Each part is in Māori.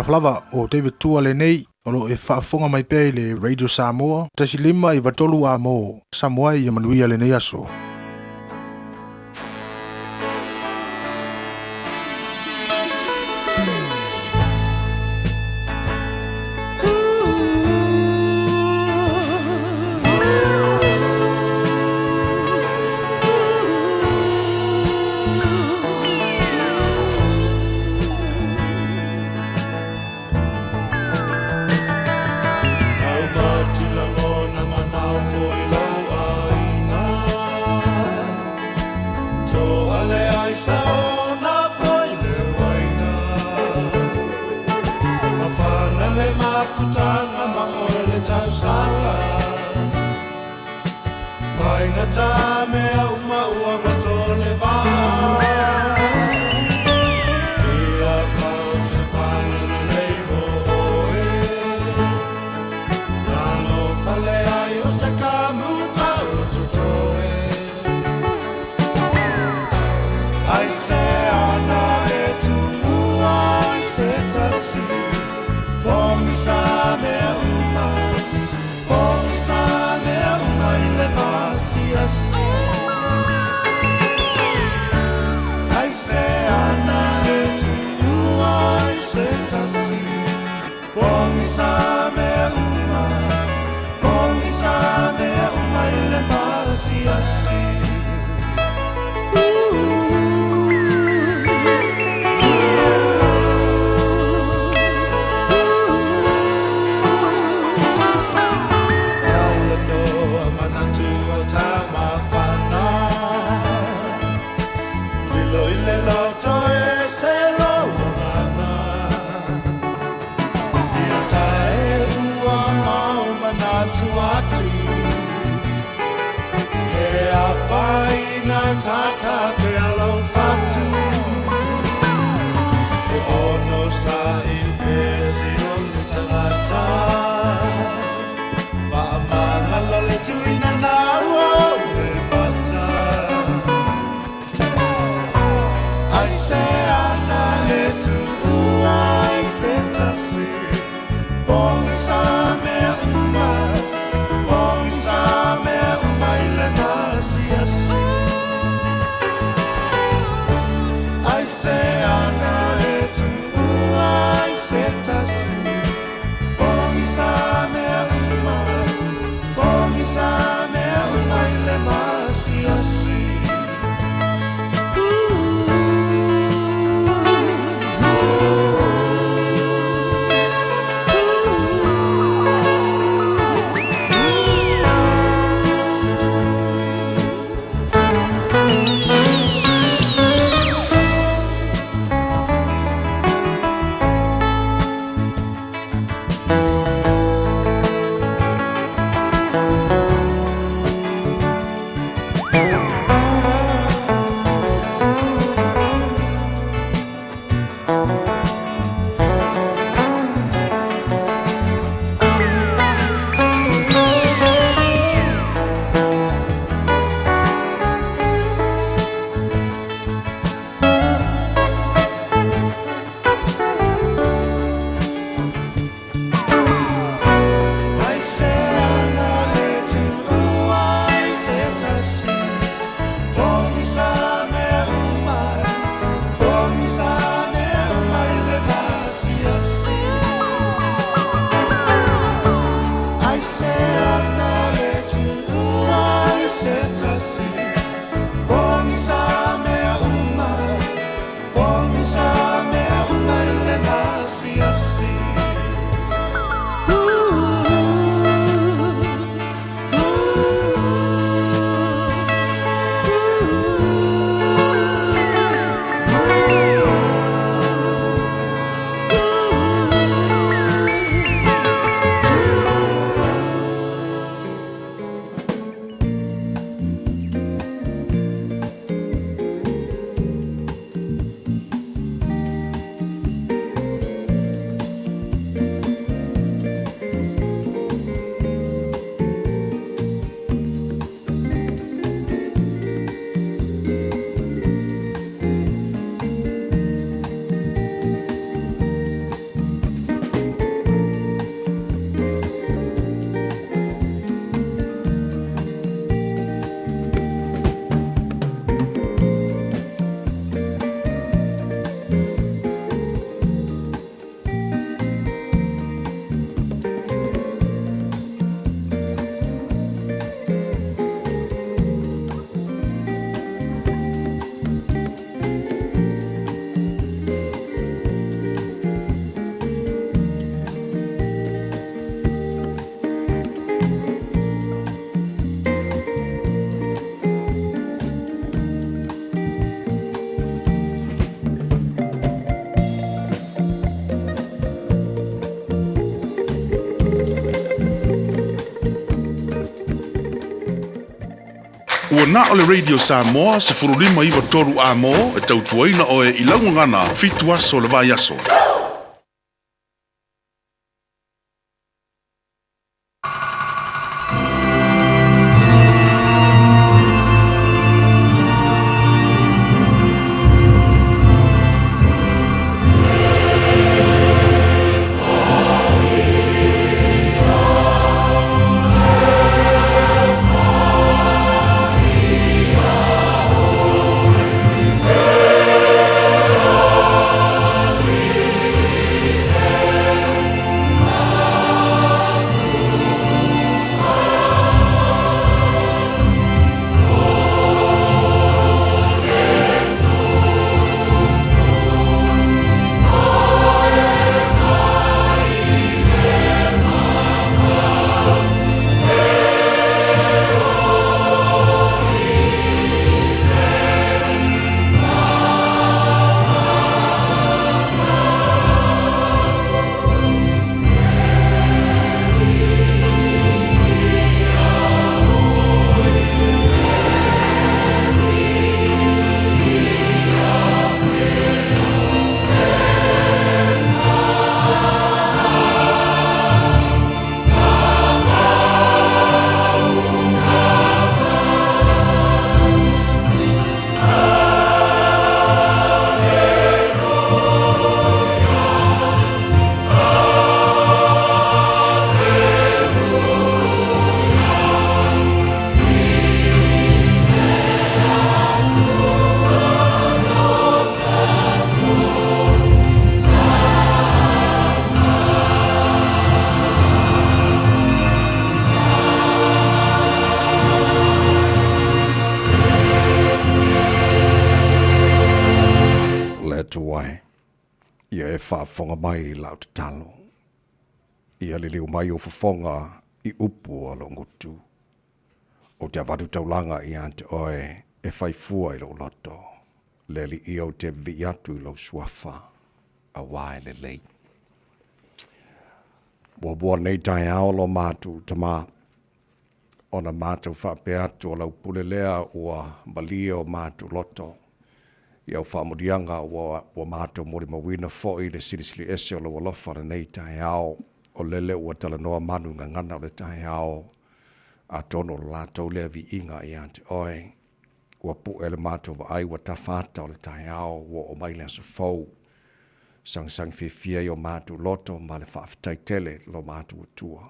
flava o David Tua le nei o lo e whaafonga mai pe le Radio Samoa tasi lima i vatolu a mo Samoa i manuia le nei aso. na ole Radio Samoa se furulima iwa toru a mo e tautuaina o e ilaungangana fitu aso le vai aso. Whaafonga mai I lau te talo. Ia le leo mai o whafonga I upu o lo ngutu. O te avatu taulanga I ante oe e whaifua I lo loto. Le li I o te viatu I lo suafa. A wae le lei. Bua nei tai ao lo mātu tama. Ona mātu whapeatu o lau pulelea ua malia o mātu loto. Iau whamurianga wa mātou mori mawina fōi le sirisili ese o lawa lofa le nei tae ao o lele ua tala noa manu ngangana o le tae ao a tono o lātou lea vi inga I ante oe ua pu ele mātou wa ai ua tawhata o le tae ao ua o mai lea sa fau sang fia I o mātou loto ma le whaafitai tele lo mātou utua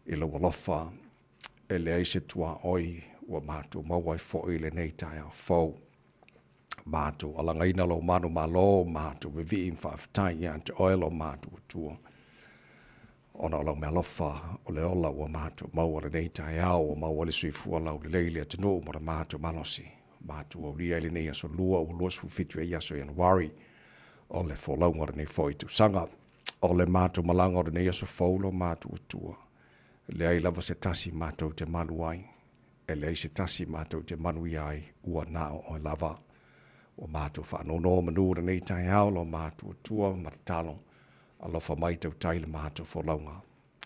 I lawa lofa e le aise tua oi ua mātou mawai fōi le nei tae ao fau Mātou alangaina lo manu malo, mātou vivi whaafitai I ante oelo mātou tua. Ona o lau mea lofa o le ola ua mātou maua le nei tai au o maua le sui fua lau le leile a tino mora mātou malosi. Mātou au ria ele nei aso lua o luas fufitu e aso Januari o le fōlaunga le nei fōi tu sanga. O le mātou malanga o le nei aso fōlo mātou tua. Le ai lava se tasi mātou te manu ai. E le ai se tasi mātou te manu ai ua nao o lava. O mātou whaanono manura nei tai au lo mātou tua matatalo a lofa mai tau taile mātou wholaunga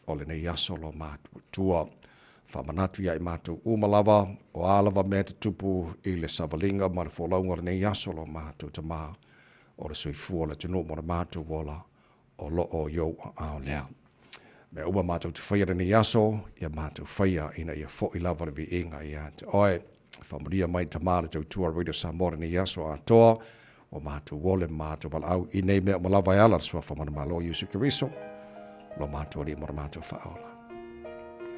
o le nei aso lo mātou tua whamanatu ia I mātou umalawa o alawa mea te tupu I le savalinga ma le wholaunga le nei aso lo mātou ta mā o le soifua le tino mo le mātou wola o lo o yo ao lea me uma mātou te whaia le nei aso ia mātou whaia ina ia fo I lava le vi inga ia te oe Whamaria mai tamale tau tua Radio Samoa ni yaso a toa o mātou wole mātou wala au I nei mea malawa I ala swa whamana malo Yusu Kiriso lo mātou ali mora mātou whaola.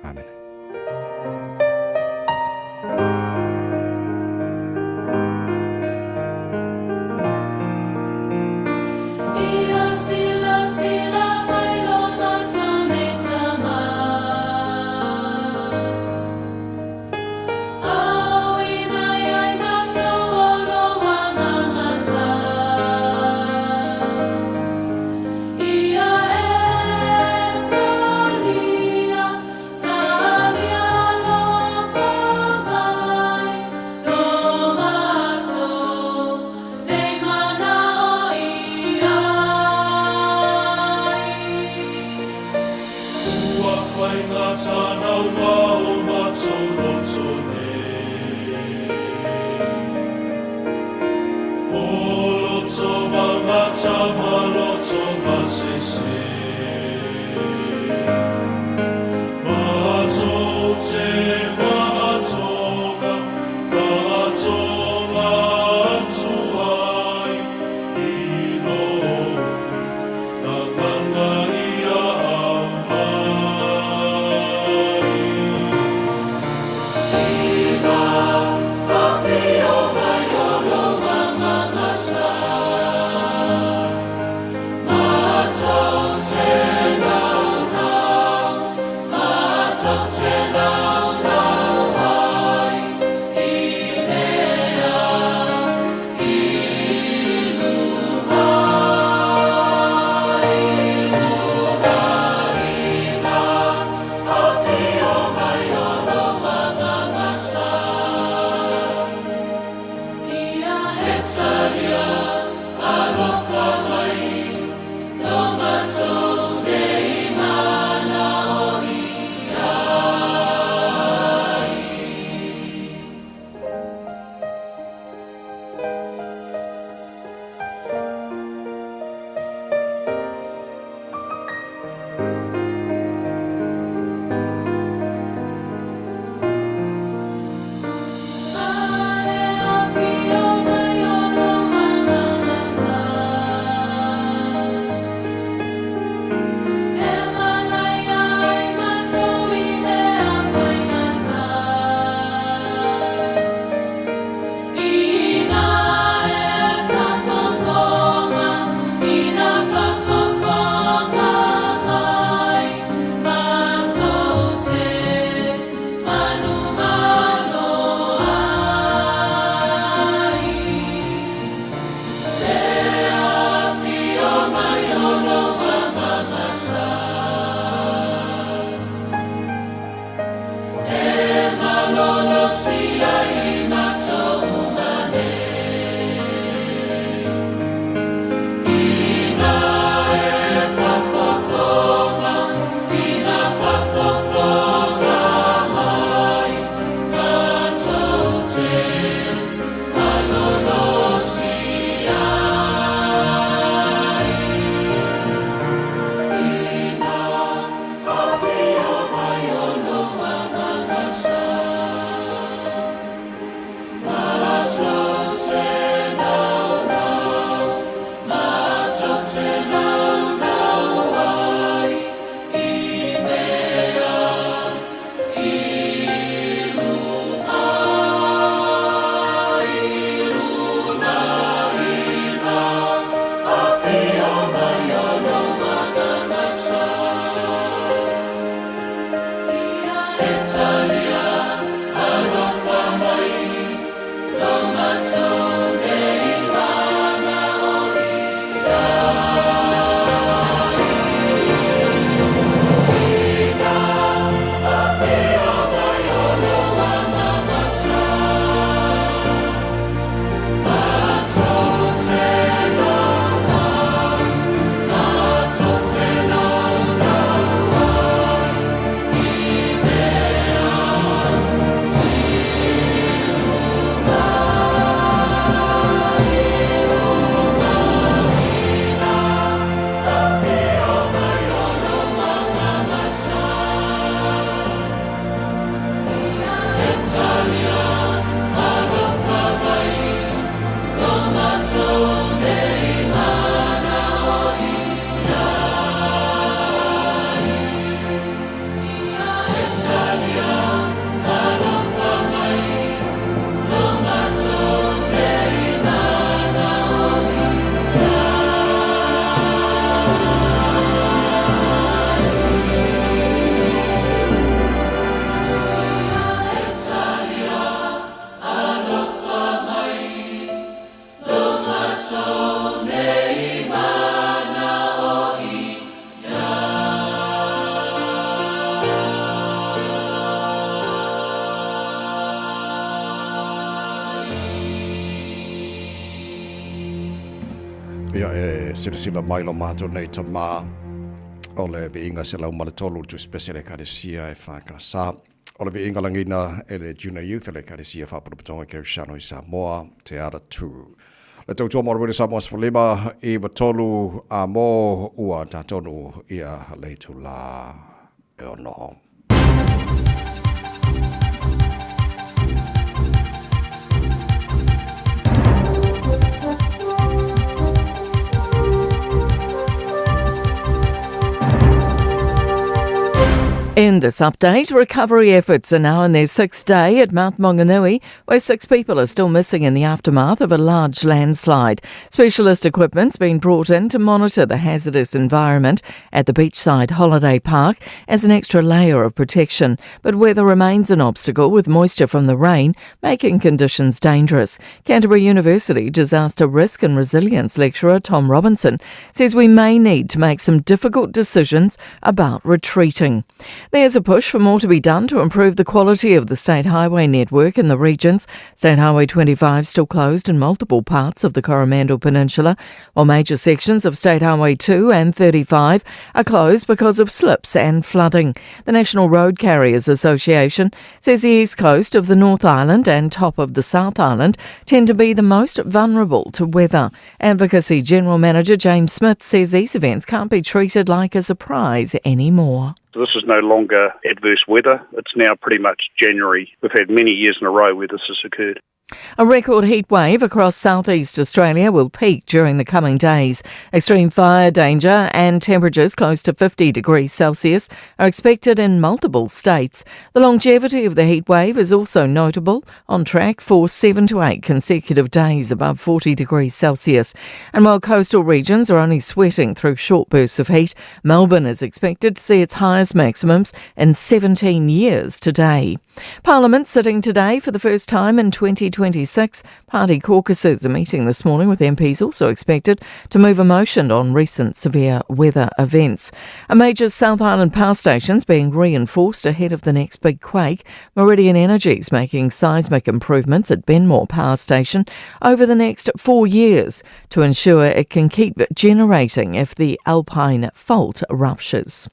Amen. Whainga tāna wā o mātou loto nei. Ia sila mailo mātou nei ta mā o le veinga se lau malatolu tu spesele karesia e whakasā. O le veinga langina e le Junior Youth le karesia whaparupatonga Kerishano i Samoa, te ara tū. Le tautua morwere Samoa Sfalima I watolu a mo ua tatonu ia leitula e ono. In this update, recovery efforts are now in their sixth day at Mount Maunganui, where 6 people are still missing in the aftermath of a large landslide. Specialist equipment's been brought in to monitor the hazardous environment at the beachside holiday park as an extra layer of protection. But weather remains an obstacle, with moisture from the rain making conditions dangerous. Canterbury University Disaster Risk and Resilience lecturer Tom Robinson says we may need to make some difficult decisions about retreating. There's a push for more to be done to improve the quality of the state highway network in the regions. State Highway 25 still closed in multiple parts of the Coromandel Peninsula, while major sections of State Highway 2 and 35 are closed because of slips and flooding. The National Road Carriers Association says the east coast of the North Island and top of the South Island tend to be the most vulnerable to weather. Advocacy General Manager James Smith says these events can't be treated like a surprise anymore. This is no longer adverse weather. It's now pretty much January. We've had many years in a row where this has occurred. A record heat wave across southeast Australia will peak during the coming days. Extreme fire danger and temperatures close to 50 degrees Celsius are expected in multiple states. The longevity of the heat wave is also notable, on track for 7 to 8 consecutive days above 40 degrees Celsius. And while coastal regions are only sweating through short bursts of heat, Melbourne is expected to see its highest maximums in 17 years today. Parliament sitting today for the first time in 2026. Party caucuses are meeting this morning, with MPs also expected to move a motion on recent severe weather events. A major South Island power station's being reinforced ahead of the next big quake. Meridian Energy's making seismic improvements at Benmore Power Station over the next 4 years to ensure it can keep generating if the Alpine Fault ruptures.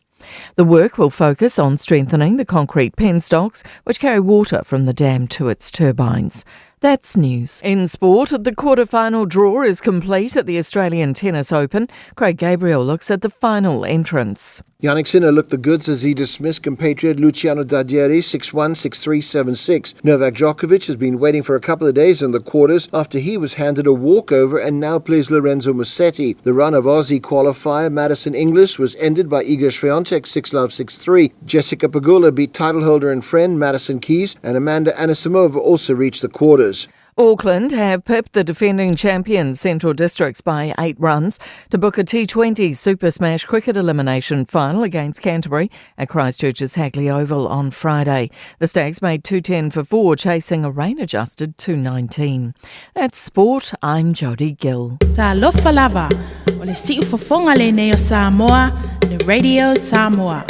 The work will focus on strengthening the concrete penstocks which carry water from the dam to its turbines. That's news. In sport, the quarter-final draw is complete at the Australian Tennis Open. Craig Gabriel looks at the final entrance. Yannick Sinner looked the goods as he dismissed compatriot Luciano Daddieri 6-1, 6-3, 7-6. Novak Djokovic has been waiting for a couple of days in the quarters after he was handed a walkover and now plays Lorenzo Musetti. The run of Aussie qualifier Madison Inglis was ended by Iga Swiatek 6-love, 6-3. Jessica Pegula beat title holder and friend Madison Keys, and Amanda Anisimova also reached the quarters. Auckland have pipped the defending champions Central Districts by 8 runs to book a T20 Super Smash cricket elimination final against Canterbury at Christchurch's Hagley Oval on Friday. The Stags made 210 for 4, chasing a rain-adjusted 219. That's sport. I'm Jodie Gill. Talofa lava, o le si'u fofonga le nei o Samoa, le Radio Samoa.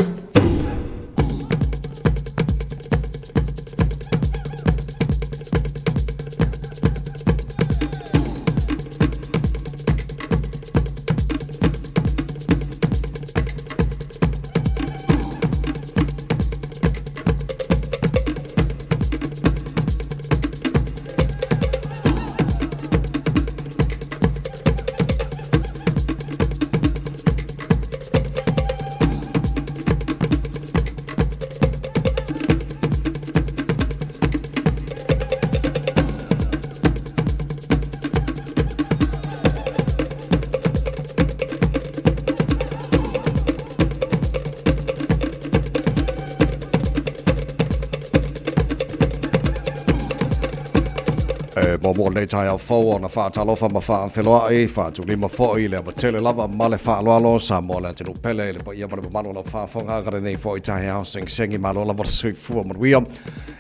Mo nei tai au fau ona whaatalofa ma whaanwheloa e whaatulima fōi le matele lava ma le whaaloalo sa mo le tenu pele le pa ia ma le mano la whaafonga kare nei fōi tai au sengi malo la mar sui fua manuia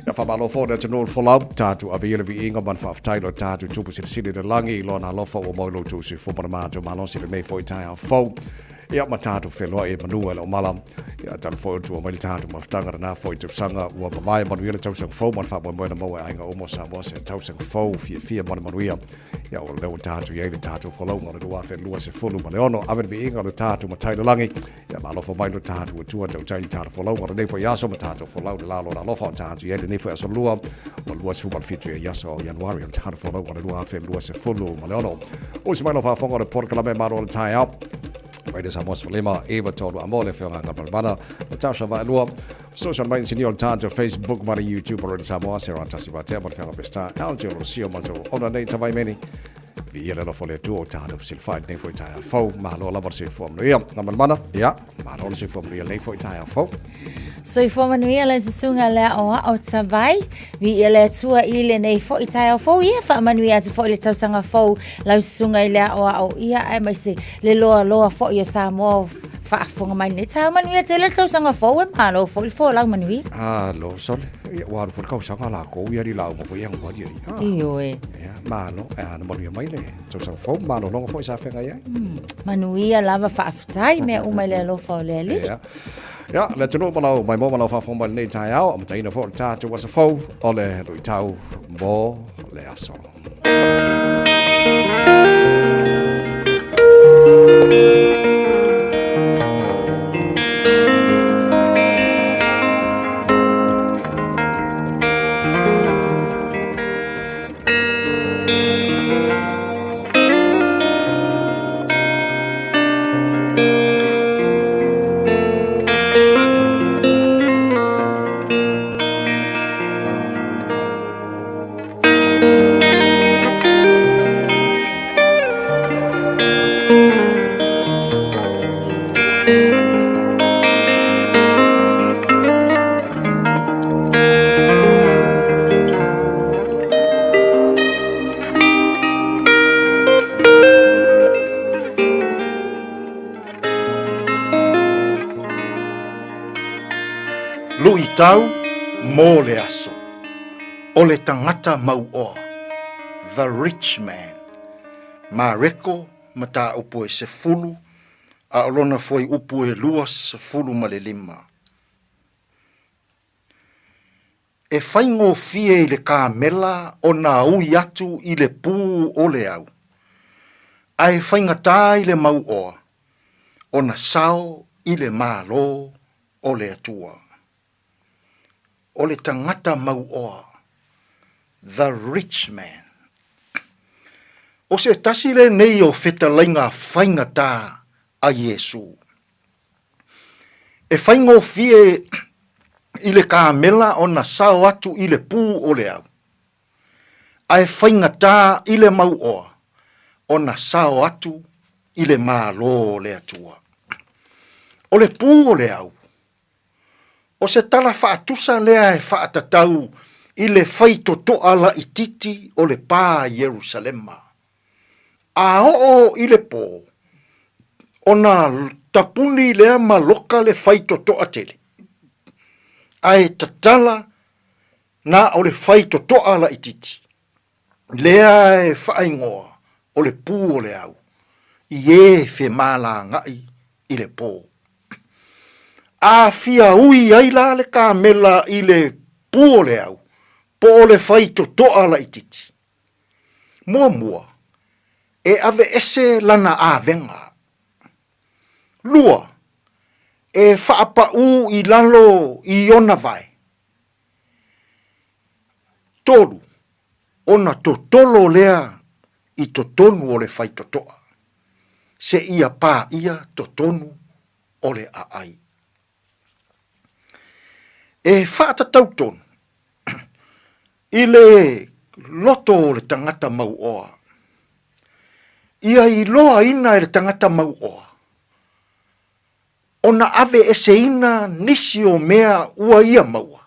ia whamalo fōi le tenu folau tātu a viele vi inga man whaaftailo tātu tupu siri le langi lo na lofa o moilo tu sui fua ma le mātu malo siri nei fōi tai au fau ia matatu whelua e manua le o malam ia tala fo tu o mai tatu maftanga na fo i tu sanga ua mamai manuia le tausanga fo man fa mo na mo ainga o mo sa mo se tausanga fo fia manuia ia o le tatu ia le tatu fo lo ngora dua whelua se fulu ma le ono aven vi inga le tatu ma taila langi ia ma lo fo mai le tatu tu tau tai tatu fo lo ngora nei fo yaso ma tatu fo lo la lo na lo fo tatu ia le nei fo aso lua o lua se fo fitu ia yaso januari o tatu fo lo ngora dua whelua se fulu ma le ono o se mai lo fa fonga le porkala me ma ro tai up Raiders Samos Falema, Eva Tolu Amole Fiona Gabalbana, Natasha Valua, social media senior tanto Facebook, Mara YouTube, Raiders Samos, Sarah Tassibate, Fiona Pesta, Aljo, Lucio Malto, Ona Nata by many. Viela lo fole tu tano silfied nei foi taia fo malo la versi form ria Gabalbana, ja, malo si form ria nei foi taia fo. So I form manuia le sunga le o tavai vi ele tua ile nei fo i taia fo ia fa manuia te fo le tausanga fo la sunga ile o ia ai mai se le loa fo ia sa mo fa fonga mai nei taia manuia te le tausanga fo e malo fo la manuia Lo sol ia wa fo ka sanga la ko ia ri la mo fo ia mo dia io e ia malo na manuia mai le tausanga fo malo no fo sa fenga ia manuia lava fa aftai me o mai le lo fo le li Ja, le tunu malau mai mo malau fa fo mai nei tai au, am taina fo ta tu was a fo, ole lui tau mo le aso. Lui tau mō le aso. O le tangata mau oa. The rich man. Ma reko ma tā upu e se fulu. A olona foi upu e lua se fulu ma le lima. E whaingo fie i le kāmela o nā ui atu i le pū o le au. Ai whaingatā i le mau oa. O na sao i le mālo o le atua. O le tangata mau oa. The rich man. O se tasi le nei o whetalainga whaingata a Yesu. E whaingo fie i le kāmela o na sao atu i le pū o le au. Ai whaingata i le mau oa. O na sao atu i le mālo o le atua. O le pū o le au. O se tala whaatusa lea e whaatatau i le whaitotoa la i titi o le pā Jerusalema. A o i le pō, o na tapuni lea maloka le whaitotoa tele. Ai tatala na o le whaitotoa la i titi. Lea e whaingoa o le pū o le au. I e whe mala ngai i le pō. A fia ui aila le kāmela i le pū le au, po le whai totoa la i titi. Mua, e ave ese lana a venga. Lua, e whaapa u i lalo i ona vai. Tolu, ona totolo lea i totonu o le whai totoa. Se ia pā ia totonu o le a ai. E whaata tautonu, i le loto o le tangata mau oa. Ia i loa ina e le tangata mau oa. Ona ave ese ina nisi o mea ua ia maua.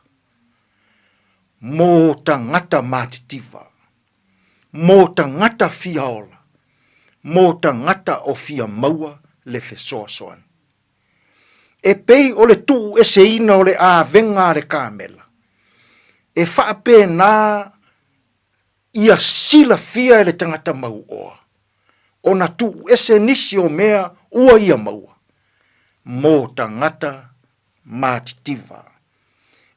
Mō tangata mātitiva. Mō tangata fiaola. Mō tangata o fia maua le fesoa soan. E pei o le tu e se ina o le a venga le kāmela. E whaape nā ia sila fia e le tangata mau oa. O na tu e se nisi o mea ua ia maua. mō tangata mātitiva.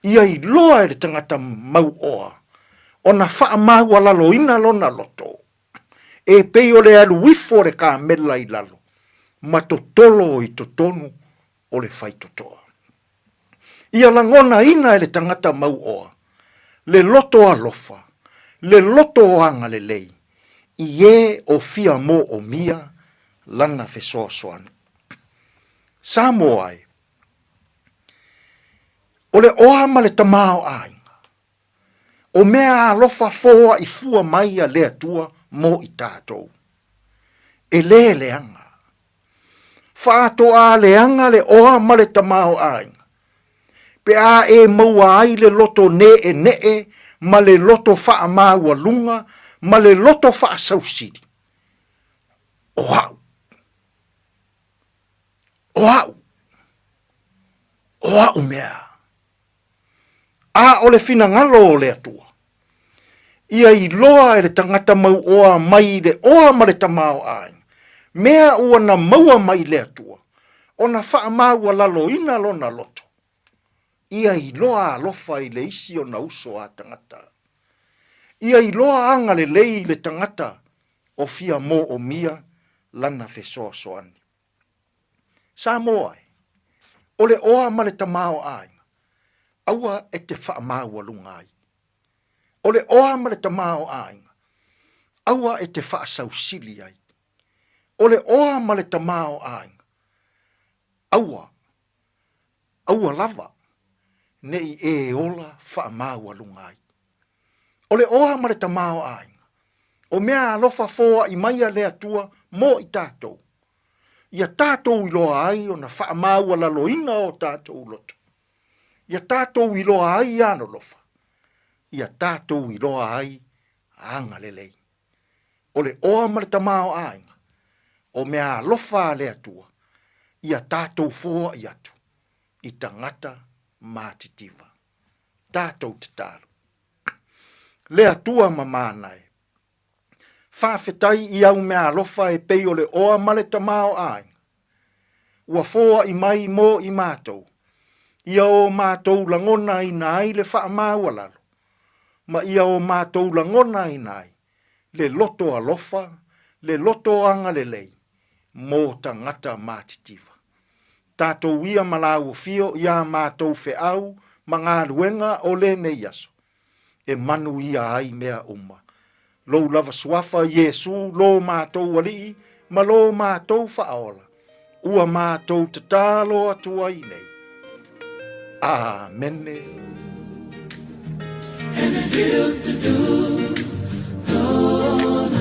Ia I loa e le tangata mau oa, o na wha mau alalo ina lona loto. E pei o le alu wifo le ka mela I lalo, ma to tolo I to tonu o le whai totoa. Ia langona ina e le tangata mau oa, le loto alofa, le loto o anga le lei, I e o fia mo o mia, lana fesoa soani. Samo ai, o le oa ma le tamao ainga, o mea alofa foa I fua mai a lea tua mo I tātou. E le leanga. Whāto a leanga le oa ma le tamao ainga. Pe a e maua ai le loto ne e, ma le loto wha maua lunga, ma le loto wha sausiri. Oau. Oau. Oau mea. A o le fina ngalo o le atua. Ia I loa e le tangata mau oa mai le oa ma le tamao ai. Mea ua na maua mai le atua. O na wha maua lalo ina lona loto. Ia I loa alofa I le isi o na uso a tangata. Ia I loa anga le lei le tangata o fia mo o mia lana fesoa soani. Sa moai, o le oa ma le tamao ai. Aua e te wha maua lungai. O le oa ma le tamao ai. Aua e te wha sausili ai. O le oa ma le tamao ai. Aua lava. Nei e ola wha maua lungai. O le oa ma le tamao ai. O mea alofa foa I maia le atua mo I tātou. Ia tātou I loa ai o na wha maua laloina o tātou loto. Ia tātou I loa ai ano lofa. Ia tātou I loa ai anga lelei. O le oa ma le tamao ai. O mea alofa le atua. Ia tātou foa I atu. I tangata mātitiva. Tātou te tālu. Le atua mamanai. Whawhetai I au mea alofa e pei o le oa ma le tamao ai. Ua foa I mai mo I mātou. Ia o mātou langona I nai le wha maua lalo. Ma ia o mātou langona I nai. Le loto alofa, le loto anga le lei. Mō tangata mātitiva. Tātou ia malau fio ia mātou fe au, ma ngā luenga o le nei aso. E manu ia ai mea uma. Lou lava suafa Yesu, lo mātou wali, ma lo mātou whaola. Ua mātou te tālo atua I nei. Amene. And I feel to do, no, no.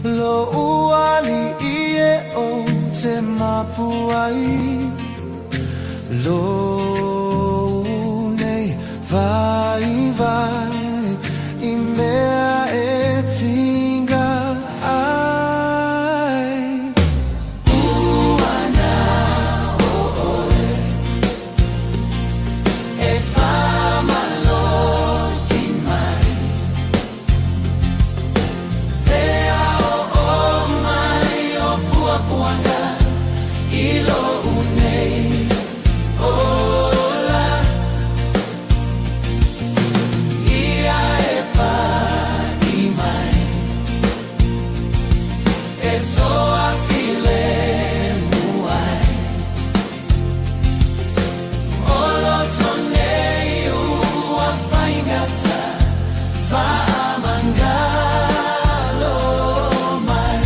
Lo uali ie o te mapuai. Lo nei vai vai I mea e tinga ai. Uana o oe e fama lo si mai. Pea o mai o pua puanga I lo unei. Ola ia e pa I mai. E toa file muai. Olo tonei ua whaingata whaamangalo mai.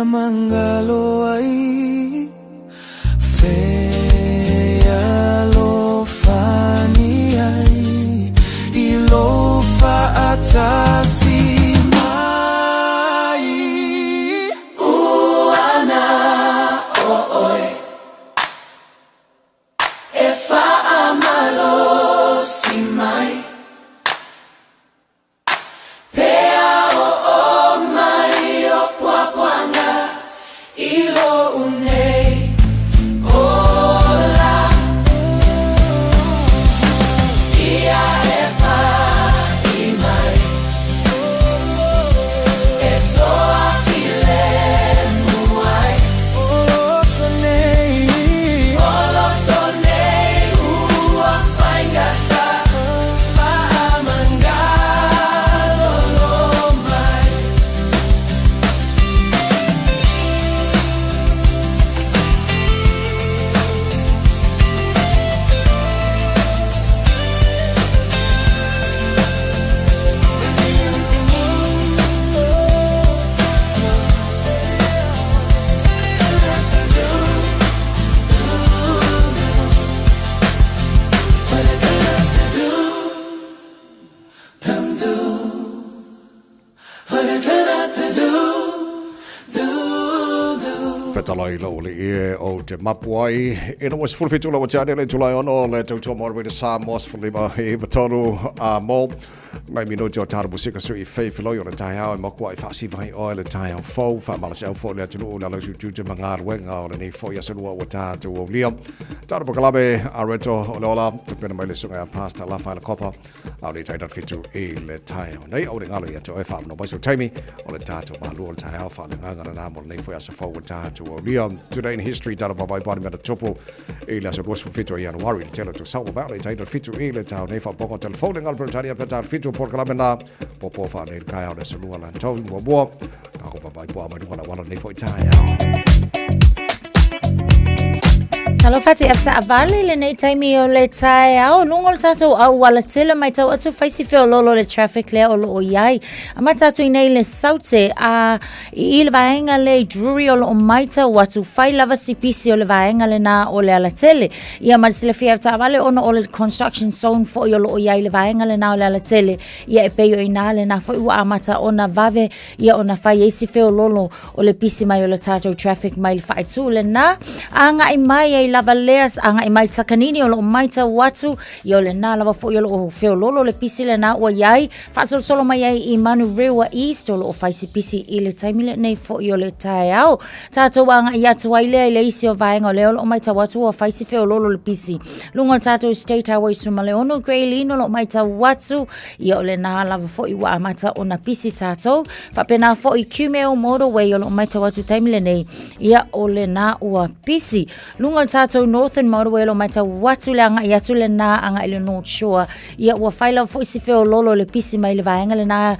mangalo ai Fea lo fani ai Ilo fa atasi mai Uana o oi E fa amalo si mai Pea o mai o puapuanga Ilo unei Ola Ia e pa i mai E toa file muai Olo tonei ua whaingata Whaamangalo lo mai Fetalai lo le e o te mapuai ina was full fitula wa tane le tulai ono le tau more the Samoas for lima e batonu a mo mai mino jo tar musika so I fe filo yo le tai ha mo kwai fa si vai o le tai ha fo fa mala se fo le tulu la su tu te mangar wenga o le nei fo ya se lua wa ta tu o liam tar po kalabe a reto ola te pena mai le sunga pasta la fa la copa a le tai da fitu e le tai nei o le ngalo ya to e fa no ba so taimi o le ta to ba lu o le tai ha fa le nganga na mo nei fo ya se fo wa ta tu o liam today in history tar ba ba me topo e la se was fitu ya no worry tell to South Valley tai da fitu e le tai nei fa po telefone ngal per tania per fitu por kalamena popo fa le kai au le selua la tau mo ka ko ba po ma du wala nei fo tai Talo fati afta avale le nei taimi o le tai au lungol tato au wala tele mai tau atu faisi feo lolo le traffic le o lo o iai. Ama tato inei le saute a I le vaenga le Drury o lo o maita watu fai lava sipisi o le vaenga le na o le ala tele. Ia marisile fia afta avale ono o le construction zone fo I o lo o iai le vaenga le na o le ala tele. Ia e peo ina le na fo iwa amata ona vave ia ona fai eisi feo lolo o le pisi mai o le tato traffic mai le fai tu le na. Anga I mai e lava leas anga I mai takanini o lo maita watu I o le na lava fo I o lo feo lolo le pisi le na o iai fasol solo mai ai I Manu Rewa East o lo o faisi pisi I le taimile nei fo I o le tai au tato anga I atu waile le isi o vaenga o leo lo maita watu o faisi feo lolo le pisi lungo tato State Highway suma le ono Greylino lo maita watu I o le na lava fo I wa amata o na pisi tato fapena fo I Cumeo Motorway o lo maita watu taimile nei ia o le na ua pisi lungo tato Northern Motorway lo maita watu le anga I atu le na anga I le North Shore ia ua faila fo isi feo lolo le pisi mai le vaenga le na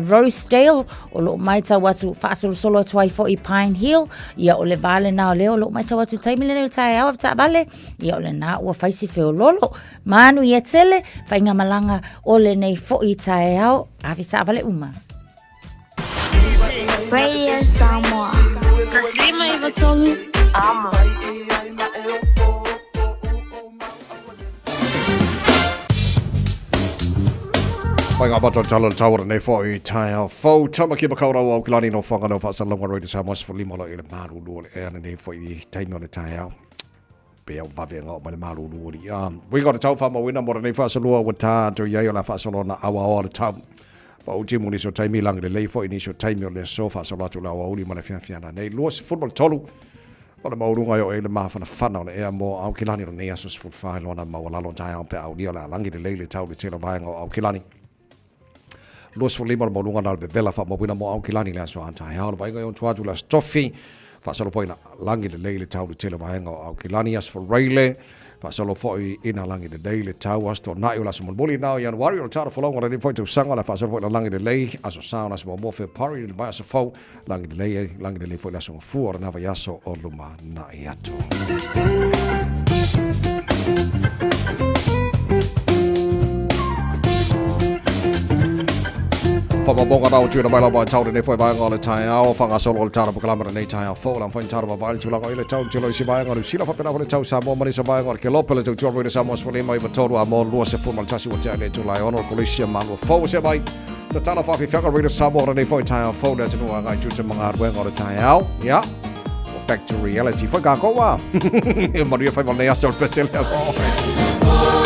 Rosedale o lo maita watu fasolo solo atuai fo I Pine Hill ia o le vale na o leo lo maita watu taimile nei tai au afta vale ia o le na ua faisi feo lolo manu ia tele fainga malanga o le nei fo I tai au avita vale uma Radio Samoa Taslima Ivatolu Amo Painga bato talo tawara nei fo I tai au fo tama ki bakaura o kilani no whanga no whasa longa roi te Samoas for lima lo I le maru luo le ea nei fo I taimi o le tai au pe au vavenga o ma le maru luo li we got a tau whama wina mora nei whasa lua wa tātou iai o la whasa lona awa o le tau pa o timu ni so taimi langi le lei fo I ni so taimi o le so whasa latu la wa uli ma le fiana nei lua si football tolu o le maurunga yo e le mawhana whana o le ea mo au kilani o nei asos full whai lona mawalalo tai au pe au ni o la langi le lei le tau le telo vaenga o au kilani Los for lima mo lunga na le vela fa mo bina mo au kilani le aso antai ha vai ngai on tuatu la stoffi fa solo poina langi le leile tau le tele vai ngo au kilani as for raile fa solo foi ina langi le leile tau as to na ula mo boli now yan warrior tau for long le foi to sanga la fa solo poina langi le lei aso sound as mo fe pari le ba so fo langi le lei foi la so fu na va yaso o luma na iato bonga rau tu na mai la ba chau de foi ba ngol chai au fanga solo tara bukala ma nei chai fo la foi tara ba val chula ko ile chau chilo si ba ngol sila fa pena fa chau sa mo mari sa ba ngol ke lopele tu tu sa mo spole mai ba toru a mo lu se fu mal chasi wa jale tu la ono policia ma lo fo se bai ta tana fa fi fa ko sa mo nei foi chai fo da tu nga chu che manga we ngol chai au ya back to reality foi ga ko wa Maria foi nei astro special Apa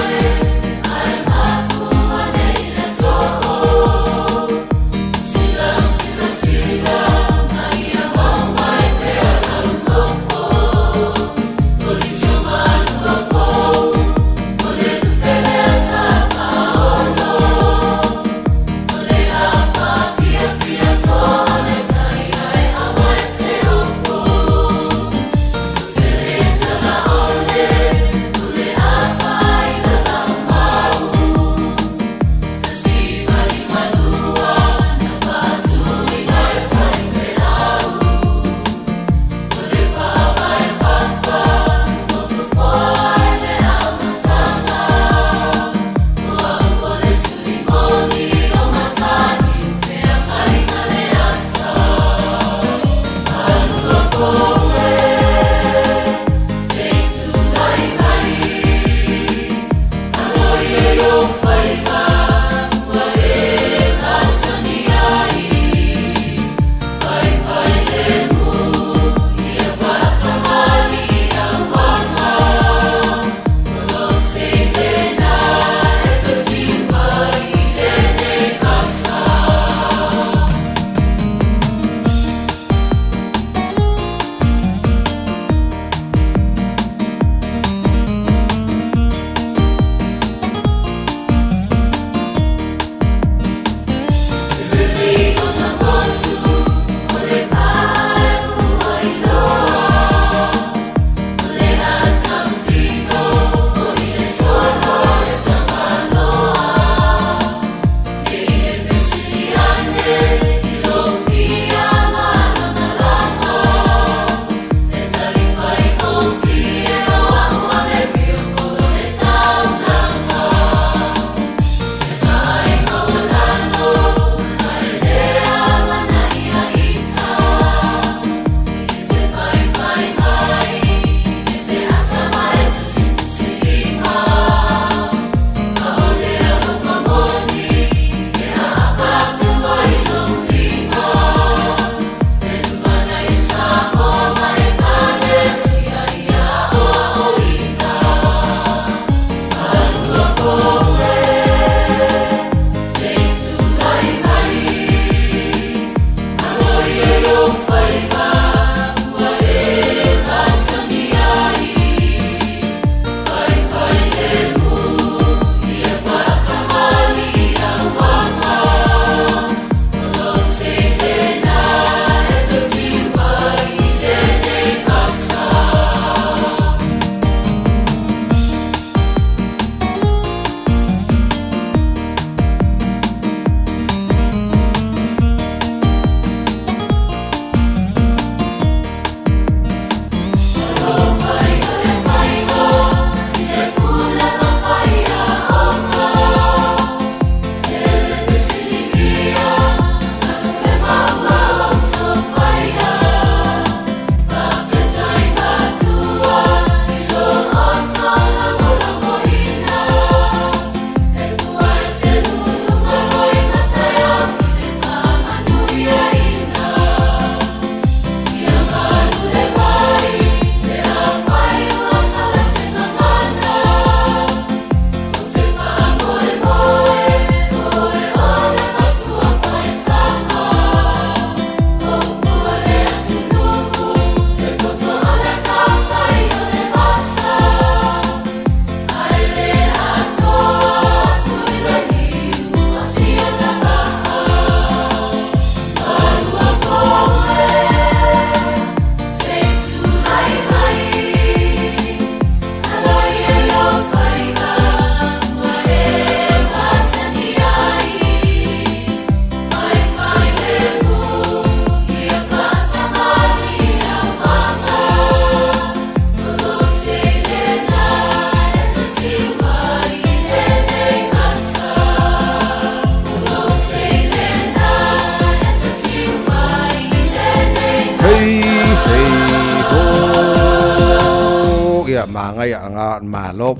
ngai anga malo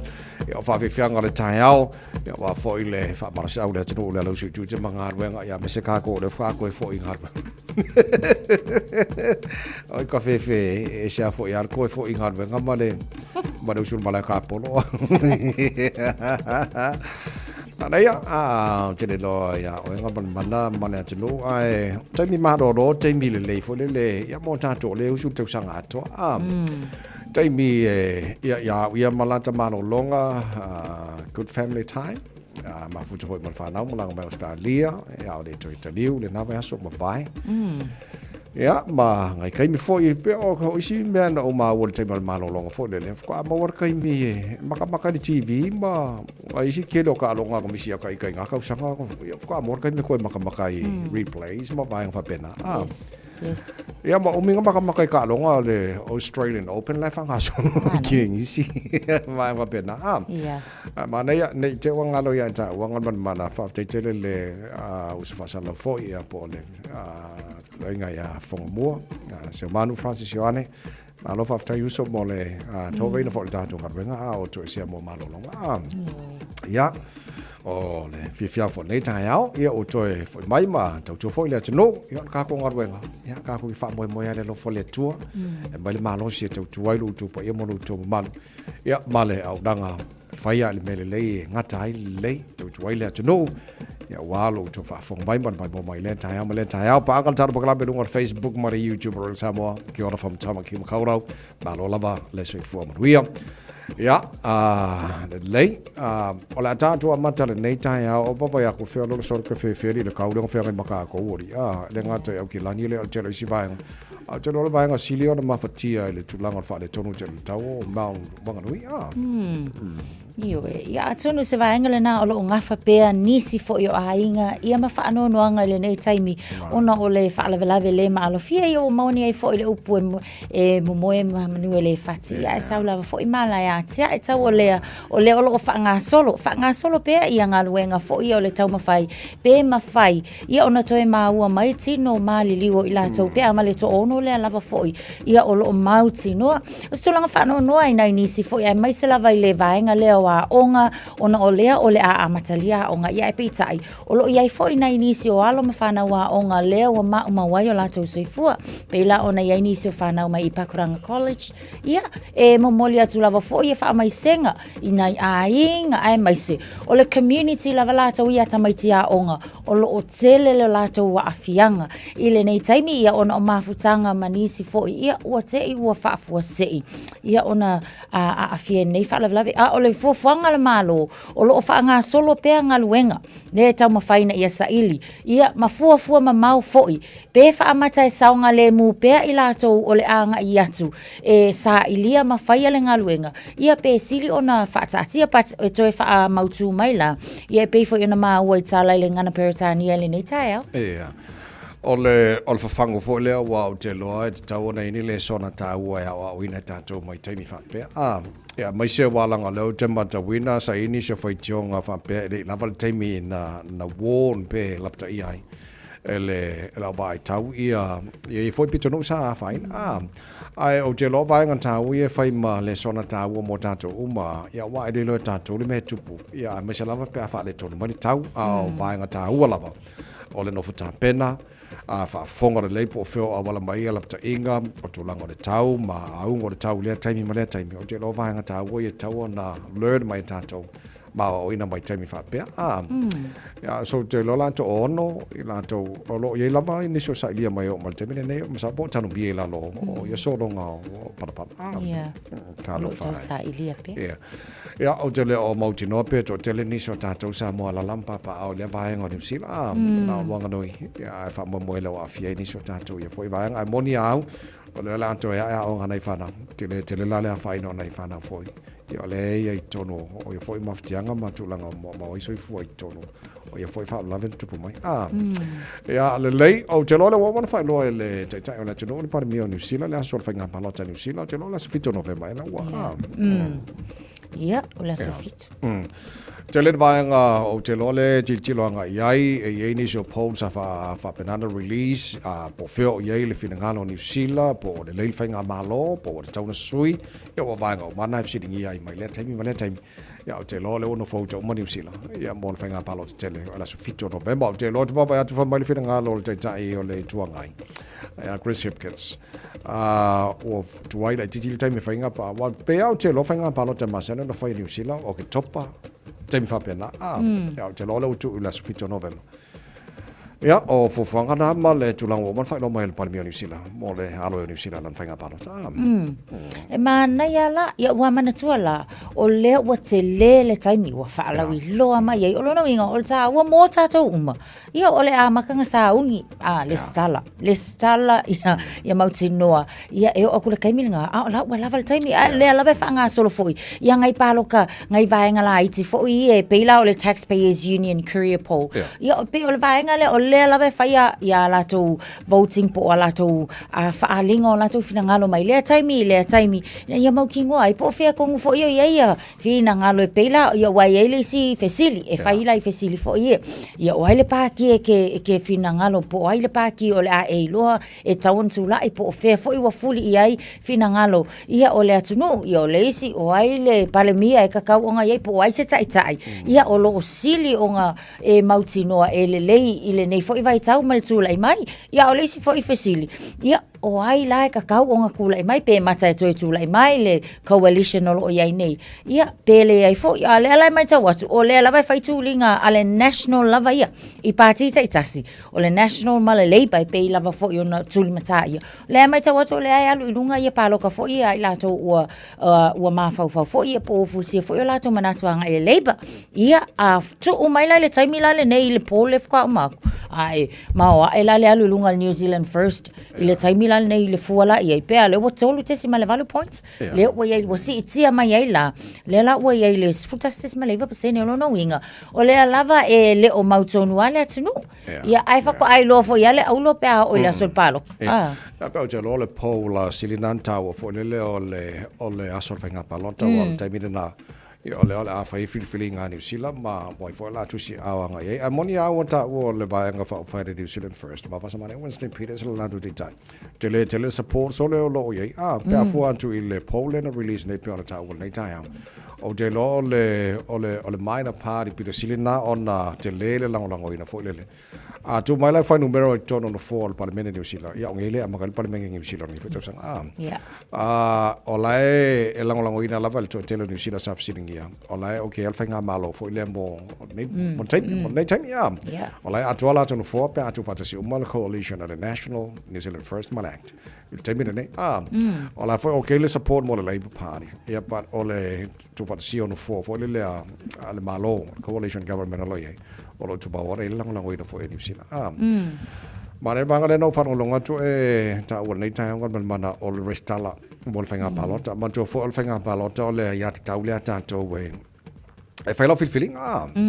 ia fa fianga le taiao ia wa fo ile fa marsa ule tunu le lo su tu te manga wenga ia me se ka ko le fa ko fo ingar ai ka fe e sha fo ia ko fo ingar wenga male ma usul mala ka polo ana ia te le lo ia o nga mana mana tunu ai te mi ma ro te mi le fo le ia mo ta to le usul te sanga to Taimi ia malata mano longa good family time ma futu hoi man whanau malanga mai Australia ia o le toi taliu le nawe aso ma vai ia ma ngai kaimi foi pe o ko isi me na o ma wol taimi malo longa foi le ko ma war kaimi maka di TV ma ai si kelo ka longa ko misia kai nga ka sanga ko ko amor kaimi ko maka replays ma vai fa pena Yes. Ia ma uminga maka ka longa le Australian Open life anga so king isi mai va pena Ia. Ma nei te wanga lo ia ta wanga man mana fa te le usa fa sala fo ia po le inga ia fongo se manu Francis Joane ma lo fa ta uso mo le to veina fo ta to nga o to sia mo malo longa ia o le fifia fo nei ta ia o to fo mai ma to fo le tno ia ka ko ngarwenga ia ka ko fa mo ia le lo fo le tu e mai malo si to ai lu tu po ia mo lu tu mal ia male au danga faia le mele le ngata ai le to ai le tno ia walo to fa fo mai man mo mai le ta ia pa ka tar pa be lunga Facebook ma YouTube ro Samoa ki ora fam tama ki ma kaurau malo lava le so fo mo ia ia le ola tatu amata le nei tai o papa ya ko fe lo so ke fe le ka o fe ma ka ko ori le ngata o ki lani le tele si vai a te lo vai nga silio na mafatia le tulanga fa le tonu te tau ma banga nui ia tonu se vai ngale na o lo ngafa pea nisi fo yo ainga ia ma fa no no nga le nei taimi ona o le fa la le ma lo fia yo mauni ai fo le upu e mo moe ma manu le fati ia sa la fo i mala ia tia e tau o le o fa nga solo pea ia nga luenga fo ia o le tau mafai pe mafai ia ona toe ma ua mai tino mali liwo ila tau pea ma le to ono le lava fo ia o lo mauti no so langa fa no ai nai nisi fo ia mai se lava le vaenga le wa onga ona o lea o le a matalia onga ia e pitai o lo ia fo ina nisi o alo mafana wa onga lea wa ma wai o la tau soifua pe la ona ia nisi o fana mai Pakuranga College ia e momoli atu lava fo ia fa mai senga ina ainga ai mai se o le community lava la tau ia tamaitia onga o lo o tele le la tau wa afianga ile nei taimi ia ona o mafutanga manisi fo ia o te i ua fa fo sei ia ona a afia nei fa lava o le fo fanga le malo o lo fa nga solo pe nga luenga le tau mafaina ia saili ia mafua ma mau foi pe fa amata e saunga le mu pe ila tau o le anga iatu e sa ilia mafaia le nga luenga ia pe sili ona fa tatia pat e toi fa mautu maila ia pe fo ona ma wa tala le ngana peritania le nei taia o le fafango fo le wa o te loa te tau na ini le sona tau ai o ina tatou mai taimi fa pe ia mai se walanga leo te mata wina sa ini se fai tionga fa pe le lava taimi na won pe lapta ai ele la vai tau ia foi pito no sa fai ai o te lo vai ngan tau ia fai ma le sona tau mo tatou uma ia wa ele lo tatou le me tupu ia mai se lava pe fa le tonu mai tau vai ngan tau lava o le no futa pena fa fonga le leipo feo a wala mai ala ta inga o to langa le tau ma au ngore tau le taimi ma le taimi o te lo vai ngata wo ye tau na learn mai tato ma o ina mai taimi fa pe ya so te lo la to ono ila to o lo ye lava ni so sa lia mai o mal taimi ne ma sa bo tanu bi la lo o ye so lo nga pa ka lo fa sa ilia pe ya o te le o mauti no pe to te le ni so tato sa mo la lampa pa o le vai ngore sila na wanga noi ya fa mo ele wa fia ni so tato ye foi vai ai moni au o le la to ya o ngana fana te le la le fa ino nai fana foi yo le ye tono o ye foi maftianga ma tu langa mo so foi tono o ye foi fa la ventu po mai ya le o te lo le wo fa lo le te ta ona te no par mi o New Zealand la so fa nga pa lo ta New Zealand te lo la fito no ve mai la wa ia o la so fito Telet vanga o te lole jiloanga iai e initial polls fa penana release po feo iai le finangalo New Zealand po le leil fainga malo po le tauna sui e o vanga mana sitting iai mai le time ya o te lole ono foto mo New Zealand ya mo le fainga palo tele ala so fito November te lo te va ya te fa mai le finangalo le tai o le tuangai ya Chris Hipkins o tuai le titili time fainga pa wa pe au te lo fainga palo te masana no fa New Zealand o ke topa Jamie Fabiana ya te lo tu la fito November ya o fuanga na ma le tulang o man fa no mai le palmi New Zealand mo le alo New Zealand lan fainga palo e mana ya la ya wa mana tuala o le wa te le taimi wa fa la wi lo ma ye o lo no winga o ta wa mo ta to uma ya o le a makanga sa ungi le stala ya mauti noa ya e o kula kaiminga la wa la taimi le la fa nga solo foi ya ngai palo ka ngai vaenga la iti foi e peila o le Taxpayers Union Career Poll ya o pe o le vaenga le o le lave faia ya la to voting po la to fa alingo la to finangalo mai le taimi ya mau kingo ai po fia kong fo ya finangalo e pela ya wa ele si fesili e faila i fesili fo ya o ile pa ki ke finangalo po ile pa ki o le a e lo e tawon tula i po fia fo i wa fuli ai finangalo ya o le atunu ya o le si o ile palemia e kakau onga ye po ai se tai ya o lo sili onga e mautinoa e le lei ile nei foi vai tau mal tula mai ya o le si foi fesili ya o ai la ka kau onga kula mai pe mata e tula mai le coalition o ia nei ia pele ai fo ya le ala mai tau o le ala vai fai tulinga ale national lava ia I party tasi o le national mala labor pe lava fo yo na tuli mata ia le mai tau o le ai alu ilunga ia palo ka fo ia la to o ma fo ia po fu si fo la to manatu anga le labor ia a tu o mai la le taimi la le nei le pole fa ma ai ma o ela le alu ilunga New Zealand first ile taimi nei le fuala ia pe ale o tolu tesi ma le value points le o ia o si tia mai ia le la o ia le futas tesi ma le va pese ne no winga o le lava e le o mautonu ale atunu ia ai fa ko ai lo fo ia le au lo pe o le sol palo ya pe o le pola silinanta o fo le o le asol fenga palota o taimi na o le a fai feeling New Zealand ma boy for la tu si awanga ye amoni awata o le vaenga fa New Zealand first ma fasa mane Winston Peters la do detail tele support so le lo ye pe afu antu ile Poland release ne pe ona ta o nei tai o de lo le minor party Peter Silina ona tele le lango ina fo le a tu mai la fa numero tono no for parliament New Zealand ya ngele amagal parliament New Zealand ni fo sang o lai e lango ina la val to tele New Zealand saf sitting ya o lai okay alfa nga malo fo le mo nei time ya o lai atwala to no for pe atu fatasi umal coalition of the national New Zealand first mal act il time ne o lai fo okay le support mo le Labour Party ya but o le tu fatasi no for le ale malo coalition government lo ye o lo tu ba ora il lango ina fo New Zealand ma le banga le no fa no longa tu e ta o nei tai ngon mana o le restala mo le fenga palota ma tu fo le fenga palota le ya ta le ta to we e fai lo feeling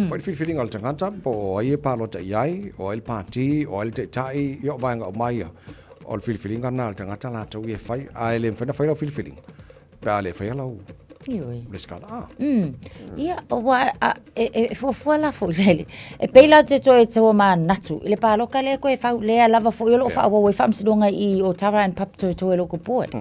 fai feeling al tangata po ai palota iai o il party o il tai yo banga o mai o le feeling kana al tangata la to e fai ai le fai lo feeling pa le fai lo Lescala. Ia wa e fo la fo lele. E peila te to ma natu. Ile pa loka le ko e fa le lava fo yo lo fa wa fam sidonga I o tara and pap to lo ko port.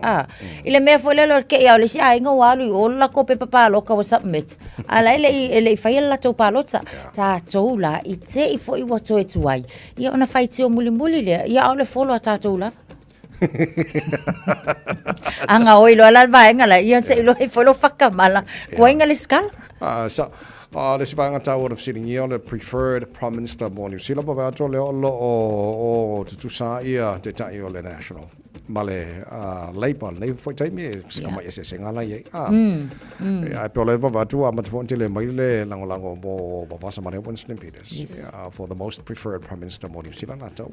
Ile me fo le lo ke ya le si ai ngo walu o la ko pe pa loka wa submit. Ala ile fa la to pa lota ta to la I te I fo I wa to e tuai. Ia ona fa ti o muli le. Ia o le fo lo ta to la. Anga oi lo ala vaenga la ia se lo e folo fakamala ko inga le skala le sivanga ta of sitting here le preferred prime minister mo New Zealand ba to le o tu sa ia te tai o le national male Labour nei foi tai me skama ese sengala ye ai pe le va tu ama fonte le mai le lango mo ba sa mane Winston Peters for the most preferred prime minister mo New Zealand ato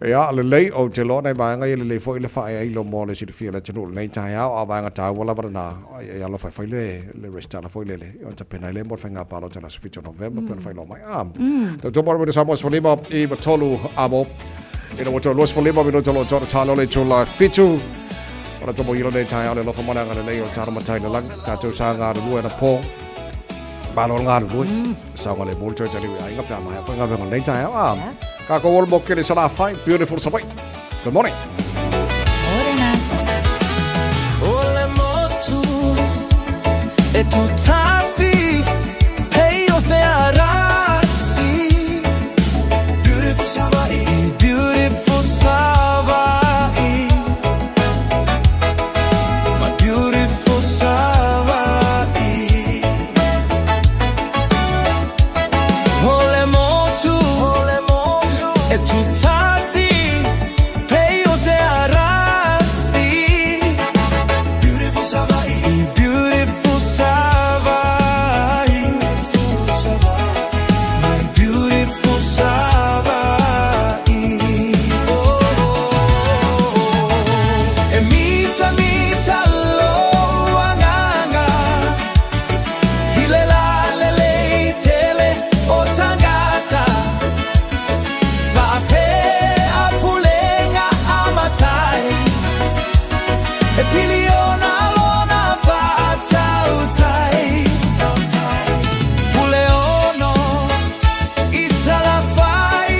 ya le lei o te lo nei vanga le foi le fa ai lo mo le si fi le tenu nei tai a vanga ta wala na ya lo fa le restana foi le o ta pena le mo fanga pa lo tana sfitio November per fa lo mai to mo le samos for lima I tolu amo ina mo to los for lima no to lo to ta lo le to la fitu ora to mo ilo nei tai le lo fa mana le o ta ma tai le lang ta to sa nga lu na po balol ngan lui sa ngale bol choi chali ai ngap ya ma fa ngap ngon dai chai ka ko wol mokke le sala fai beautiful sabai. Good morning. Ole motu e tu tasi hey o se arasi beautiful sabai beautiful sabai my beautiful sabai ole motu e tu tasi hey o se arasi beautiful sabai beautiful sabai my beautiful sabai e mita mita lo anganga hilela lele tele o tangata vape apulenga amatai e piliona lona fata utai puleono isala fai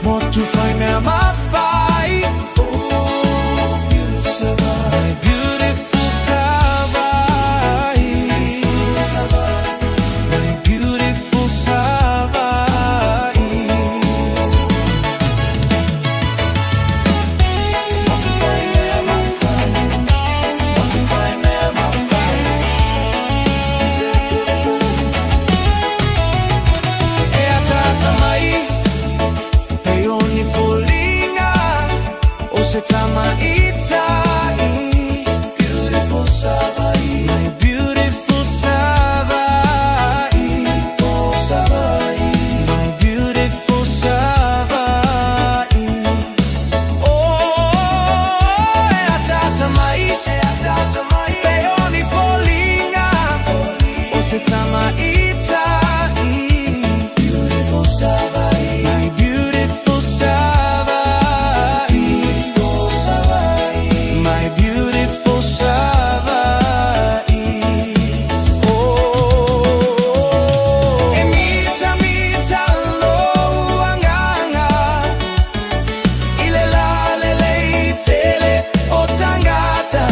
motu fai me amafai my beautiful sabai my beautiful sabai e atata mai e ogni follinga o se tama itai beautiful sabai my beautiful sabai oh sabai my beautiful sabai oh e atata mai e ogni follinga o se tama itai beautiful sabai my beautiful sabai my beautiful sabai oh e mita mita lo anganga ilela lele tele o tangata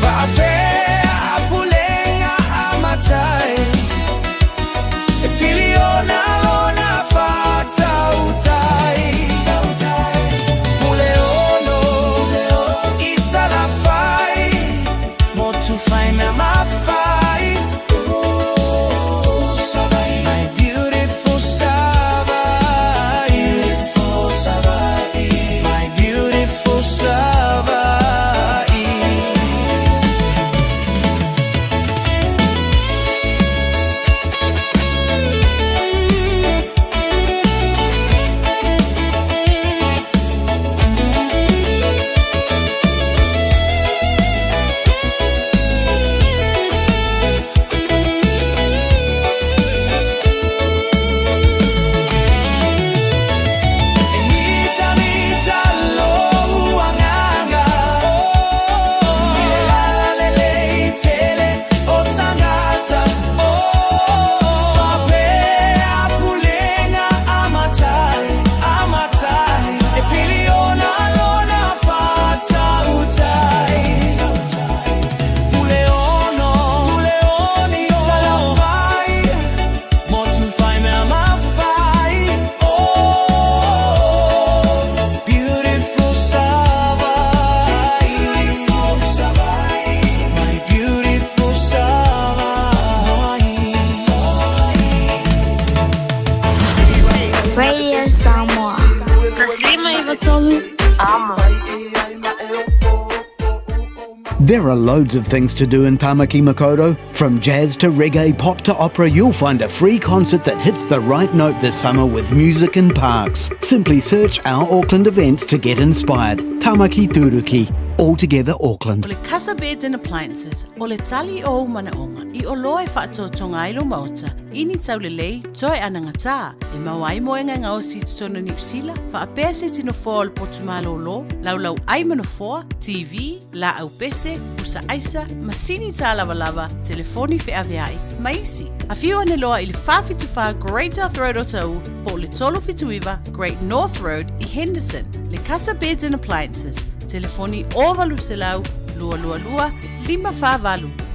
vape apulenga amatai e piliona lona fata utai puleono isala fai motu fai me amafai my beautiful sabai my beautiful sabai mita mita lo anganga lele tele o tangata vape apulenga amatai e piliona lona fata utai puleono sala fai motu fai me amafai beautiful sabai my beautiful sabai Radio Samoa. Taslima Ivatolu. Amo. There are loads of things to do in Tamaki Makaurau. From jazz to reggae, pop to opera, you'll find a free concert that hits the right note this summer with music in parks. Simply search our Auckland events to get inspired. Tamaki Turuki. Altogether Auckland. O le Casa Beds and Appliances, o le tali o umanaonga, i o loa e whaatotonga ilo mauta, ini tau le lei, toi anangata, e mawai moenga ngā o si tutono New Zealand, wha a pese tino fōa o le potumalo o lo, lau aimano fōa, TV, la au pese, usa aisa, masini tā lava, telefoni whi aviai, maisi. A whiu ane loa I le whawhituwha Great North Road o tau, po le tolo whituiwa Great North Road I Henderson, le Casa Beds and Appliances, telefoni o valu se lau, lua, 5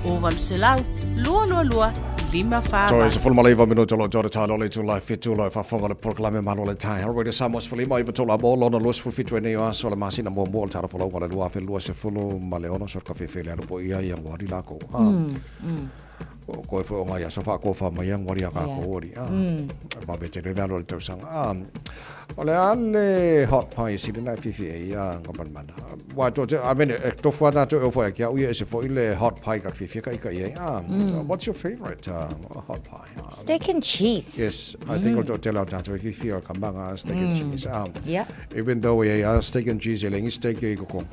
o valu se lau, lua, 5 So is a full Malay minuto lo jora talo le tu life fitu lo fa fonga le proclame mano le tai. Radio Samos for lima iba tola bolo no los for fitu ne yo so la masina mo mo tara polo wala lua fe lua se fulo maleono so ka fe fe le po ia yang wari la ko. Ko fo nga ya so fa ko fa mai yang wari ka ko ori. Ba be te le lo le sanga. Ole alle hot pie si na fifi ya ngaban mana. Wa to I mean to fo da to fo ya u is for ile hot pie ka fifi ka ya. What's your favorite hot pie? Steak and cheese. Yes, I think I'll tell out that if you feel kambanga steak and cheese. Yeah. Even though we are steak and cheese, yung steak yung ko.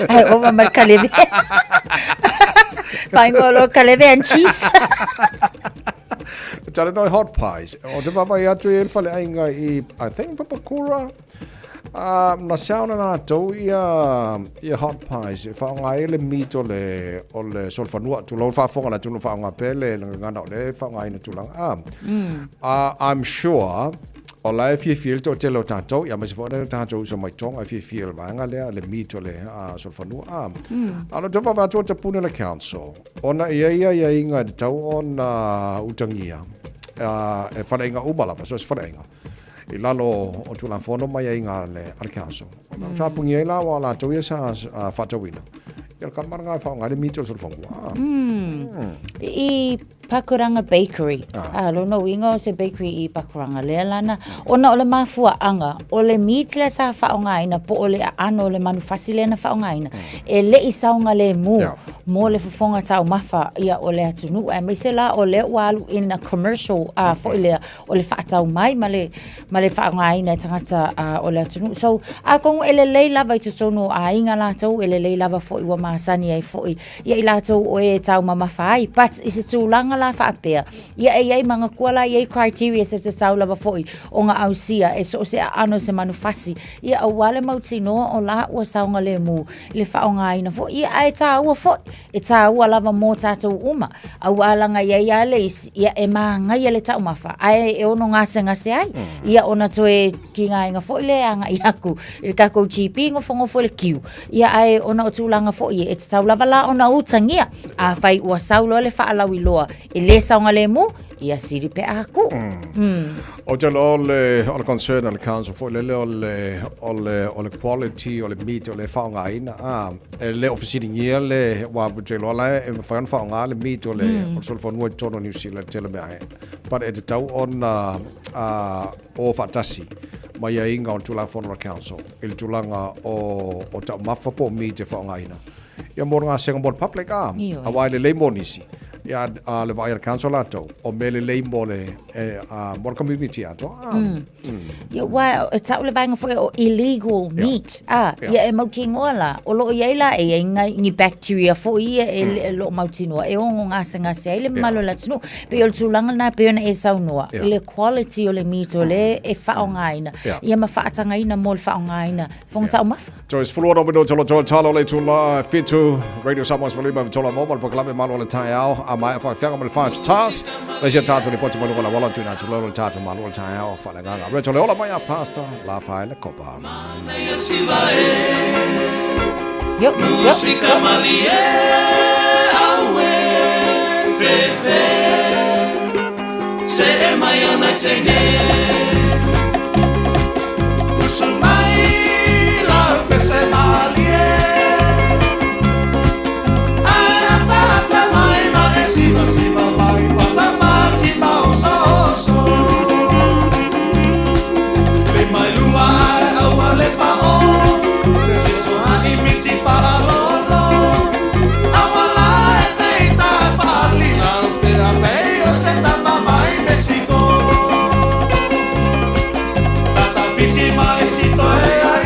Ay, o mamalkalebe. Paingolo kalebe and cheese. Tara no hot pies. O te papa I atu e fale ainga I think papakura. Na sauna na tau ia hot pies. Whaonga ele meat o le solfanua. Tu lau whafonga na tunu whaonga pele. Ngana o le whaonga ina tulang. I'm sure o lai feel to telo tato ya mas fo tato so mai tong I feel vanga le meat o le solfanua. Ano te papa tu te pune le council. Ona ia inga tau ona utangia. E whare inga ubala, so es whare inga. I lalo o tula whono mai inga le council. Whapungi e la wa la tau ia sa whatawina. Ia kamaranga whaonga le mito so whangu. I Pakuranga Bakery. Lono winga o se bakery I Pakuranga lea lana. Ona o le mafua anga, o le meat le sa whaongaina, po o le ano le manufasi le na whaongaina. E le I saunga le mo le fufonga tau mafa ia o le atunu. E me se la o le walu in a commercial fo ile o le whaatau mai ma le whaongaina tangata o le atunu. So, a kongu ele lei lava I tutono a inga la tau, ele lei lava fo I wa mahasani ai fo I. Ia I la tau o e tau mamafa ai, but isi tūlanga la whaapea. Ia e manga kuala I criteria se te tau lava foi o ngā ausia e so se ano se manufasi. Ia a wale mauti noa o la ua saunga le mu le whaonga ina fo. Ia e tā ua fo. E tā ua lava mō tātou uma. A walanga ia le isi. Ia e maanga ia le tau mawha. Ai e ono ngase ai. Ia ona toe ki ngā inga fo le anga I aku. I kako chipi ngofo le kiu. Ia ai ona o tūlanga fo I e te tau lava la ona utangia. A whai ua saulo le whaalawi loa. E le saunga le mu, ia siri pe aku. O te lo le concern on the council for le quality o le meat o le whaonga ina. Le ofisiri ngia le wabu lo la e whaonga le meat o le solfonua tono New Zealand tele mea. But e te tau on o whatasi. Mai a inga o tula whanora council. Il tulanga o tau mafapo meat e whaonga ina. Ia mō ngā senga mō public a wai le lei mō nisi. Ia le vai al council ato o mele lei mō le mō community ato. Ia wai e tau le vainga fo o illegal meat. Ia e mau ki ngoala. O lo ia ila e ingi bacteria fo ia e lo mautinoa. E ongo ngase ai le malo latino. Pe o tūlanga na pe ona e saunua. Le quality o le meat o le e whaongaina. Ia ma whaatangaina mō le whaongaina. Fonga tau mafa. So it's full on mino talo le tula fitu Radio Samoa's Valima tola mobile proclame malo le tai au a mai fa fianga 5 stars. Le sia tatu le poti malo wala tuna tu lo tatu malo le tai au fa le nganga. Reto le ola mai a pastor la fa le copa. Música malie awe fefe se mai ona tene. Usumai la pese malie. Siva mai fata mati pausoso. Le mai lua au le pao. Se so a imiti fara lolo. Awala e teita falina pera meio se tama mai Mexico. Tata fiti mai sito e ai.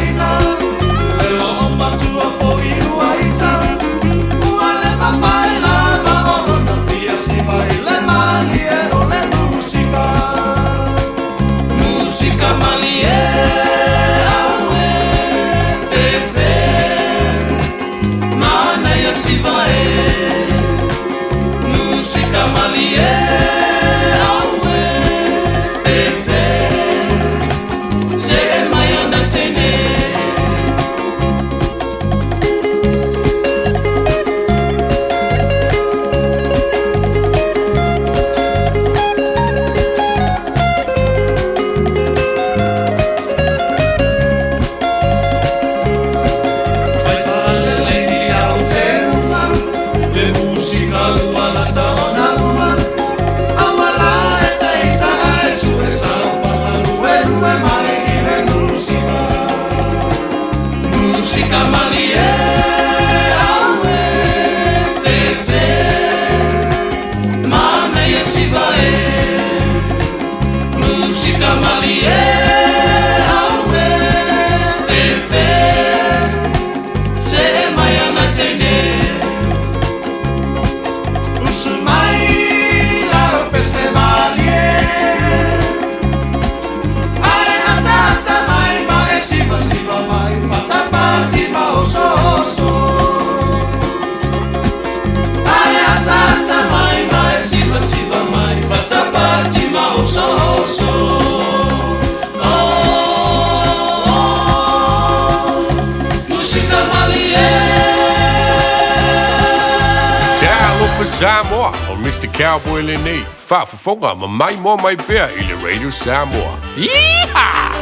Samoa o Mr. Cowboy le nei. Whaafafonga ma mai mo mai pēr i le Radio Samoa. Yeehaw!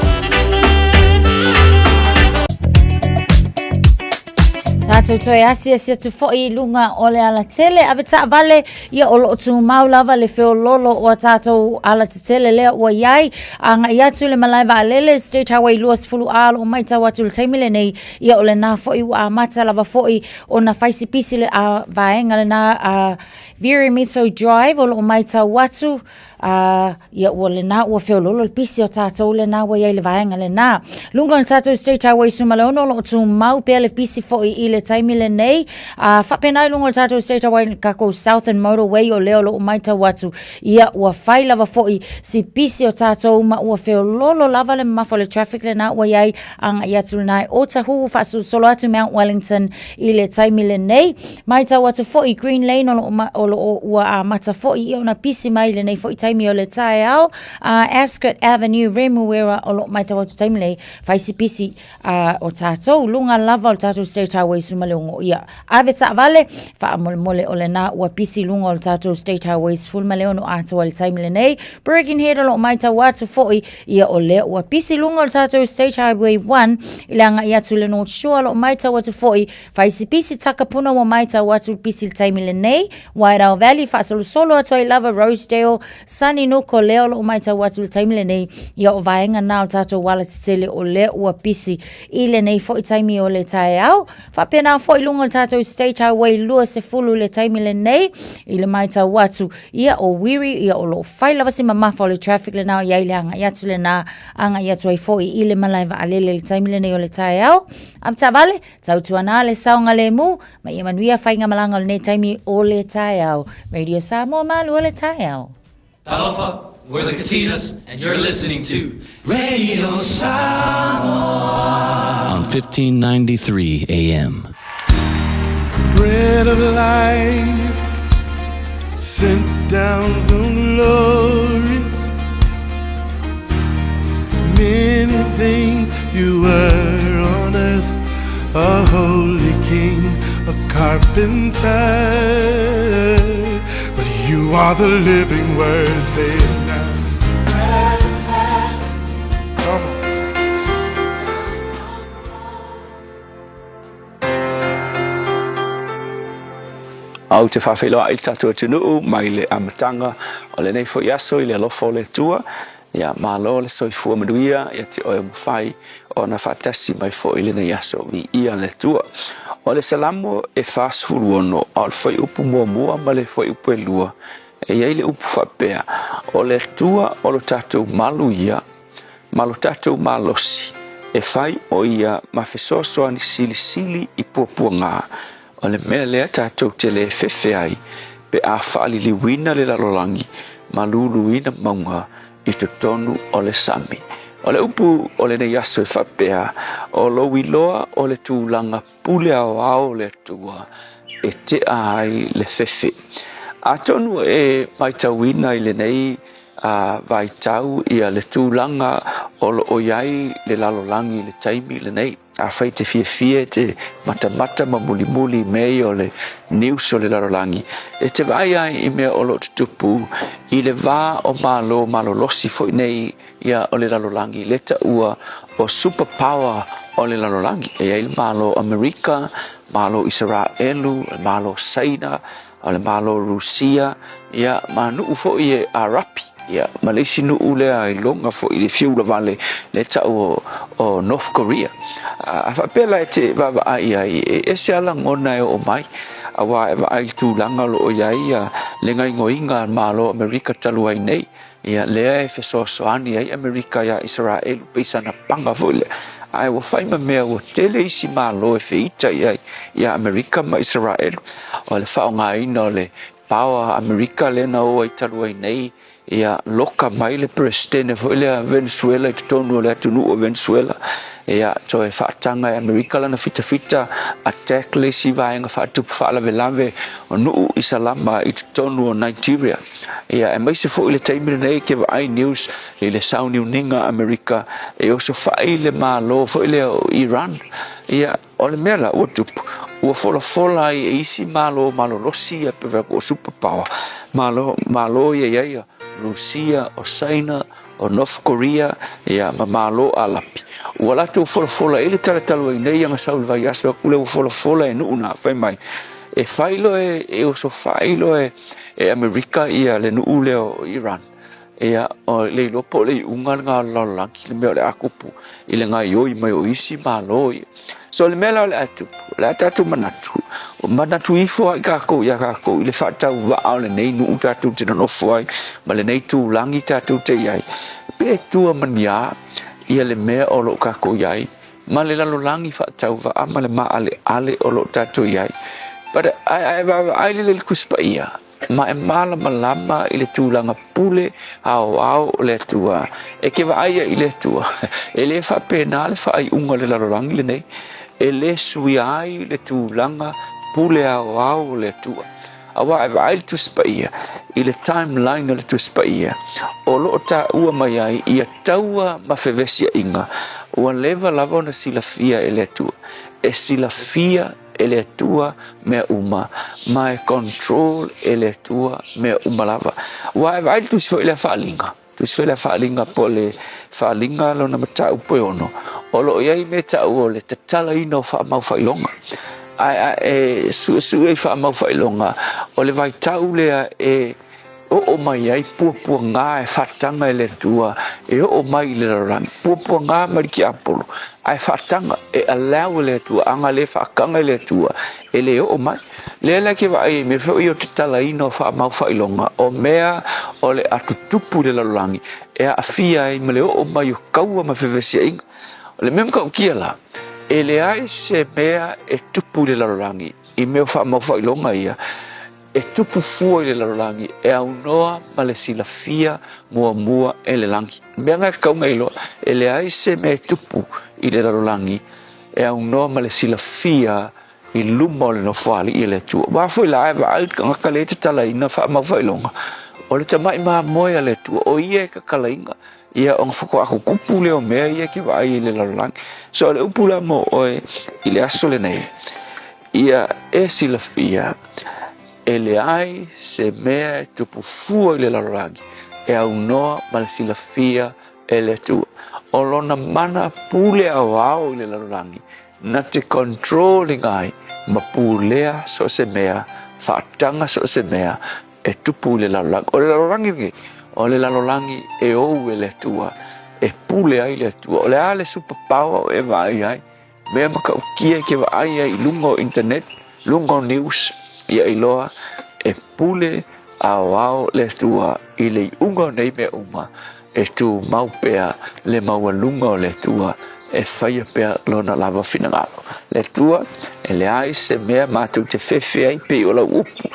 Tātou toi asia tu fo'i lunga o le ala tele. Ave ta vale ia o lo tu mau lava le feo lolo o tātou ala tele lea o iai. Anga ia tu le malaiva alele State Highway luas fulu alo o maita watu le taimile nei. Ia o le nā fo'i wa mata lava fo'i o na faisi pisi le a vaenga le nā Viri Miso Drive o lo maita watu. Ia o le nā ua feo lolo le pisi o tātou le nā wa iai le vaenga le nā. Lunga le tātou State Highway sumaleono lo tu mau pia le pisi fo'i i le taimile nei. Whapenai lunga le tātou State Highway kako Southern Motorway o leo lo o maita watu. Ia ua whai lava fo'i si pisi o tātou ma ua feo lolo lava le mafo le traffic le nā ua iai anga ia tu nai o tahu whasu solo atu Mount Wellington i le taimile nei. Maita watu fo'i Green Lane o lo ua mata fo'i i ona pisi mai le nei fo'i taimi o le tae au. Ascot Avenue Remuera o lo maita watu taimile whaisi pisi o tātou. Lunga lava o tātou State Highway sumalongo ia. Ave ta vale fa mole o le na ua pisi lunga o tātou State Highways fulmaleono ato le taimile nei. Birkenhead o lo maita watu fo'i ia o le ua pisi lunga o tātou State Highway 1 ilanga ia tu le North Shore lo maita watu fo'i whaisi pisi takapuna o maita watu pisi le taimile nei. Wairau Valley fa solo ato i lava Rosedale Sunny Nuko leo lo maita watu le taimile nei ia o vaenga na o tātou wala titele o le ua pisi ile nei fo'i taimi o le tae au. Fa pena fo'i lunga o tātou State Highway lua se fulu le taimile nei ile maita watu ia o Wiri ia o lo whai lava si mamafa o le traffic le nao ia ile anga ia tu le na anga ia tu ai fo'i ile malaiva alele le taimile nei o le tae au. Amta vale tau tuana le saunga le mu ma ia manuia whainga malanga o le nei taimi o le tae au. Radio Samoa malu o le tae au. Talofa, we're the Katinas, and you're listening to Radio Samoa on 1593 AM. Bread of life sent down from glory. Many things you were on earth, a holy king, a carpenter. But you are the living word, say it now. Come on. Au te whawhiloa i tatua tunuu mai le amatanga o le nei fo iaso i le alofo le tua ia malo le soifua manuia ia te oe mawhai o na whatasi mai fo i le nei aso i ia le tua o le salamo e whasfuru ono o le whai upu mua ma le whai upu e lua e iai le upu whapea o le tua o lo tatou malu ia malo tatou malosi e whai o ia mawhesoso ani sili i pupua ngā o le mea lea tātou te le whewhe ai pe a whaaliliwina le lalolangi ma luluina maunga i te tonu o le sami. O le upu o le nei aso e whapea o lo wiloa o le tūlanga pule ao le tua e te ai le whewhe. A tonu e maitawina i le nei vai tau ia le tūlanga o lo o iai le lalolangi le taimi le nei. A whai te fie te mata ma muli mei o le news o le lalolangi. E te vai ai i mea o lo tutupu i le vā o malo losi foi nei ia o le lalolangi. Le ta ua o superpower o le lalolangi. E ai le malo Amerika, malo Israelu, malo Saina, o le malo Rusia, ia manu ufo i e Arapi. Ia Malaysia no ulea I longa fo I le fiula vale le tau o North Korea. A whapela e te wawa ai ai e se ala ngona e o mai. A wa e wa ai tūlanga lo o iai le ngai ngoinga malo Amerika talu ai nei. Ia lea e fesosoani ai Amerika ia Israel peisa na panga fo le. Ai wa whaima mea o tele isi malo e feita ia Amerika ma Israel. O le whaonga ina o le power Amerika le na o ai talu ai nei. Ia loka mai le presidente foi le Venezuela I tonu le atunu o Venezuela ia toe whaatanga e Amerika lana fita attack le si vaenga whaatupu whaalave o nuu i Salama i tonu o Nigeria. Ia e maise fo i le taimire nei ke vai news i le sauni uninga Amerika e oso whai le malo fo i le o Iran. Ia o le mea la ua tupu ua fola i isi malo losi e pewe ko superpower malo ia Rusia o China o North Korea ia malo alapi ua latu fola ele tala i nei anga saul vai aso kule fola e nuuna fai mai e failo e oso failo e Amerika ia le nuu le o Iran ia o le lopo le unga nga lalangi le mea le akupu i le ngai oi mai o isi malo so le mea le atu manatu o manatu ifo ai kako ia kako i le whaatau vaa le nei nuu tatu te nanofo ai ma le nei tu langi tatu te iai pe tua mania ia le mea o lo kako iai ma le lalo langi whaatau vaa ma le maa ale o lo tatu iai but ai le kuspa ia ma e mala malama i le tūlanga pule au le tua e ke vaia i le tua e le whapena le whai unga le larorangi le nei e le sui ai le tūlanga pule au le tua awa e vai tu spaia i le timeline le tu spaia o lo ta ua mai ai i taua ma fevesia inga ua leva lava na silafia e le tua e silafia ele tua me uma mai control ele tua me uma lava vai tu se ele falinga pole falinga lo na mata upono o lo ia me ta o le tala ino fa mau failonga ai su e fa mau failonga o le vai tau le e o mai ai pupu nga e fatanga ele tua e o mai le rang pupu nga mariki apolo ai fatanga e allow le tua anga le fakanga le tua ele o mai le ke vai me fo io tala ino fa mau failonga o mea o le atutupu le lalangi e a fia i mele o mai o kaua ma fevesia inga le mem ka kiela ele ai se mea e tupu le lalangi i me fa mau failonga ia e tupu fua i le lalangi e au noa ma le silafia mua e le langi mea ngā kaunga ilo e le ai se me tupu i le lalangi e au noa ma le silafia i luma o le nofali i le tua wafo i la e wa ai ngaka le te tala ina wha mau whailonga o le tamai maa moe le tua o ia e ka kalainga ia o ngafako ako kupu leo mea ia ki wa ai i le lalangi so le upula mo oe i le aso le nei ia e silafia ele ai se mea e tupu fua i le lalangi e au noa ma le silafia e le tua o lona mana pule au i le lalangi na te controlling ai ma pulea so se mea whaatanga so se mea e tupu le lalangi o le lalangi e ou e le tua e pule ai le tua o le ale superpower e vai ai mea maka ukia ke vai ai lunga o internet lunga o news ia iloa e pule au le tua i le unga nei me uma e tu mau pea le mau lunga o le tua e whaia pea lona lava finangalo le tua e le ai se mea mātou te whewhe ai pe o la upu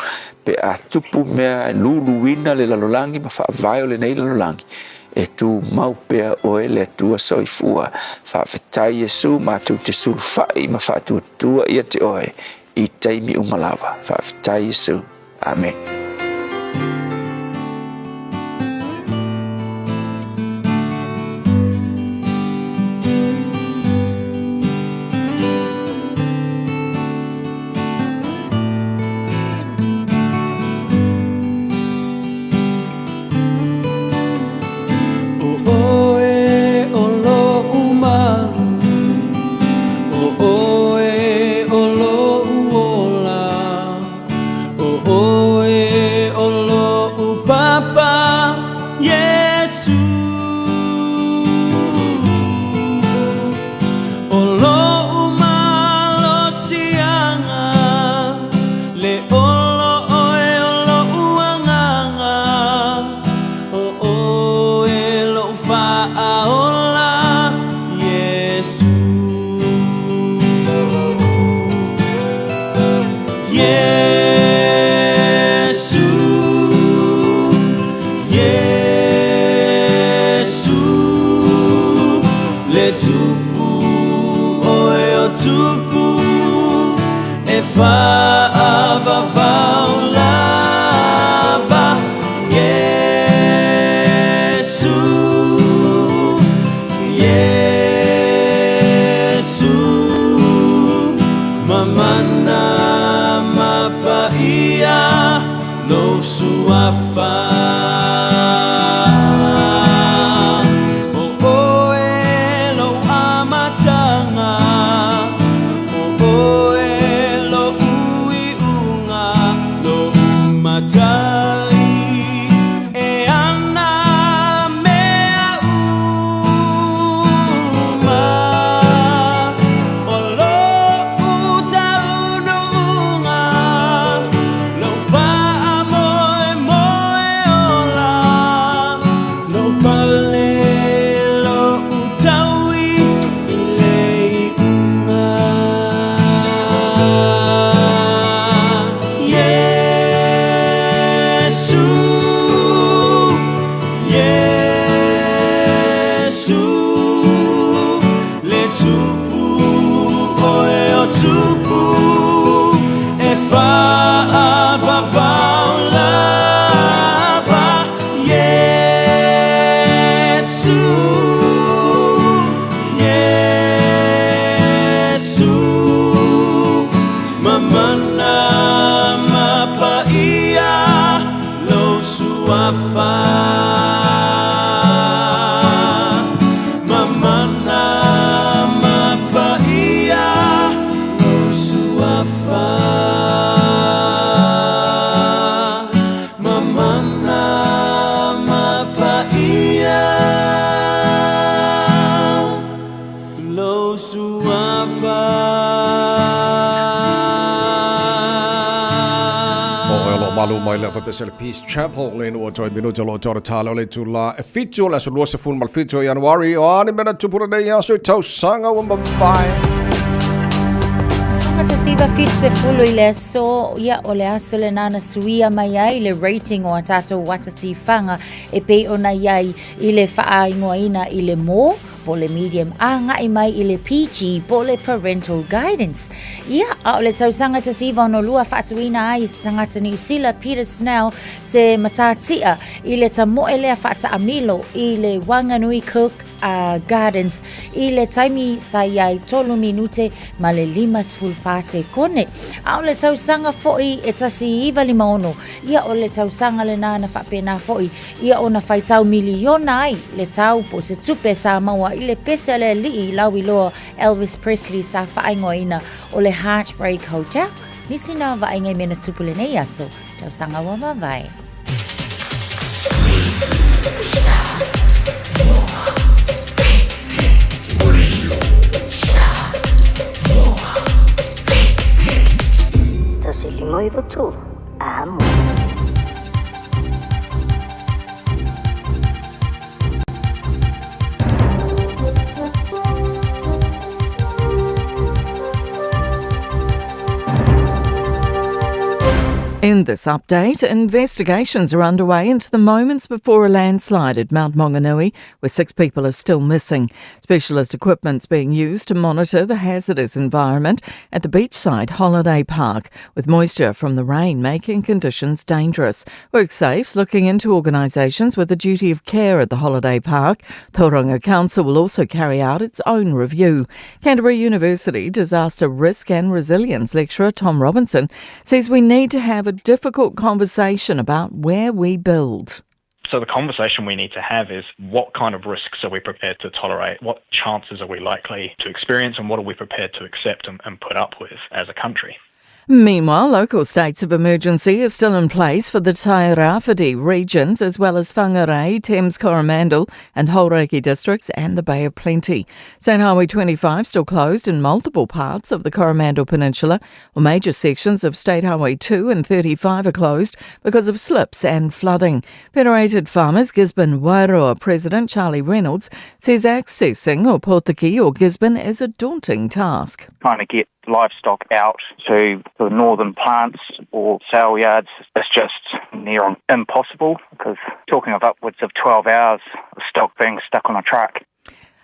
pe a tupu mea e luluina le lalolangi ma whaavai o le nei lalolangi e tu mau pea o e le tua soifua whaafetai Yesu mātou te surfai ma whaatua tua ia te oe i taimi umalava whaafetai Yesu Amen. Oh, suafa mamana mapaia lo suafa mamana mapaia lo suafa. Malu mai le fa pesel Peace Chapel le no join minuto lo jora talo le tu la fitio la so se fun mal fitio January o ani mena tu pura de ya so tau sanga wa mai. Masa siva fit se fulu ile so ia ole aso le nana suia mai ai le rating o atato watati fanga e pe ona iai ile faa ingoina ile mo pole medium anga i mai ile PG pole parental guidance. Ia ole tau sanga te siva no lua fatuina ai sanga te New Zealand Peter Snell se matatia ile ta mo ele fata amilo ile Wanganui Cook Gardens ile taimi sai tolu minute male limas full fase kone ole tau sanga foi etasi iva limaono ia ole tau sanga le nana fa pena foi ia ona fai tau miliona ai le tau po se tupe sa maua ile pese le li lawi lo Elvis Presley sa fa ingoina ole Heartbreak Hotel misina va ingai mena tupule nei aso tau sanga wa vai. Silimoivo tu, amo. In this update, investigations are underway into the moments before a landslide at Mount Maunganui, where 6 people are still missing. Specialist equipment's being used to monitor the hazardous environment at the beachside holiday park, with moisture from the rain making conditions dangerous. WorkSafe's looking into organisations with a duty of care at the holiday park. Tauranga Council will also carry out its own review. Canterbury University Disaster Risk and Resilience lecturer Tom Robinson says we need to have a difficult conversation about where we build. So the conversation we need to have is what kind of risks are we prepared to tolerate? What chances are we likely to experience, and what are we prepared to accept and put up with as a country? Meanwhile, local states of emergency are still in place for the Tairāwhiti regions, as well as Whangarei, Thames Coromandel and Hauraki districts and the Bay of Plenty. State Highway 25 still closed in multiple parts of the Coromandel Peninsula, while major sections of State Highway 2 and 35 are closed because of slips and flooding. Federated Farmers Gisborne Wairoa President Charlie Reynolds says accessing Opotiki or Gisborne is a daunting task. Trying to get livestock out to the northern plants or sale yards is just near on impossible, because talking of upwards of 12 hours of stock being stuck on a truck.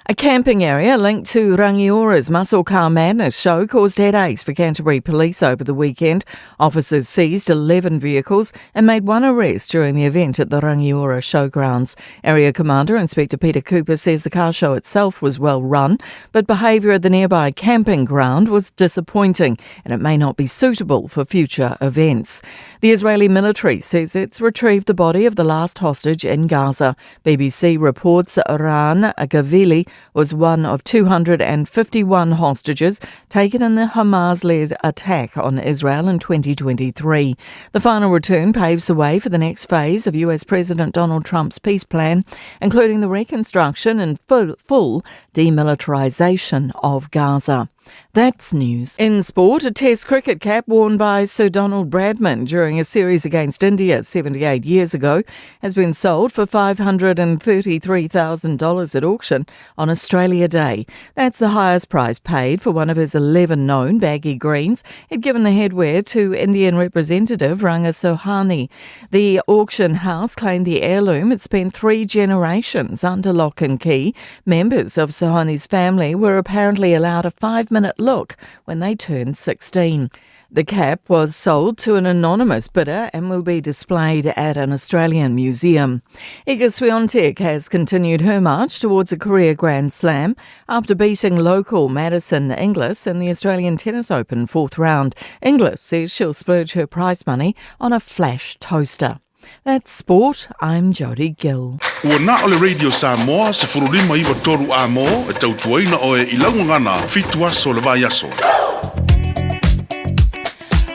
A camping area linked to Rangiора's Muscle Car Madness show caused headaches for Canterbury Police over the weekend. Officers seized 11 vehicles and made 1 arrest during the event at the Rangiora showgrounds. Area Commander Inspector Peter Cooper says the car show itself was well run, but behaviour at the nearby camping ground was disappointing and it may not be suitable for future events. The Israeli military says it's retrieved the body of the last hostage in Gaza. BBC reports Ran Agavili was one of 251 hostages taken in the Hamas-led attack on Israel in 2023. The final return paves the way for the next phase of US President Donald Trump's peace plan, including the reconstruction and full demilitarisation of Gaza. That's news. In sport, a Test cricket cap worn by Sir Donald Bradman during a series against India 78 years ago has been sold for $533,000 at auction on Australia Day. That's the highest price paid for one of his 11 known baggy greens. He'd given the headwear to Indian representative Ranga Sohani. The auction house claimed the heirloom had spent 3 generations under lock and key. Members of Sohani's family were apparently allowed a 5-minute look when they turned 16. The cap was sold to an anonymous bidder and will be displayed at an Australian museum. Iga Swiatek has continued her march towards a career Grand Slam after beating local Madison Inglis in the Australian Tennis Open 4th round. Inglis says she'll splurge her prize money on a flash toaster. That's sport. I'm Jodie Gill. Ua na o le Radio Samoa se furulima iwa toru a mo e tautuaina o e ilaungangana fitu aso le vai aso.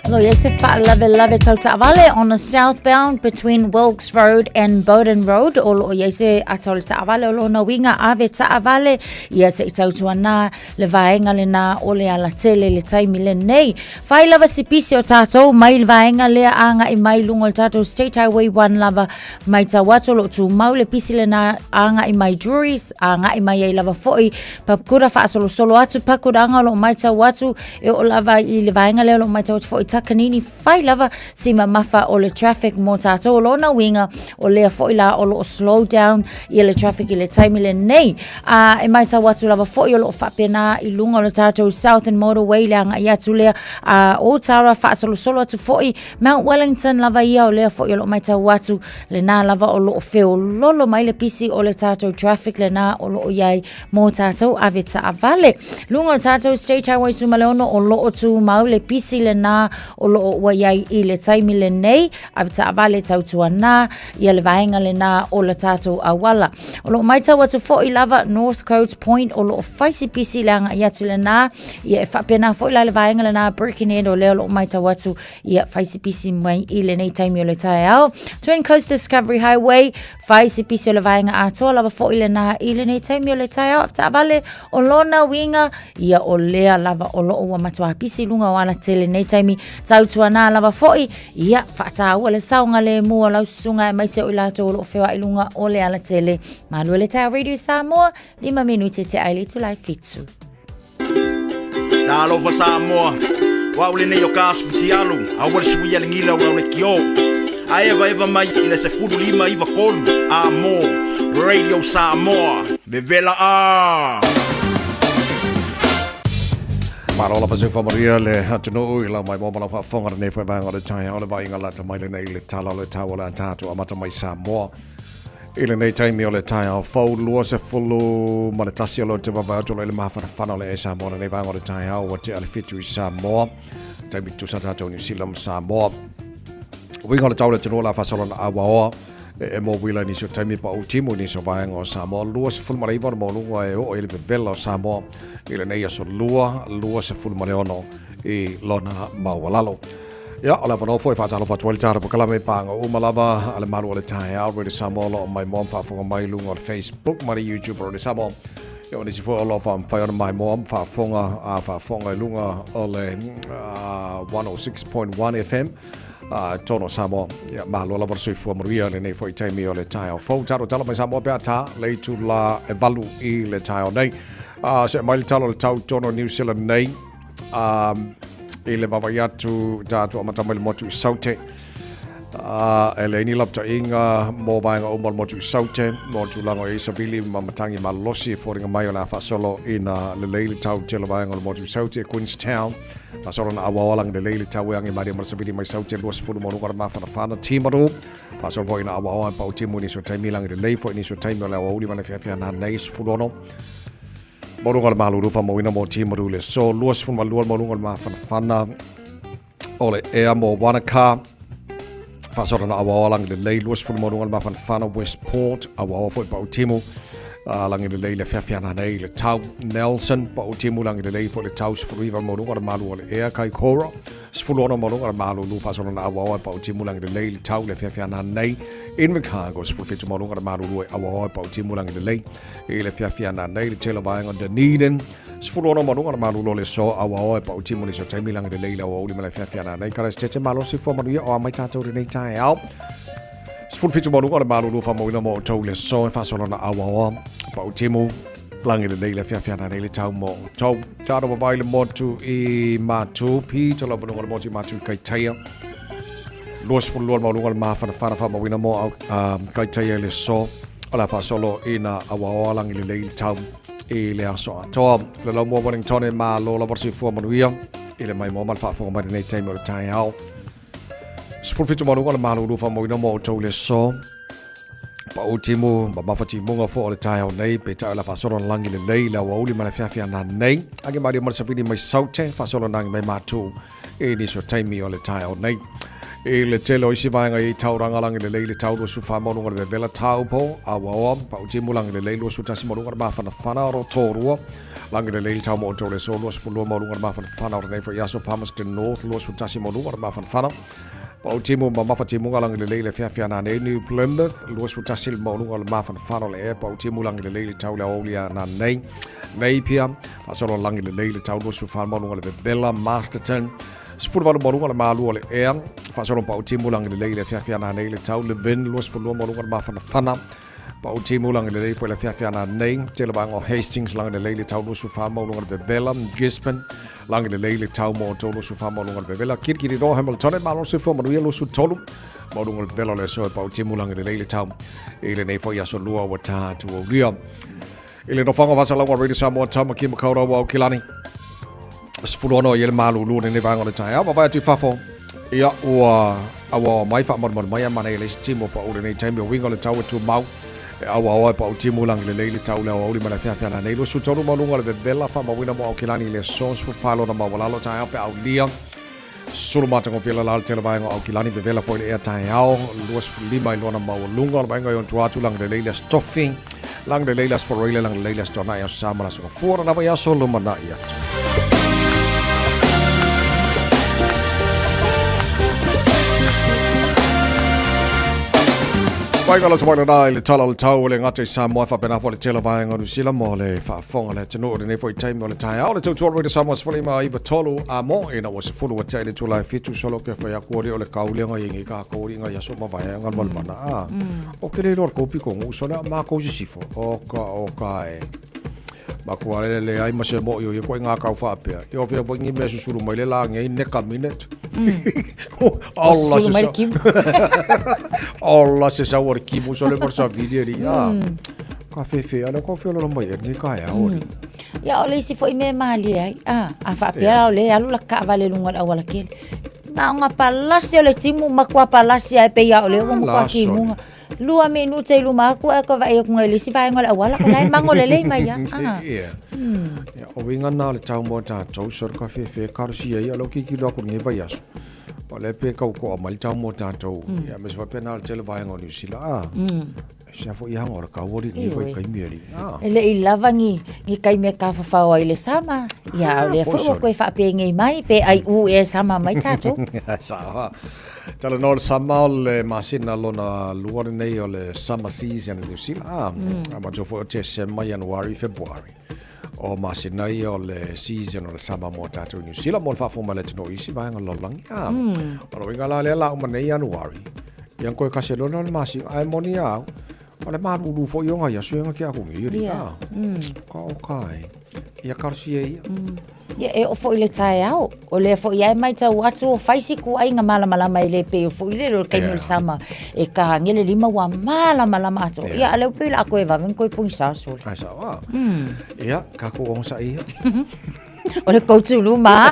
Lo yes, love it Ta'avale on the southbound between Wilkes Road and Bowden Road. O lo yes, atol Ta'avale lo na winga ave Ta'avale. Yes, it's out to ana le vaenga le na ole ala tele le taimi le nei. Fai lava sipisi o tato mai vaenga le anga I mai lungo le tato State Highway 1 lava mai tawato lo tu mau le pisi le na anga I mai juries anga I mai e lava foi papkura fa solo atu pakura anga lo mai tawato e o lava I le vaenga le lo mai tawato foi kanini fai lava sima mafa o le traffic mo tato o lona winga o lea foi la o lo slow down I le traffic I le taimi le nei e mai tawatu lava foi o lo whapena I lunga o le tato Southern Motorway le anga ia tu lea o tara fa solo atu foi Mount Wellington lava ia o lea foi o lo mai tawatu le na lava o lo feo lolo mai le pisi o le tato traffic le na o lo iai mo tato ave Ta'avale lunga o tato State Highway sumaleono o lo tu mau le pisi le na o lo wa yai I le taimi le nei a Ta'avale tautua na ia le vaenga le na o le tatou awala o lo mai tau atu fo I lava North Coast Point o lo faisi pisi langa ia tu le na ia e whapena fo I la le vaenga le na Birkenhead o leo lo mai tau atu ia faisi pisi mai I le nei taimi o le tai au Twin Coast Discovery Highway faisi pisi o le vaenga ato lava fo I le na I le nei taimi o le tai au Ta'avale o lona winga ia o lea lava o lo o matua pisi lunga o ala tele nei taimi tautua na lava foi ia whaatau le saunga le mua lau sunga e maise o ilato o lo whewa ilunga o le ala tele malua le tau Radio Samoa 5 minute te aile tu lai fitsu Na alofa Samoa wa ule ne yo kasu ti alu a wale suia le ngila wa le kio a eva mai ina se fulu lima iwa kolu a mo Radio Samoa vevela a Marola pa se famaria le hatuno ila mai mo mana fa fonga ne fa banga le tai ole vai ngala ta mai le nei le tala le tawala tatu amata mai Samoa ile nei tai mi ole tai au fo lua se fulu ma le tasi lo te va to le mafa fa le Samoa nei banga le tai au wa te ale fitu Samoa tai mi tu sa tatu New Zealand Samoa we ngala tawle te rola fa solo na awa e mo wila ni so taimi pa ultimo ni so vai ngo Samoa lua se fulu ma iva mo lunga e o ile bella Samoa ile nei so lua se fulu ma ono e lona mawalalo ya ala vano foi fa talo fa twelve tara po kala me panga o malava ala malu ole tai already Samoa lo my mom fa fo mai lunga on Facebook mari YouTube o Samoa yo ni si fo lo fa fa on my mom fa fonga lunga ole 106.1 FM tono Samoa ya malo la verso fu moria le nei foi taimi o le tai fo taro talo mai Samoa pe ata le tu la evalu I le tai nei se mai talo le tau tono New Zealand nei I le vavai atu tātu amata mai le motu I saute e le ini lapta inga mo vaenga o motu I saute mo tu lango I savili mamatangi malosi foringa mai o la fasolo ina le leili tau tele vaenga o motu I saute Queenstown pasoro na awawalang le leili tau yangi mari mar savili mai saute luas fulu mo ngara mafana fana timaru pasoro vo ina awawan pa utimu ni so taimi lang le lei fo ni so taimi la wa uli mana fia na neis fulono Morungal malu rufa mo ina mo timaru le so luas fun malual morungal mafana fana ole ea mo Wanaka fasora na awawalang le lei luas fun morungal mafana fana Westport awawa fo pa utimu lang le lei le fia na nei le tau Nelson pa utimu lang le lei fo le tau sfruiva morungal malu ole ea kai kora sfulona morungal malu lu fasora na awawa pa utimu lang le lei le tau le fia na nei in Chicago sfulfitu morungal malu lu awawa pa utimu lang le lei le fia na nei le tela vai on Dunedin sfulona morungal malu lo le so awawa pa utimu ni so taimi lang le lei la wa uli mala fia na nei kala stete malo si fo maria o mai tato re nei tai au sfulfitu morungal malu lu fa mo ina mo to le so fasora na awawa pa utimu lang le lei le fia na nei le tau mo to taro vai le motu I matu pi to lo morungal motu matu kai taia los fulu mo lungal ma fa mo ina mo kai taia le so ala fa solo ina awa lang le lei tau e le aso to le lo mo Wellington e ma lo la versi fu mo via ile mai mo mal fa fo ma nei time o tai au sfulfitu mo lungal ma lo fa mo ina mo to le so pa ultimo ba fa ti mo fo le tai au nei pe ta la fa solo lang le lei la wa uli ma la fia na nei age ma di mo sa vidi mai saute fa solo nang mai ma tu e ni so time o le tai au nei E le telo isi vaenga i tauranga langi le leile tau lusu whamorunga le vela tau po a wawa pa ujimu langi le leile lusu tasi morunga ma whana ro tōrua langi le leile tau mo le so lusu fulua morunga ma whana ro nei for Yaso Palmerston North lusu tasi morunga ma whana pa ujimu ma mawhatimunga langi le leile whiawhia nei New Plymouth lusu tasi morunga ma whana le e pa ujimu langi le leile tau le aulia na nei pia pa solo langi le leile tau lusu whamorunga le vela Masterton Sfurvalu morunga le malu le eang fa solo pa utimu lang le leile fiafia na nei le tau le ben los fulua morunga ma fana pa utimu lang le leile fa le fiafia na nei te le bango Hastings lang le leile tau los fa morunga le Bella Gisborne lang le leile tau mo to los fa morunga le Bella kirkiri ro Hamilton ma lo se fo mo lo su tolu morunga le Bella le so pa utimu lang le leile tau ile nei fo ya so lua wa ta tu o ria ile no fanga va sala wa radio Samoa Tamaki Makaurau wa Kilani Sfulono yel malu lu ne bango le tai ava vai tu fafo ia ua awa mai fa mon mai mana ele timo pa ule nei time wingo le tau tu mau awa pa timo lang le le tau le uli mana fia na nei lo su tolu malunga le bella fa ma wina mo Kilani le sos fu falo na ma lo tai pe au lia sulu mata ko fela la tele bango Kilani be bella for le tai au luas lima lo na ma lunga bango yon tu lang le stuffing lang le for lang le stona ya sama la so for na ya solo mana ya Paikalla tumaina nai le tala le tau le ngate Samoa fa pena fo le tele vaenga New Zealand mo le fa fonga le tino le nei foi time le tai au le tau tuaru le Samoa sfoli ma iva tolu a mo ina was fulu wa tele tu lai fitu solo ke fa ya kuori o le kaulenga ingi ka kuori nga ya so ma vaenga mal mana a o ke le lor kopi ko ngu so na ma ko sifo o ka e ma ko le ai ma se mo yo ko nga ka fa pe yo pe bo ngi me su mai le la ngai ne ka minute Allah se sa war ki mo so le por sa video ri ka fe ala ko fe lo mai ni ka ya ori ya ole si foi me mali ai a fa pe le alu la ka vale lunga awala ke na nga palasio le timu ma ko palasio pe ya ole mo ka ki mo lua minute luma ko ko va e ko ngai si va ngol awala ko lai mangole le mai ya ya o winga na le tau mo ta tau sor ka fe ka si ai alo ki lo ko ngi va ya o le pe ka ko mal tau mo ta tau ya me va pena le tele va ngol si la sa fo ia ngor ka wori ni ko kai mieri ele i lavangi ni kai me ka fa wa ile sama ya le fo ko fa pe ngai mai pe ai u e sama mai ta tau sa Tala no le sama le masina lona luar nei o le summer season in New Zealand. Ma jo fo te sema January February. O masina o le season o le sama mo tatu New Zealand mo fa fo ma le no isi va ngalo lang. O winga la le la o nei January. Yang ko ka se lona le masi ai moni au. O le ma lu fo yo nga ya suenga ki aku ngi Ka kai. Ia karsi e ia e o fo ile tai au o le fo ia mai tau atu o faisi ku ai nga mala mai le pe o fo ile lo kai mil sama e ka ngele lima wa mala atu ia ale pe la ko e va ven ko pun sa so ai sa wa ia ka ko on sa ia o le ko tu lu ma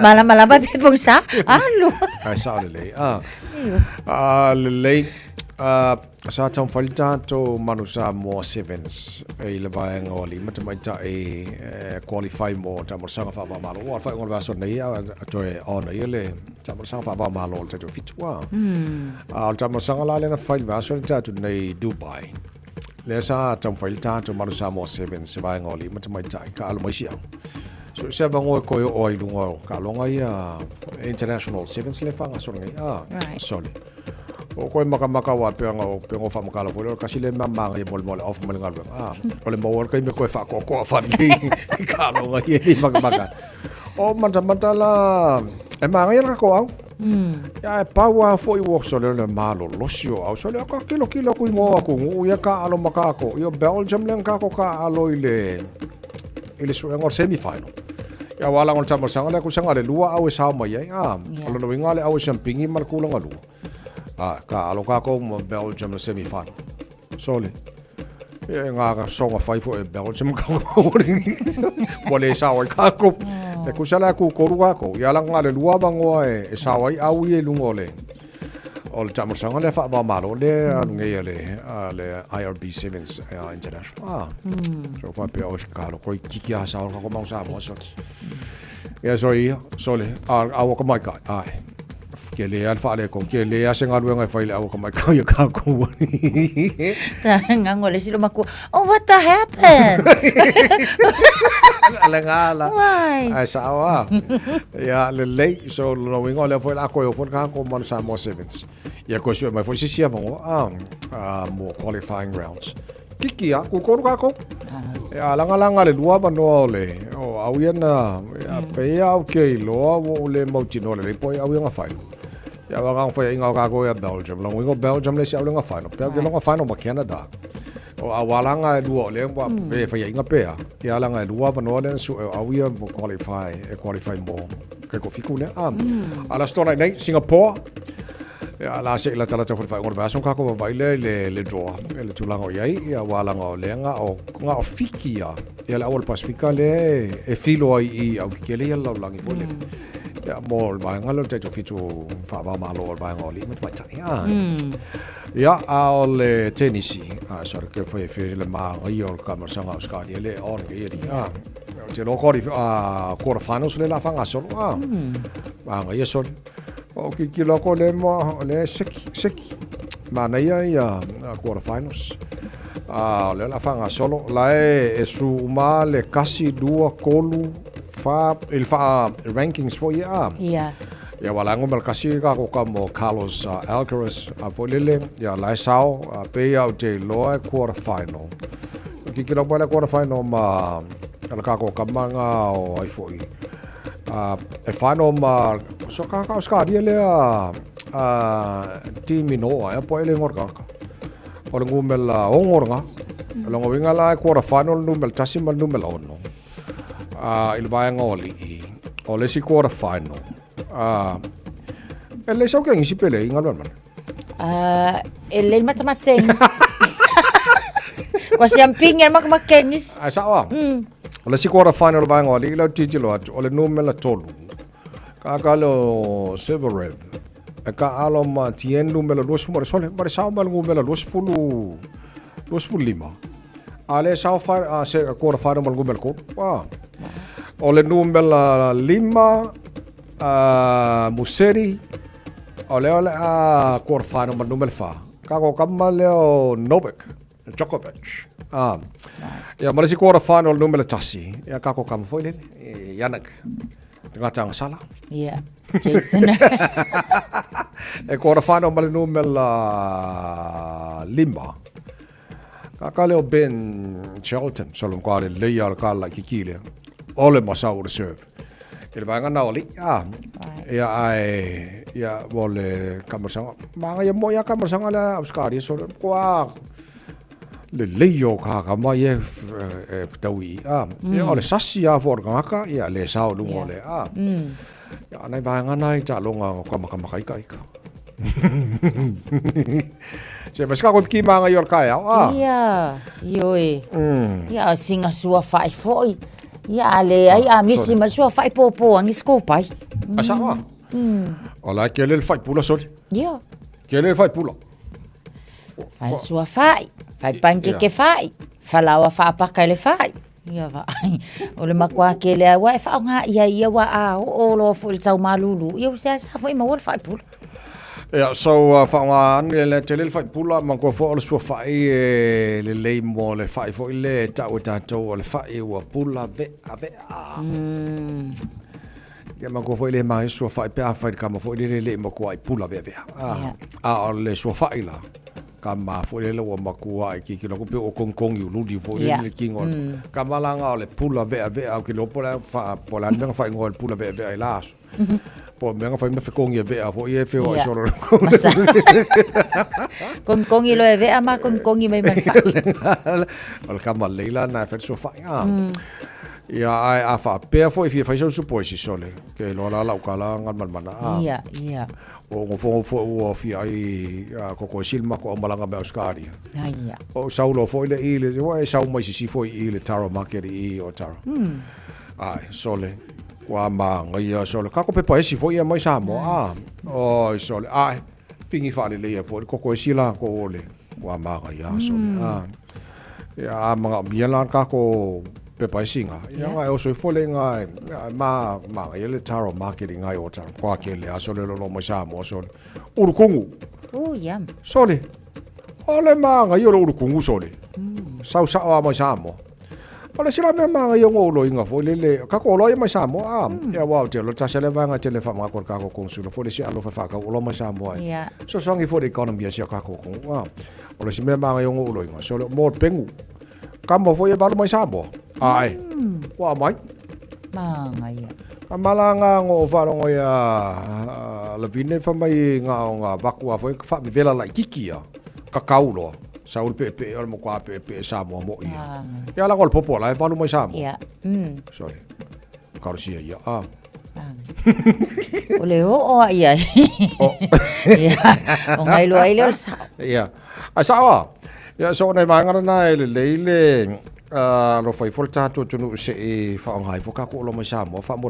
mala pe pun sa alu ai sa le le sa tau falita to manusa mo sevens e le vaenga o lima te maita e qualify mo ta mo sanga fa malo o fa ngol vaso nei to e ona ile ta mo sanga fa malo te to fitua ta mo sanga la le na file vaso ta to nei Dubai le sa tau falita to manusa mo sevens e vaenga o lima te maita ka alo mai sia so se va ngo ko o i lunga ka longa ia international sevens le fa ngaso nei sorry o ko maka wa pengo fa makala ko kasi le mama ngai mol of mol ngal o le mo kai me ko fa ko fa ni ka no ngai maka o manta la e ma ngai ra ko au ya pa wa fo I wo so le malo losio au so le ka kilo ku ngo ku ya ka alo maka ko yo Belgium len ka ko ka alo ile so ngor semi final ya wala ngol tamo sanga le ku sanga le lua au sa mai o lo ngale au champingi mal ku lo ngalu ka alo ka ko mo Belgium semi final sole e nga songa fai fo e Belgium ka mo le sa wa ka ko e ku sala ku ko ruwa ko ya la nga le lua bango e sa wa au ye lungole o le tamo sanga le fa ba malo le nge le IRB Sevens international so fa pe o ka lo ko kiki a sa ko mo sa mo so ya so sole a ko mai ka ke le alfa le ko ke le asenga luenga fai le au ka mai ka ka ko ngangole silo maku. Oh, what the happened? Alangala. Why? Ai sawa. Ya le lei so no wingo le foi la ko yo ka ko man Samoa Sevens. Ya ko so mai foi sia mo more qualifying rounds. Kiki ya ku ko ka ko. Ya langa le dua ba no le. O au ya na ya pe ya okay lo le mo chino le poi au ya fai. Ya ba gang foi inga ka ko ya Belgium. Long wingo Belgium le sia le final. Pe ke long final ma Canada. O awalanga dua le wa pe fa inga pe ya langa dua pa no le su awia qualify mo ke ko fiku le ala stona nei Singapore ya la se la tala ta fa ngor va son ka ko va le draw le tulanga yai ya walanga le nga o fiki ya la ol pasifika le e filo ai au ke le la langi fo le ya mo ba ngalo te to fitu fa ba ma lo ba ngoli met ba cha ya al tenisi so che foi le ma io il camera sanga scadi le on che ieri te lo cori quarter finals le la fanga solo ma io solo o che lo con le seki ma ya quarter finals le la fanga solo la è su male quasi due colu fa il fa rankings for ya walango malkasi ka ko kamo Carlos Alcaraz afolele ya laisao pe ya te loa quarter final kikilo bala quarter final ma ka ko kamanga o ai foi e final ma so ka ska diele team no ya po ele ngor ka o ngumela ongornga lo ngowinga la quarter final numel tasimal numel ono il bayang oli o le si quarter final ele so que ngisi pele ingalwan man ele matematengs ko siamping yan makmakengis sawa ole si quarter final ba ngoli lo tijilo ole numela tolu kakalo Severev ka alo ma tien numela dos fumar sole bare sawa mal numela dos lima ale sawa fa se quarter final mal numela ko ole numela lima Museri ole quarter final ma numero fa kako kamaleo Novak Djokovic ya malasi quarter final numero tasi ya kako kam foi Yanak tengah sala Jason quarter final mal numero lima kakaleo Ben Shelton solum kwale leia kala kikile ole masau reserve il va ngana oli ya vole kamersanga manga ya moya kamersanga la abskari so kwa le leyo ka ma ye tawi ya ole sasi ya for ngaka ya le sao lu ngole ya nai va ngana ta longa kama kai ka se meska ko ki manga yor ka ya yoi ya singa sua fai foi ya le ai misi ma sua fai popo angi skopai asawa ola que ele fai pula sol ya que ele fai pula fai sua fai panque que fai falawa fa pa ka le fai ya va ole makwa que le wa fa nga ya wa o lo fo il tau malulu yo se sa foi ma wol fai pula ja so fa nga le tele fai pula ma ko fo le sua fai le le mo le fai fo le ta to le fai wa pula ve ya ma ko fo le mai sua fai pe fai ka ma fo le mo ko ai pula ve le sua fai la ka ma fo le wa ma ko ai ki lo ko pe o kong yu lu di fo le kingon ka malanga le pula ve au ki lo pola fa pola nga fai ngol pula ve ai la po me nga fai me kong ye ve fo ye fe o so lo kong i lo ve ama kong i mai man fa al ka ma leila na fa so fa ya a fa pe fo i fa so po si sole ke lo la ka la ngal man mana ya o fo o fi ai ko silma ko malanga be skari ya o saulo fo ile o sau mai si fo ile taro market o taro ai sole wa ma ngai sole ka ko pe pa si fo ia mai sa mo o sole ai pingi fa le fo ko sila ko ole wa ma ngai sole ya mga biela ka ko pe pai singa ia ngai o so fole ngai ma ele taro marketing ngai o taro kwa ke le aso le lo mo sa mo so urukungu yam sole ole ma ngai o urukungu sole sau sa mo sa mo ole sila me ma ngai o lo inga fole le ka ko lo mo sa mo ia wa te lo ta sele vanga te le fa ma ko ka ko konsulo fole si alo fa ka o lo mo sa mo so songi fole economy si ka ko ole si me ma ngai o lo inga so mo pengu kamo foi balu mai sabo ai wa mai manga ia amalanga ngo falo ngo ya la vine fa mai nga bakua foi fa vela la kikia kakaulo saul pepe al mo kwa pepe samo mo ia ya la gol popola e balu mai sabo ia sorry karusia ia ole o ia ia o ngai lo ai lo sa ia asawa ya so nei vanga na le lo fai volta to no se fa ngai foka ko lo ma mo fa mo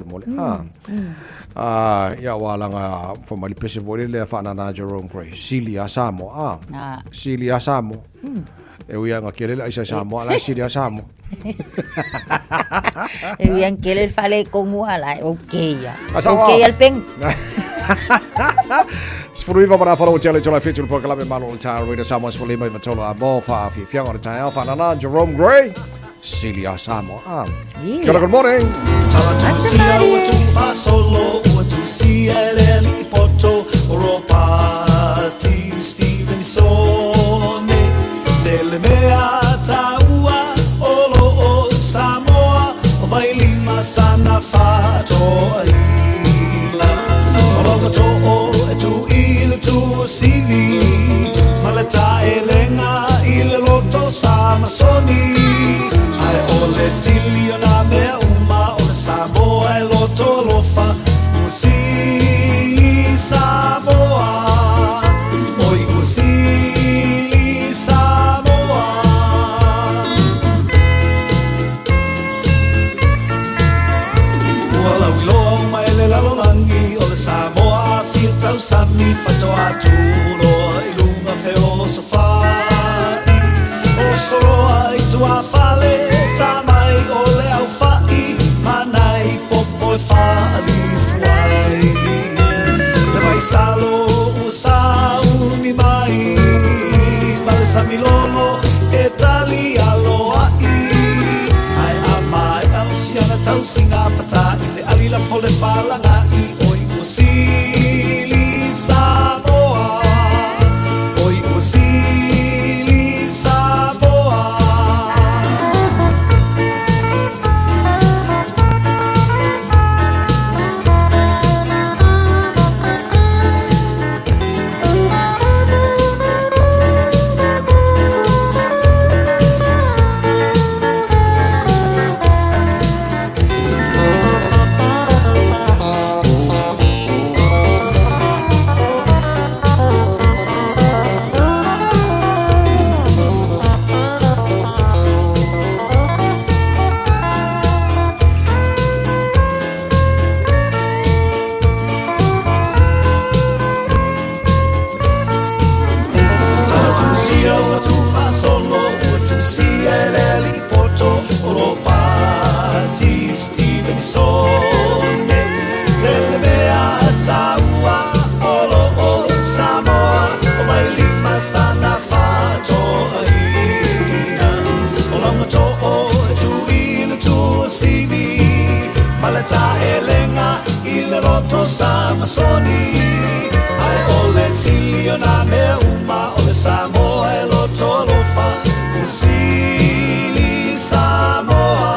ya wala nga fa mali pese vole le fa na Jerome Gray Silia Samo Silia Samo e uia nga kele la isa Samo la Silia Samo e uia kele fale con ala okay ya okay al peng Sfruiva para falo challenge la feature programme malo ta radio Samo sfulima i matolo a bo fa fi fianga ta alfa na Jerome Gray Silia Samo good morning solo tu CLL Poto Ropati Stevenson Telemea Taua Olo Samoa vai lima sana fato ila Ologoto tu il tu sivi malata elenga il loto samasoni ai ole silio na me uma ole samoa e loto lofa musili samoa oi musili samoa wala wilo mai le lalolangi ole samoa fitau sami fato atulo ilunga feo safari o solo ai tua fale tamai ole au fai manai popo fali fuai te vai salo usau ni mai balsa milolo italiano ai amai au siana tau singa pata ile alila fole falanga i oi usili samoa oi usili samoa Samasoni ai ole silio na me uma ole Samoa e lo tolofa usili Samoa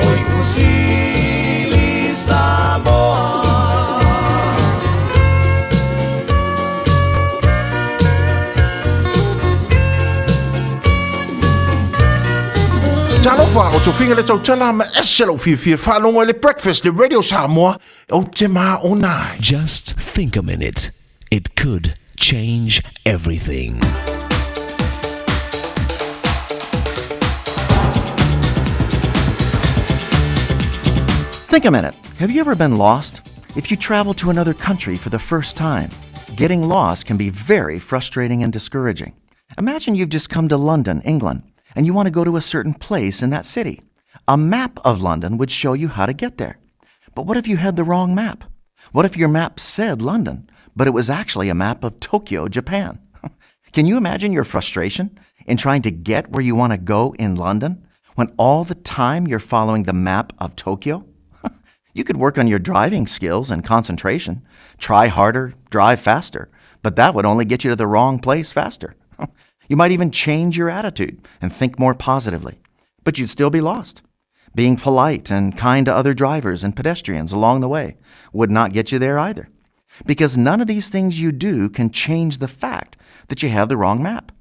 oi usili Samoa Talofa o tu finga le tau tala ma eselo fi whanongo le breakfast le radio Samoa o te maa o nai. Just think a minute. It could change everything. Think a minute. Have you ever been lost? If you travel to another country for the first time, getting lost can be very frustrating and discouraging. Imagine you've just come to London, England, and you want to go to a certain place in that city. A map of London would show you how to get there. But what if you had the wrong map? What if your map said London, but it was actually a map of Tokyo, Japan? Can you imagine your frustration in trying to get where you want to go in London when all the time you're following the map of Tokyo? You could work on your driving skills and concentration, try harder, drive faster, but that would only get you to the wrong place faster. You might even change your attitude and think more positively, but you'd still be lost. Being polite and kind to other drivers and pedestrians along the way would not get you there either, because none of these things you do can change the fact that you have the wrong map.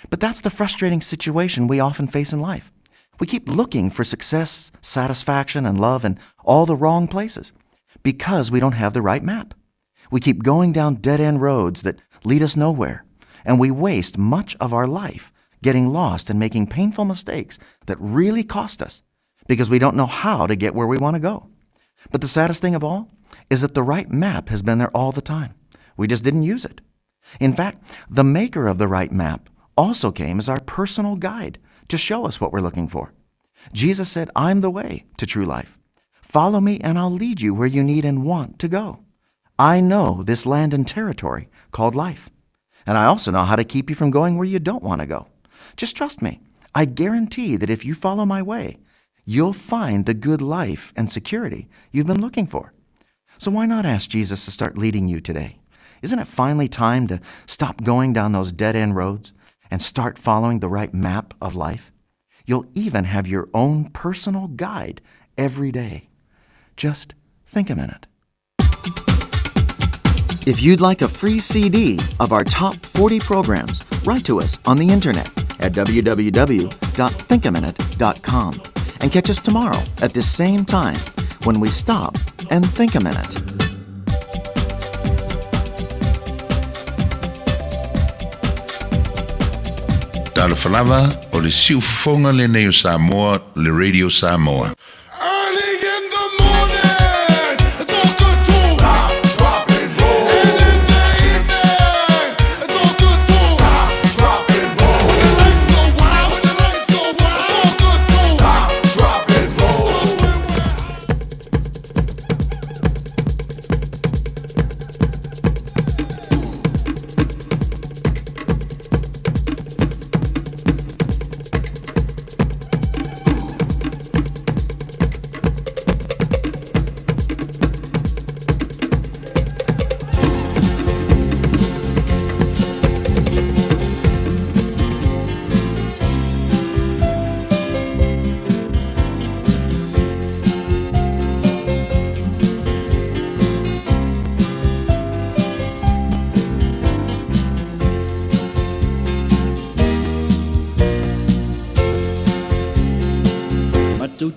But that's the frustrating situation we often face in life. We keep looking for success, satisfaction, and love in all the wrong places because we don't have the right map. We keep going down dead-end roads that lead us nowhere, and we waste much of our life getting lost and making painful mistakes that really cost us because we don't know how to get where we want to go. But the saddest thing of all is that the right map has been there all the time. We just didn't use it. In fact, the maker of the right map also came as our personal guide to show us what we're looking for. Jesus said, "I'm the way to true life. Follow me and I'll lead you where you need and want to go. I know this land and territory called life. And I also know how to keep you from going where you don't want to go. Just trust me. I guarantee that if you follow my way, you'll find the good life and security you've been looking for." So why not ask Jesus to start leading you today? Isn't it finally time to stop going down those dead-end roads and start following the right map of life? You'll even have your own personal guide every day. Just think a minute. If you'd like a free CD of our top 40 programs, write to us on the internet at www.thinkaminute.com and catch us tomorrow at this same time when we stop and think a minute. Tala falava o le siu fonga le neo Samoa, le Radio Samoa.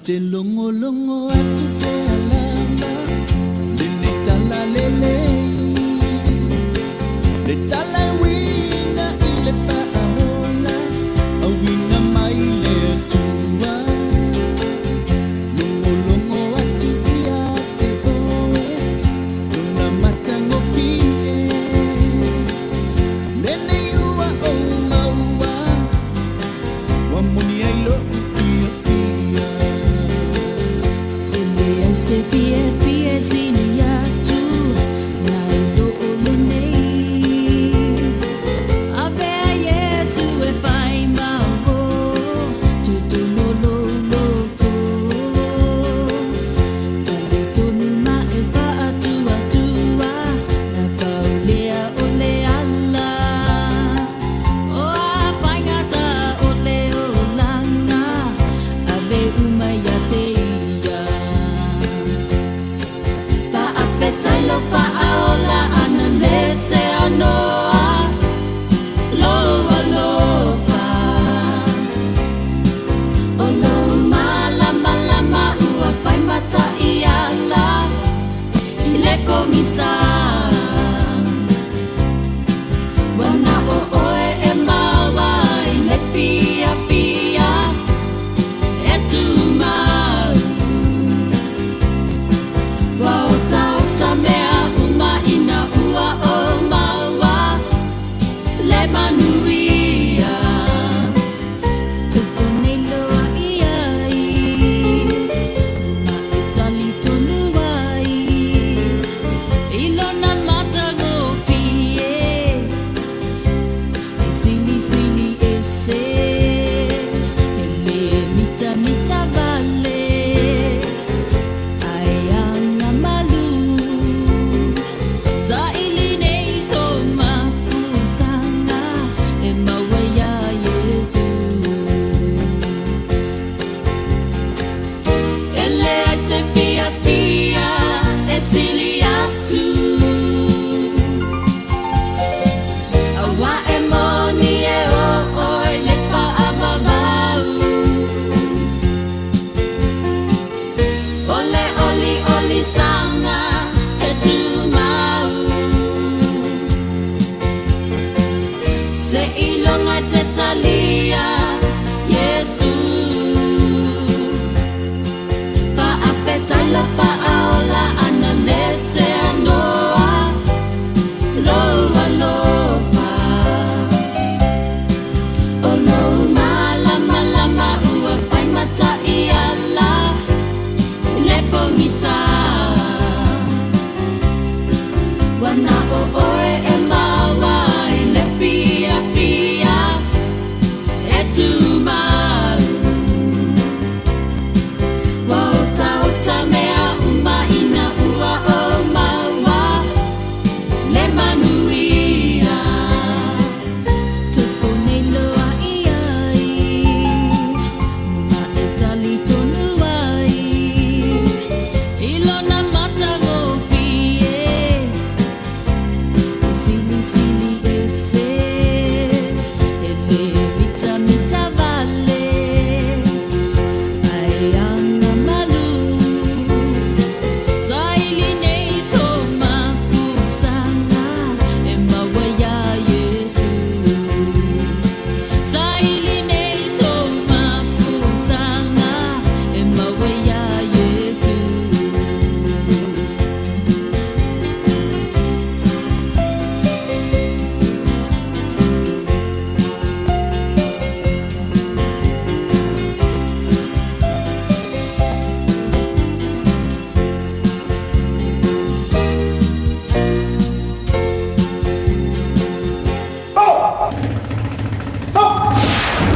Te longo longo atu te alama, le ne tala lele, le tala winga ile paola, a winga mai le tua. Longo longo atu ia te oe, luna mata ngopie, nene iua o maua, wa muni ai lo ia fia.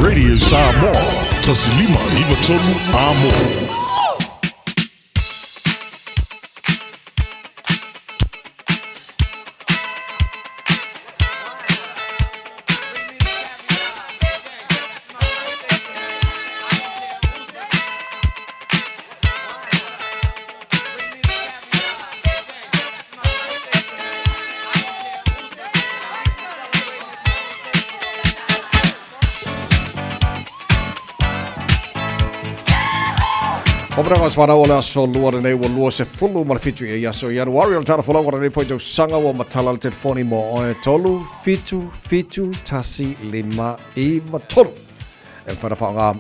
Radio Samoa. Tasilima iwa tolu amo. Operangas whana ole aso luare nei wa lua se fulu ma fitu e yaso Januari on tara fula wara nei foi jau sanga wa matala le telefoni mo oe tolu fitu tasi lima iwa tolu. E whana whaanga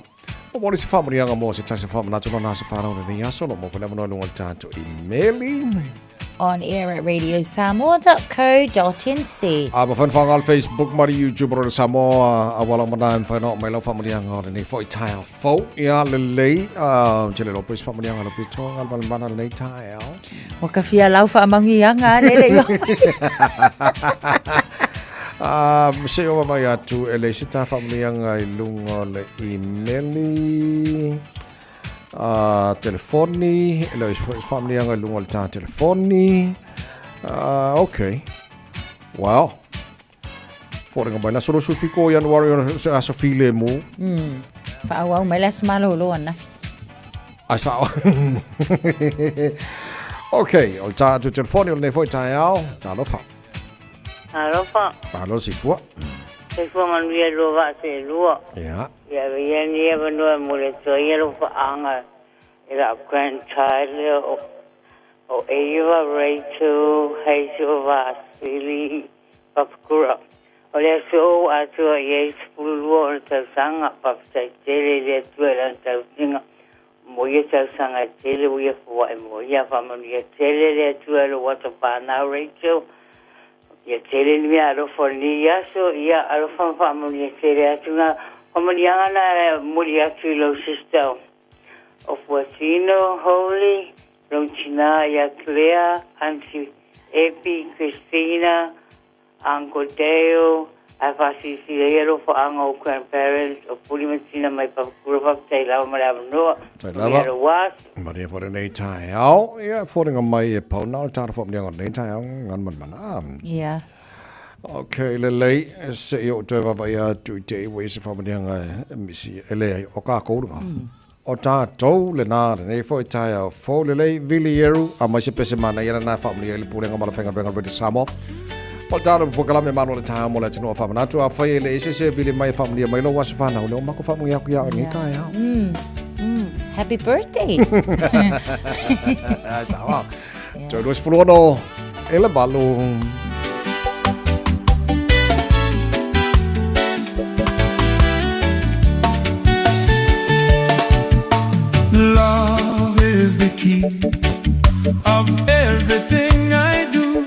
o mori se whamurianga mo se tasi whamana tuna nasa whana ona nei yaso no mo whana manoa lunga tātou i meli. On air at radiosamoa.co.nz. Ma whana al Facebook mari YouTube ro Samoa a wala mana whana o mai lau whamurianga ona nei foi tai au fau ia lelei chele lo pris whamurianga lo pito ngal mana nei tai au. Waka fia lau whamangianga nere yo. Se o mai atu ele sita whamurianga i lunga le emaili telefoni ele whamurianga i lunga le tā telefoni okay wow Fōrenga mai na soro sufiko Januari se asa file mo Whaau mai las malo lo anafi Asa okay o tā tu telefoni o nei foi tai au tā lofa Alofa. Palo si fua. Se fua manuia lua se lua. Ja. Ja, we nie hebben no mole so yelo fa anga. Era grandchild o Eva Rachel Hazel Vasili Papkura. Ole so atu yes pulwo ta sanga papta tele le tuela ta singa. Moye ta sanga tele we fua moya fa manuia tele le tuela wata pa na Rachel. Ya tele ni alo fornia so ya alo famo ni tele atuna homolianga na mulia tulo sister of Watino Holy Lonchina ya Claire Auntie Epi Christina Uncle Deo afasi siero for ango grandparents of Pulimatina my papura taila malabno taila Maria for nei tai au ia foringa mai e pau na tara fo mnianga nei tai au ngan man mana yeah okay lelei se yo teva vai a tu te we se fo mnianga misi ele o ka ko nga o ta to le na nei fo tai au fo lelei vilieru a mai se pese mana ia na fa mnianga le pulenga mala fenga benga bete samo Poltaro po kala me mano le ta mo le tino fa na tu a fa ele se vile mai family mai lo was fa na o mako fa mo ya ku ya ni ka ya happy birthday sawa to dos fulono ele balo Love is the key of everything I do.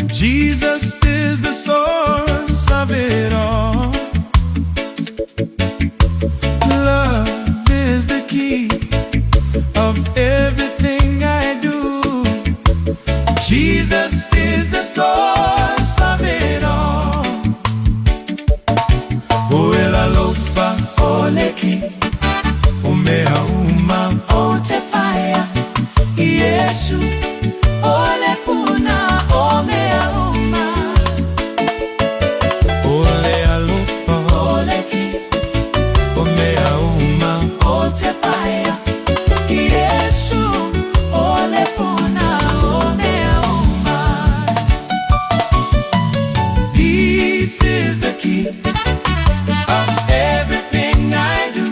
Jesus is the source of it all. Love is the key of everything I do. Jesus is the source of it all. O el alofa oleki, o mea uma o te fire, Yesu ole puna o mea uma. Ole alofa oleki, o mea uma o te fire, Yesu ole puna o mea uma. Peace is the key of everything I do.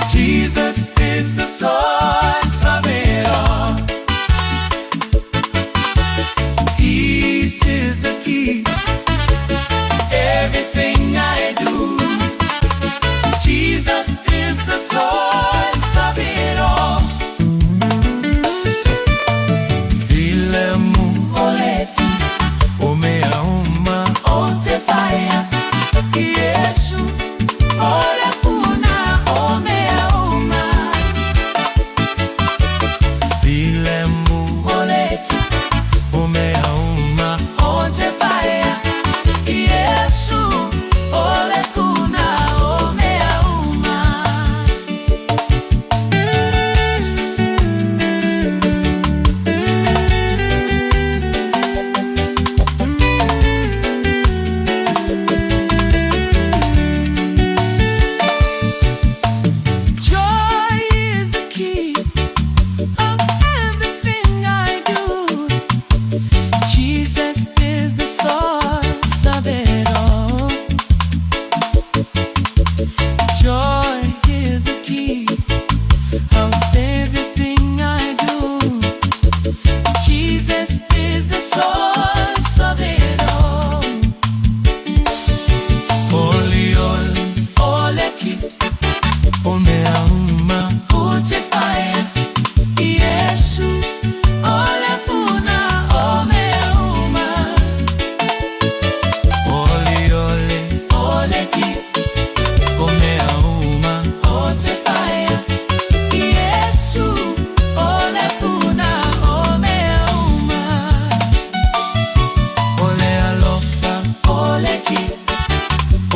Jesus is the source of it all. Peace is the key. Everything I do. Jesus is the source of it all. Vilemu oleki, omea uma ote fire. Yesu ole puna omea uma. Vilemu oleki, omea uma ote fire. Yesu ole puna.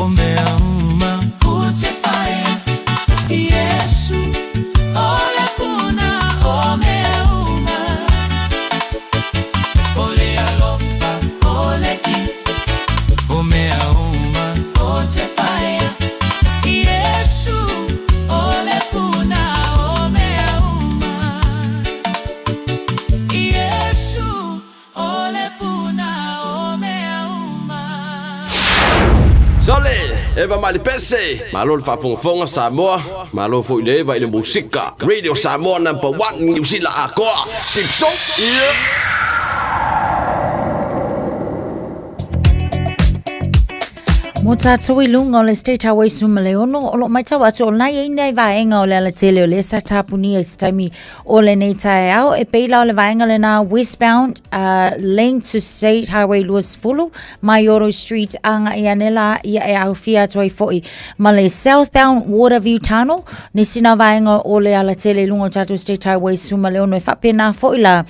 o mea uma o te whae Iesu o le puna o mea uma o le alofa o le ki o mea uma o te whae Iesu o le puna o mea uma Iesu o le puna o mea uma Sole, eva mali pese. Malo le whafonga Samoa. Malo fo ile eva ile musika. Radio Samoa #1 New Zealand akoa. Sipso. Yeah. Mo tātou I lunga o le State Highway Sumaleono, o lo mai tau atu o nai e nei vaenga o le ala tele o le sa tāpuni e taimi o le nei tae au, e peila o le vaenga le nā westbound, lane to State Highway Luas Fulu, Maioro Street, anga I anela ia e au fia toi foi, ma le southbound Waterview Tunnel, ni sina vaenga o le ala tele lunga o tātou State Highway Sumaleono, e whapena foi la,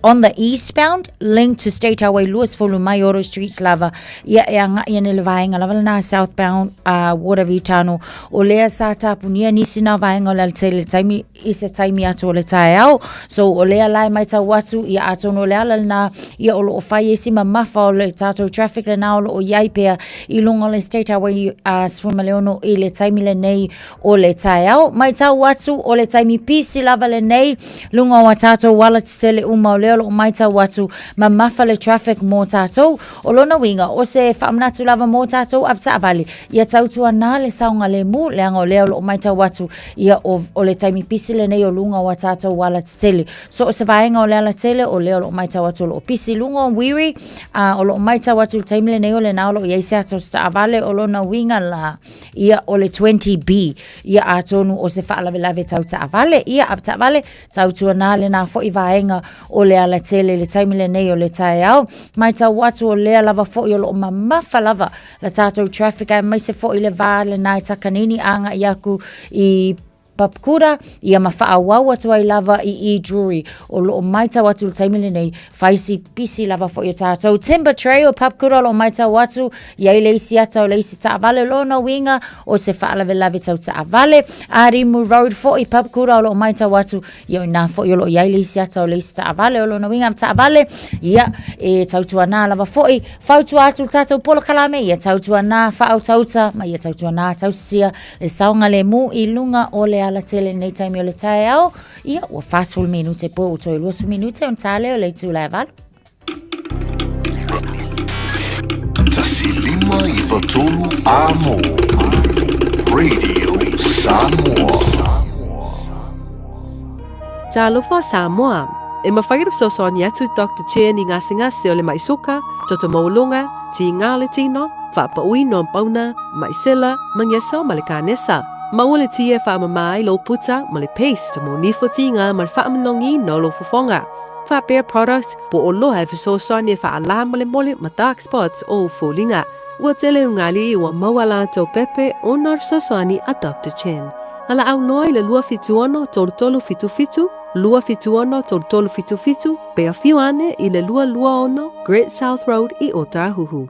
on the eastbound, link to State Highway Luas Fulu, Maioro Street lava, ia e anga I anela vaenga lava na southbound Waterview Tunnel o lea sa tapunia ni sina vaenga o le tele taimi isa taimi atu o le tae au so o lea lai mai tau watu ia atu no le ala na ia o lo o fai esi ma mafa o le tato traffic le na o lo o iai pea I lunga o le State Highway Sumaleono I le taimi le nei o le tae au mai tau watu o le taimi pisi lava le nei lunga o tato wala tisele uma o leo lo mai tau watu ma mafa le traffic mo tato o lona winga o se whamnatu lava mo tato apta avali ia tautua na le saunga le mu le anga o leo lo mai tau watu ia o le taimi pisi le nei o lunga o tato wala tisele so o se vaenga o le ala tele o leo lo mai tau watu lo pisi lunga o wiri o lo mai tau watu taimi le nei o le na o lo ia isi ato sta avale o lona winga la ia o le 20B ia atonu o se whaalave lave tau ta avale ia apta avale tautua na le na fo I vaenga o le ala tele le taimi le nei o le tae au mai tau watu o lea lava fo I o lo mamafa lava la tātou traffic ai mai se fo I le vā le nai takanini anga I aku I Papkura ia mawha wau atu ai lava I Drury o lo mai tau atu le taimile nei faisi pisi lava fo I tātou Timber Trail Papkura lo mai tau atu ia I leisi ata o leisi ta avale lo no winga o se whaalave lave tau ta avale Arimu Road fo I Papkura lo mai tau atu ia o nā fo I lo ia leisi ata o leisi ta avale o lo no winga ta avale ia e tautua nā lava fo I fautua atu tātou polo kalame ia tautua nā whaau tauta ma ia tautua nā tausia le saunga le mu I lunga o le ala tele nei taimi o le tae au ia ua fastful minute po o toi luasu minute on tale o le tu la val Tasilima I Watolu Amo Radio Samoa Talofa Samoa e mawhairu sosoni atu Dr. Chen I ngasi o le maisoka toto maulunga ti ngale tino whapaui no pauna maisela mangyesa malikanesa Maule tia whaamamai lo puta ma le paste mo nifotinga ma le whaamalongi no lo fufonga. Whapea product po o loha e whisosoni e whaala mole ma dark spots o fulinga. Ua tele ungali I ua mawala to pepe o nar sosoni a Dr. Chen. Ala au noi le lua fituono tolu fitu, lua fituono tolu fitu, pea fiuane I le lua ono Great South Road I Otahuhu.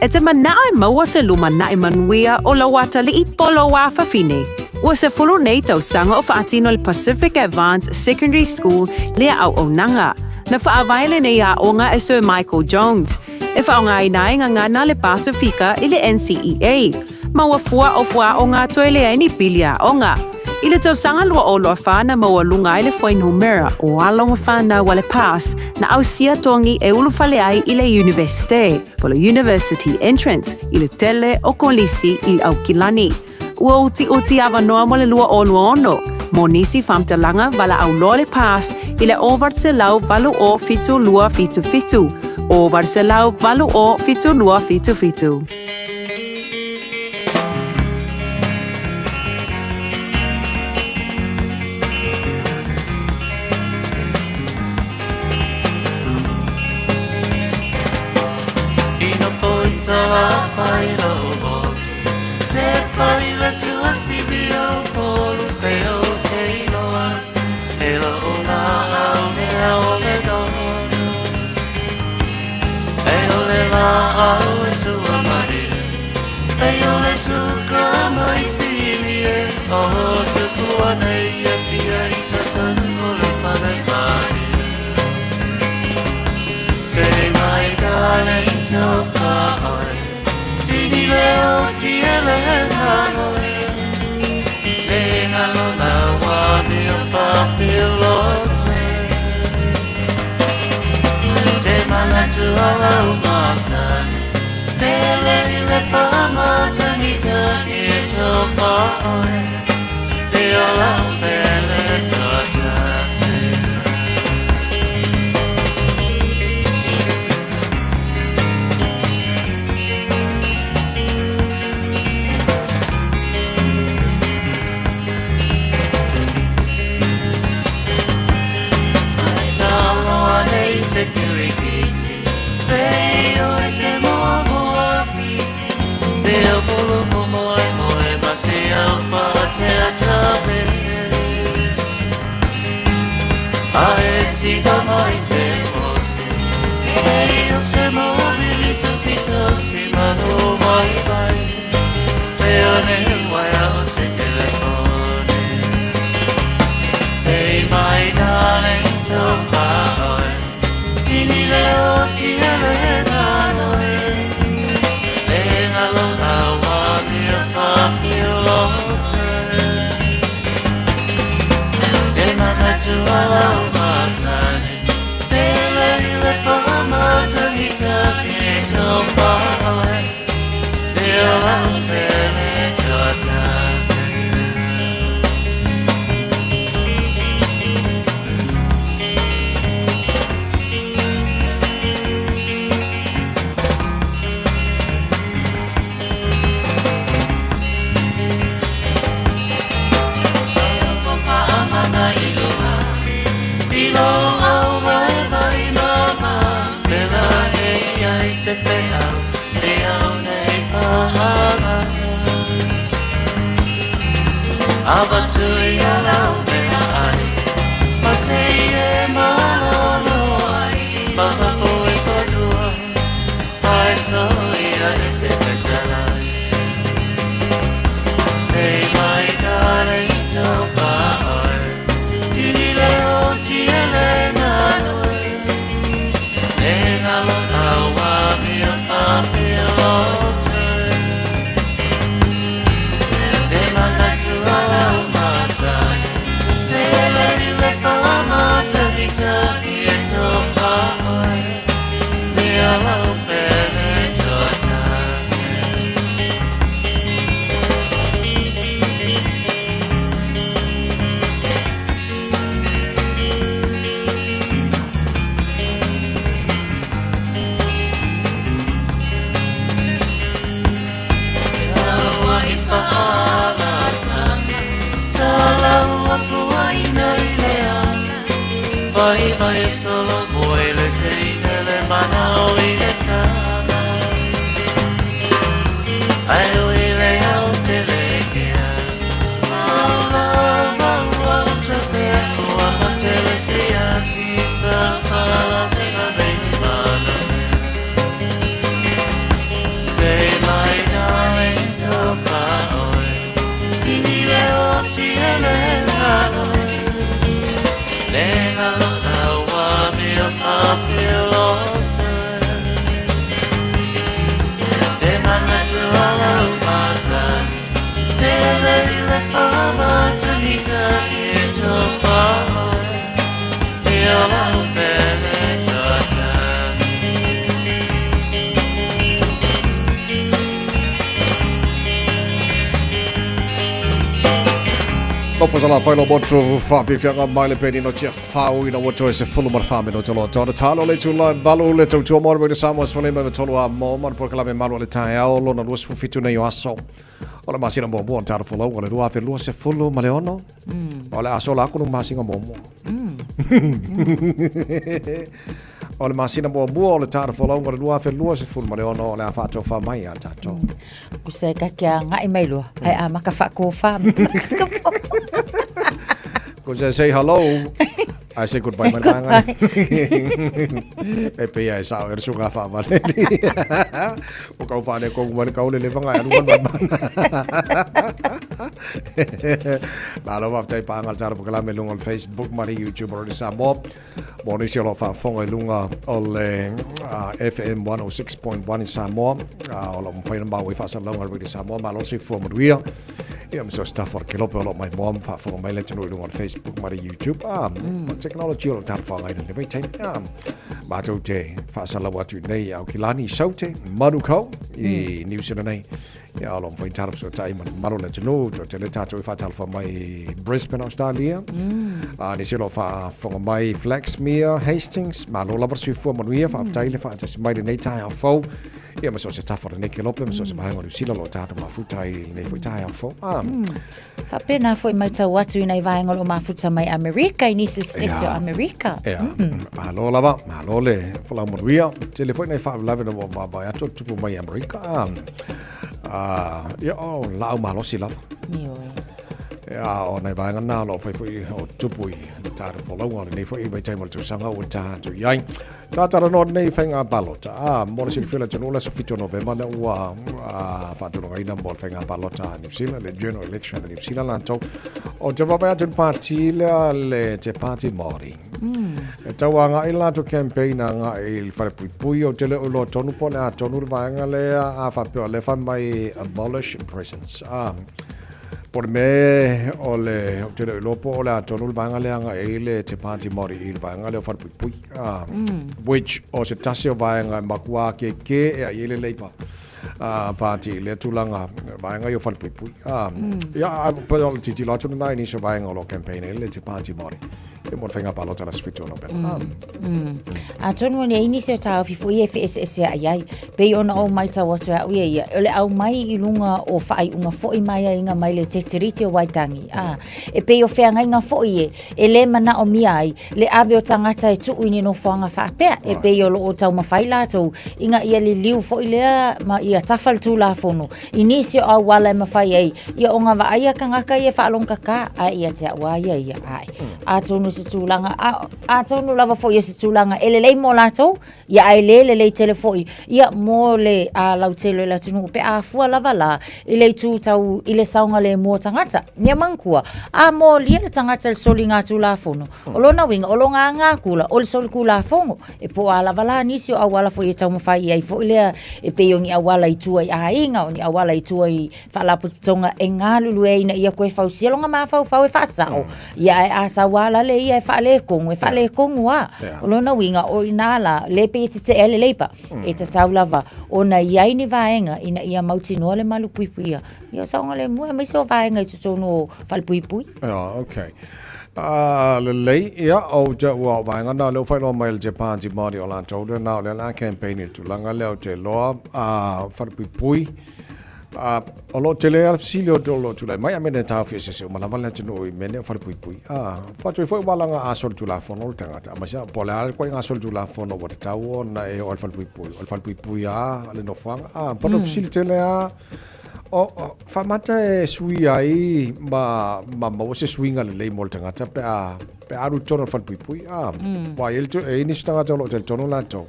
E te manae maua se luma nae manuia o la wata li I polo wa whawhine. Ua se fulu nei tau sanga o whaatino le Pacific Advanced Secondary School lea au o nanga. Na whaawaile nei a onga e Sir Michael Jones. E whaonga I nae ngana le Pasifika I le NCEA. Maua fua o ngā toile ai ni pilia onga. I le tau sanga lua o loa whana maua lunga I le whainu mera o alonga whana wale pass na au sia tongi e ulu whale ai I le universite, polo university entrance, I le tele o kolisi I au kilani. Ua uti ava noa mo le lua o lua ono, mo nisi whamtalanga wala au loa le pass I le over se lau valu o fitu lua fitu, over se lau valu o fitu lua fitu. Peo le suka mai silie o te kua nei e pia I tatanu o le whare mai. Stay my darling till far. Tini leo tia le hanoi. Le halo na wa mi o papilo te manatu ala umasan. Tele le pama tanita e topa oi. Te ola pele tota se. Talo anei se kirikiti. Peo se moa fiti. Se o pulu moe moe ma se au fa te atabe. Ae si da mai se mose. Peo se mobilito si tosi manu mai mai. Peo ne wai au se telefone. Say my darling to far. Tini leo tia le nanoi. Le ngalo na wa mi a papilo. Te manatu ala umasani. Te le pama tanita e topa oi. Te ola pele totase. Ilo au vai vai mama. Pela e ai se fea. Se au nei pahana. Ava tui alau mea ai. Ma se e malolo ai. Baba koe kodua. Ai so ia e te petalai. Say my darling to far. Tini leo tia le nanoi. Le ngalo na wa mi a papilo. Te manatu ala umasani. Te le pama tanita e topa oi. Le ala pele totase. Talawa I pahalatanga. Talawa pua I nei leanga. Vai vai solo voi le teine le manao I le tama. Ai ui le au te le kia. Maula maua te pea kua ma te le se aki sa pala pena beni mana. Say my darling to far. Tini leo tia le nanoi. Le ngalo na wa mi a papilo. Te manatu ala umasani. Te le pama tanita e topa oi. E ola pele totase. Lopo sala whailo motu whapi whianga mai le peni no tia whau ina wato e se fulu mara whame no te loa tōna tālo le tūla valu le tau tua mora mene Samoas whale mai tolu a mō mana por kalame malu le tae ao lona luas fufitu nei o aso o le masina mō mō tāra whalau o le rua whi lua se fulu ma le ono o le aso la akunu masinga mō mō o le masina mō mō o le tāra whalau o le rua whi lua se fulu ma le ono o le a whātou wha mai a tātou Kusai ka kia ngai mai lua ai a maka whako wha Because they say hello. I say goodbye mananga. Pepe ya sa er suka fa vale. O kau fa ne ko ngwan kau le vanga anu ban. La lo va tai pa ngal tar pagala me lunga Facebook mari YouTube or sa mob. Bonus yo lo fa fonga lunga ol FM 106.1 in Samoa. Lo mo fa ba we fa sa lunga ri Samoa ma lo si fo mo ria. Ja, so stuff for kilo lo my mom fa for my let no on Facebook mari YouTube. Technology lo tar fa ngai le tai. Ba to je fa sa la wa tu nei au kilani saute maruko I New Zealand nei. Ja, lo mo tar so tai man maro le no to te le tato fa tal for my Brisbane Australia. Ni se lo fa for my Flaxmere Hastings ma lo la versu for mo ria fa tai le fa te mai nei tai fo. Ja, maar zoals het daar voor de nekje lopen, zoals we hangen op Sila lotaat, maar voetai nee voetai afval. Fa pena foi mai tau atu nei vaenga o mafuta mai Amerika I nisu state o Amerika. Ja, malo lava, malo le fola moria. Telefone nei fa lava no ba ya tu mai Amerika. Ja, lao malo si lava. Ja, o nei vaenga na lo foi o tupui tar fola ngol nei foi mai tai mo tu sanga o ta tu yang. Tata no nei fenga balota. Mo si fila tonu la sofito November na wa fa tu ngai na mo fenga balota New Zealand le general election New Zealand lanto. O te va ba tu party le te party mori. Tawanga I lanto campaign nga I fa pui o te le lo tonu po na tonu va nga le a fa pe le fa mai abolish prisons. Por me o le te lo po la tonu va nga le nga le te party mori I va nga le fa pui which o se tasio va nga makua ke e le leipa party le tulanga va nga yo fa pui ya pero ti lo tonu na ni so va nga lo campaign le te party mori e mo fenga palota la sfitto no per a tonu ne ini se ta fi foi FSS ai pe ona o mai ta watu o ia ole au mai I lunga o fai unga foi mai inga mai le tetiriti o waitangi e pe o fenga inga foi e le mana o mi ai le ave o tangata e tu ini no fanga fa pe e pe o lo tau mafai la tu inga ia le liu foi le ma ia tafal tu la fono inisio a wala mafai ai ia onga va ia kanga ka ia fa longa ka a ia te wa ia ai a tonu se tulanga a tonu lava foi se tulanga ele le mo lato ia ai le telefoi ia mo le a lau tele la tunu pe a fu lava la ile tu tau ile saunga le mo tangata nia mankua a mo le tangata le solinga tu la fono olona winga olonga nga kula ol sol kula fongo e po a lava la nisio a wala foi tau mafai ai foi le e pe yongi a wala I tu ai a inga oni a wala I tu ai fa la putonga engalu e ina ia koe fau sielonga ma fau e fa sao ia a sa wala le ia fa le kongu wa olona winga o inala le pe te ele leipa e te tau lava ona ia ni vaenga ina ia mauti no le malu puipuia ia saunga le mua mai so vaenga I te sono fal puipui okay le lei ia o te wa vaenga na le fai lo mai Japan ti mari o lan tau na le la campaign tu langa le o te lo fal puipui o lo tele al silio do lo tu mai amene ta office se mala vala tu no mene far pui fa tu foi wala nga asol tu la fono tanga ma sa pola ko nga asol tu la fono wat ta na e o fal pui le no fanga pa no sil tele o fa mata e sui ai ma se swinga le mol tanga ta pe aru tono fal pui wa el tu e ni stanga to lo tel tono la to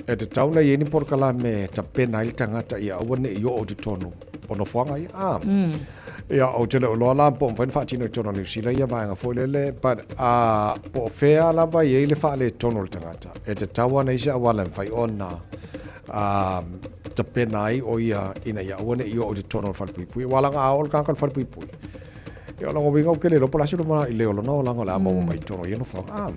e te tauna I ni por kala me ta pena I tangata ia wane I o te tonu ono whanga ia o te leo loa la po mwhain whaatino I tono New Zealand ia vaenga foilele but po whea lava I le wha le tono le tangata e te taua nei se awala mwhai ona ta pena ai o ia ina ia wane I o te tono le whalpui walanga a ol kankan whalpui ia longo winga o kele lopo lasi loma I leo lona o langa le ama o mai tono ia no whanga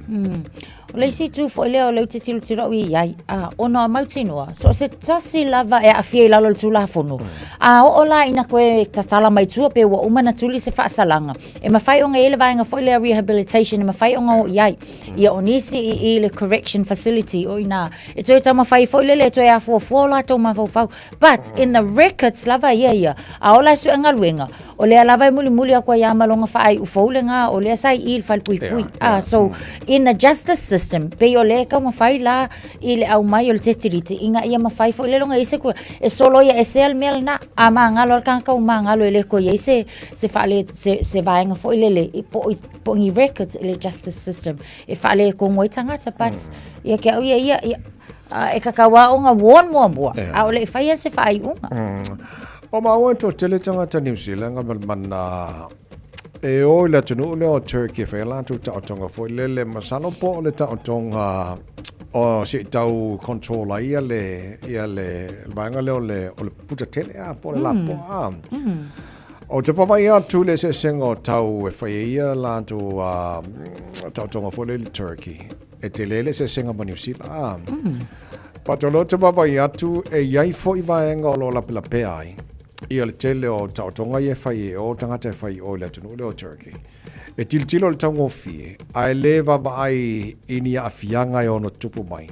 o le si tu fo leo le te tilu tiro I ai ona mauti noa so se tasi lava e afia I lalo tu la fono o la ina koe tatala mai tua pe wa umana tuli se whaasalanga e mawhai o nga ele vaenga fo leo rehabilitation e mawhai o nga o iai ia o nisi I le correction facility o ina e toi ta mawhai fo lele e toi a fo la tau mawhau but in the records lava ia a ola su engaluenga o lea lava muli a koe ia malonga whaai ufoulenga o lea sai il fal pui pui. So in the justice system, pe o lea ka mawhai la i le au mai o le tetiriti, inga ia mawhai fo i le longa ise kua, e solo ia e seal mea na, a maa ngalo al kankau maa ngalo e le ko ia se whaale se vaenga fo i le po ngi records i le justice system, e whaale ko ngoi tangata, but ia ke au ia e kakawa o ngā won mua, a o le whaia se whaai unga. O maua to tele tangata New Zealand mana e o le tunu le o Turkey fa la tu ta tonga fo le masano po le ta tonga o si tau control ia le vanga le o le puta tele a po la po a o te papa ia tu le se sengo tau e fa ia la tu ta tonga fo le Turkey e te le se sengo New Zealand patolo te papa ia tu e iai fo I vaenga o lo la pe ai ia le tele o tautonga ia whai o tangata whai o le tunu leo Turkey. E tiltilo le tango fie, ai lewa ai ini a fianga i ono tupu mai.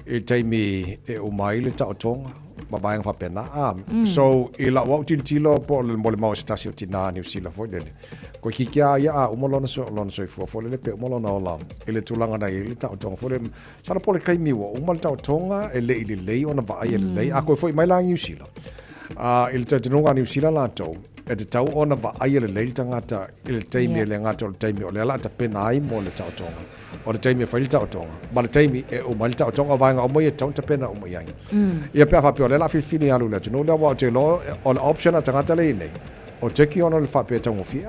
E taimi e umai le tautonga, mabaeng whapena. So, i la wau tiltilo po le mole mau stasio tina New Zealand fo lele. Ko kikia ia a umolona so I fo lele pe umolona o lam. E le tulanga na i le tautonga fo lele. Sana po le kaimiwa, umal tautonga e le ili lei ona vai e le lei. Ako e fo I mai la New Zealand. Il te tinonga New Zealand lato e te tau ona va ai le leil tangata il teimi le ngata o le teimi o le ala ta pena ai mo le tautonga o le teimi fa il tautonga ma le teimi e o mal tautonga va nga o mo e tau ta pena o mo yang ia pe fa pe o le la fifini alu le tino le wa te lo on option tangata le nei o te ki ona le fa pe tau fi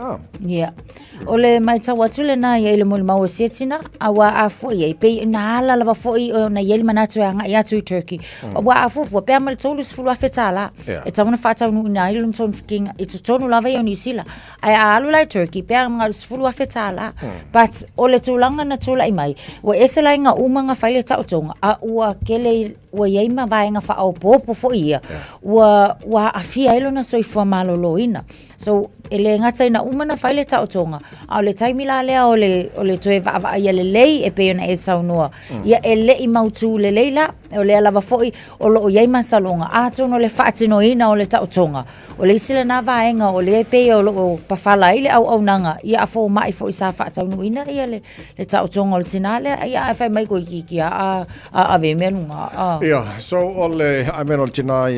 o le mai tau atu le na ia le mo le mau setina a wa a fo ia pe na ala la fo I o na ia le manatu nga ia tu Turkey o wa a fo pe mal tolu sfulu a fetala e tau na fa tau no na ile ton king e tonu lava I New Zealand ai alu lai Turkey pe mal sfulu a fetala but o le tulanga na tula I mai wa esela nga uma nga faile tau tonga a ua kele wa ia ma vai nga fa o popo fo ia wa a fia ilo na soifua maloloina so ele ngata ina umana faile ta otonga a le taimi la lea o le toe va ia le lei e pe ona e saunua ia ele I mautu le leila o le lava foi o lo ia ma salonga a tono le fatino ina o le ta otonga o le sila na vaenga o le pe o lo pafala ile au nanga ia a fo mai fo isa fatino ina ia le ta otonga o le sinale ia fa mai ko ki a ve menunga so ole I mean tina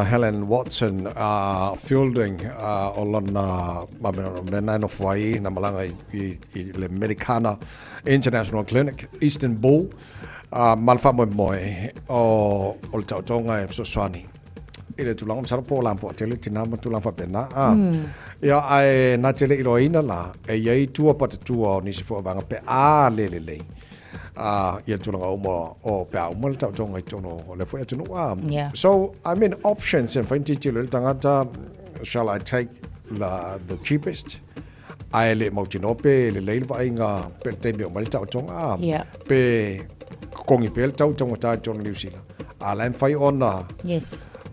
Helen Watson fielding olona Menai no Hawaii na malanga I le Americana International Clinic Istanbul malfa moi o le tautonga e Soswani ile tulang sa po lampo tele tinama tulang fa pena ia ai na tele iloina la e yai tua patatua ni se fo vanga pe le ia tulang o pe o tautonga I tono le fo tunu so I mean options and find tele tangata shall I take the cheapest ai le mautinope le leil va inga pe te me mal tau tonga pe kongi pel tau tonga ta jon New Zealand ala fai ona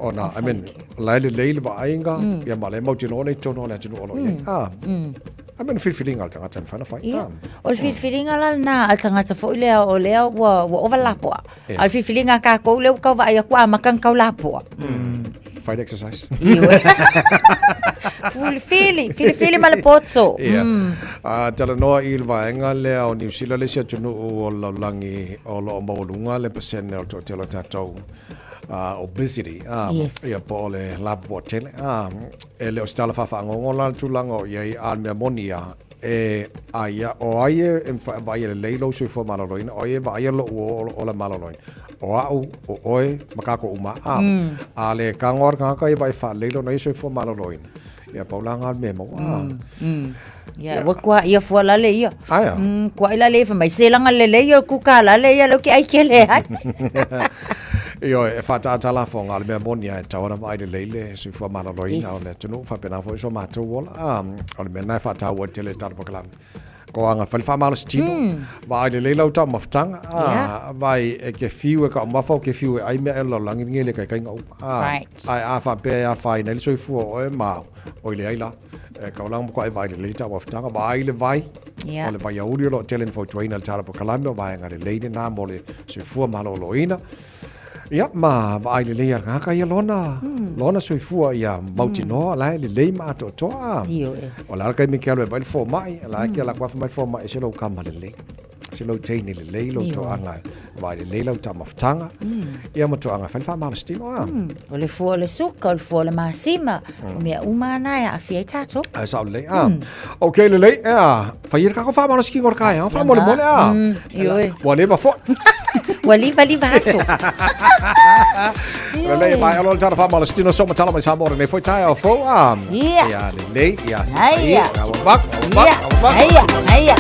ona I mean le leil va inga ya male mautino le tono le tino ono I mean feeling al tanga tan fa fai o feeling ala na al tanga fo le o le wa overlap al feeling ka ko le ka va ya kwa makan ka lapo fight exercise. Fili malapotso. Tala noa il vaenga le o New Zealand le sia tunu o lo langi o lo maulunga le percent o to tela tatou obesity. Ia po le lapo tele. Ele o stala fa ngongo la tulango ia al memonia e aia o aia en vai le leilo so fo maloloina o ia vai lo o la maloloina o au o oe makako uma a le kangor ka vai fa leilo no so fo maloloina ia paulanga memo ia wa kwa ia fo la le ia kwa ila le fa mai selanga le le ia ku ka la le ia lo ki ai ke le ai io e fata tala fo ngal me monia tawana mai de leile so fo maloloina o le tunu fa pena fo so matu wala o me na fata wo tele tar pokalang ko anga fa malo stino vai de leilo ta maftang vai e ke fiu ka ma fo ke fiu ai me lo langi ngele ka ka ngau ai a fa pe a final so fu o ma o le ai la ka lang ko ai vai de leita maftang vai le vai o le vai audio lo tele fo train al tar pokalang vai nga de leide na mo le so fu maloloina Ia ma ai le leia nga ka ia lona soifua ia mautino la le lei ma to toa. O la ka mi ke alo vai fo mai la ke la kwa mai fo mai se lo kama le lei. Se lo teini le lei lo to anga vai le lei lo ta maftanga. Ia mo to anga fa ma stino a. O le fo le suka o le fo le masima. O mea umana ya afia tato. Ai sa le a. Okay le lei a. Fa ir ka ko fa ma ski ngor ka ya. Fa mo le mole a. Wa le ba fo. Wali vaso. Le lei mai alo tara fa ma stino so matala mai sa mo ne foi tai o fo a. Ia le lei ia. Ia. Wa bak. Ia.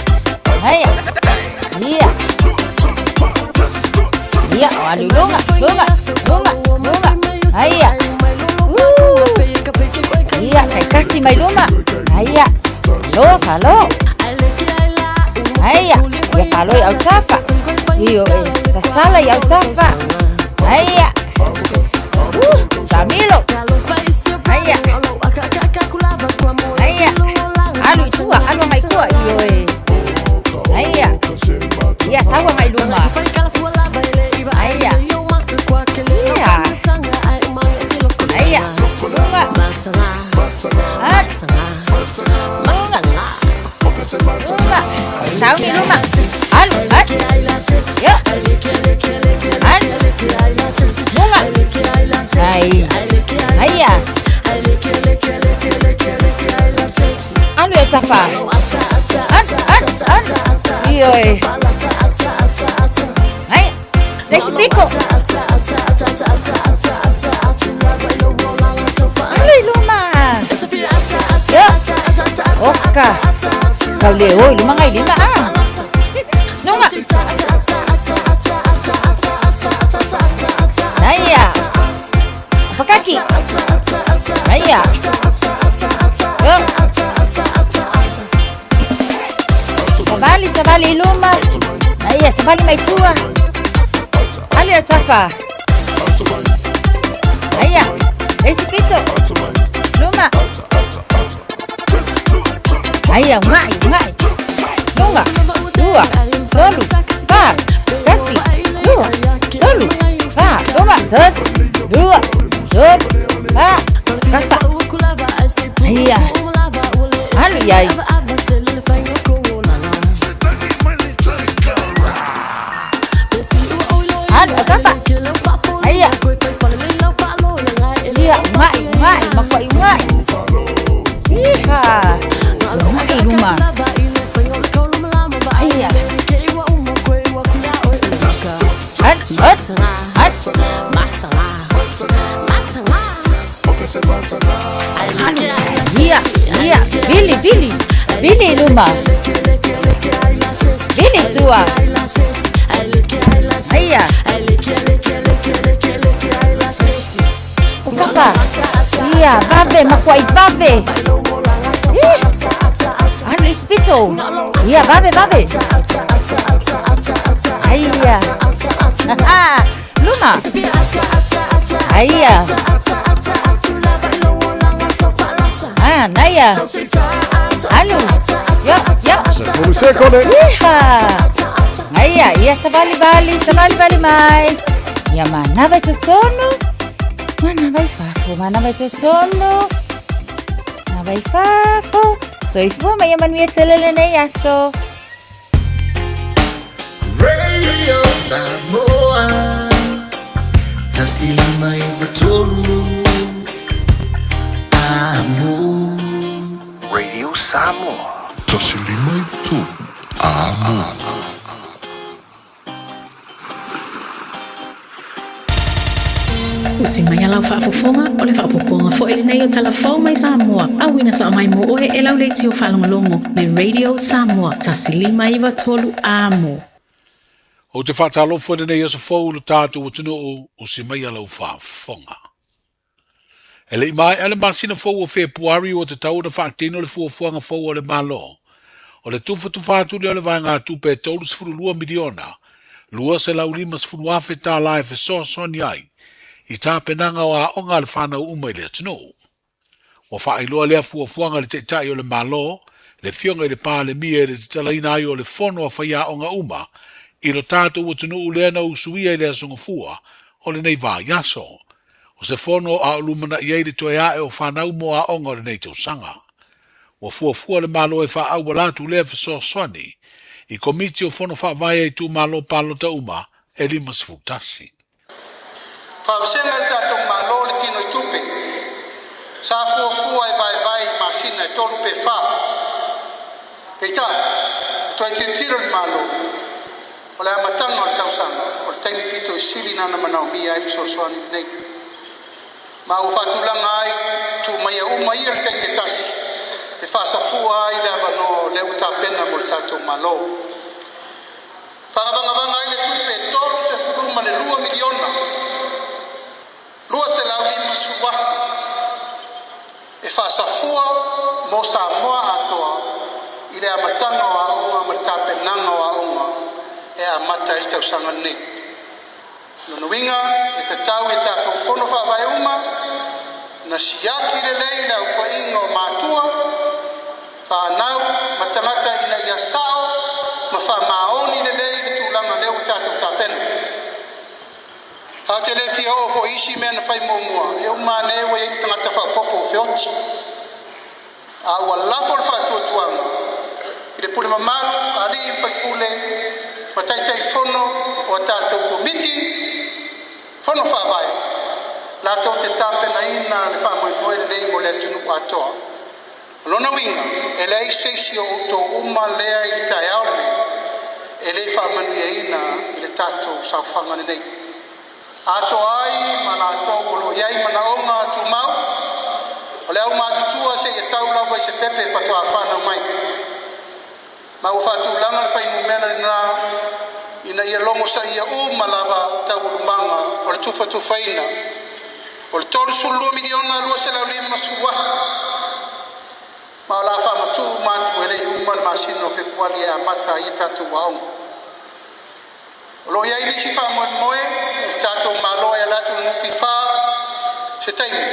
Iya, aduh lunga. Iya. Iya, kayak kasih mai luma. Iya. Falo. Iya, ya falo ya utafa. Iyo, sasala ya utafa. Iya. Camilo. Iya. Iya. Alu mai kuah. Iyo. Iya. Iya, sawa mai luma. Iya. Iya. Sao ni luma? Alu. Yo. Luma. Iya. Alu ya tafa. Iyo. Hai. Desi piko. Alu luma. Yo. Oka. Kau leo lima ngai lima ah. Nunga. Naya. Apa kaki? Naya. Yo. Sabali luma. Naya, sabali mai tua. Ali ya tafa. Naya. Desi pito. Luma. Naya, ngai. Nunga. Dua. Tolu. Fa. Kasih. Dua. Tolu. Fa. Luma. Tes. Dua. Tolu. Fa. Kafa. Naya. Alu yai. Alu kafa. Naya. Iya, ngai. Makwai ngai. Iha. Ngai luma. Iya. Iya. Billy luma. Billy tua. Iya. Ukapa. Iya, babe, makwai babe. Anu ispito. Iya, babe. Iya. Luma. Iya. Naya. Alu. Ya. Sepuluh sekon deh. Iya, sabali mai. Ya mana vai tono? Mana vai fafo? Mana vai fafo? Soifuma ya manuia telele ne yaso. Radio Samoa Tasilima Ivatolu Amo Radio Samoa Tasilima Ivatolu Amo Usimaya lau whaafofonga o le whaapoponga fo ele nei o talafau mai Samoa. Awina sa mai mo oe e lau leiti o whalongolongo le Radio Samoa. Tasilima Ivatolu Amo. O te whatalofo nei asa fau lo tātou o tino o se mai alau whaafonga. E le mai ale masina fau o Februari o te tau na whaatino le fuafuanga fau o le malo. O le tufa tu whaatu le vai ngā tupe tolu sifuru lua miliona. Lua se lau lima sifuru afe tā lai fe so soni ai. I tā penanga o a onga le whanau umai le tino. O whaailoa lea fuafuanga le te tai o le malo. Le fionga i le pā le mia le te talaina ai o le fono a whaia onga uma. I lo tātou o tunu ulea na usuia i lea songa fua, o le nei vā yaso. O se fono a ulumana i eire toe ae o whanau mo a onga o le nei tausanga. Wa fuafua le malo e wha au walatu lea fiso swani, i komiti o fono wha vai e tu malo palo ta uma e lima sfutasi. Whaasenga le tātou malo le tino i tupe. Sa fuafua e vai masina e tolu pe wha. Kei tā, toi tiro le malo. O le amatanga o le tausanga, o le taimi pito i sili nana manao mia e fiso swani nei. Ma u whatulanga ai tu mai au mai le taike tasi. E whaasafua ai le avano le uta pena mo le tātou malo. Whakabangabanga ai le tupe tolu se furuma le 2 miliona. Lua se lau lima suwahi. E whaasafua mo sa moa atoa i le amatanga o aunga ma le tāpenanga o aunga e amata i tausanga nei. Nunuinga e te tau e tātou whono whawai uma na siaki le lei na uwhainga o mātua whanau matamata i na ia sao ma whamaoni le lei le tūlanga leo tātou tāpena. A te le fia o fo isi mea na whai mōmua e uma newa e tangata whakopo o whioti. A ua lafo le whatua tuanga i le pule mamaru a li i whaipule ma taitai whono o tātou komiti whono whawai. Lato te tāpena ina le whamoe moe lei mo le tunu atoa. Lona winga, e le seisi o to uma lea i le tai aole, e le whamania ina i le tātou sa whangane nei. Ato ai, mana ato kolo iai mana onga tu mau, o le au mātutua se i tau lawa i se pepe patoa whanau mai. Ma u whatu langa le whainu mena ina ia longo sa ia lava tau lumanga o le tufa ina. O le tolu sulu miliona lua se lau lima suwa. Ma o la whamatu matu ele le masino februari e amata i tātou waonga. O lo iai nisi whamoe moe, tātou maloa e latu nuki wha, se taimi,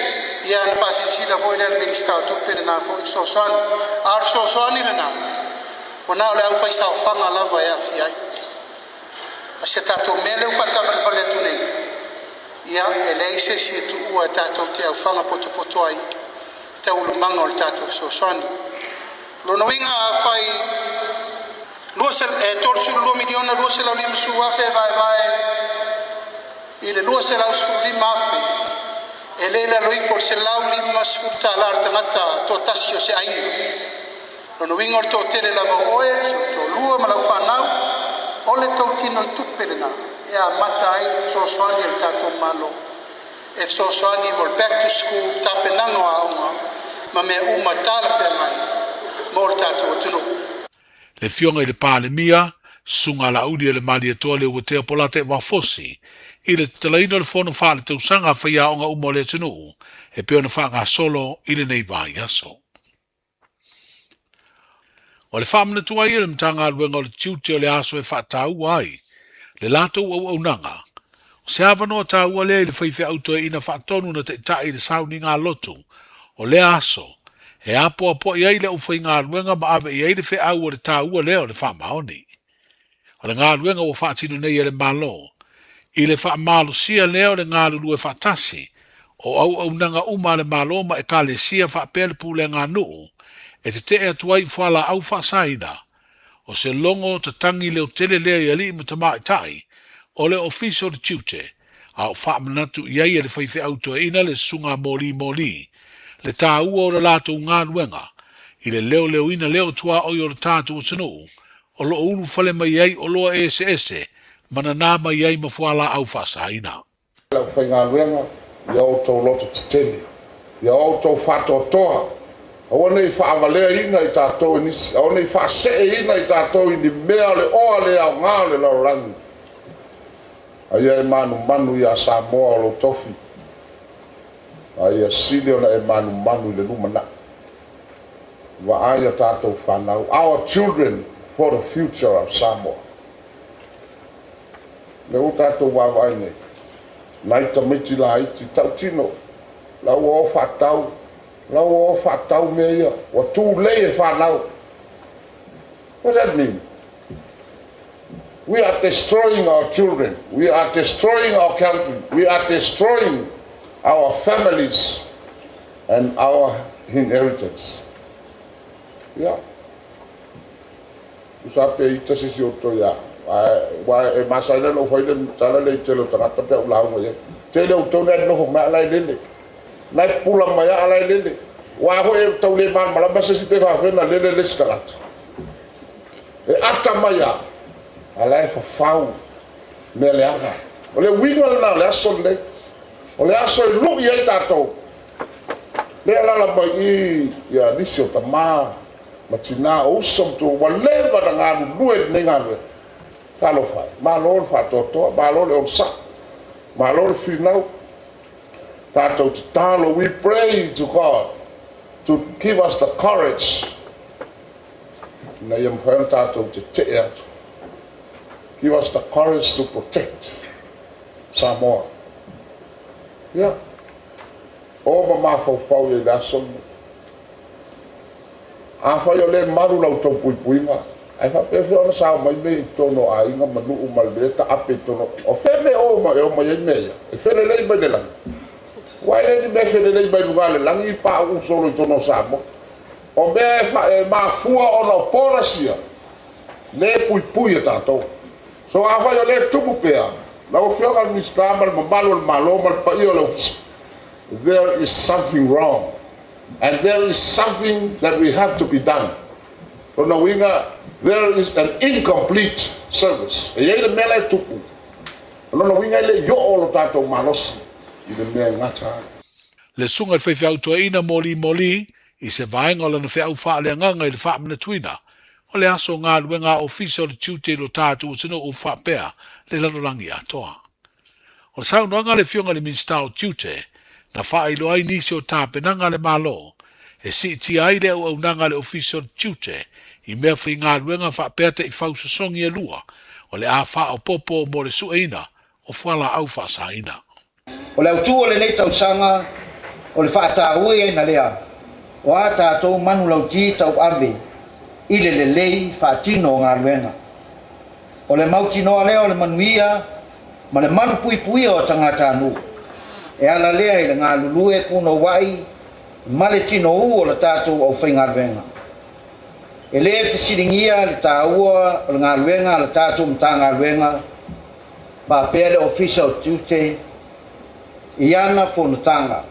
ia na whasisila voi le minister tupere na fo i sosoani. Ar sosoani le na. O na o le au whaisa o whanga lava e afi ai. A se tātou mele u whatamari pale tunei. Ia e le ise si tu ua tātou te au whanga poto ai. Te ulumanga o le tātou sosoani. Lono inga a whai tolsu 2 miliona lua se lau lima sua fe vai. I le lua se lau su lima afe. E le la loifo se lau lima suta lar tangata to tasio se aina. Lono inga o to tele lava oe, to lua ma lau whanau. Ole tau tino i tupere na. E a mata ai sosoani e tātou malo. E sosoani vol back to school tapenanga a unga. Ma mea umatala whea mai. Mo le tātou atunu. Le fionga i le pāle mia, sunga la udi e le mali atoa le uatea polate wa fosi. I le talaina le fono wha le tausanga whaia onga umo le atunu. E peo na wha ngā solo i le nei vai aso. O le whamana tua i le mtanga aluenga o le tiuti o le aso e whaatau ai. Le lato au nanga. O se awanoa tāua lea i le whaiwhi autoe ina whaatonu na te tai le sauni ngā lotu. O le aso. E apo i ai le ufai ngā aluenga ma ave i ai le whi au o le tāua lea o le whamaoni. O le ngā aluenga o whaatino nei e le malo. I le whaamalo sia lea o le ngā lulu e whaatasi. O au nanga uma le malo ma e ka le sia whaapele pule ngā nuu. E te atuai whala au whaasaina. O se longo ta tangi leo tele lea i ali ma tamai tai. O le ofiso le tiute. A o whaamanatu i ai e le whaiwhi auto e ina le sunga moli. Le tā ua o le lato ngā ruenga. I le leo ina leo tua o le tātu o tanu. O lo unu whale mai ai o loa ese. Mana nā mai ai ma whala au whaasaina. Lau whai ngā ruenga. Ia o tau loto te tele. Ia o tau whato toa. Awa nei whaavalea ina i tātou nisi. Awa nei whaasee ina i tātou i ni mea le oa le au ngā le lau rangi. Aia e manu i a Samoa o lo tofi. Aia sili ona e manu i le numana. Wa aia tātou whanau. Our children for the future of Samoa. Le o tātou wawai nei. Nai tamiti la iti tau tino. Lau o whatau. Lau o whatau mea ia. Wa tū lei e whanau. What does that mean? We are destroying our children. We are destroying our country. We are destroying our families and our inheritance. Yeah. Usape ita sisi oto ya. Wa e masala no hoile tala le telo tangata pe ulau mo ye. Tele oto ne no ho ma lai lele. Nai pula ma ya lai lele. Wa ho e tau le man mala basa si pe fa na lele le skarat. E ata ma ya. Alai fa fau. Me le aga. Ole wingo na le aso le. Ole aso lu ye tato. Le ala ba I ya disio tama. Matina usam tu waleva na nganu duet nengawe kalo fai malor fa toto malor onsa malor finau tato talo. We pray to God to give us the courage na yam pan tato te give us the courage to protect Samoa. Yeah. O ma fo fo ye da som Afa yo le maru lau tau puipuinga. Ai fa pefe ona sao mai mei tono a inga manu umalbeta ape tono. O fefe o ma ye meia. E fere lei mai le langi. Wai le ni me fere lei mai lugale langi I pa un solo I tono samo. O me fa ma fua ona porasia. Le puipui e tato. So afa yo le tumu pea. Lau fioga al mistama, al mamalo, al maloma, al paio lau. There is something wrong. And there is something that we have to be done. So now there is an incomplete service. E le mele tupu. No le yo o lo tato malos I le mele ngata. Le sunga fe fe auto ina moli I se vaenga la fe au fa le nganga I le fa mna tuina. O le aso ngā luenga official tute lo tato o tino o fa pea le lalolangi atoa. O le sau noanga le fionga le minstao tute na fai lo ai nisi o tāpenanga le malo, e si ti ai le au nanga le official tute, I mea whi ngā luenga wha peata I fausasongi e lua, o le a wha o popo mo le sueina, o whala au wha saina. O le autu o le nei tausanga, o le wha ta ui e na lea, o a tātou manu lau ti tau awe, I le lei wha tino ngā luenga. O le mautinoa lea o le manuia, ma le manu pui o tangata anu. E ala lea I le ngā lulue puno wai, male tino o le tātou au whainga luenga. E le fisiringia le tāua o le ngā luenga le tātou mta ngā luenga, pa pēr le official tute, I ana pono tanga,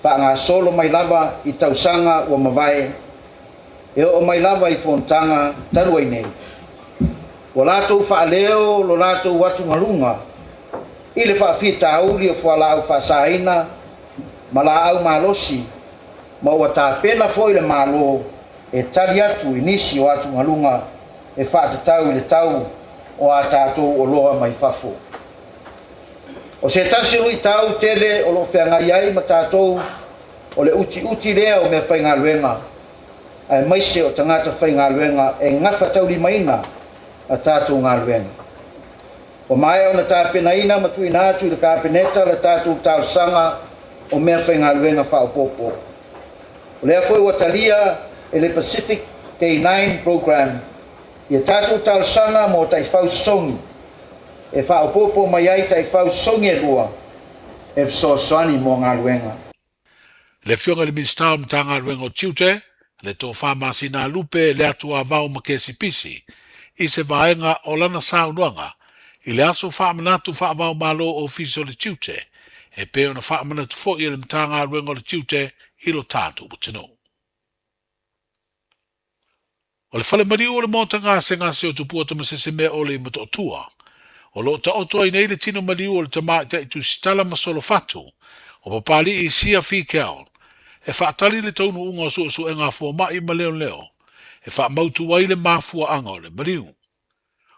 pa ngā solo mai lava I tausanga o mawai, e o mai lava I pono tanga taruai nei. O lātou wha leo, lo lātou watu ngalunga, I le whaafita auli o whala au whaasaina, ma la au malosi, ma ua tā pena fo I le malo, e tali atu I nisi o atu ngalunga, e whaatatau I le tau, o a tātou o loa mai whafo. O se tasi hui tau tele o lo whiangai ai ma tātou, o le uti lea o mea whainga luenga, ai maise o tangata whainga luenga, e ngawha tau li maina, a tātou ngā luenga. O mai ona tāpena ina matui nātu I le kāpeneta le tātou tāusanga o mea whainga luenga whaopopo. O lea foi ua talia e le Pacific K9 program I tātou tāusanga mo tai whausasongi e whaopopo mai ai tai whausasongi e lua e whasoaswani mo ngā luenga. Le fionga le ministau mta ngā luenga o tiute, le tō whamasina lupe le atua vau ma kesi pisi, I se vaenga o lana saunuanga, I le aso whaamanatu whaavau malo o official le tiute, e peo na whaamanatu fo I le mtanga ruenga le tiute I lo tātu butino. O le whale mari o le mōta ngā se ngā o tupua tamasese mea o le mato tua, o lo ta otoa I nei le tino mari o le tamai ta I tu stala masolo fatu, o papali I sia whikau, e whaatali le taunu unga o e ngā fua mai ma leo, e whaamautu wai le māfua anga o le mariu.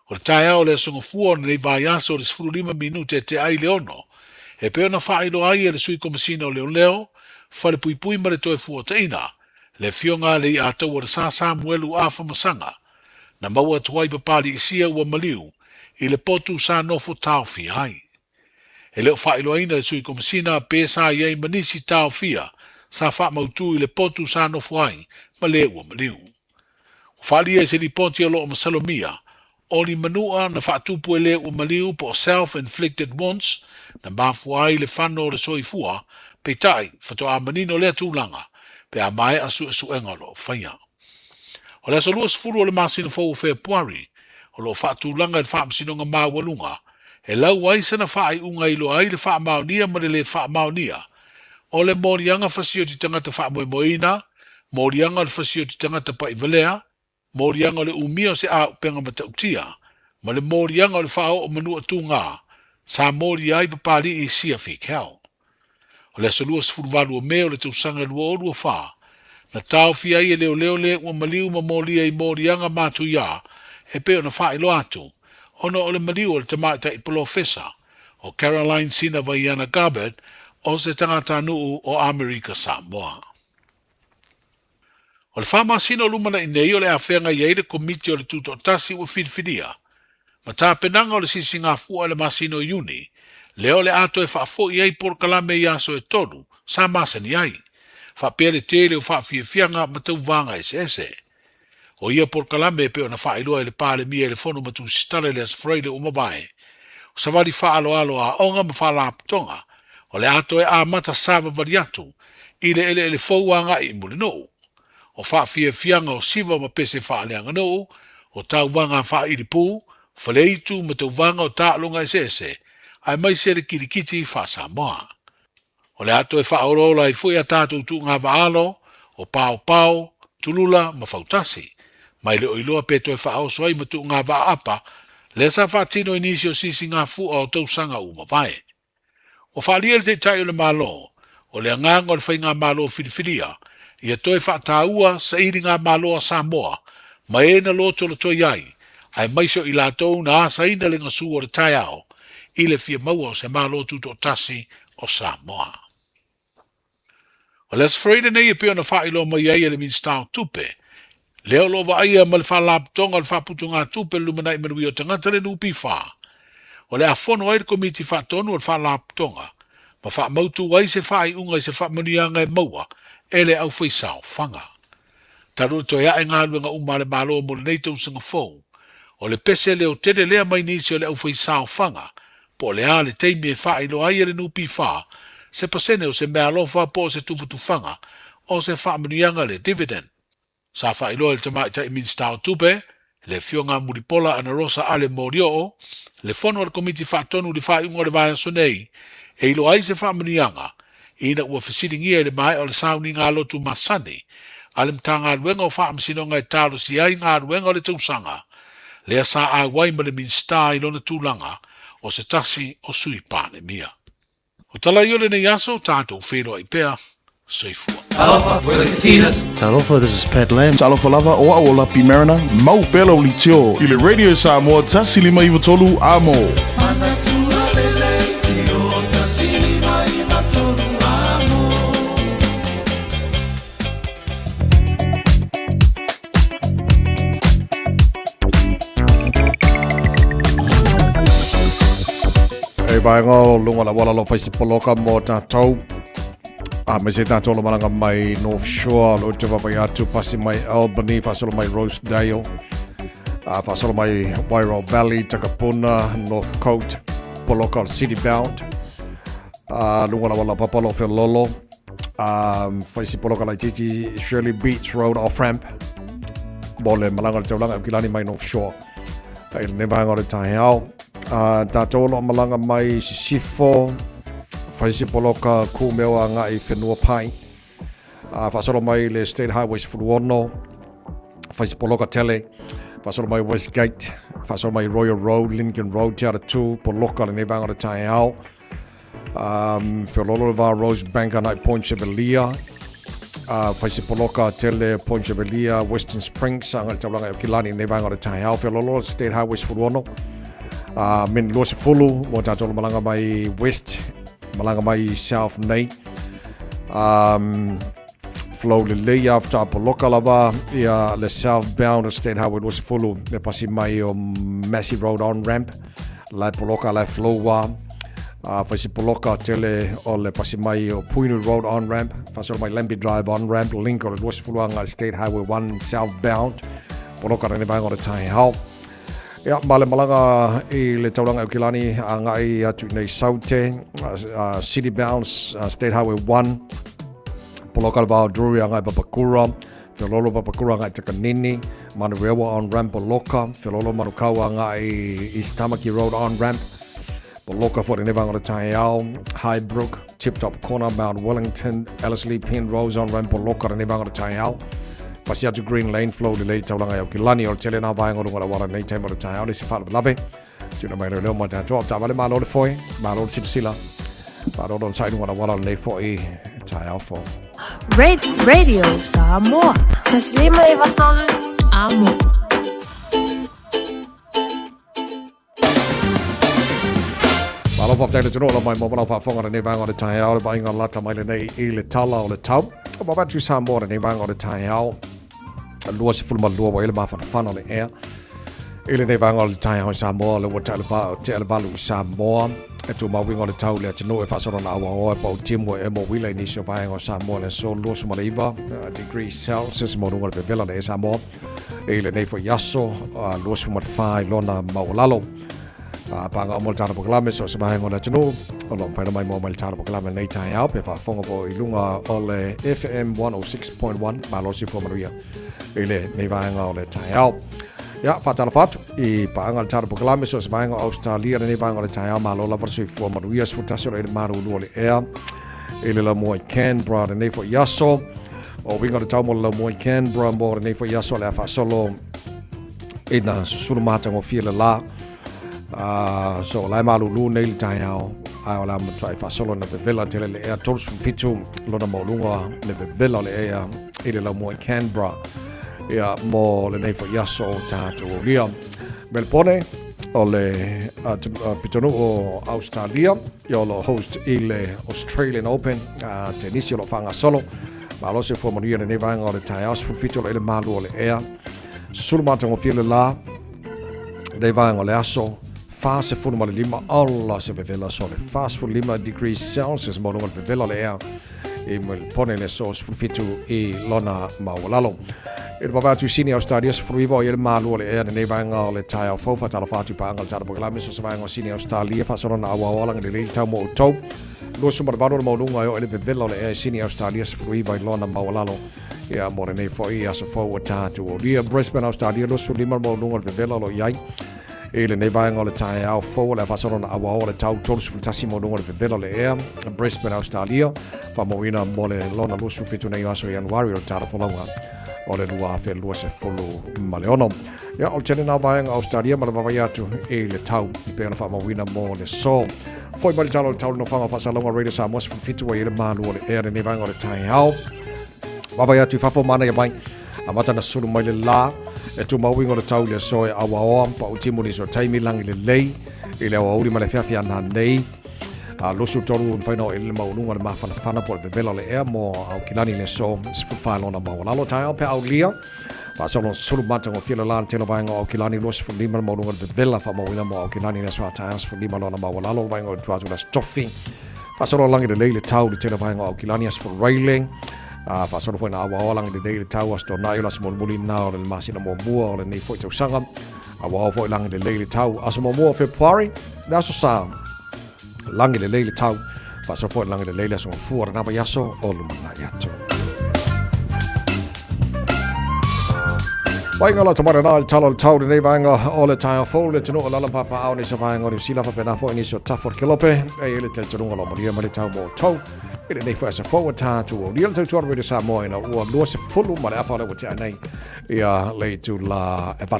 O le tae ao le songa fua nei vai aso o le 15 minute te ai leono, e peo na whaelo ai e le sui komasina o leo, whare pui ma le toe fua teina, le fionga le I atau o le sa Samuelu a whamasanga, na maua tuai papali I sia ua maliu, I le potu sa nofo tau fi ai. E leo whaelo aina le sui komasina pēsa I ei manisi tau fia, sa whaamautu I le potu sa nofo ai, ma le ua maliu. O whali e se li ponti o loo masalomia, o ni manua na whaatupu ele ua maliu po self-inflicted wounds na mafua le whano o le soifua pe tai whatoa manino lea tūlanga pe a mai asu engalo whaia. O le aso luas furu o le masina fau whea puari o lo whaatūlanga le whaamsinonga mawalunga e lau ai sana whaai unga ilo ai le whaamaunia ma le whaamaunia o le morianga fasio ti tangata whaamoimoina, morianga le fasio ti tangata paivalea, morianga le umia se a penga matautia, ma le morianga le whao o manua tūngā, sa mori ai papari i sia whikau. O le solua sfuruvalu o meo le tausanga lua o lua wha, na tau fia i leo le ua maliu ma moria i morianga matu ia, e peo na wha ilo atu, ono o le maliu o le tamaita i profesa, o Caroline Sina Vaiana Gabbard, o se tangata nuu o Amerika Samoa. O le whamasino lumana i nei o le awhenga i eire komiti o le tuto tasi ua whidwhidia. Ma tā penanga o le sisi ngā fua le masino i uni, leo le ato e whaafo i ei porkalame i aso e tonu, sa masani ai. Whapere te le o whaafiafianga ma tau vanga ese. O ia porkalame e peo na whailua e le pāle mia e le fono matu stale le asfreide o mawae. O sa wali whaalo a onga ma whaalaputonga, o le ato e a mata sava variatu, i le ele fauanga i mule nou. O whaafiafianga o siva ma pese whaaleanga nou, o tau vanga wha i pū, whaleitu ma tau vanga o tālonga ese, ai mai sere kirikiti wha Samoa. O le ato e whaorola i fui a tātou tu ngā waalo, o pao, tulula ma fautasi, mai le oiloa peto e whaoso ai ma tu ngā waapa, le sa whaatino inisi o sisi ngā fua o tausanga umawai. O whaalia le te tai o le malo, o le anganga o le whainga malo whiriwhiria, ia toi whaataua sa iri ngā malo a Samoa, ma e na loto le toi ai, ai maiso i lātou na asa ina le ngasu o le tai ao, i le fia maua o se malo tuto tasi o Samoa. O le asfreida nei e peo na whailo mai ai le min stau tupe, leo lo wa aia ma le whalaptonga le whaputu ngā tupe lumana i manui o tangata le nupi wha. O le afono ai le komiti whaatonu o le whalaptonga, ma wha mautu wai se whai unga i se whamanianga e maua, e le au whaisao whanga. Taru to ia e ngā luenga umare malo mo le neitau sanga fau, o le pese leo tere lea mai nisi o le au whaisao whanga, po le a le teimi e whailo ai le nupi wha, se pasene o se mea lofa po se tufutu whanga, o se whamanianga le dividend. Sa whailo le tamaita i minstau tupe, le fionga muripola ana rosa ale morio, le fono al komiti whaatonu li whaiunga le vaya sonei, e ilo ai se whamanianga, ina ua whasiringia le mai o le sauni ngā lotu masani, ale mta ngā ruenga o whaamsinonga e talo si ai ngā ruenga o le tausanga, lea sa a waima le minsta i lona tūlanga, o se tasi o sui pāne mia. O tala i ole nei aso, tātou whero i pēa, soifua. Talofa, we're the Casinas. Talofa, this is Pat Lam. Talofa lava o a ola pi marina, mau pelo li tio. I le radio Samoa, tasi lima iwa tolu amo. E vai ngā lunga la wala lo whaisi poloka mō tātou. Me se tātou lo malanga mai North Shore, lo te wapai atu pasi mai Albany, whasolo mai Rosedale, whasolo mai Wairau Valley, Takapuna, North Coast, poloka City Bound, lunga la wala papalo whi lolo, whaisi poloka lai titi Shirley Beach Road off-ramp, mo le malanga le taulanga au kilani mai North Shore. E le nevanga o le tahi au. Tātou lo malanga mai Sisifo, whaisi poloka kūmeo a ngā i whenua pai. Whasoro mai le State Highways Furuono, whaisi poloka tele, whasoro mai Westgate, whasoro mai Royal Road, Lincoln Road, te ara tū, poloka le nevanga o le tahi au. Whiololo le wā Rosebank anai Point Chevelia, whaisi poloka tele Point Chevelia, Western Springs, anga le taulanga o kilani nevanga o le tahi au. Whiololo State Highways Furuono, min lua se fulu, mo tātou malanga mai West, malanga mai South nei. Flow le lei after poloka lava, ia le southbound of State Highway lua se fulu, le pasi mai o Massey Road on-ramp, lai poloka lai flow wa, whaisi poloka tele o le pasi mai o Puinu Road on-ramp, whasoro mai Lemby Drive on-ramp, link o le lua se fulu anga State Highway 1 southbound, poloka rene vanga o le tahi hau. Ia male malanga I le tauranga ukilani ngai atu nei Saute City Bounce State Highway 1 Poloka Val Drury ngai Papakura Filolo Papakura ngai Takanini Manurewa on ramp Poloka Filolo Manukawa ngai East Tamaki Road on ramp Poloka for the Nevanga Tayao Highbrook Tip Top Corner Mount Wellington Ellerslie Pin Rose on ramp Poloka the Nevanga Tayao Pasiatu Green Lane Flow the late tauranga ukilani or tele na vai ngoro wala nei time o Tayao ni sifat lave Tuna mai leo mo ta top ta vale malo le foi malo sila malo don side wala nei foi Tayao for Radio Samoa. Taslima Ivatolu Amo. Malo pop tayo tuno la mai mo malo pa fonga nei vanga o Tayao le bainga lata mai le nei I le tala o le tau. Mo ba tu Samoa nei vanga o Tayao. Lua se fulma lua wa ile ma fa le air. Ile nei vanga o Tayao Samoa le wata le ba te le balu Samoa. E tu ma winga le tau le tino e fa so na awa o pa timo e mo wile ni so vai o Samoa le so lo so maliva degree Celsius mo runga pe vela le Samoa. Ile nei fo yaso lo so mo fa lona maulalo. Panga o moltana proklame so se vai o le tino o lo pa mai mo moltana proklame nei Tayao pe fa fonga po I lunga o le FM 106.1 ma lo si fo maria. Ile nei vai o le Tayao. Ja, fatala fatu I paanga tara proklame so se vainga Australia nei vainga le Tayao malo la versi fo maruia so tasio le maru lo le air ile la mo Canberra nei fo yaso o winga le tamo la mo Canberra mo nei fo yaso le fa solo ina susuru mata ngo fie la so la malu lu nei le Tayao ai la mo trai fa solo na vela tele le air tors fitu lo na mo lunga le vela le air ile la mo Canberra ia mo le nei fo yaso tatu lia Melbourne o le pitonu o Australia ia lo host I le Australian Open tenisi lo fanga solo ma lo se fo mo nei vanga o le Tayao fu fitu le malu o le air sulmata ngo file la nei vanga o le aso fa se fu mo le lima alla se vela sole fa fu lima degrees Celsius mo no le vela le air e Melbourne le so fu fitu I lona maulalo Il va tu sini Australia fruivo il malu le air nei vanga le Tayao fo fa tala fatu pa angal tara proklame so vanga sini Australia fa sono na awa lang de le tau mo to lo so marvano mo lunga yo ele vela le air sini Australia fruivo il lona maulalo ia mo nei fo ia so fo tatu o dia Brisbane Australia lo so lima mo lunga le vela lo yai ele nei vanga le Tayao fo le fa sono na awa le tau to so fantasimo lunga le vela le air Brisbane Australia fa mo ina mo le lona lo so fitu nei aso January o tara fo longa o le lua fe lua se fulu maleono ia o tene na vaenga Australia ma va atu e le tau I pe na fa mawina mo le so foi mal talo tau no fa fa salonga radio sa mos fitu e le malu le air ne vanga le Tayao va atu fa fo mana ia bai amata na sulu mai le la e tu mawinga le tau le so e awa o pa o timo ni so taimi langi le lei ile o uri ma le fia na nei lo su toru un faino il maununga le mafana fana por de vela le air mo au kilani le so sfufalo na mo la lo Tayao pe au lia pa sono sulu mata ngo fila lan telo vainga au kilani lo sfu lima maununga de vela fa mo ina mo au kilani le so Tayao sfu lima lo na mo la lo vainga tu la stoffi pa sono langi de le tau de telo vainga au kilani sfu railing fa sono foi na awa langi de le tau sto na ila smol mulina o le masina mo bua o le nei foi tau sanga awa foi langi de le tau asmo mo February da so sa langi le leile tau fa so fo langi le leile so fuora na yaso o lu mana yato Vainga la tomara na talo tau nei vainga o le Tayao fo le tino la papa au ni so vainga ni sila fa pena fo ni so tafo kilope e le tino la mo ria mali tau mo tau ele nei fa so fo ta tu o ria tau re sa mo ina o lo se fulu ma le fa le wata nei ia le tu la e pa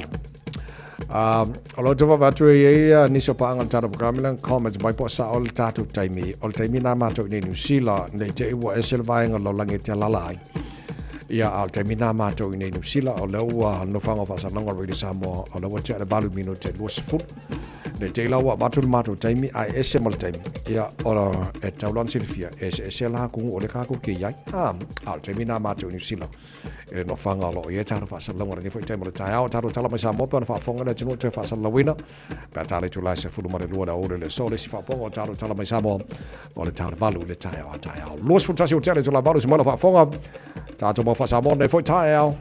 Alo te wawatu e niso pa angal tara programilang comments mai po sa ol tatu taimi na mato ni New Zealand nei te iwa esel vainga lo langi te lalai ia al taimi na mato ni New Zealand o lewa no whanga whasa longa ridi Samoa o lewa te ale balu mino te luas fu nei te ilawa mato taimi ai ese mal taimi ia o e taulan silfia ese la kungu o le kako ke iai al taimi na mato New Zealand ele no whanga lo ia taro whasa longa ridi fo i taimi le Tayao taro tala mai Samoa pa na whafonga na tino te whasa lawina pa tale tu lai se fulu mare lua da ore le so le si whaponga o taro tala mai Samoa o le taro balu le Tayao luas fu tasi o tele tu la balu si mola whafonga tato mo whasa mo nei fo i Tayao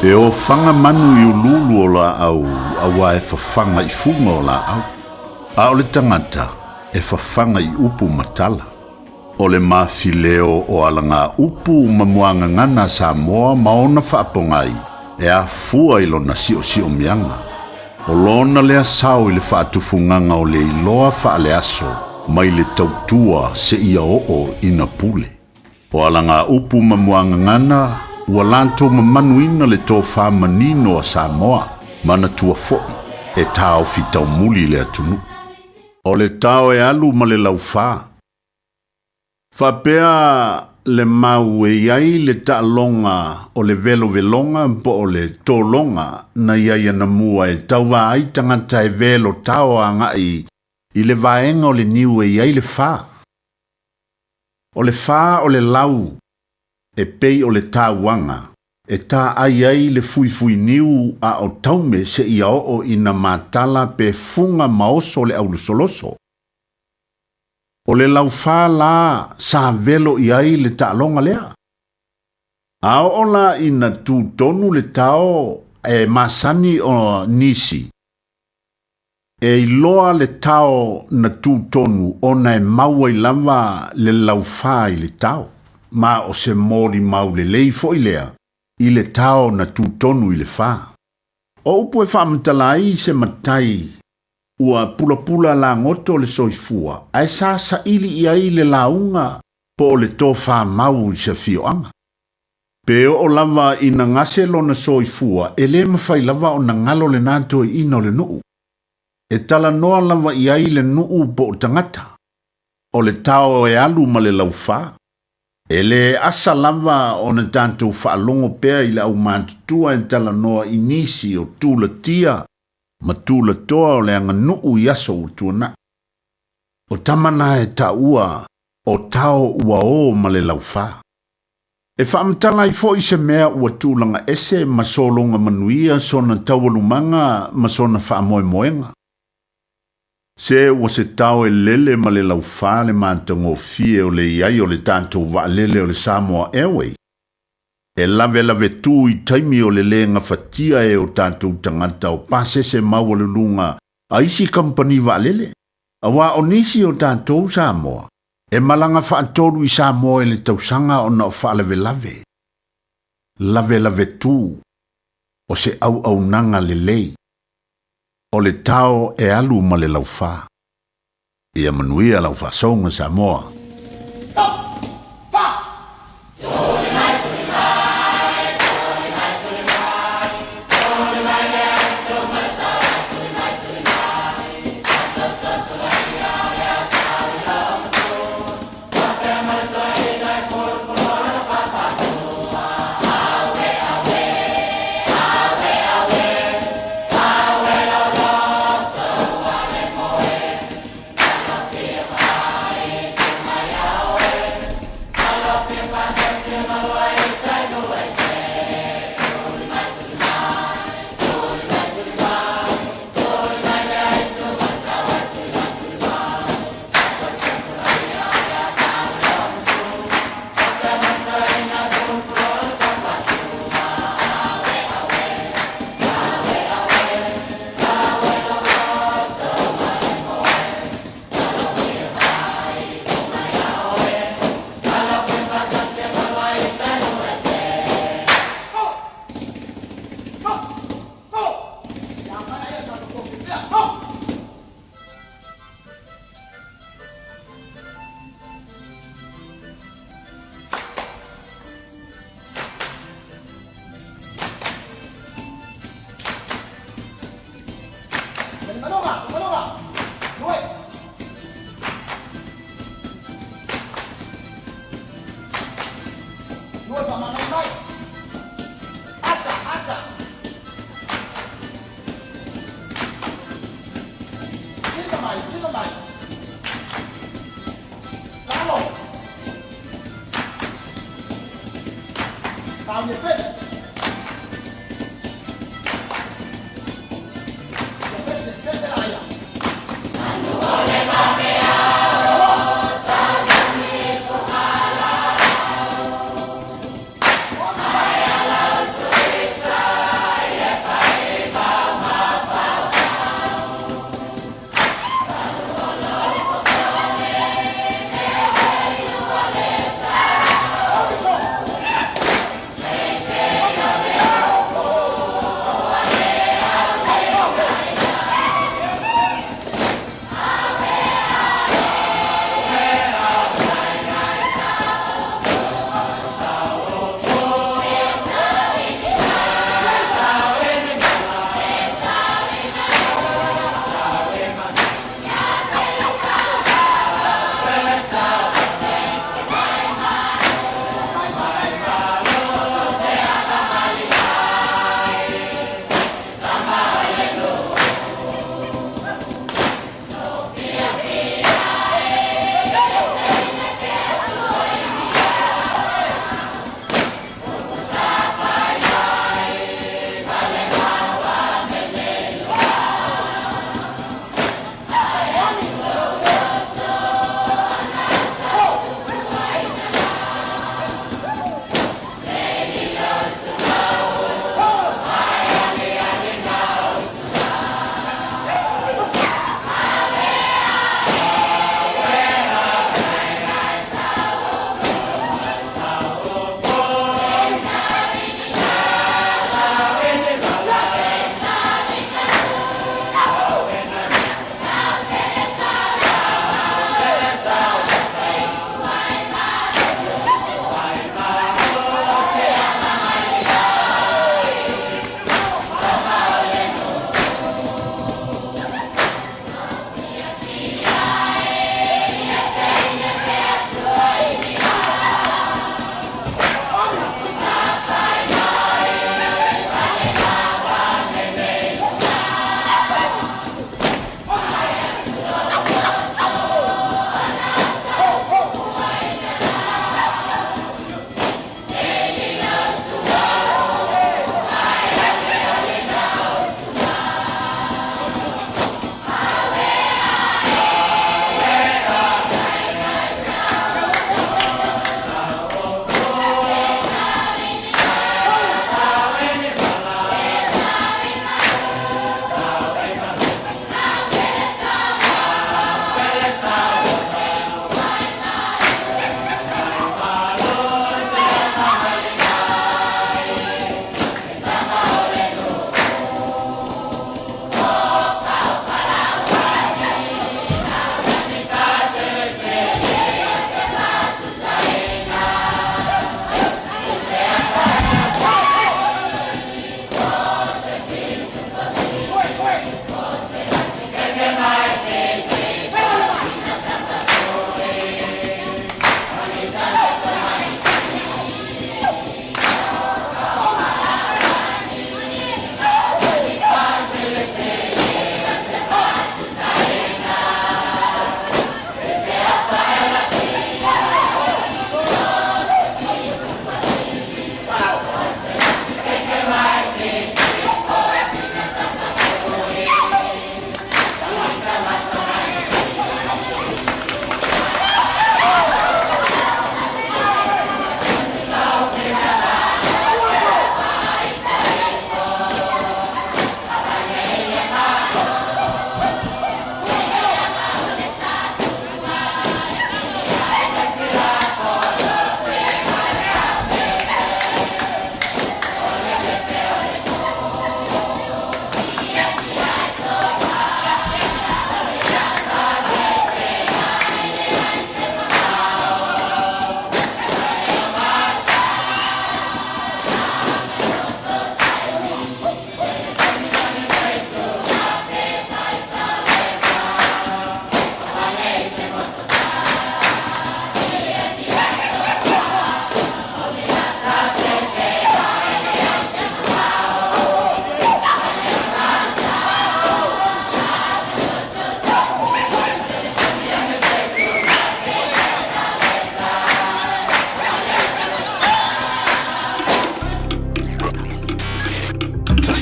E o fanga manu i ululu o la au, awa e fafanga I funga o la au. A o le tangata, e fafanga I upu matala. O le mafileo o alanga upu mamuanga ngana Samoa maona whaapongai, e a fua I lona sio mianga. O lona lea sao I le whaatufunganga o le iloa whaale aso, mai le tautua se ia o ina pule. O alanga upu mamuanga ngana, ua lanto mamanuina le tō whamanino a Samoa, mana tua fo'i, e tāo fitau muli le atunu. O le tāo e alu ma le lau wha. Whapea le mau e iai le taalonga o le velo velonga mpo o le tōlonga na iai ana mua e tauwa ai tangata e velo tāo a ngai I le vaenga o le niu e iai le wha. O le wha o le lau, e pei o le tāwanga, e tā ai le fui niu a o taume se ia o ina matala pe funga maoso le aulusoloso. O le lau wha la sa velo iai le taalonga lea. A o la ina tu tonu le tao e masani o nisi. E iloa le tao na tu tonu ona e maua I lava le lau wha I le tao. Ma o se mori mau le leifo I lea, I le tao na tu tonu I le wha. O upu e whaamatala se matai, ua pula la ngoto le soifua, ai sa ili I le launga po le tō wha mau I se fioanga. Pe o lava ina ngase lona soifua, e le mawhai lava o na ngalo le nato I ino le nuu. E tala noa lava I le nuu po tangata. O le tao e alu ma le lau wha. E le asa lava o na tantou whaalongo pea I le au mātutua en tala noa inisi o tūla tia, ma tūla toa o le anga nuu yaso o tuana. O tamana e ta ua, o tao ua o ma le lau wha. E whaamtala I fo I se mea ua tūlanga ese ma solonga manuia so na tawalumanga ma so na whaamoe moenga. Se ua se tau e lele ma le lau wha le mātango fie o le iai o le tātou wa lele o le Samoa Airway. E lave tū I taimi o le lenga fatia e o tātou tangata o pasese maua le lunga a isi company wa lele. A wa o nisi o tātou Samoa. E malanga whaatoru I Samoa e le tausanga o na o wha lave. Lave tū o se au nanga le lei. O le tao e alu ma le lau wha. Ia manuia lau wha songa Samoa.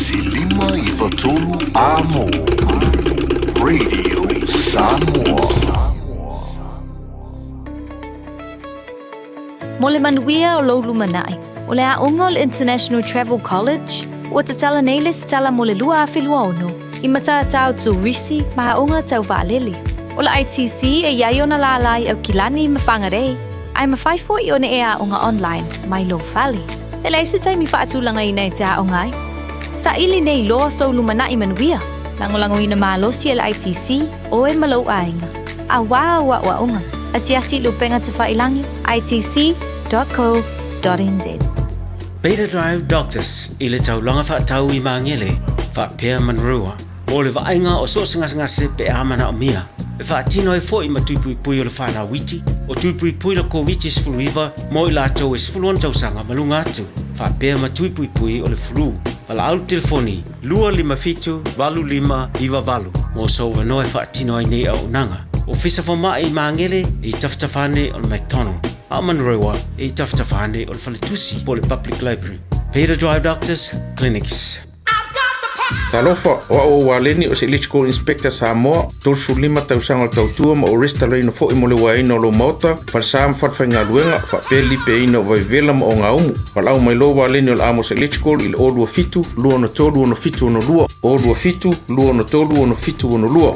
Tasilima i Fotolu Amo. Radio Samoa. Mole manuia o lolu manai. Ole a ongol International Travel College. O te tala neiles tala mole lua a filua ono. I mata tau tu risi maha onga tau vaaleli. Ola ITC e iaiona la alai au kilani mawhangarei. Ai mawhaifo i one ea onga online, mai lo fali. E leise tai mi whaatulanga i nei te a ongai. Sa ili nei loa so lumana i manuia. Langolango ina maa losi el ITC o e malo ainga. A waa wa onga. Asiasi lupenga te whailangi, itc.co.nz. Beta Drive Doctors i le taulanga whaatau i maangele, whaapea manrua. O le vainga o so ngase pe amana o mia. E whaatino e fo i matuipui o le whana witi, o tuipui la COVID sfuluiva, mo i lato e sfuluan tausanga malunga atu. Whaapea matuipui o le flu. Wala au telefoni, 255 iwa valu. Mo so wanoe whaatino ai nei au nanga. O fisa whama i maangele i taftafane o le McDonald. A manrewa i taftafane o le Whaletusi po le Public Library. Beta Drive Doctors Clinics. Talofa o au waleni o se Electrical Inspector Samoa, tolsu 5 tausanga o tautua ma o resta reino fo i mole waina o lo mauta, falsam fatwhainga luenga, whapeli pe ino vai vela ma o ngā umu. Walau mai lo waleni o le Amos Electrical i le o lua fitu, lua no tolu ono fitu ono lua, o lua fitu, lua no tolu ono fitu ono lua.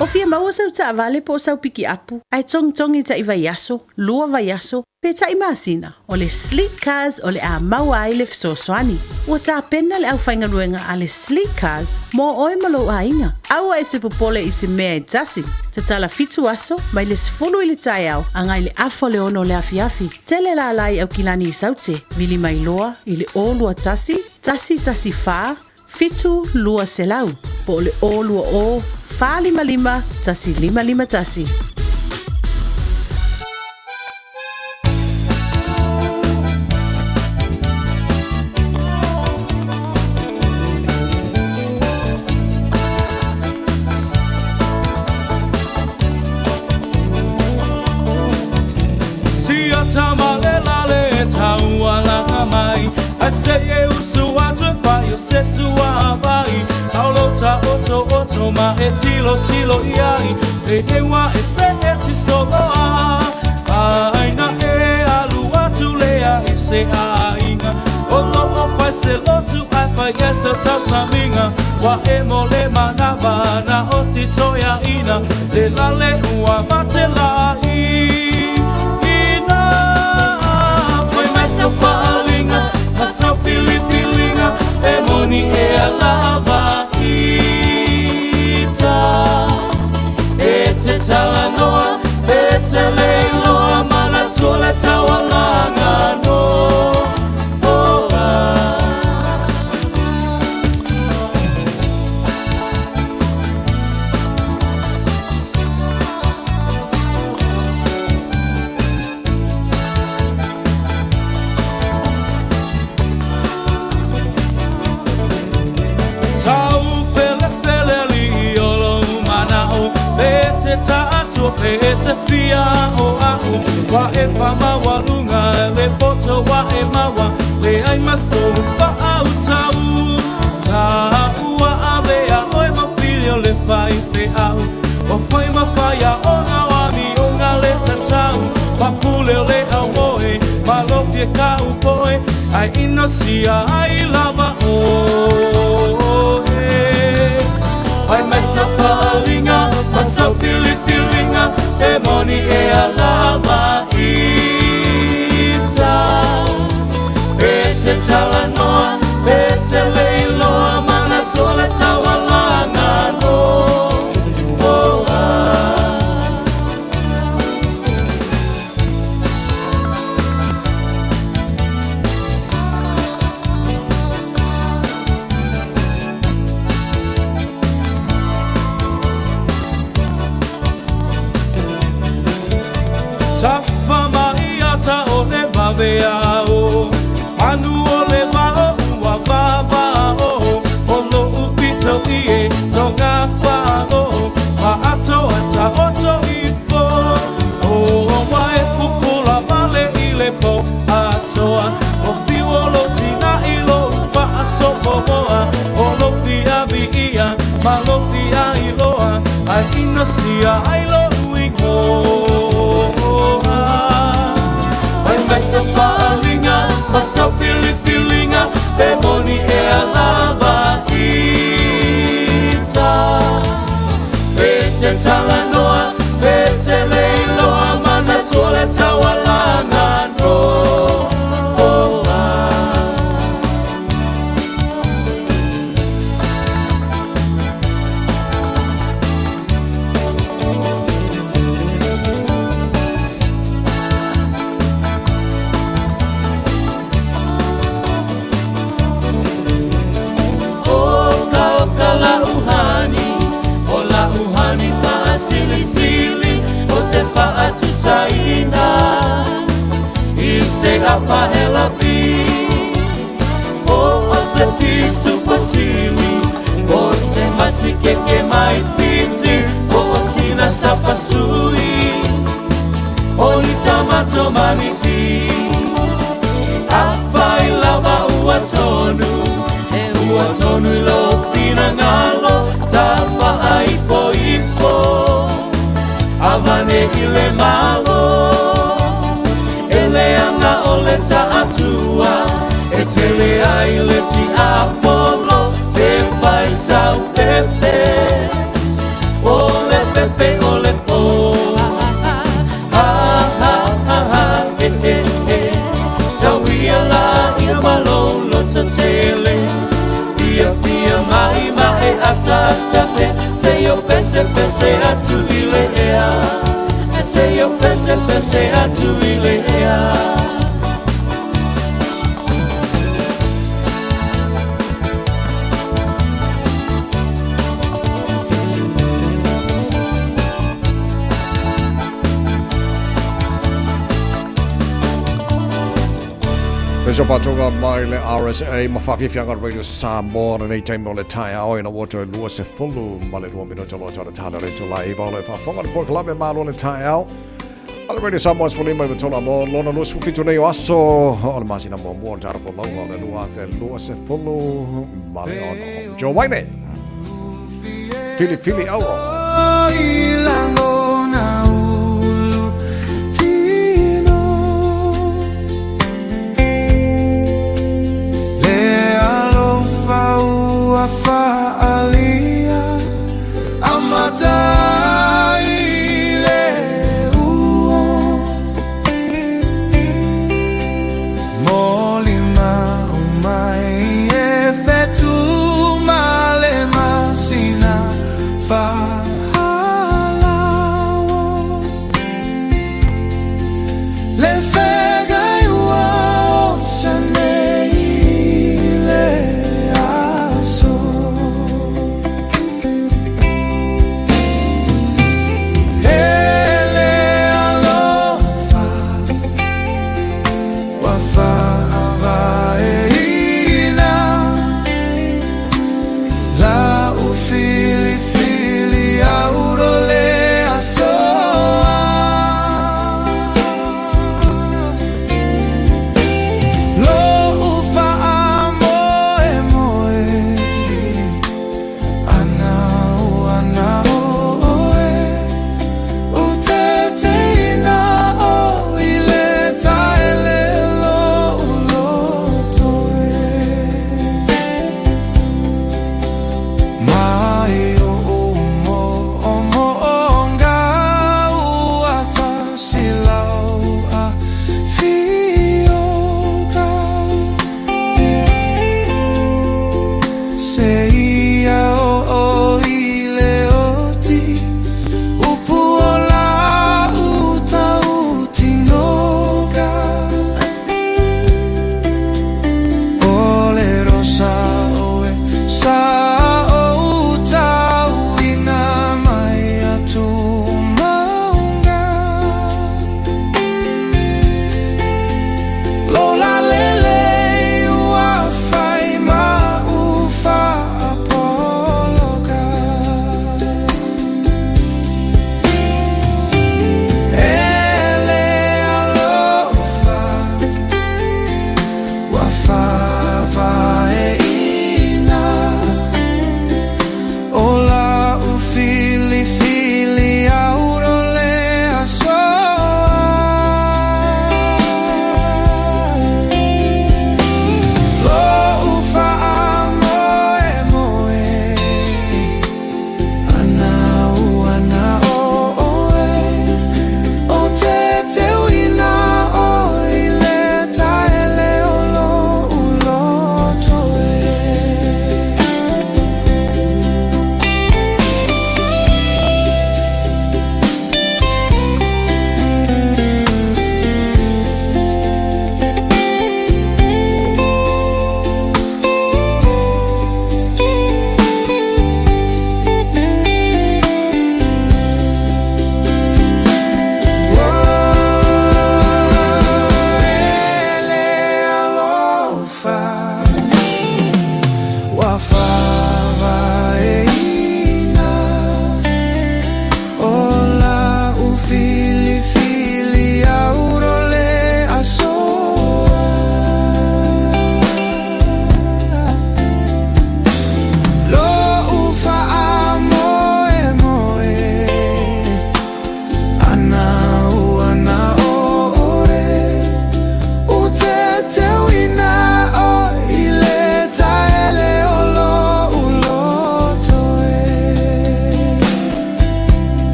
O fia maua sau ta vale po sau piki apu, ai tongi ta iwa yaso, lua va yaso, pe ta imasina, o le Sleek Cars o le a maua ai le fsoswani. Ua ta pena le au whainga luenga a le Sleek Cars, mo oi malo a inga. Aua e te popole i se mea e tasi, te tala fitu aso, mai le sfulu i le tai au, angai le afo le ono le afiafi. Tele la lai au kilani i saute, vili mai loa, i le o lua tasi faa, fitu lua selau, po le o lua o, fa lima tasi lima tasi. Sia tamale lale tawala mai. I say you suatu fa yo se suabai. Aulota oto ma e tilo iai. E wa e se e ti soloa. Ai na e alua tu lea e se ainga. Olo o fai se lotu ai fai esa tasaminga. Wa e mole manaba na o si toia ina. Le lale ua mate lai. Ina foi mais seu falinga. Asa filipilinga. E moni e alaba ita. E te talanoa. E te leiloa. Mana tole tawalanga no. E te fia o au, wa e whama walunga, le poto wa e mawa, le ai maso wha au tau. Ta ua avea oi ma filio le whai te au, o whai ma whaia o ngā wami o ngā le tatau, wa pule o le au moe, ma lofie ka upoe, ai ino sia ai lava o e. Ai mai sa whalinga, ma sa filipilinga, e moni e alama ita. E te talanoa, e te leiloa, mana tole tawalanga no. Tafa mai ata o le vavea o, anu o le vao Malofi ai loa ai ina sia ai lo ingoa Ai mai sa whaalinga Masau whilinga Pe moni e alava ita Pe te tala noa Pe te leiloa Mana tuole tawalanga noa Faatu saina Ise apa helapi O se pisu pasili O se masikeke mai piti O sina sapasui O ni tamato maniti Afai lava uatonu Uatonu lo fina ngalo Tapa aipo ipo Avane ile malo Ele anga ole ta atua E tele aile ti apolo Te fai sau pepe Ole pepe ole po Ha ha ha ha he he he Sauia la ia malolo to tele Fia fia mai mai atatape Se yo pese pese atu ile ea Se yo pese pese atu ile ea Peso patonga mai le RSA ma whawhiwhianga Radio Samoa na nei taimo le tai ao ina wato lua se fulu ma le 2 minuto lo tana tana le tula iwa le whawhonga le por klame ma lo le tai ao ala Radio Samoa se fulima iwa tola mo lona lua se fufitu nei o aso o le masina mo mua tara po longa le lua se fulu ma le ono Joe Waine Fili auro Fa'alia amatai le uo molima umai e fetu male masina fa'ala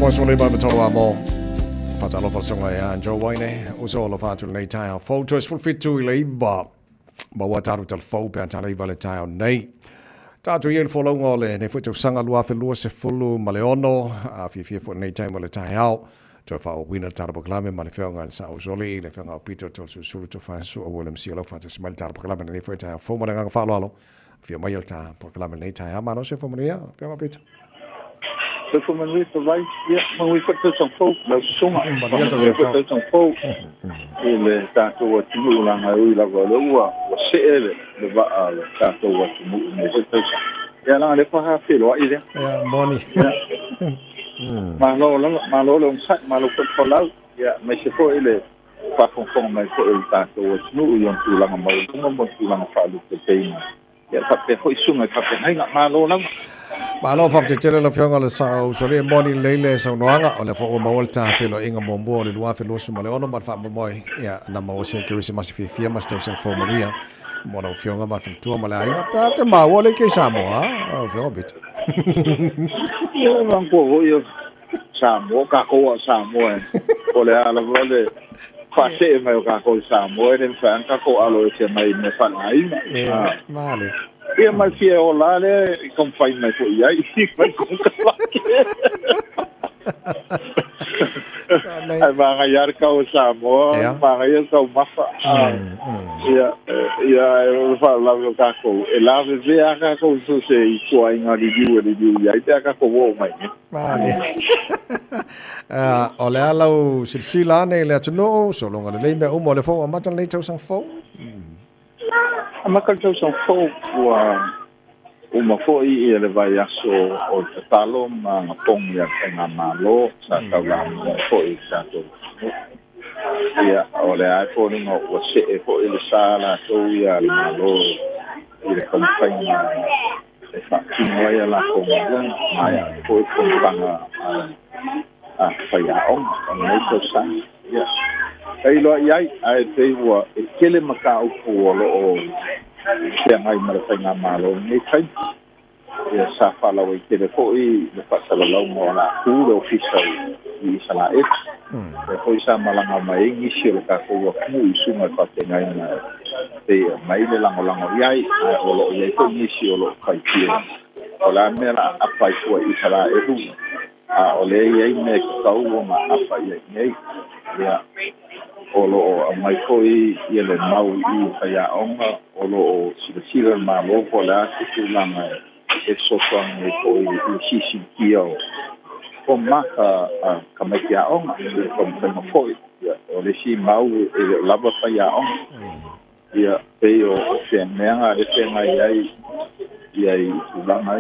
Swale ba to mo. Fa lo fa songa ya Joe Wayne o so lo fa tu nei tai fo to is full fit to le ba wa taru tel fo pe tara vale tai nei. Ta tu yel fo lo ngole ne fu tu sanga lua fe lua se fulu maleono a fi fo nei tai mole tai au. To fa o wina taru klame ma le fe ngal sa o so le fe ngal Peter to su to fa su o wolem si lo fa te smal taru klame ne fo tai fo mo nga fa lo fi mai ta por klame nei tai ma no se fo mo ya fe ngal Peter. So for when we survive, when we put this on folk, there's so much. When we put this on folk, ele tato wa timu langa ui la wa leua wa seele le va tato wa timu ne se tsa. Ya langa le pa ha filo ile. Ya moni. Ma lo sa ma lo put for lau. Ya me se fo ile pa fon mai ko il tato wa timu yon tu langa mo tu langa fa lu te peina. Ya pa pe ho isunga pa pe hai ma lo langa. Ma lo fa te tele lo fionga le sa o so le moni leile sa noanga o le fo mo volta filo inga mombo le lua filo su male ono ma fa moi ya na mo se ke risi masi fia ma sta sen fo maria mo no fionga ma fil tu ma la inga pa ke ma wole ke sa mo ha o fio bit yo man ko yo sa mo ka ko sa mo o le ala vole fa se me ka ko sa mo e fa ka ko alo se mai me fa ai vale. Ia mai fia o lale kom fai mai ko ia I mai kom ka ai mga yar ka o Samoa mga yar ka o mafa ia fa la ka ko e la ve ka ko so se I ko ai nga review ia I ka ko wo mai vale o le ala o silsila ne le tno so longa le me o mo le fo ma tan le tau sang fo Makal tau sang fo uma fo I le vai aso o te talo ma ngapong ia nga malo sa tau la fo I sa to ia o le ai fo no o se e fo I le sala to ia le malo I le kompanya e fa kinwa ia la ko mai fo I kompanga a fa ia on nei to sa ia ai lo ai ai te wa e kele maka o ko lo o se ngai mara nga malo nei kai ia sa fa la we kele ko I le fa sa lo mo na ku lo official I sala e ko sa malanga mai ngi sio ka ko wa ku su ma pa te ngai na te mai le lango ai o lo ia ko ngi sio lo kai ki o la mera a pa ko I sala e du a o le ia me ka o ma a pa ia nei ia olo mai koi ele mau I kaya onga olo sila ma lo la tu langa e so kon e koi sisi kio ko maka kamakia onga ko mo koi o le si mau e lava kaya onga ia peo se menga e se mai ai langa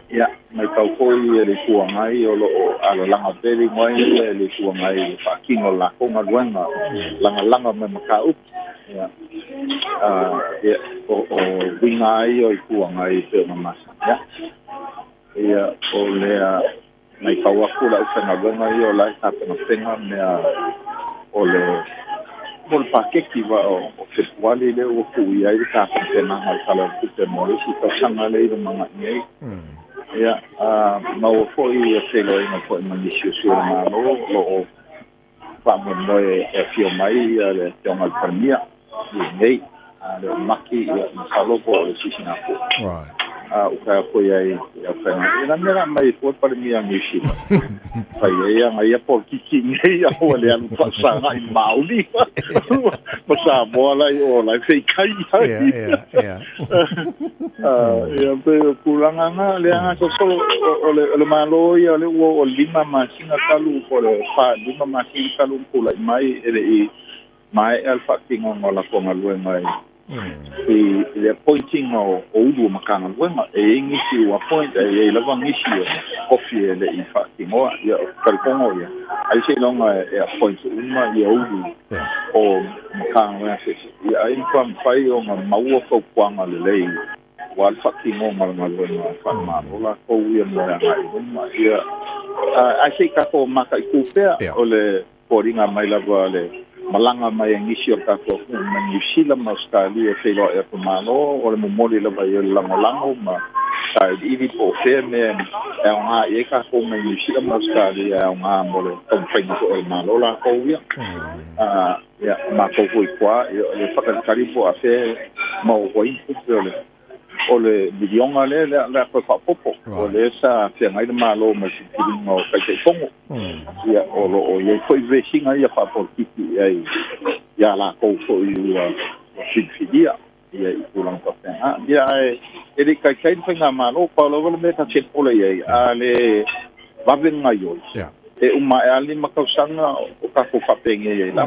ia mai tau koi ele kuangai olo ala langa peli mai ele kuangai fa kino la ko ngwenga langa me makau ia ia o wingai o kuangai pe mama ia o lea mai tau akula usanga ngwenga ia la ta pena penga me o le mol pakeki va o se wali le o ku ia I ta pena mal sala te mo si to sanga le do mama nei ia mau foi e se lo ina foi mani su ma lo pa mo e fio mai le toma permia nei le maki e salo po le sisina po o ka foi ai a pena ina mera mai po permia ni si fa ia ngai po kiki nei a o le anu fa sa ngai mauli pa sa mo la o la sei kai ia pe kulanga nga le anga so le malo ia le o lima masinga talu po le fa lima masinga talu pula mai ele mai alfa kingo ngola ko ngalwe mai le pointing o udu makanga wenga e ngisi wa point e la ngisi coffee le I fa kingo ia kalpongo ia ai se longa e point uma ia udu o makanga ia ai kwam fai o mau ko kwanga le wal fucking mo malwenga fa ma ola ko ia mo ia ai se ka ko maka ku pe o le poringa mai la vale malanga mai ngisi o ka ko New Zealand Australia fe lo e malo o le momoli la vai la molango ma sai ini po fe me e nga e ka ko me ni si ma ska di e nga mo le tom fe ni ko ma lo la ko ya ya ma ko ko kwa le fa ka kari po a fe mo ko i ku o le bilionga le ko fa popo o le sa fe ngai ma lo ma si ki no ka te fongo ya o lo o ye ko ve singa ya fa por ki ya la ko ko yu si dia ya ulang ko ha ya ele kai kai fenga malo pa lo le meta che pole ye ale va venga yo e uma ali makausanga o ka ko fa penge ye la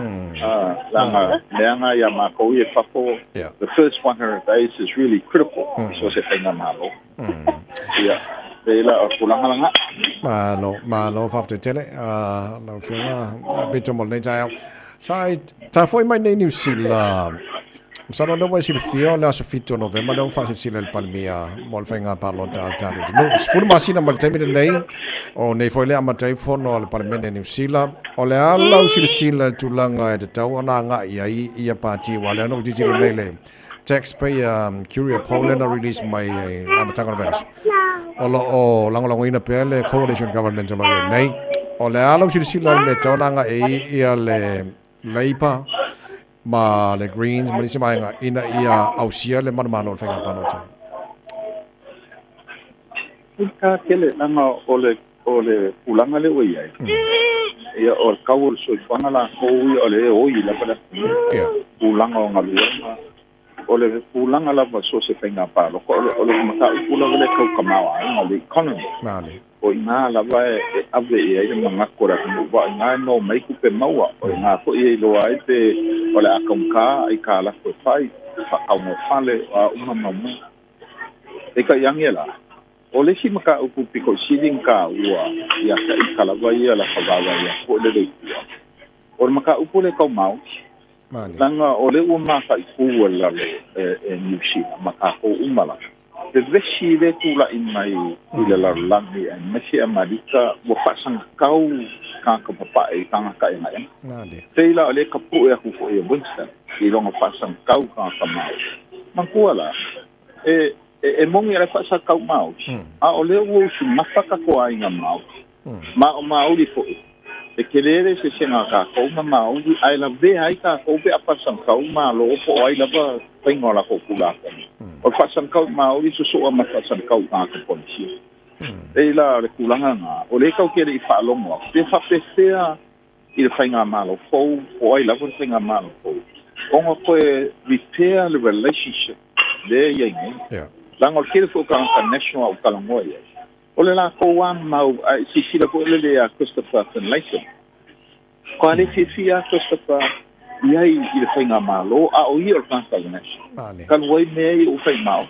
nga ya ma ko ye fa ko the first 100 days is really critical so se fenga malo ya ela kulanga malo fa te tele no fenga beto mo ne ja sai ta foi mai nei New Zealand Sarà dove si fio la sofitto novembre non fa si il palmia mol fenga parlo da no sfurma sina mal tempo nei o nei foi le amatai fono al palmene New Zealand o le alla si tulanga e tau na nga ia party wala no digital nei taxpayer Curia Poland release my amatanga vers o lango ina pele coalition government lo nei o le alla si le tau na nga ia le Labour ma le Greens ma disi mai ina ia ausia le mano fenga panota ka kele nanga ole ulanga le wei ia o kaul so fanga la ko ole o i la para ulanga o ngaluanga ole ulanga la so se fenga pa lo ko ole mata ulanga le ko kamawa ngali economy mali o ina la vai ave ia manga kora no va ina no mai ku pe maua o ina ko ia lo ai pe ole akamka ai ka la ko fai fa au mo fale a uma mamu e ka yangela ole si maka upu piko siding ka ua ia ka ikala vai la fagawa ia ko le o maka upu le ka mau langa ole uma ka ku la e nyusi maka ko umala the veshi le tula in mai ila la langi and mashi amadika wa pasang kau ka papa e ka ka ina nade teila le ka pu e ku e bunsa i longa pasang kau ka mau mankuala e mongi le pasang kau mau a ole wo su mafaka ko ai nga mau ma uli fo e kelere se senga ka ko ma uli ai la ve ai ka ko pe pasang kau ma lo po ai la ba pengola ko kula o pasang kau ma uli so ma pasang kau ka ponsi e la le kulanga nga o le kau ke le fa longo pe fa pe sea il fainga malo fo o ai la ko fainga malo fo ongo ko repair the relationship le yengi lango ke fo ka national ka longo ye o le la ko wa mau si la ko le ya Christopher Finlayson ko ale fia Christopher iai i le fainga malo a o i o kansa national kan wai me o fai mau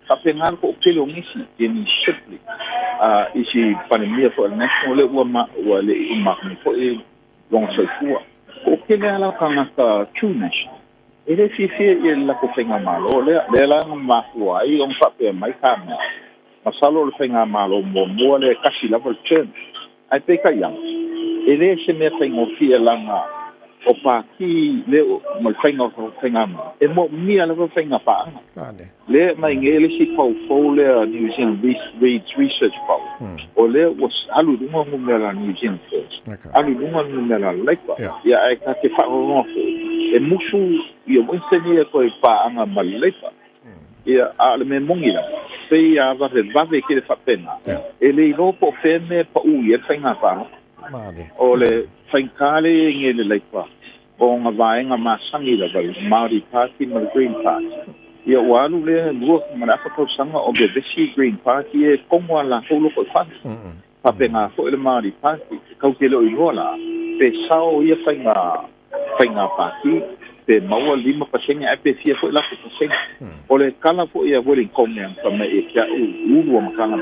ka pengar ko ke lo ngisi ni shipli isi pandemia for national le wa le ma ko e long so fu o ke le ala kana ka chunesh ele fi e la ko fainga malo le la ma fu ai on fa pe mai ka masalo le fainga malo mo le kasi level turn ai pe ka yang ele se me fainga fi langa o pa ki le mo fainga e mo mi ala ko fainga pa le mai ngele si fo le New Zealand research pa o le was alu dunga mo mela New Zealand first alu dunga mo mela like ya ai ka te fa no e musu yo mo senia ko pa anga malaipa ya ale me mongila se ya va ke le fa pena ele no po feme pa u ye fainga pa o le fainale ngele laipa o nga vaenga masangi la vai Maori Party ma Green Party ia walu le lua mana ko sanga o be Green Party e kongo la ko ko fa pa penga ko le Maori Party ka ke lo inola pe sao ia fainga party pe maua 5% e pe fia ko la ko o le kala fo ia voling konga pa me e kia u makanga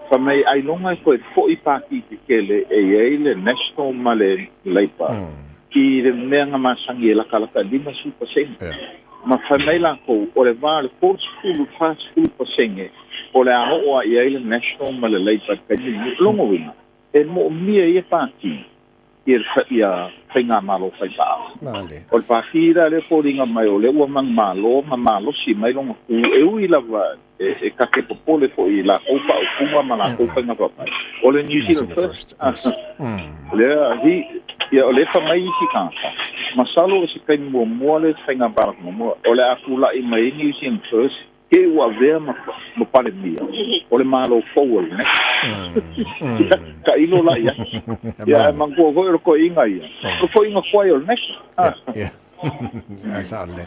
pa me ai longa ko fo I party ke le e le national male Labour ki le menga masangi la kala ka 5% ma famai la ko o le va le course full fast full percent o le a o ia le national male Labour ka ni longo wina e mo mia e party ia whainga malo whai paa. Male. O le pāwhira le pōringa mai o le ua mang malo, ma malo si mai longa ku e ui lava e kake popole fo i la koupa o kuma ma la koupa inga papai. O le New Zealand first. Ia o le whamai isi kānta. Masalo o se kai mua le whainga barak mua. O le akula i mai New Zealand first. Ke ua vea ma pare mia. O le malo forward, ne? Ka ilo la ia. Ia, mangua hoi roko inga ia. Roko inga kwai o le next. Sale.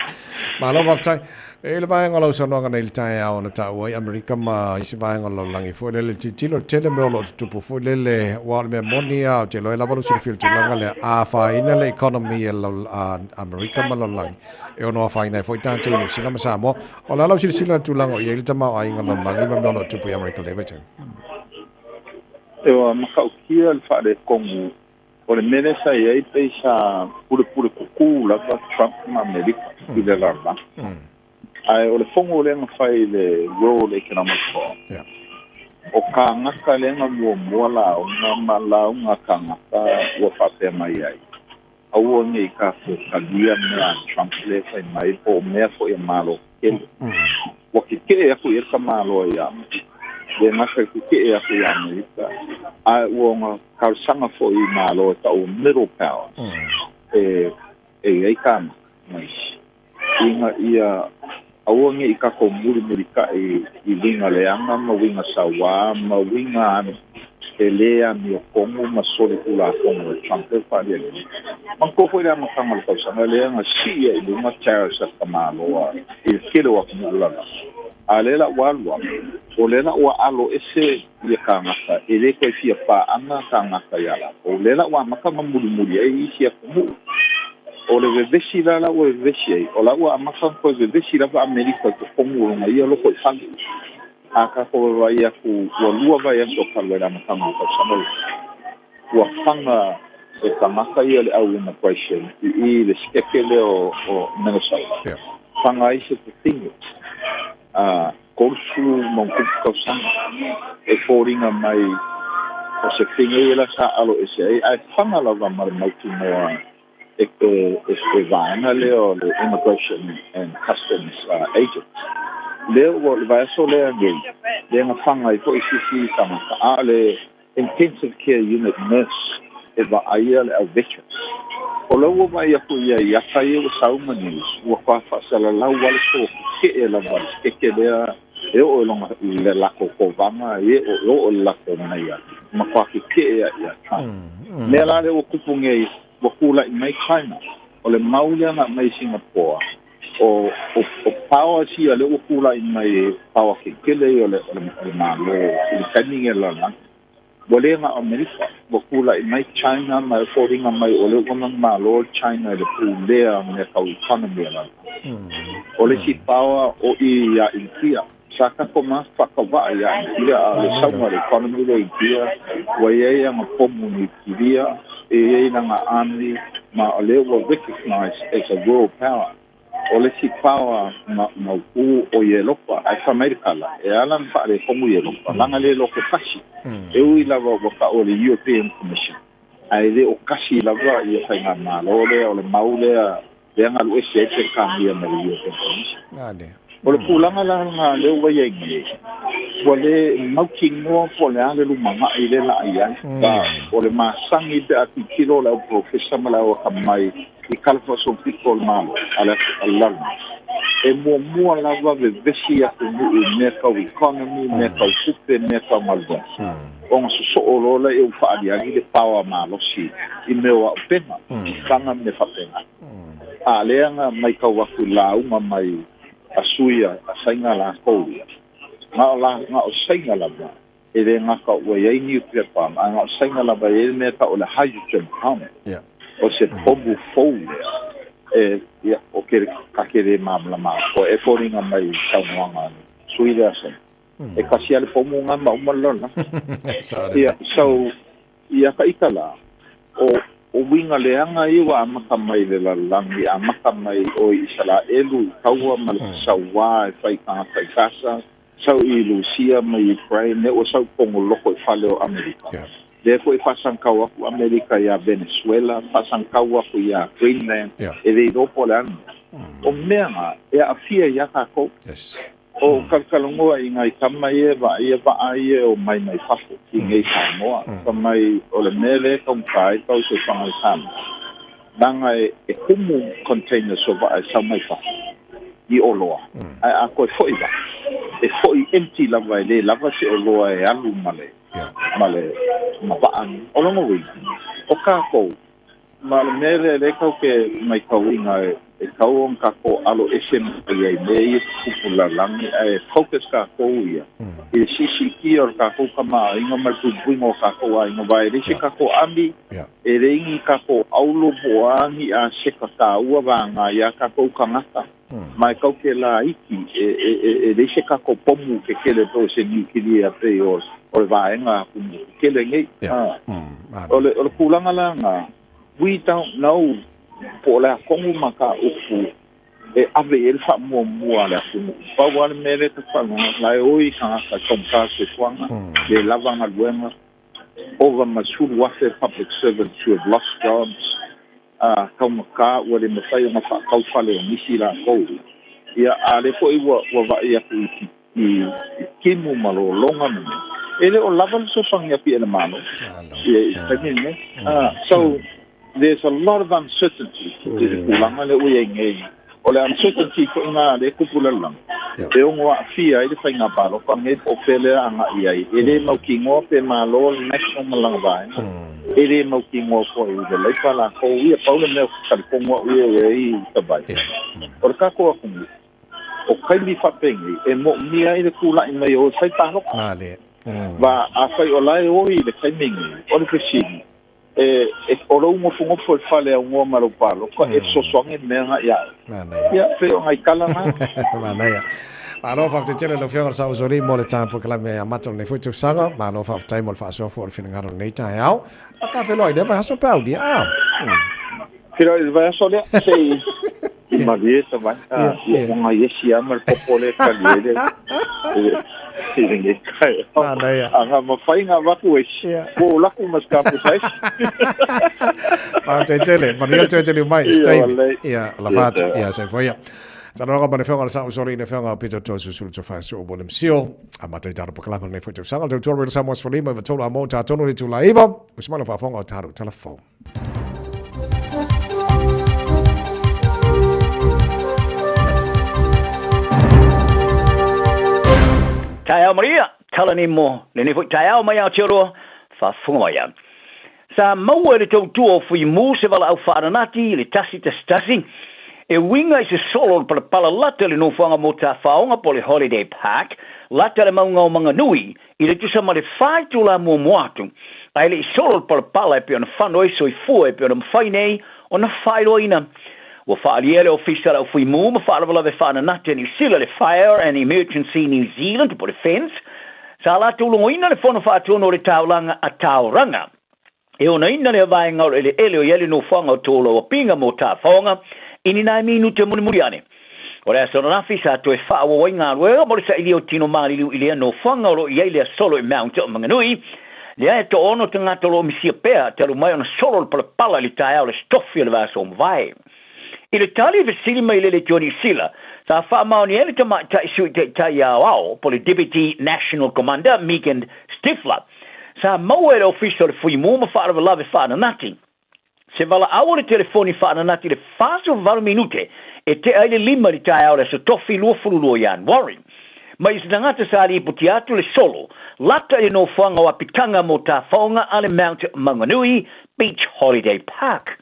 Malo waftai. E le vai ngalo so nonga nei tai ao na ta wai America ma isi vai ngalo langi fo le tilo tele me lo tupu fo le wal me monia te lo la valo si fil tu langa le a fa ina le economy lo America ma lo langi e ono fa ina fo tanto no sila ma sa mo o la lo si sila tu langa ye le tama ai ngalo langi ma lo tupu America le vete e o makau kia le fa de kongu o le mene sa ye pe sa pure kuku la Trump ma America i le la ai o le fongo le nga fai le World Economic Forum. O ka ngaka le nga mua la o nga mala o nga ka ngaka ua whapea mai ai. Au o nga I ka whakalia mea Trump le fai mai po mea fo I malo kele. Wa ki ke aku I ka malo I ama. Le ngaka ki ke aku I Amerika. Ai ua nga karsanga fo I malo e ka o middle power. E ka mai. Inga ia awangi I ka ko muri ka I winga leanga ma winga sawa ma winga e lea mi o kongo ma sole kula kongo e Trump fa dia manko foi la makanga ka sanga leanga si e lunga terrorist ka malo I kilo wa kumula alela walwa o lela wa alo ese ia ka ngaka e le ko fia pa anga ka ngaka yala o lela wa makanga muri e isi kumu o le vevesi la o vevesi ai o la ua amaka ko vevesi la Amerika ko kongo nga ia loko fangi aka ko vai aku o lua vai so kalera makanga ko samol o fanga e kamaka ia le au immigration I le skepele o Minnesota fanga I se tingo korsu monku ko sanga e foringa mai o se tingo ela sa alo ese ai fanga la va mar mauti mo vaina leo le immigration and customs agents. Leo le vai so le angei. Le nga fanga I ko ICC sama ka le intensive care unit nurse e va aia le veterans. O lo mai aku ia kai o saumani o fa sala la wale so ke e la wale ke le e o longa le la ko vanga e o la ko mai ya. Ma kwa ke ia. Me la le o kupunge wakula I mai China o le maulia na mai Singapore o power si ale wakula I mai power kele o le malo I kaninge la wale nga Amerika wakula I mai China mai foringa mai o le wamang malo China le pulea me ka economy la o le si power o I ya India saka ko mas pakava ya India le sauma le economy le India wa ye nga pomuni India e nga army ma ole was recognized as a world power. Ole si power ma o ye lopa ai America la e alan fa le komu ye lopa langa le lopa kashi e ui la va ka o le European Commission ai le o kashi la va ye fa nga malo ole maule le nga lu ese te ka mi me le European Commission ade ole pulanga la nga le wa ye ngi wale maukingo po le ale lu manga I le la ia ba ole masangi be atikilo la professor mala o kamai I kalfa so people malo ala Allah e mo la va vesi ya ku me ka economy me ka super me ka malva on so olo la e fa dia le power malo si I me wa pena kanga me fa pena ale nga mai ka wa ku la uma mai asuia asainga la ko nga o sainga la ba e le nga ka o ye nuclear bomb nga o sainga la ba e me ka o le hydrogen bomb o se bombu fou ya o ke ka ke de mamla ma o e foringa mai saunga suida se e ka sia le fomu nga ma umalona ya so ya ka itala o winga le anga I wa amaka mai le la langi amaka mai o isala elu kaua mal sawa fai kasa sau I Lucia mai Ukraine ne o sau pongo loko I fale o Amerika le ko whasangkau aku Amerika ia Venezuela, whasangkau aku ia Greenland, e rei ropo le anu. O mea ngā, e a fia ia kako. O kalkalongoa i ngai kama ia wa ia o mai whako, i ngai Samoa. Ka mai o le mele kampai tau se whangai kama. Nanga e kumu containers o wa e sa mai whako. I oloa. Ai a koe foi wa. E foi empty lava e le lava se oloa e alu male. Male mapaan. Olongo wi. O kako. Ma le mele le kau ke mai kauinga e kau on kako alo esem ia i mei kupula langi e focus kako ia. E sisi ki or kako kama inga martu buingo kako a inga vai. Risi kako ami e reingi kako aulo boangi a seka ua vanga ia kako kangata. Mai kau ke la iki e risi kako pomu ke kele to se ni kili a pe o le vaenga kele ngei. O le kulanga langa. We don't know po la kongu maka upu e ave el fa mo le afu pa wan mere te fa no la oi ka tomka se swanga le lava na luenga over masul wafe public servants who have lost jobs kaumaka wa le mafai na fa kau fale misi la ko ia ale ko i wa va ia i kimu malo longa me ele o lava so fanga pi ele malo so there's a lot of uncertainty. Kulanga le uye ngei. Ole uncertainty ko nga le kupula lang. E ngwa fia ile fa nga palo pa nge opele anga ia. Ele mau kingo pe malo national malang vai. Ele mau kingo ko i le lai pala ko ia paule me ka ko ngwa uye i tabai. Or ka ko ku. O kai li fa pengi e mo mia ile kula i mai o sai palo. Male. Va a fai o lai o i le kai mingi. O le fishing. E oro mo fungo fo fale ngo maro palo ko e so songe menga ya pe ngai kala na ya alo fa te tele lo fianga sa usori mo le tampo kala me amato ne futu sanga ma lo fa time mo fa so for finanga nei ta ya aka fe lo ide fa so pa udi pero il va so le sei ma dieta va mo yesi amar popole kaliere Aha, ma fai nga waku e ko laku mas kapu sai. Ma te tele, ma ria te tele mai stay. Ja, la fat, ja, sai foi. Sa no ba ne fenga sa usori ne fenga Peter Tosu sul to fa so bolem sio. Ama te dar pa klapa ne foi to sanga te tour sa mos for lima tola mo ta tono tu la iva. Usmano fa fonga taru telefon. Taiao Maria, talani mo, le ne fo taiao mai au choro, fa fungoia. Sa maua le tau tuo fui mu se vala au whaananati, le tasi tasi, e winga i se solo para pala lata le no whanga mo ta whaonga po le Holiday Park, lata le maunga o mga nui, i le tusa ma le whai tu la mua moatu, ai le i solo para pala e pe ona whanoi so i fua e pe ona mwhainei, ona whairoina. Wa whaaliere o fisara o fui mu, ma whaalavala ve whaananati ni sila le Fire and Emergency New Zealand po defense, sa la tulungo ina le whono whaatono le taulanga a tauranga. E ona ina le vaenga o le ele o yele no whanga o tolo o pinga mo ta whaonga, ini nai minute muni muriane. O rea sona nafi sa to e whaawa wai ngā ruega, mo le sa ili o tino maalilu ili no whanga o lo yele a solo e mount o manganui, le ae to ono te ngata lo misia pea, te alu mai ona solo le pala li tae au le stofi o le vaso o mwai. I le tali vesili mai le Johnny Sila, sa whaamaoni ele ta isu ta iau po le Deputy National Commander Megan Stifler, sa maua ele official le fui muma whaarawa lave whaananati. Se vala awa le telefoni whaananati le faso valu minute, e te aile lima li tae au le sa tofi lua fululua Ian Warren. Ma isi tangata sa ali iputi atu le solo, lata e no whanga wa pitanga mo ta whaonga ale Mount Manganui Beach Holiday Park.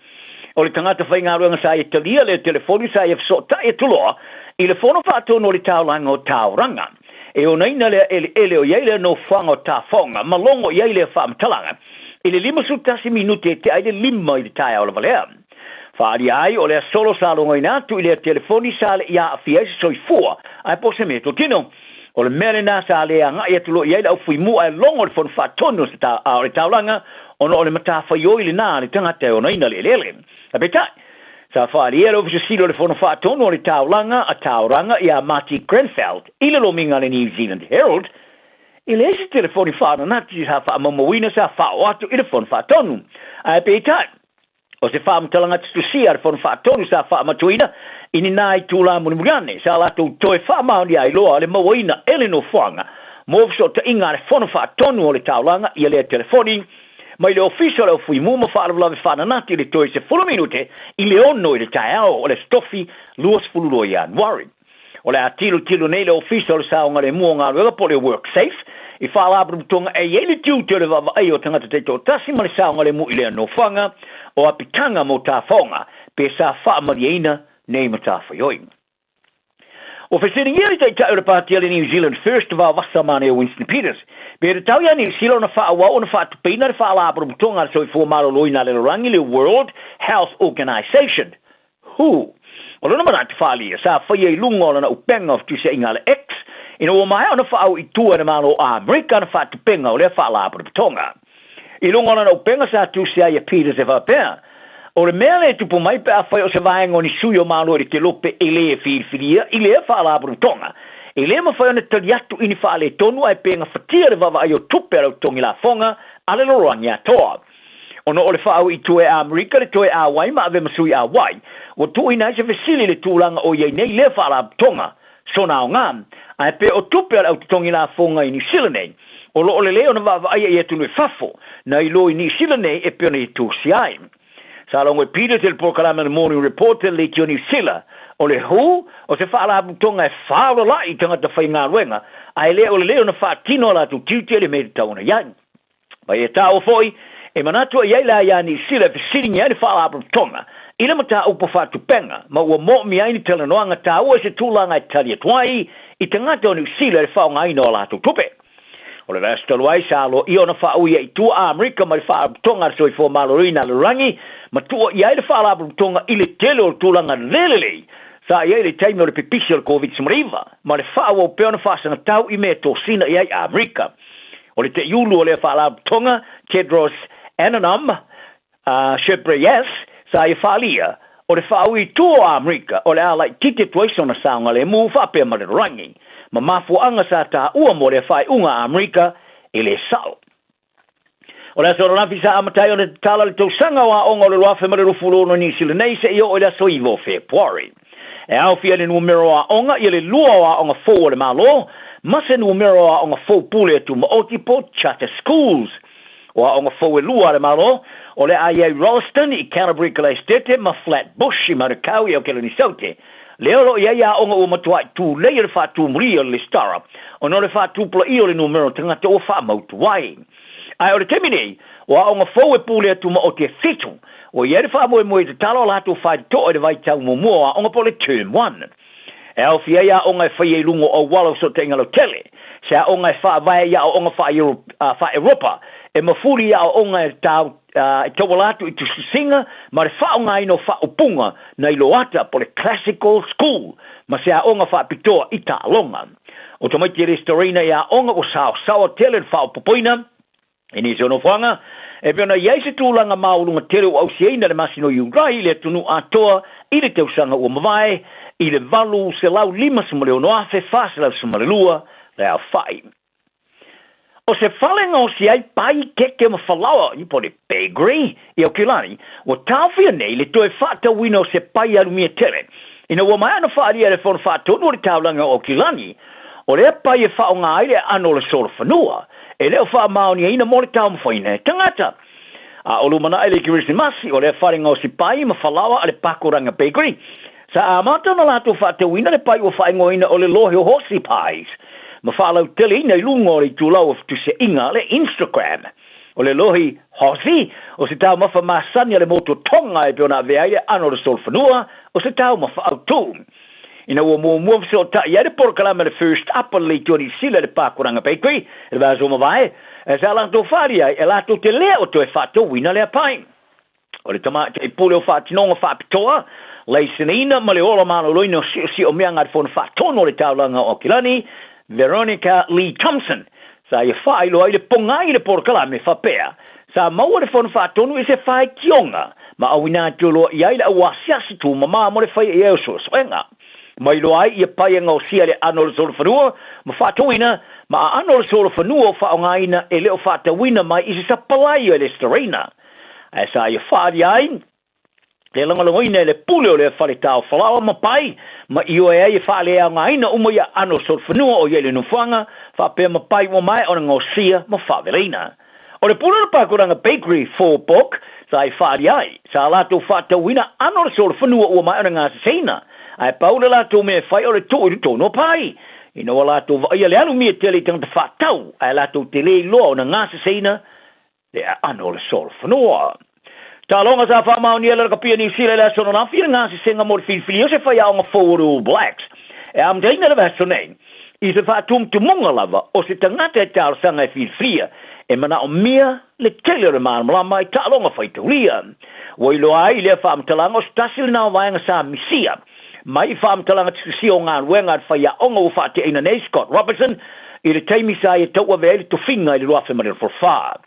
O le tangata whai ngā ruanga sa e talia le telefoni sa e fsota e tuloa i le whono whaatono le taulanga o tauranga. E o naina le ele o yeile no whanga o ta whaonga, malongo yeile whaamtalanga. I le lima sutasi minute te aile lima i le tae o le valea. Whaari ai o le solo sa longa inatu i le telefoni sa le ia afiaisi soifua, ai po se me to tino. O le mele na sa le anga i atulo yeile au fui mua e longo le whono whaatono sa le taulanga, ono o le mata whaioi le nā le tangata o naina le lele. A betai, sa whaariere o visasilo le whono whaatono o le taulanga a tauranga i a Marty Grenfell, i le lominga le New Zealand Herald, Ile ese telefoni whaana nati ha wha mamawina sa wha o atu i le whon wha tonu. Ai pe tai. O se wha amtalanga tu sia le whon wha tonu sa wha matuina ini nai tūla munimugane. Sa lato toe wha mauni ai loa le mawina ele no whanga. Mōfiso ta inga le whon wha tonu o le taulanga i le telefoni. Mai le official o fui muma whaara lawe whaana nati le toe se 10 minute i le ono i le tae ao o le stofi luas fuluro i Januari. O le atilu nei le official sa o ngare mua ngā ruega po le work safe i whaala abrutonga e ele tiu te le wawa ai o tangata te tō tasi ma le sa o ngare mu i le no whanga o apitanga mo tā whaonga pe sa wha mariaina nei ma tā whaioinga. O whesini ieri te ta Europati ale New Zealand First wa wasa mane o Winston Peters. Pe re tau ya New Zealand na wha awa o na wha tupina le wha ala abrutonga so i fua maro loina le rangi le World Health Organization. Who? O lona mana te whaalia, sa whaia i lunga o lana upenga of tu se inga le X, ina o mai o na whaau i tua na malo a Amerika na wha tupenga o le wha labra pitonga. I lunga o lana upenga sa tu se aia Peters e whapea. O le mea le tupu mai pe a whai o se vaenga o ni sui o malo i te lope e le e whiriwhiria, i le e wha labra pitonga. I le ma whai o na tali atu ini wha le tonu ai penga whatia le wawa ai o tupe au tongi la whonga, ale lorangi atoa. Ono o le whaau i tue a Amerika le tue a wai ma ave masui a wai. O tui nai se vesili le tūlanga o iei nei le whaala tonga. So nao ngam. Ai pe o tupe au tongi la whonga i New Zealand nei. O lo o le leo na wawa aia i atunu e whafo. Na i lo i New Zealand nei e peona i tū siai. Sa longo e Peter te le Porkalama Morning Report le tio New Zealand. O le hu, o se whaala tonga e whaalo la i tangata whai ngā ruenga. Ai le o le leo na whaatino la tu tiutia le me tauna iai. Pai e tā o foi, e manatua iai la ia New Zealand visiting iai le whaala tonga. Ina mata upo whatu penga, ma ua mo mi aini tala noanga tā ua se tūlanga i tali atuai, i tangata o New Zealand e whaonga ino la tu tupe. O le vastalu ai sa alo i ona whau ia i tua Amerika ma le wha tonga so i fo malorina le rangi, ma tua i ai le wha tonga i le tele o tūlanga lelele, sa i ai le taimi o le pipisi o le COVID-19, ma le wha o peona whasanga tau i mea tō sina i ai Amerika. O le te iulu o le wha tonga, Tedros Adhanom Ghebreyesus, sa i whaalia, o le whaau i tua Amerika, o le ala i tite tuaisa na saunga le mu whapea ma le rangi, ma mafuanga sa tā ua mo le whai unga Amerika i le sao. O le asoro nafi sa amatai o le tala le tausanga wa onga o le roafe ma le rufulo no New Zealand nei se i o le aso iwo February. E au fia le numero a onga i le lua wa onga fo o le malo, ma se numero a onga fo pule tu ma otipo charter schools. O a onga fo e lua le malo, o le aia Ralston i Canterbury Kalestete ma Flatbush i Marikau i o Kelani Saute. Leo lo ia onga o matua tu leia le whatu mria le stara. O no le whatu pula i o le numero tangata o wha mautu wai. Ai o le temine, o a onga fo e pule tu ma o te fitu. O ia le wha moe moe te talo la tu whai to e le vai tau mo mua onga po le term 1. E au fia ia onga e whai e lungo o walo so te ingalo tele. Se a onga e wha vai ia o onga wha Europa. E mafuri ia o onga e tau tawalatu i tu singa, ma le whaonga ino whaopunga na iloata po le classical school, ma se a onga whaapitoa i ta alonga. O tomaiti restorina ia onga o sao sawa tele whaopopoina, e ni sono whanga, e peona iei se tūlanga maulunga tere o ausiaina le masino iurai le tunu atoa i le teusanga ua mawai, i le valu se lau 5 sumale ono afe, whase lau sumale lua, le au whai. O se whalenga o si ai pai keke ma whalawa i po le pegri i au kilani, o tawhia nei le toe whata wino se pai alumia tere. Ina ua mai ana whaaria le whona whatonu o le taulanga o kilani, o le pai e whaonga ai le ano le sora whanua, e leo wha maoni ina mo le tau mwhaina tangata. O lumana ele Kirisimasi, o le wharenga o si pai ma whalawa a le pakoranga pegri. Sa amata na lato whata wina le pai o whaingoina o le lohe o hosi pais. Ma whalau tele ina i lungo o le tūlau of tu se inga le Instagram. O le lohi hosi, o se tau mawha masania le moto tonga e peona veaia ano le sol whanua, o se tau mawha au tū. Ina ua mua so ta ia le Porkalama le first upper le tōni sila le pākuranga peikui, e le vaso mawai, e sa lanto wharia, e lato te lea o to e whato wina le apai. O le tamata e pule o whatinonga whapitoa, le sinina ma le ola mano loino si o mea ngari whona whatono le taulanga o Kilani, Veronica Lee Thompson. Sa ia whai loa i le pongai le Porkalama e whapea. Sa maua le whona whatonu e se whai kionga, ma awina tulo i aile awasiasi tu mama mo le whai e eo so soenga. Mai loa i a pai ngau sia le ano le solo whanua, ma whatuina, Ma ano le solo fanua o whaongaina e leo whatawina mai isi sa palai o le starina. E sa ia whaari ai, le langalongoina le pule o le whare tau whalawa mapai, ma i o e ai whaale au ngaina uma ia ano solo fanua o iele nufuanga, whapea mapai mo mai o ngā sia ma whavelina. O le pule na pakuranga bakery for book, sa i whaari ai, sa lato whatawina ano le solo fanua o mai o ngā sina. Ai paula lato me whai o le tōi tono pai. Ina wala to ia le alu mia tele tang te fatau ai la to tele lo na ngase seina le ano le sol fanoa ta longa sa fa ma ni le kapia ni sile la sono na fira ngase senga mo fil se fa ya on forward blacks e am dei na le so nei i se fa tum tumunga lava o se tangata ta sanga fil e mana o mia le tele le mal mala mai ta longa fa itulia wo ilo ai le fa am talango stasil na wa nga sa misia mai fam talanga tsi o ngā wenga whaia onga u whaate ina nei Scott Robertson i le taimi sa e tau avele to finga i le roa whemare for far.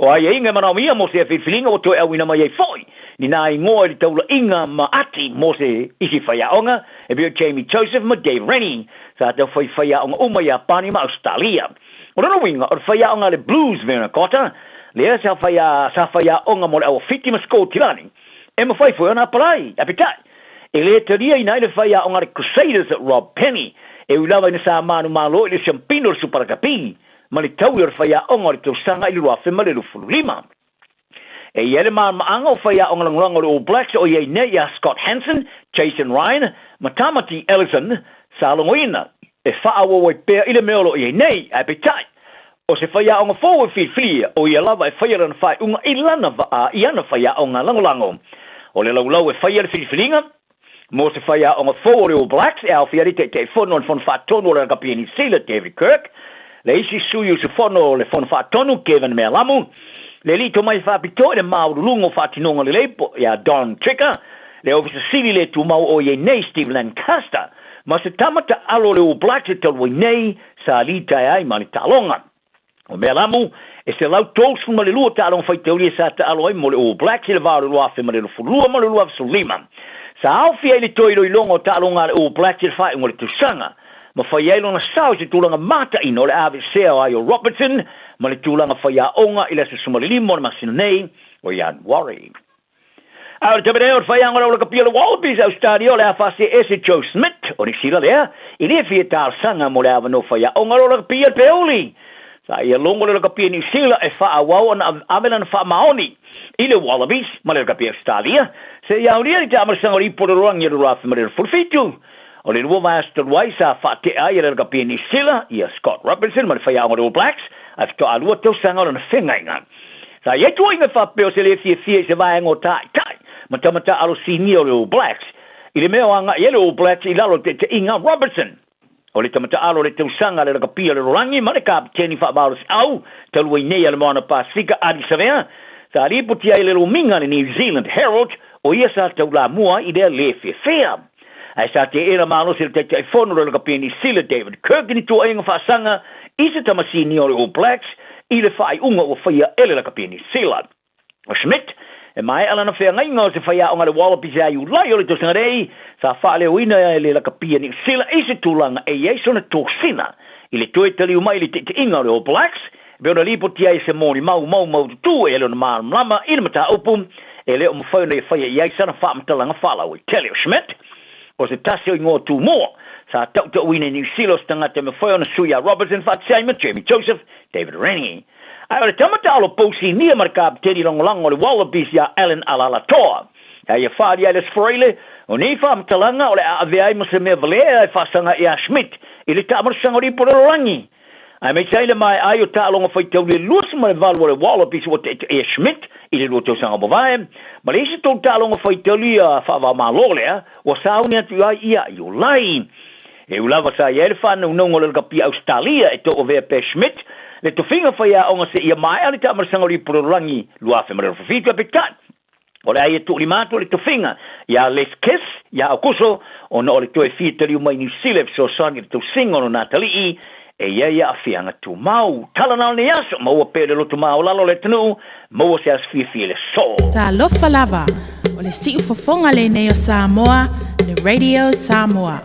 O ai e inga mana mia mo se whiwhilinga o toi au ina mai e foi ni nā i ngoa i le taula inga ma ati mo se isi whaia onga e bio Jamie Joseph ma Dave Rennie sa tau whaia onga umai a pani ma Australia. O rana winga o whaia onga le Blues vera kota lea sa whaia onga mo le au whiti ma sko tirani e ma whai fwoi ona parai apitai. E le teria ina ile whaia o ngare Crusaders at Rob Penny, e ulawa ina sa manu malo ile Champino Superakapi, ma le tau i whaia o ngare tau sanga ili roa whima le lufulu lima. E iele maanga o whaia o ngalangalanga o All Blacks o iei ne ia Scott Hansen, Jason Ryan, ma Tamati Ellison, sa longoina, e whaawo o pēr ile meolo iei nei, ai petai. O se whaia o ngā forward whiwhilia, o ia lava e whaia rana whai unga ilana i ana whaia o ngā langolango. O le laulau e whaia le whiwhilinga, mo se whaia o ngā forward o Blacks, e au whiari te whono on whon whātono le kapieni sila David Kirk, le isi suyu se whono le whon whātono Kevin Mealamu, le lito mai whāpito e le maurulungo whātinonga le leipo, ia Don Tricker, le ofisa sili le tu mau o ye nei Steve Lancaster, ma se tamata alo le o Blacks e talwai nei sa alita ai mani talonga. O Mealamu, e se lau tōs ma le lua talonga whai teoria sa ta alo ai mo le o Blacks e le varu luafe ma le lufulua ma le luafe sulima. Sa au fia ili toi roi longo talonga le o Blacks e whai ngore tusanga, ma whai eilona sao se tūlanga mata ino le ave seo ai o Robertson, ma le tūlanga whai a onga ila se sumalilimo na masino nei o Ian Warry. Au le tabere o whai angora o le kapia le Wallabies au stadio le awhase ese Joe Smith o ni sila lea, i le fia tal sanga mo le ave no whai a onga o le kapia peoli. Sa ia longo le kapia ni sila e wha a wau na avela na wha maoni. I le Wallabies, ma le kapia Australia, se ia uria ni ta amarasanga o ipo le roangi le rafi ma le fulfitu. O le lua master wai sa whate ai le kapia ni sila, ia Scott Robertson, ma le whai angora All Blacks, a fito alua tau sanga o na whengainga. Sa ia tua inga whapeo se le fia se vai ango tai, ma tamata alo sini o le All Blacks. I le meo anga i le All Blacks i lalo te inga Robertson. O le tamata alo le tausanga le kapia le roangi, ma le kapiteni whabaros au, talua i nei ale moana Pasifika adi savea, sa riputi ai le ruminga le New Zealand Herald, o ia sa tau la mua i le fea. Ai sa te era malo se le te fono le kapia ni sila David Kirk ni tua inga whaasanga, i se tamasini o le All Blacks, i le whai unga o whaia ele le kapia ni sila. O Schmidt, e mai ala na whea ngainga o se whaia o ngale Wallabies ai ulai o le tosanga rei, sa whaale o ina ele le kapia ni sila i se tūlanga e eiso na tōsina, i le toe tali umai le te inga o le All Blacks, beo na lipoti ai se mōni mau tu e le na maa mlama i le mata upu, e le o mwhauna e whaia i ai sana wha mtalanga whala o i Telio Schmidt, o se tasi o ingoa tū mō, sa tauta uine New Zealand tangata me whaia na Suya Robertson, Fatsima, Jamie Joseph, David Rennie. Ai o le tamata alo pousi nia marka teni longolango le Wallabies ya Alan Alalatoa. Ai e whaari ai le sforeile, o ni wha mtalanga o le aave ai mo se mea valea e whasanga i a Schmidt, i le tamarasanga o ripo le rangi. Ai mei taile mai ai o tālonga whaitau le luas ma le valu o le Wallabies o te e Schmidt, i le lua tausanga bovae, ma le isi tau tālonga whaitau li a whawa malolea, o sauni atu ai ia i o lai. E ulawa sa i ele whana unongo le kapi Australia e to o vea pe Schmidt, le to whinga whaia onga se ia mai ali ta marasanga li pororangi luafe ma le whawhitu a pekat. O le ai e tūli mātu le to whinga, ia Les Kiss, ia au kuso, o na o le to e whitari umai New Zealand so sani le to singa o na talii, e ia a whianga tu mau. Tala nao ne aso, maua pere lotu mau lalo le tanu, maua se as whiwhi le so. Ta lofa lava, o le siu fofonga le nei o Samoa, le Radio Samoa.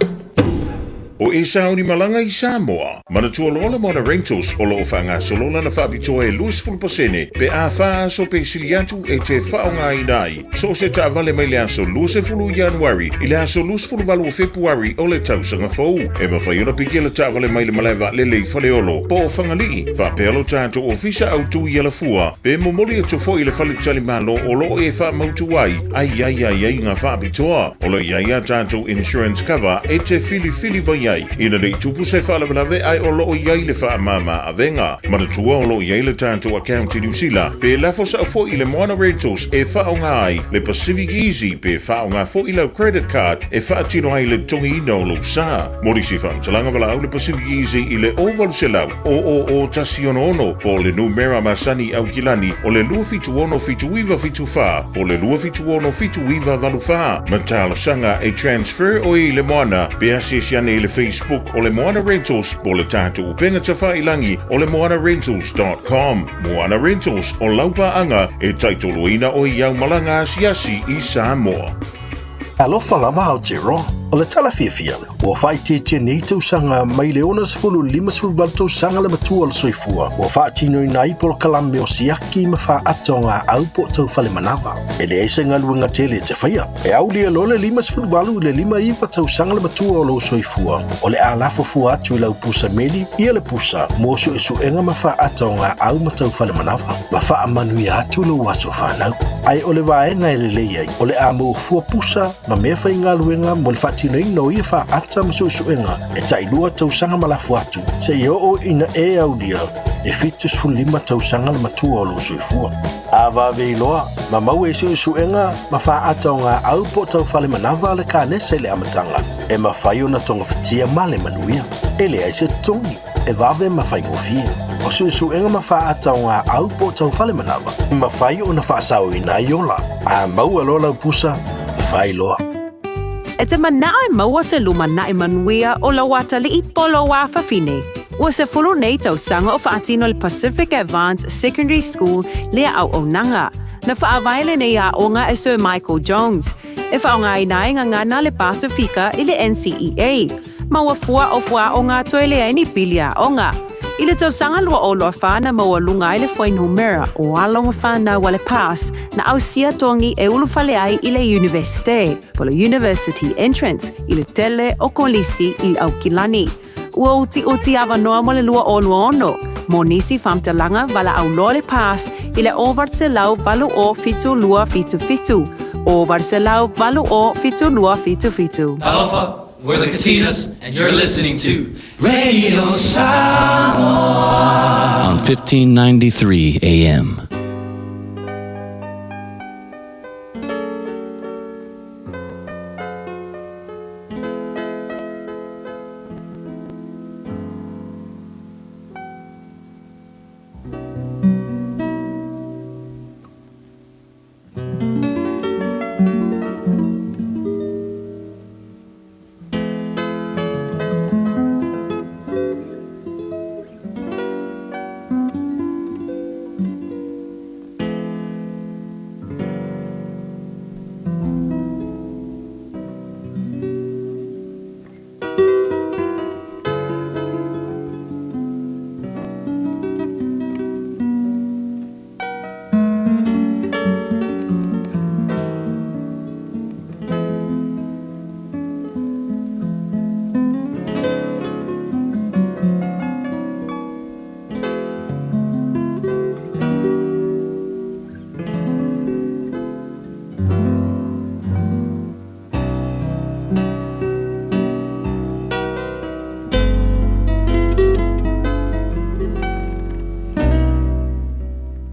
O e sauni malanga I Samoa. Mana tua lola Moana Rentals o loo whanga solola na whaapitoa e 20% pe a wha so pe siliatu e te whaonga I nai. So se ta vale mai le aso 20 Januari I le aso 20 Februari o le tausanga fau. E mawhaiona piki le ta vale mai le malaiva le lei whaleolo. Po o whangali, whapelo tātou ofisa au tui ala fua. Pe momoli e tofo I le whale tali malo o loo e wha mautu ai. Ai ngā whaapitoa. O le ia tātou insurance cover e te fili bai ai. Ina le tupu se whalavelave ai o loo iai le wha mama avenga. Maratua o loo iai le tātou account I New Zealand. Pe lafo sa fo I le Moana Rentals e whaonga ai. Le Pacific Easy pe whaonga fo I lau credit card e whaatino ai le tongi ina o lo sa. Mori si whamtalanga wala au le Pacific Easy I le oval se lau. O tasi ono. Po le numera masani au kilani. O le lua fitu ono fitu iwa fitu wha. Po le lua fitu ono fitu iwa valu wha. Matalo sanga e transfer o I le Moana. Pe asiasiane I le Facebook o le Moana Rentals po le tātou upenga tawhailangi o le moanarentals.com. Moana Rentals o laupaanga e taitoloina o iau malanga asiasi I Samoa. Alofa lava Aotearoa o le talafia ua whaititia nei tausanga mai le ona sefulu 5 tausanga le matua o le soifua ua whaatino I nai polo kalame o siaki ma whaato ngā au po tau whale manava. E le eise ngā luenga tele te whaia. E au lia lo le 5 le 5 tausanga le matua o lo soifua o le alafo fua atu I lau pusa meli ia le pusa mosu e suenga ma whaato ngā au ma tau whale manava. Ma wha manui atu lo waso whanau. Ai o le vaenga e le leiai o le amo fua pusa ma mea whai ngā luenga mo le whaatino ino ia whaata ma suenga e tailua tausanga malafu atu se I o ina e au lia e fitus fulima tausanga le matua o lo soifua. A vave loa, ma mau e suenga ma whaata o ngā au po tau whale manava le kānesa le amatanga e ma whai o na tonga whatia ma le manuia e le aise tongi e vave ma whai ngofia. O suenga ma whaata o ngā au po tau whale manava I ma whai o na whaasau I nai ola a mau alo lau pusa whai loa. E te manae maua se luma na manuia o la wata li I polo wa whawhine. Ua se fulu nei tau sanga o whaatino le Pacific Advanced Secondary School lea au o nanga. Na whaawaile nei a onga e Sir Michael Jones. E whaonga I nai ngana le Pasifika I le NCEA. Maua fua o fua o ngā toelea ni pilia onga. I le tau sanga lua o loa whana maua lunga I le whai numera o alonga whana wale pass na au sia tongi e ulu whale ai I le universite, po le university entrance I le tele o kolisi I au kilani. Ua uti awa noa mo le lua o lua ono, mo nisi whamtalanga wala au loa le pass I le over se lau valu o fitu lua fitu fitu, over se lau valu o fitu lua fitu fitu. Talofa, we're the Katinas, and you're listening to Radio Samoa on 1593 AM.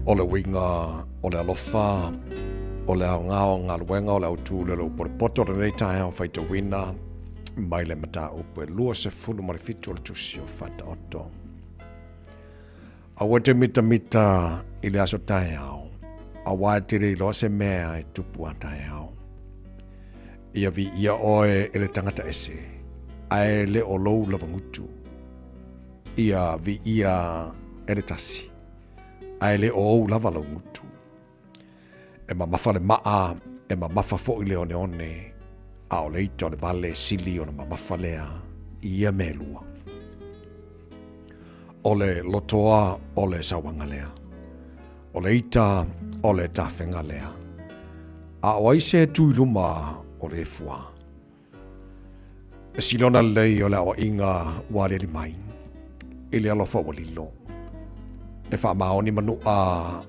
O le winga, o le alofa, o le au ngao ngā luenga, o le au tū le lo poto re nei tae au whaita wina, mai le mata upe lua se fulu ma le fitu o le tusi o whata oto. A wate mita I le aso tae au, a wātere I loa se mea e tupu a tae au. Ia vi ia oe e le tangata ese, ae le o lou lava ngutu. Ia vi ia e le tasi. Ai le o lava lau ngutu. E ma mafa le maa, e ma mafa fo I le one one, a o leita o le vale sili o na ma mafa lea, ia melua. Ole lotoa ole sawanga lea. Ole ita ole tawhenga lea. A waise tuiruma ole fua. Silona lei ole o inga wareri mai. Ile alofa walilo. E wha maoni manu a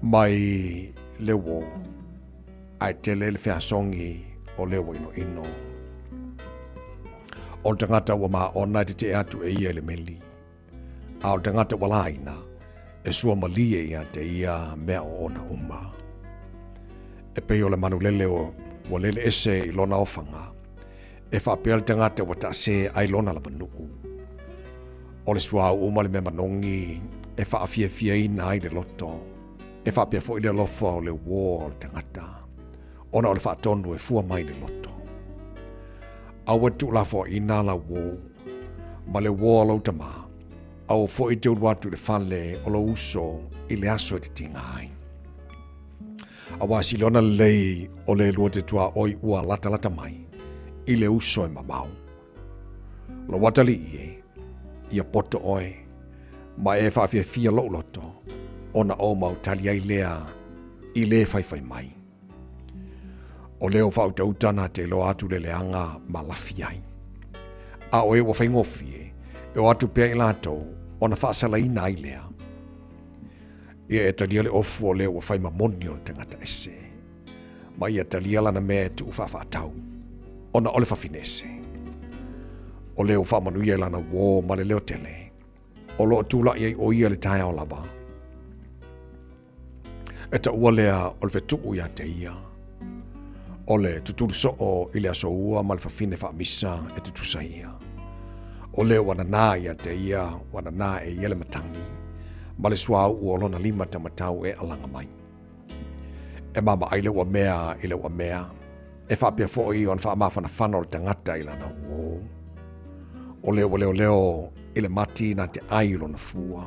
mai lewo. Ai tele le whea songi o lewo ino. O tangata wa maa ona te atu e ia le meli. A o tangata wala aina. E sua malia ia te ia mea o ona uma. E peo le manu lele o lele ese i lona ofanga. E whapea le tangata wa ta se ai lona la vanuku. O le sua uma le me manongi. E whaafia fia ina ai le loto. E whapea fo i le lofa o le war le tangata. Ona o le whaatonu e fua mai le loto. Awa tu la fo ina la wo. Ma le wo lo tama. Au fo i te uruatu le fale o lo uso i le aso te tinga ai. Awa silona lei o le lua te tua oi ua lata mai. I le uso e mamau. Lo watali ie. Ia poto oi. Ma e whawhia fia lo loto. Ona o mau tali ai lea. I le whai mai. O leo whautautana te lo atu le leanga malafi ai. A o e wa whaingofie, e o atu pia i lato, o na whaasala ina ai lea. Ia e talia le ofu o leo wa whaimamoni o tangata ese. Ma ia talia lana mea tu whawhaatau, o na ole whawhinese. O leo whamanuia lana wō ma le leo tele, o lo tula iai o ia le tae o lava. E ta ua lea o le whetuu ia te ia. Ole tuturu so o ile aso ua malfafine fa misa e tutusa ia. Ole wana na ia te ia wana na e yele matangi. Male swa uolo na lima tamatau e alanga mai. E mama aile wa mea ile wa mea. E fa pia fo i on fa ma fana fana tangata ila na wo. Ole wa leo ile mati na te ailo na fua.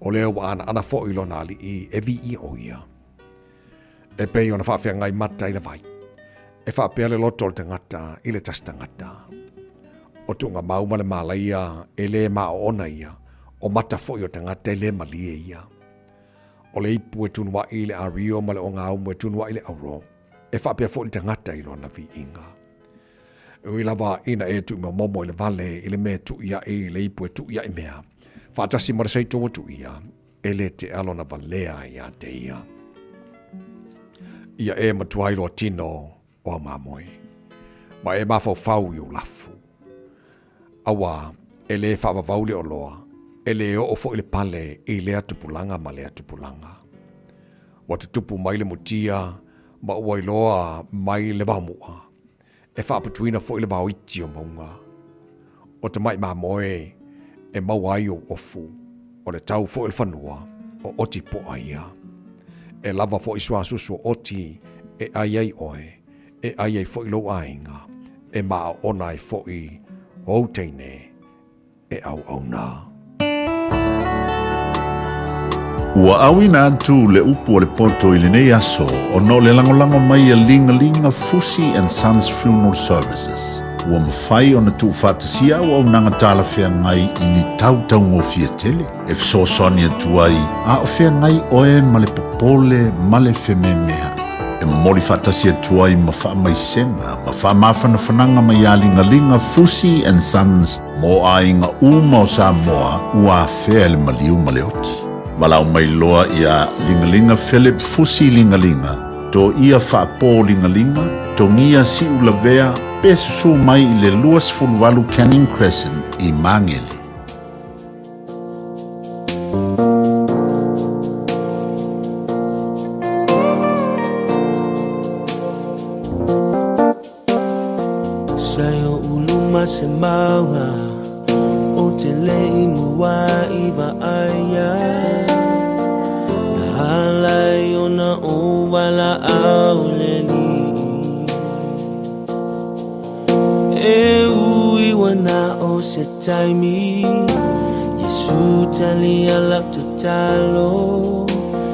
Ole wa ana fo ilo na ali i e vi i o ia. E pe ona fa fia ngai mata ile vai. E whapea le loto o tangata, i le tas tangata. O tunga mauma le malaia, e le maa ona ia, o mata foi o tangata e le malie ia. O le ipu e tunua i le ario ma le o ngā umu e tunua i le auro. E whapea foi tangata i lona vi inga. E lava ina e tu ima momo i le vale, i le mea tu ia e le ipu e tu ia i mea. Whaatasi mara seito o tu ia, e le te alona valea ia te ia. Ia e matuai loa tino, o mamoi. Ma e mawhau i o lafu. Awa, e le whawavauli o loa, e le o ofo i le pale i lea tupulanga ma lea tupulanga. Wa te tupu mai le mutia, ma ua i loa mai le mamua. E whapatuina fo i le mawiti o maunga. O te mai mamoi, e mawai o ofu, o le tau fo i le whanua, o oti po aia. E lava fo i suasusu o oti, e aiai oe, e ai ai foi lo ainga e ma ona ai foi o teine e au na Ua awina atu le upu o le poto i le nei aso o no le langolango mai a linga Fusi and Sons Funeral Services. Ua mawhai o na tu whatasia o au nanga tala whea ngai i ni tautau ngō fia tele. E fiso soni atu ai a o whea ngai oe ma le popole ma le wheme mea. E mori whatasia tuai ma wha mai senga, ma wha mawhana whananga mai a linga Fusi and Sons mo a inga uma o Samoa ua whea le maliu ma le oti. Malau mai loa ia linga Philip Fusi linga, to ia whaapo linga, to ngia si ulavea, pesu mai i le luas fulwalu Canning Crescent i Mangele. Sayo uluma se maua, o te lei mua iwa aya. Halai ona o wala auleli. E ui wana o se taimi, Yesu tali alap te talo.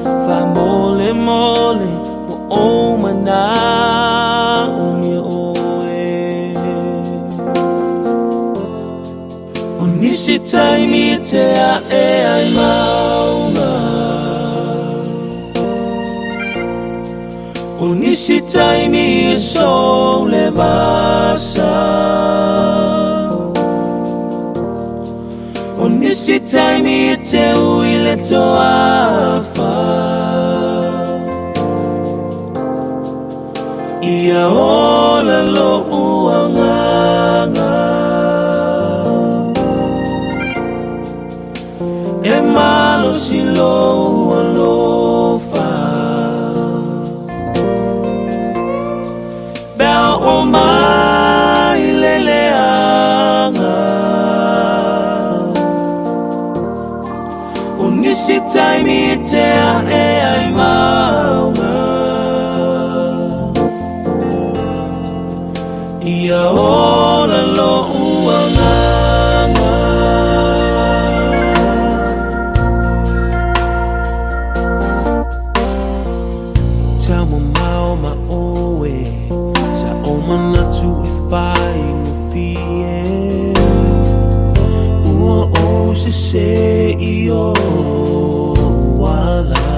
Fa mole mo o mana umi oe. nisi taimi te a e ai maunga O nisi taimi e so le vasa O nisi taimi e te ui le toafa Ia ola lo uanganga E malo si lo alofa Bea o mai leleanga O nisi taimi te a e ai maunga Ia ola lo uanganga Tamo mao ma oe Sa o manatu e whai mo fie Ua o se i o wala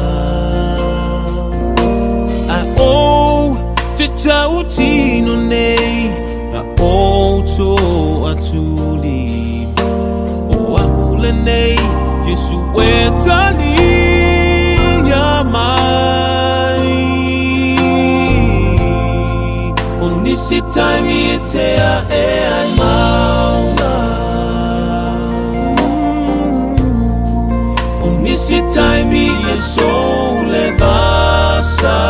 Ai o te tau tino nei A o to atuli O a ule nei Yesu e tali ya mai O nisi taimi e te a e ai maunga O nisi taimi e so le vasa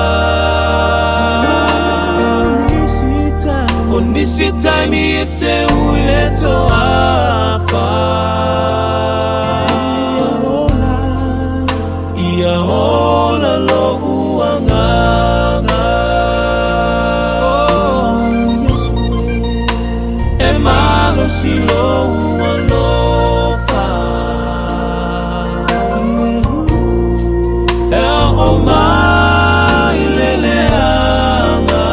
O nisi taimi e te ui le toafa Ia ola lo uanganga E malo si lo ualofa E o mai leleanga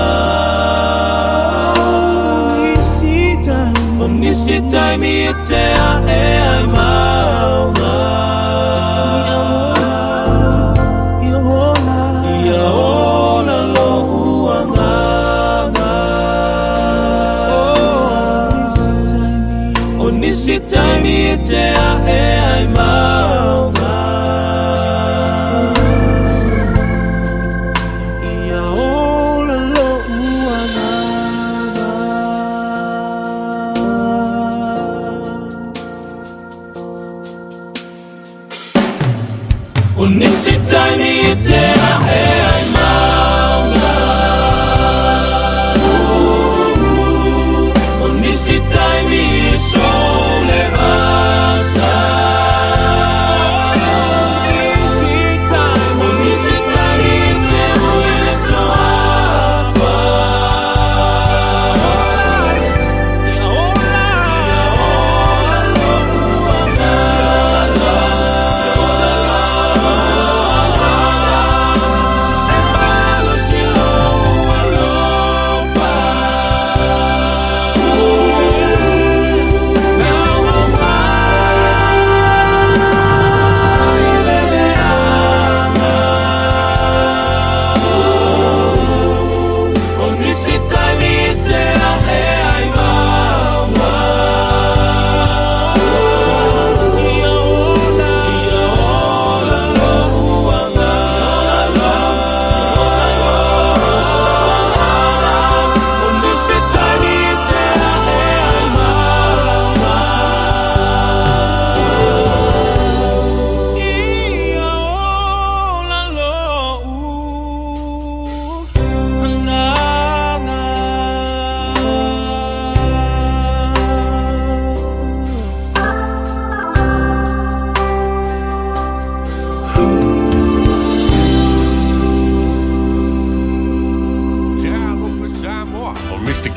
O nisi taimi e te a e ai maunga Ia ola lo uanganga O nisi taimi e te a e ai maunga Ia ola lo uanganga O nisi taimi e te a e ai maunga O nisi taimi e so le vasa O nisi taimi e te ui le toafa Ia ola lo uanganga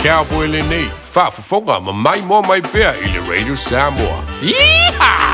Cowboy le nei, whaafafonga ma mai mo mai pēr I le Radio Samoa. Yeehaw!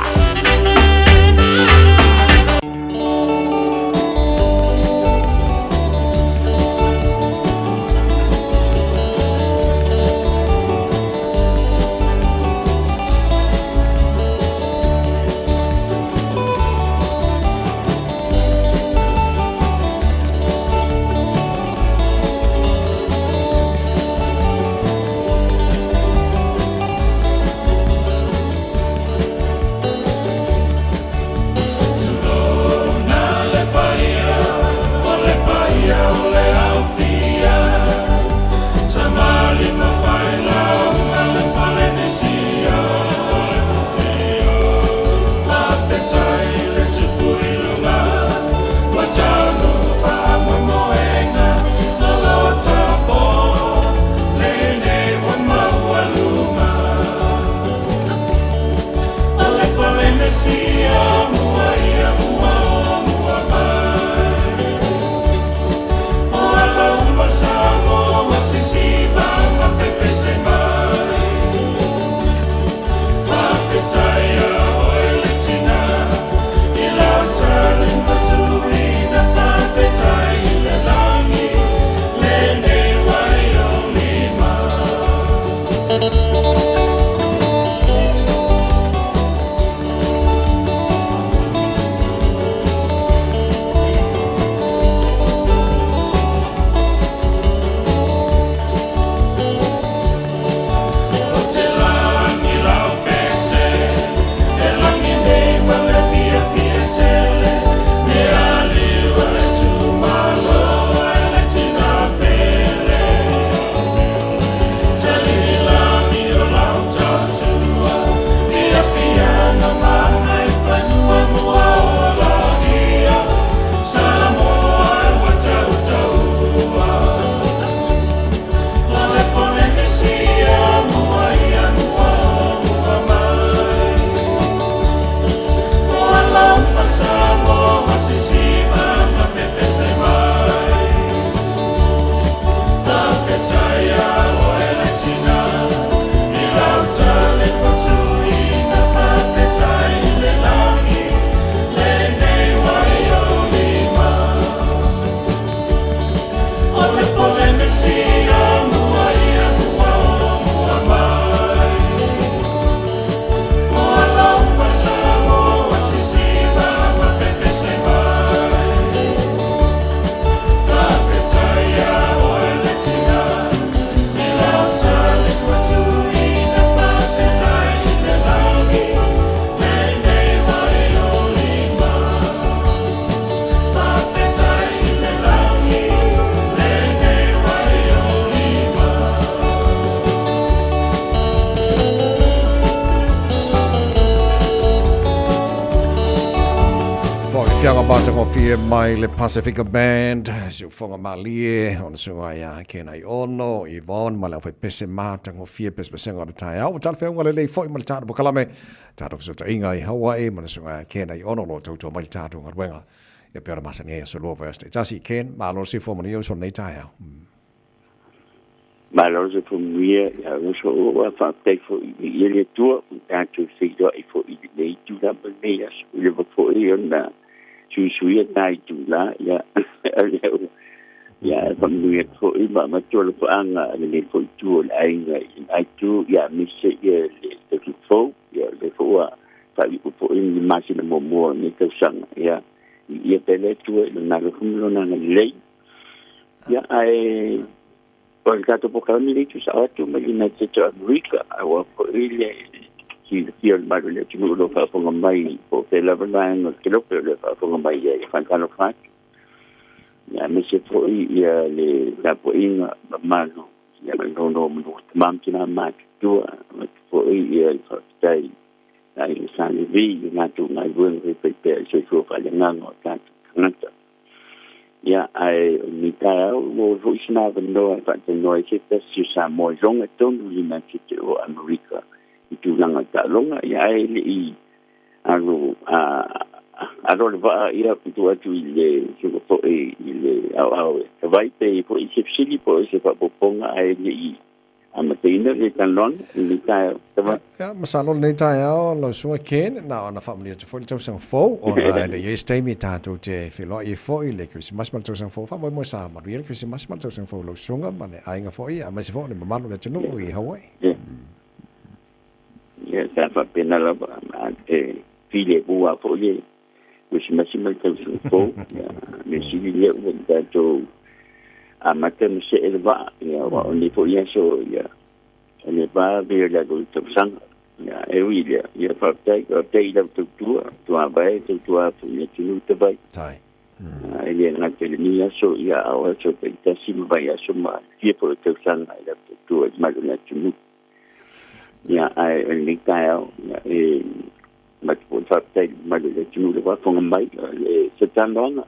fianga bata ko fie mai le Pacifica Band, si ufonga malie, ona sunga ya kena I ono, Yvonne, ma le fai pese mata ko fie pese senga o tai au, tal feunga le foi ma le tatu pokalame, tatu fsota inga I Hawaii, ma le sunga kena I ono lo tautua mai le tatu ngarwenga, ia pera masani e so lua veste. Tasi ken, ma lo si fo mani o so nei tai au. Ma lo se fumia, ya so o fa te fo I le tua, tatu se do I fo I le tu da bene as, le fo I ona suisuia tai tula ya ya familia ko iba matul ko ang le ko tu ai ai tu ya mise ya le fo ya le fo fa ko in masina mo ni ka sang ya ya tele tu na lo kumlo na le ya ai por caso po ka ni tu sa tu malina te America I wa ko ile ki el mar le tu lo fa po mai po te la ban no que lo pero fa po mai ya fan kan fa ya me se po ya le la po in mano ya no mam kina mat tu po ya fa tai ai san vi na tu na buen pe pe se fo fa le ngano ta nata ya ai mi ta mo vo sna no fa te no ke te si sa mo long ton li na ki o America tu langa ta longa ya ele I alo le va ira tu atu le so po le au vai pe po I sipsili po se pa ponga ele I amatina le talon le ta ya masalo nei tai au lo so ken na ona family to for sang fo ona le ye stay mi tato te filo I fo I le Christmas mal to sang fo fa mo sa ma real Christmas mal to sang fo lo sunga ma le ainga fo I ma se fo le mamalo le tunu I Hawaii ya sa fa pena la file bua fo ye which massimal to fo me sili le da to amatem se elva ya wa oni fo ya so ya ne ba be la go to sang ya e wi ya fa tai la tu ba tu fo ya tu te ba tai ele na te ni ya so ya wa so te si ba ya so ma ye po to sang la tu ma na tu ya ai ni tao e ma po fa tai ma le tu le va fo mai se tandon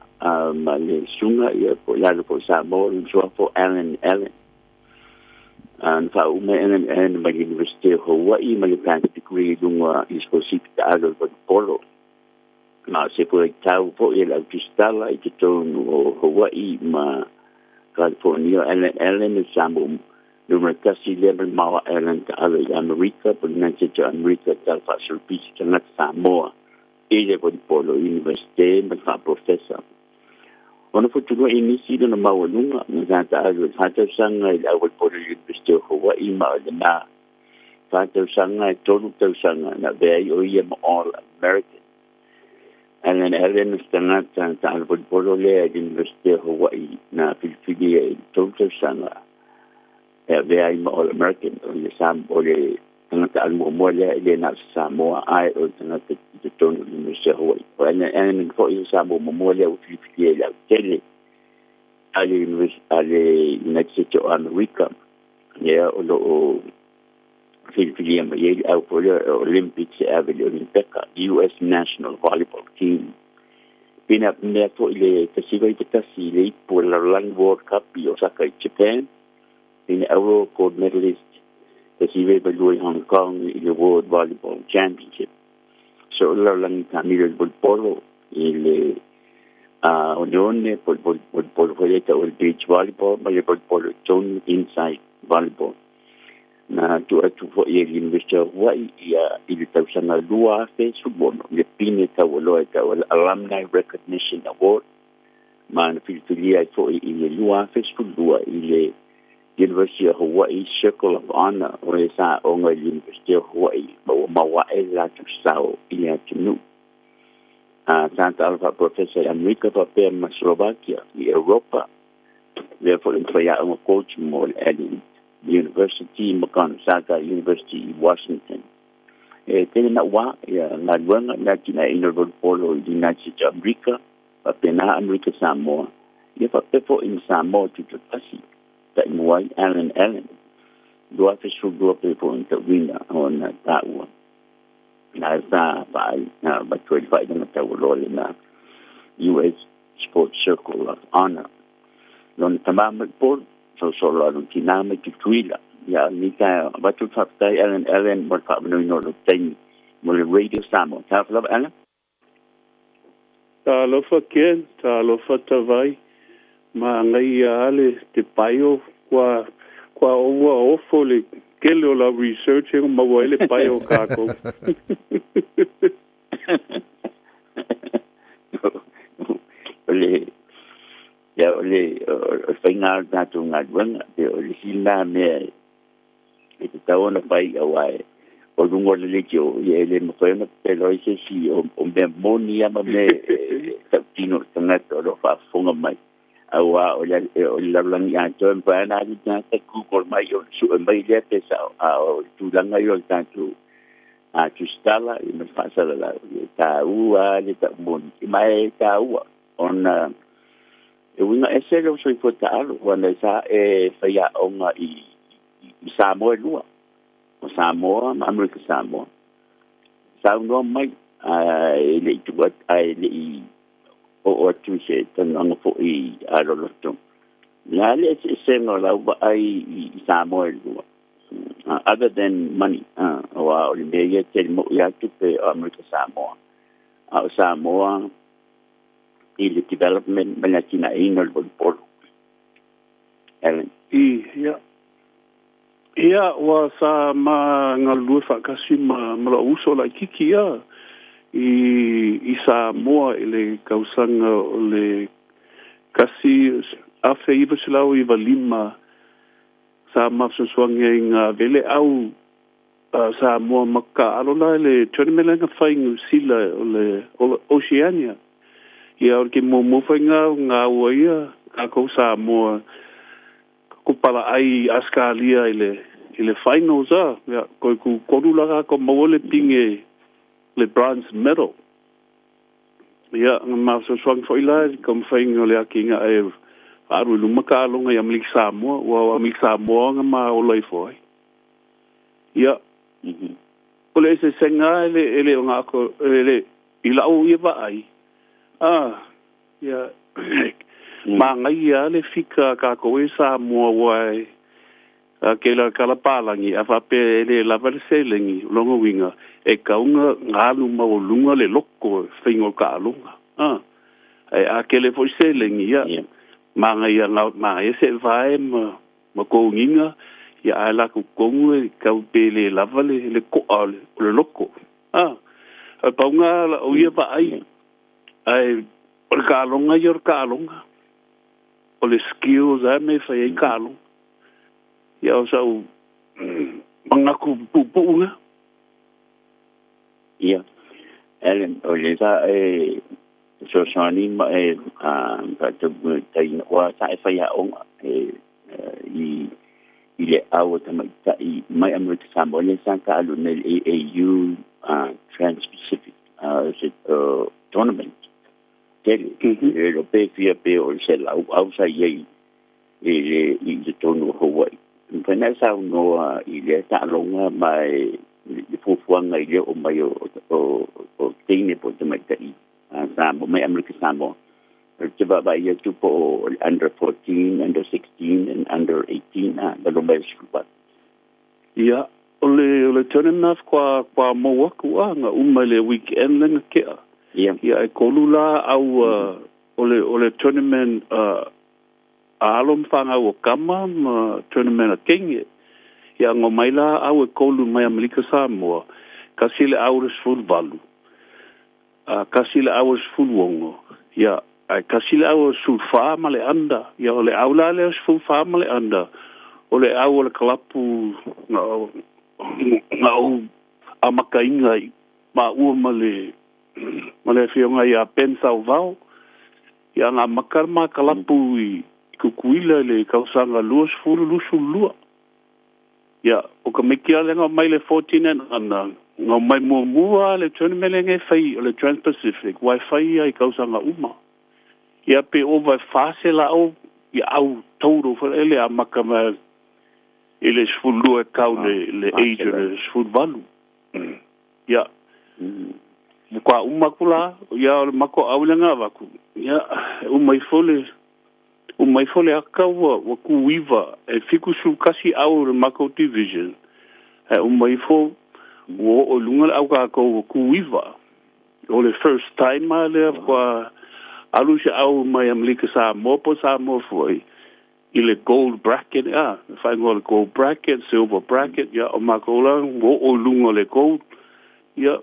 ma le sunga ya po ya po sa mo so for Allen and fa uma and ma University of Hawaii ma le plan degree lunga is for sip ta alo po polo ma se po tau po el autistala I to no Hawaii ma California Allen is sambo numero kasi level mawa Island ta ala America po nanti to America ta fa service ta nat Samoa ile po polo university ma fa professor ona fo tu ni si no mawa lunga na ta ala fa ta sanga ila po University of Hawaii ma na fa ta sanga tolu ta sanga na be o ye all American and then Ellen stanat ta ala po le University of Hawaii na Philadelphia tolu sanga very all American o le sam o le tangata almo mo le na Samoa ai o tangata te tonu ni se Hawaii and for you Samoa mo le o Filipinas la tele ale United States of America ya o lo Filipinas ye au for the Olympics Olympica US National Volleyball Team pina me for le tasiba te tasi le por la World Cup I Osaka Japan in Euro gold medalist that he was in Hong Kong in the World Volleyball Championship. So la lang Camilo del Polo il Unione por foleta o beach volleyball, ma il polo zone inside volleyball. Na tu for il University of Hawaii il tau sana lua fe subono le pine tau loa tau Alumni Recognition Award. Ma na Filipinas for il lua fe lua il University of Hawaii Circle of Honor o sa o nga University of Hawaii ma wa la tu sao ia tunu Santa Alpha Professor America pa pe ma Slovakia I Europa therefore in playa o coach mo Ellen University Makan Saka University Washington tena wa ya na luanga na tina Innovate Polo United States of America pa pe na America Samoa ia pa pe fo in Samoa tu tasi that in white Allen do I fish do up people in the window on that one na sa pa na ba 25 na tawo lo na U.S. Sports Circle of Honor. Lon tamama por so lon tinama tuila. Ya ni ka batu fatai Ellen mo ka no no tani mo le Radio Samoa. Ta fla Ellen. Ta lo fa ken, ta lo fa tavai. Ma ngai ale te paio qua o fole kelo la researching ma wale paio kako. Ole final datu ngadwang ole sila me ito taon na pai awai o lungo le jo ye mo ko na pelo ise si o me monia ma me tino tangat o fa funga mai awa o la lang ya to pa na ni ta ku ko mai o su mai le te sa o tu lang yo tanto a tu stala i me fa sa la ta ua le ta mon mai ta ua on e winga ese lo so ifota alo wana sa faya onga i Samoa lua o Samoa America Samoa no mai le tuat ai le o tu se tan anga fo I alo loto la le se no la ai Samoa lua other than money o le me te mo ya tu pe America Samoa Samoa I le development malatina inol por Ellen ia wa sa ma ngalu fa kasi ma la uso la kikia I Samoa ile kausanga le kasi afe I beslau I valima sa ma swanga nga vele au Samoa maka alola le tournament fai sila le Oceania ia o ke mo whainga ngā waia ka kou Samoa ko pala ai Australia ile finals ia ko ku korula ko mawole pinge le bronze medal ia ma so swang foila kom whainga le akinga e aru lumaka longa ia mlik Samoa wa mlik Samoa nga ma o lai foi ia ko le se senga ele nga ko ele ila o ia ba ai ya ma ngai ya le fika ka ko Samoa wai ke la kalapalangi a fa pe le la verselingi longo winga e kaunga ngalu ma o lunga le loko fingo ka lunga a ke le foi selingi ya ma ngai ya ma ese vai ma ko nginga ya ala ku kongu ka pe le la vale le ko le loko a paunga o ia ba ai ai o kalonga yor kalonga o le skills a me fai kalonga ia o sau manga ku pupunga ia Ellen o le sa so sani ma ka te tai wa sa fai a onga I le au ta mai America Samoa le sa ka alu ne AAU Trans-Pacific tournament Tele, lo pe fia pe o se la au sa ye I tonu Hawaii. Pena sa no I le ta longa mai I fuanga I le o mai o tine po te mai tai. Sa mo mai America Samoa. Te ba ba ye tu po under 14, under 16 and under 18 da lo mai scuba. Ia ole tournament kwa mo waku nga umale weekend lenga ke. Ia e kolula au ole tournament alom fanga o kama tournament king ia ngo maila au e kolu mai America Samoa kasile hours full valu kasile hours full wongo ia ai kasile hours full fa male anda ia ole aula le full fa male anda ole au le klapu ngau amakainga ma u male male fionga ia pensa o vau ia nga makar ma kalapu I kukuila le kausanga luas fulu lusu lua ia o ka mekia le nga mai le 14 and ana nga mai mua le tournament nge fai le Trans-Pacific wifi ai kausanga uma ia pe over fase la o ia au todo for ele a makama ele sfulu e kau le age le sfulu valu ia kwa umakula ya o le mako aulanga vaku ya umai fole aka wa kuiva e fiku su kasi au le mako division umai fo o lunga au ka ko kuiva o le first time ma le kwa alu se au mai amlika sa mo foi ile gold bracket fa ngol gold bracket silver bracket ya o makola o lunga le gold ya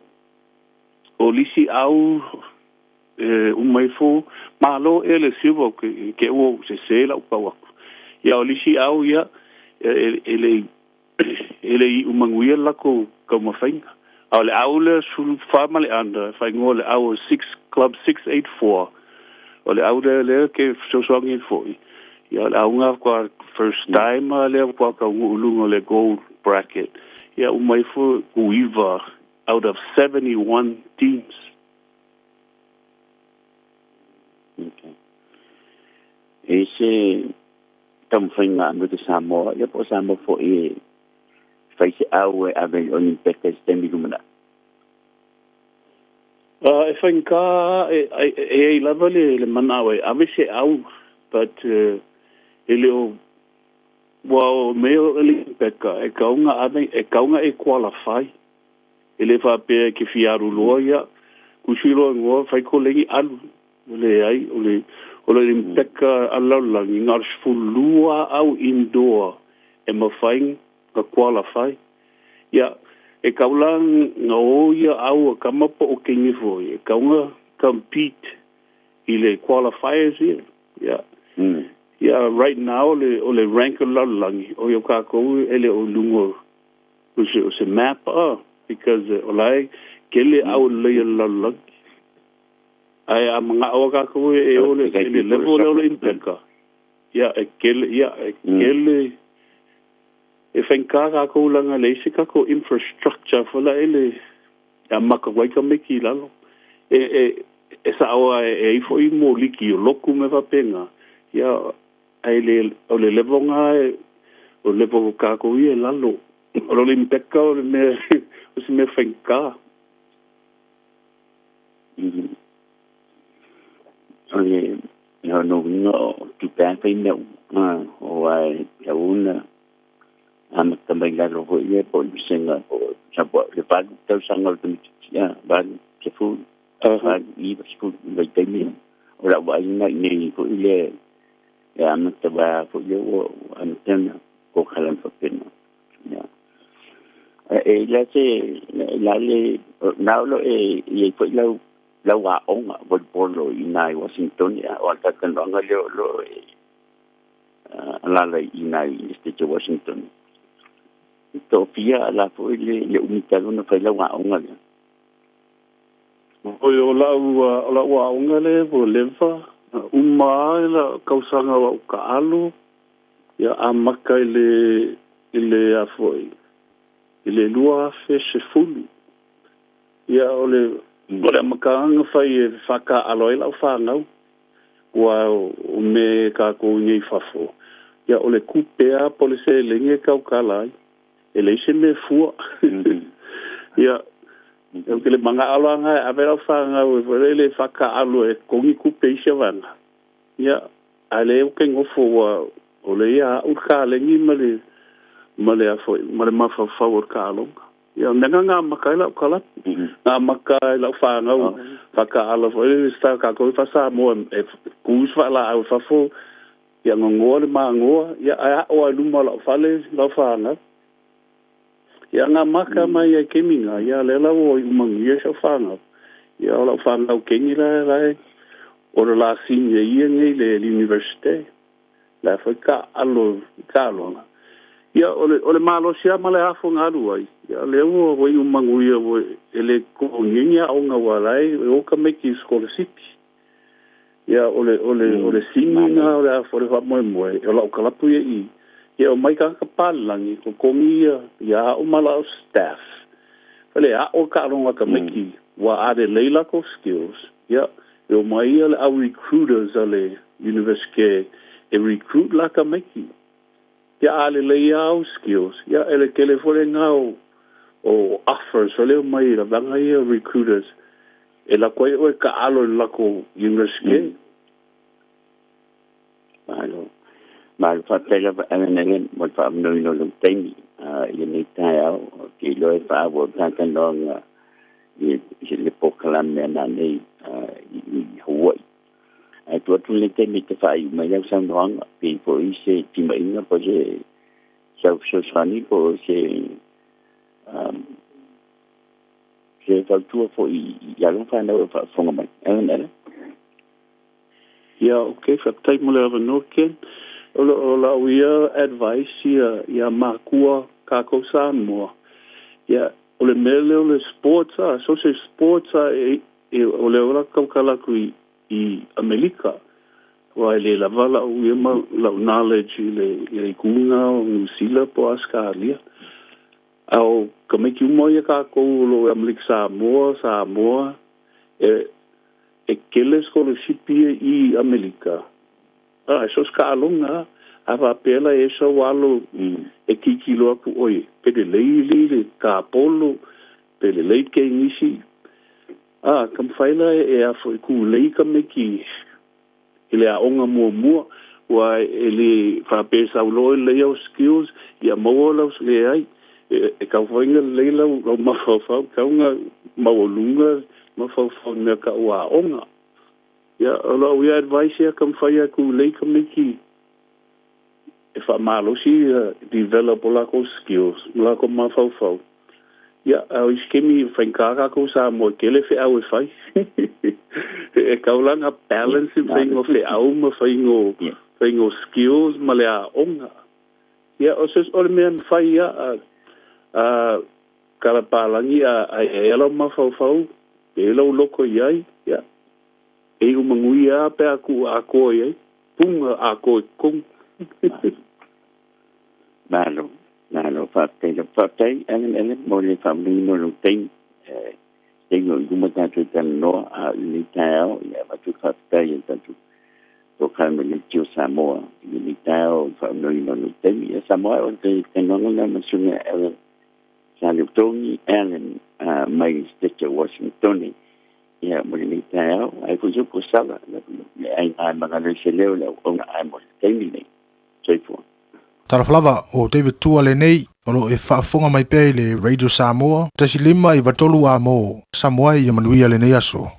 o lisi au umai fo malo ele silver ke o se la pa ya o lisi au ya ele umanguia la ko como fainga au le au le sul family under fa ngol au 6 club 684 o le au le ke so ngi fo ya le au nga kwa first time le kwa ka ulungo le gold bracket ya umai fo uiva out of 71 teams. Okay. Ese tamfinga mo de Samoa, ya po Samoa fo face awe ave Olympics temi lumana. I think e level le manawe ave se au but ele o meo Olympic e kaunga e qualify ele fa pe ke fiaru loia kusiro ngo fai ko lengi alu le ai ole impeka ala ngar fulua au indoor e ma fai ka qualify ya e kaulang no ya au kama po o kingi fo e kaunga compete ile qualifiers here ya right now ole rank ala langi o yo ka ko ele o lungo o se map because olai kele au le la ai amanga o ka ko e ole le level ole impeka ya kele e fenka ka ko langa le sika ko infrastructure fola ele ya maka wai ka meki lalo e sa o e fo I mo liki o loku me va penga ya ai le ole level nga o level ka ko I lalo o le impeka o me o me fenka Oye, no, tu pensa no, o ai ya una am também lá no foi por singa o sapo le pa teu sangal tu ya ba ke fu I fu vai temi ora vai ni ko ile ya am taba fu yo am tena ko khalam fa pena ya e la le na lo e foi la wa onga volpolo inai Washington ya o ta kan nga lo la inai state Washington to pia la foi le umitalo na fai la wa onga le o la wa onga le vo leva uma la kausanga wa ka alu ya amaka ile a foi ile lua fe se fulu ya ole makanga fai faka aloi la fanga wa me ka ko ni fafo ya ole kupea police lenge ka kala ele se me fu ya ke le manga alanga avela fanga we le faka alo e ko ni kupe se vana ya ale o ke ngofo wa ole ya u ka le ni male afo male mafa favor ka alonga ya nanga makaila kala na makaila fanga faka ala fo sta ka ko fa sa mo e kus fa la fa fo ya ngol mango ya o lu mo la fa le la fanga ya nga maka mai ya keminga ya le la o mangi ya fanga ya la fanga o kengi la o la sinye ye le l'université la fa ka alo ya ole malo sia male afo ngalu ai ya le o we umanguia we ele ko nginya o nga walai o ka meki school city ya ole singa ole afo le fa mo o la ka la pu ye ya o mai ka palangi ko komia ya o mala staff ele a o ka ronga ka meki wa ade leila ko skills ya o mai ele a recruiters ale university e recruit la ka meki ya ale layout skills ya ele kele fole ngao o offers ole mai la banga ia recruiters e la koe o ka alo la ko university mal fa tele fa enen mo fa no no teni ye ni tao ki lo fa bo ta kan dong ye le pokalam na nei Hawaii ai tu tu le teni te fa mai ya sam dong pi po i se ti mai na po je self sani po se je fa tu fo ya lo fa na fa fonga mai enen ya okay fa tai mo le no ken ola uia advice ia makua kako Samoa ia ole mele ole sports social sports ole ola kaukala kui i Amerika wa le lavala uia ma la knowledge le kunga o Sila po Australia au kameki mo ia kako lo Amerika Samoa e kele scholarship i Amerika so ska longa ava pela eso walo e kikilo ku oi pele leili ka polo pele lei ke nisi kam faila e afo ku lei kameki ile a onga mo wa ele fa pesa lo le yo skills ya mo lo le ai e ka foinga leila o ma fa ka unga mawolunga ma fa na ka wa onga ya ola we advice ya kam faya ku lei kameki if a malo si develop la ko skills la ko ma fa ya o skemi fankara ko sa mo kele fe au fai e kaulanga balance thing of the au ma faingo skills ma le onga ya o ses o me fai ya kala palangi a elo ma fa elo loko yai ya e o manguia pe aku ye punga ako kung malo fa en mo le family no tem tengo como tanto tan no a litao ya va tu fa en tanto to calme le tio Samoa litao family no tem ya Samoa o te no na mencioné San Tony Allen mai de Washington ya mo ni tao ai ko jo ko sala ai mga le seleo le o ai mo temi nei soifo Taraflava o David Tuale nei o e whaafonga mai pe le Radio Samoa tasi lima i watolu a mo Samoa i manuia le nei aso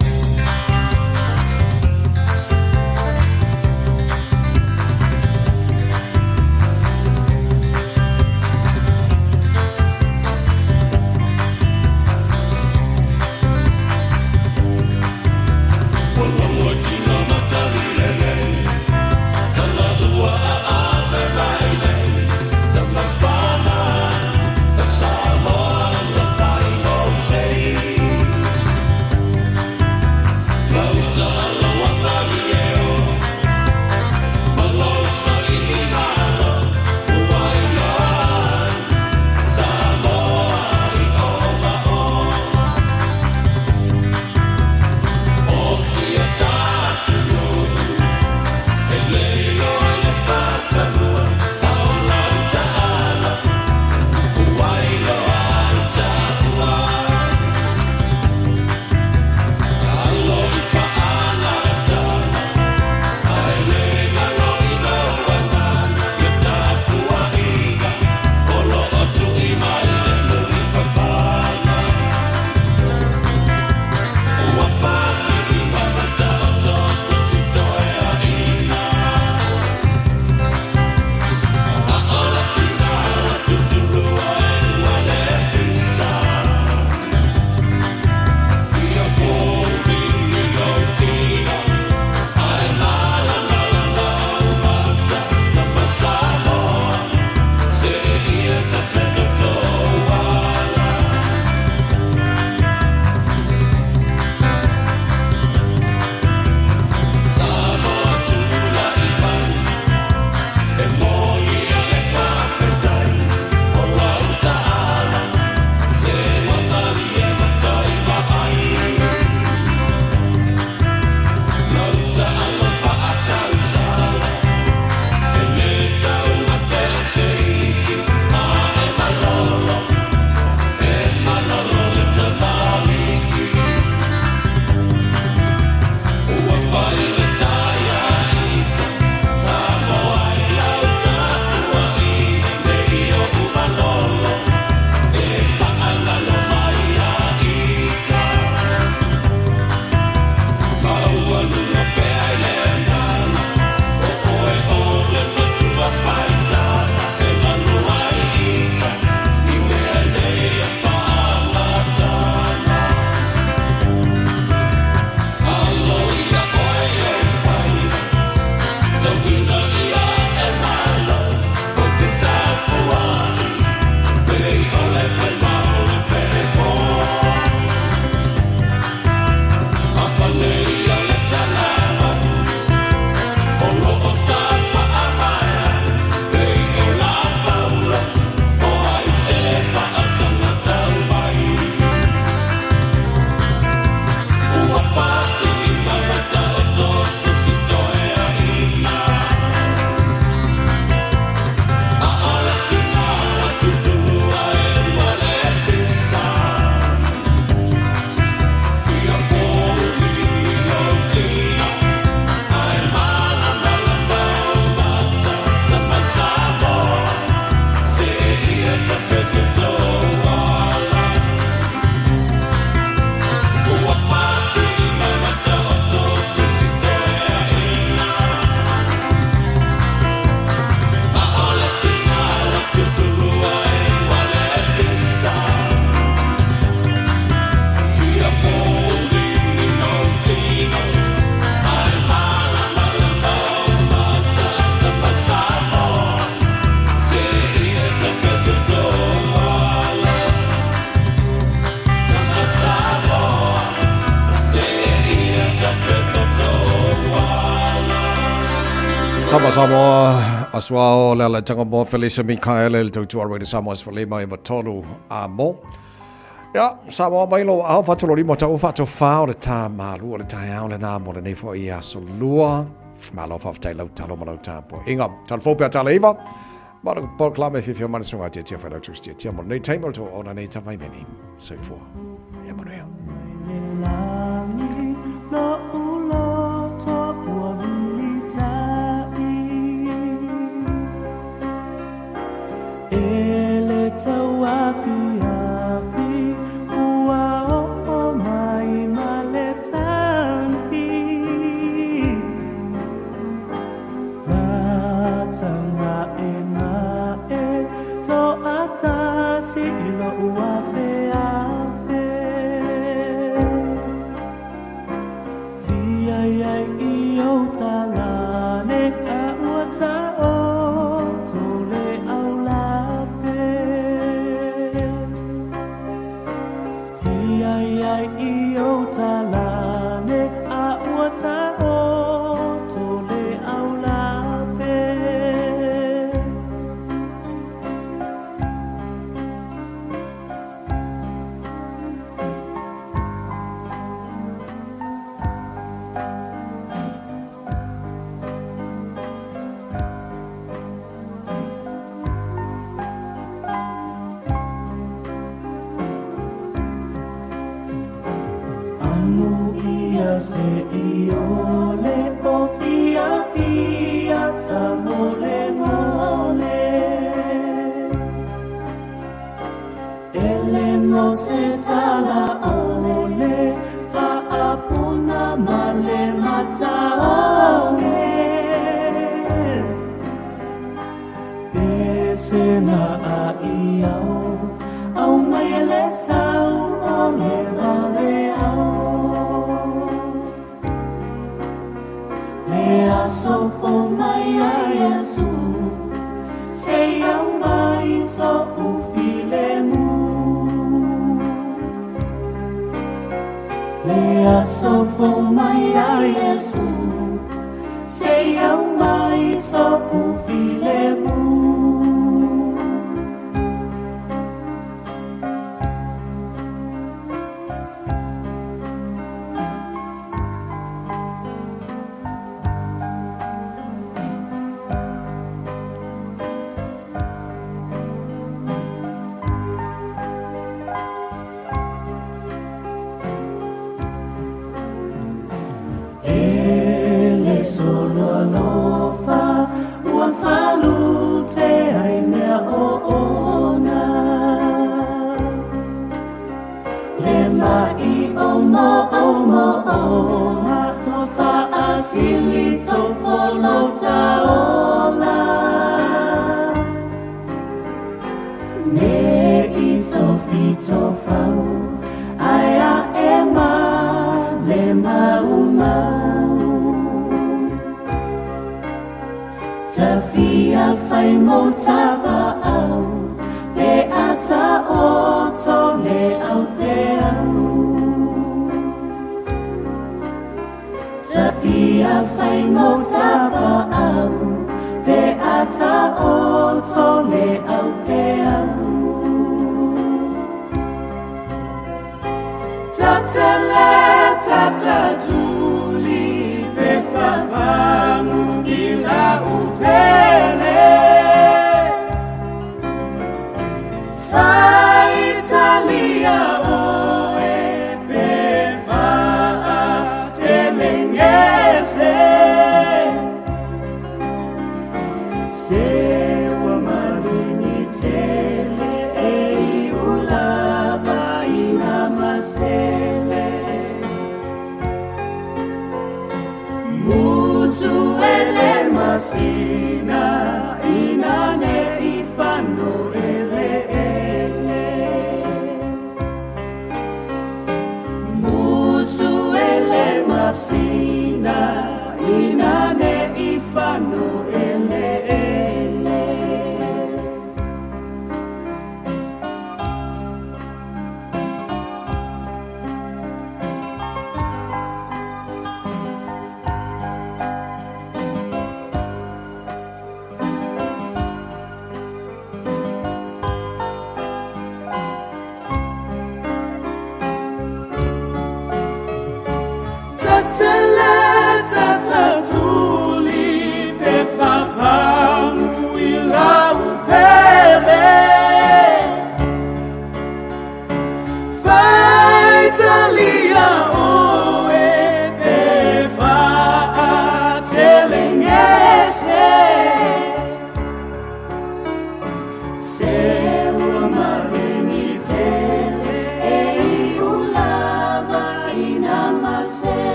Tama Samoa, aswa o lele tanga mo Felicia Mikaele le tautua Radio Samoa se whalema i matolu a mo. Ia, Samoa mailo au fatolo limo tau fato whao le tā malu o le tā au le nā mo le neifo i aso lua. Malo whaftai lau talo ma lau tāpo. Inga, talfopia tala iwa. Mara por klame fifio manasunga tia whalau tustia tia mo nei taimol to ona nei tawai meni. Soifua. Ia manuia.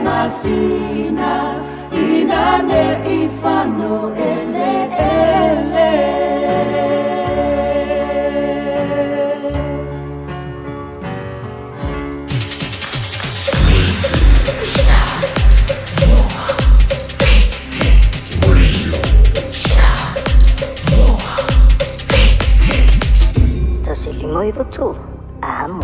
Masina inane ifano ele ele Tasilimo i tu amo.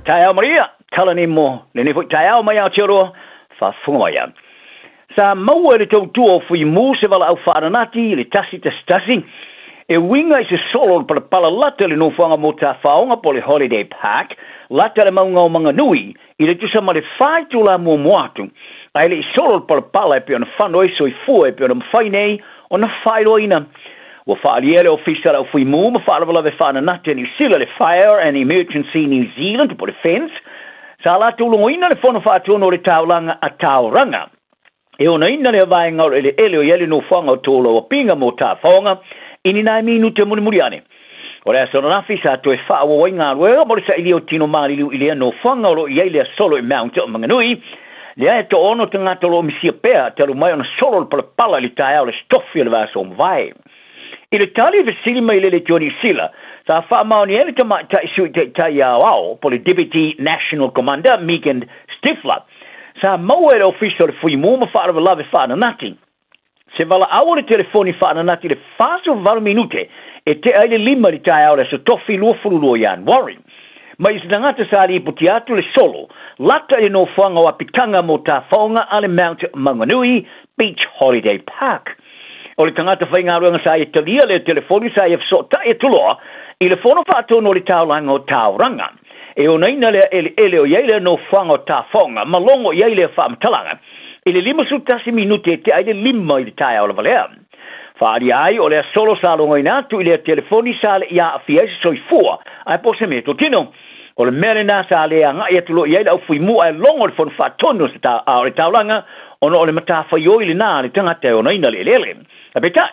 Taiao Maria, talani mo, leni fo taiao mai au choro, fa fungoia. Sa maua le tau tuo fui mu se vala au whaaranati, le tasi tasi, e winga i se solo para pala lata le no whanga mo ta whaonga po le Holiday Park, lata le maunga o manga nui, i le tusa ma le whai tu la mua moatu, ai le i solo para pala e pe ona whanoi so i fua e pe ona mwhainei, ona whairoina. Wa whaaliere o fisara o fui mu, ma whaalavala ve whananati New Zealand, le Fire and Emergency New Zealand, po defense, sa la tulungo ina le whono whaatono le taulanga a tauranga. E ona ina le vaenga o ele ele o yele no whanga o tolo o pinga mo ta whaonga, ini nai minute muni muriane. O rea sona nafi sa to e wha o wainga ruega, mo le sa ili o tino maalilu ilea no whanga o lo yele a solo e mount o manganui, lea e to ono te ngatolo o misia pea, te alu mai ona solo le pala li tae au le stoffi le vaso o mwai. I le tali vesili mai lele Johnny Sila, sa wha maoni ele te mai tai sui te tai au, po le Deputy National Commander, Megan Stifler, sa mau ele official le fui mu ma whaara wa lave whananati. Se vala awa le telefoni whananati le whaso vala minute, e te aile lima li tai au le so tofi lua furulua Ian Warren. Ma isi tangata sa li puti atu le solo, lata e no whanga wa pitanga mo ta whaonga ale Mount Manganui Beach Holiday Park. O le tangata whainga ruanga sa e talia le telefoni sa e fsota e tuloa, i le whono whaatono le taulanga o tauranga. E o naina le ele o yeile no whanga o ta whaonga, malongo yeile whaamtalanga, i le lima sutasi minute te aile lima i le tae au la valea. Whaari ai o le solo sa longo inatu i le telefoni sa le ia afiesi soifua, ai po se me to tino. O le mere na sa le anga i atulo yeile au fui mua e longo le whono whaatono sa au le taulanga, ono o le matafa yoi le nā le tangata o naina le lele. Apetai,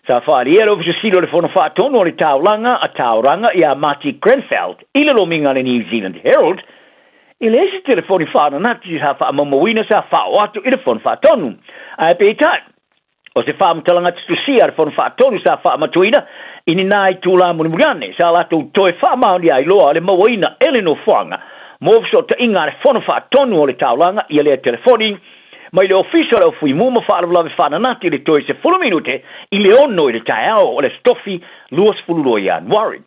sa whaariere o visasilo le whono whaatono o le taulanga a tauranga i a Marty Grenfell, i le lominga le New Zealand Herald, i le esi telefoni whaananati sa whaamamawina sa whao atu i le whono whaatono. Apetai, o se whaamtalanga tusia le whono whaatono sa whaamatuina, ini nai tūla munimurane, sa lato toe whaamauni ai loa le mawina ele no whanga, mo viso ta inga le whono whaatono o le taulanga i le telefoni, mai le official o fui mu ma whaalawa whananati le toi se 10 minute i le ono i le taeao o le stoffi luas fuluro Ian Warren.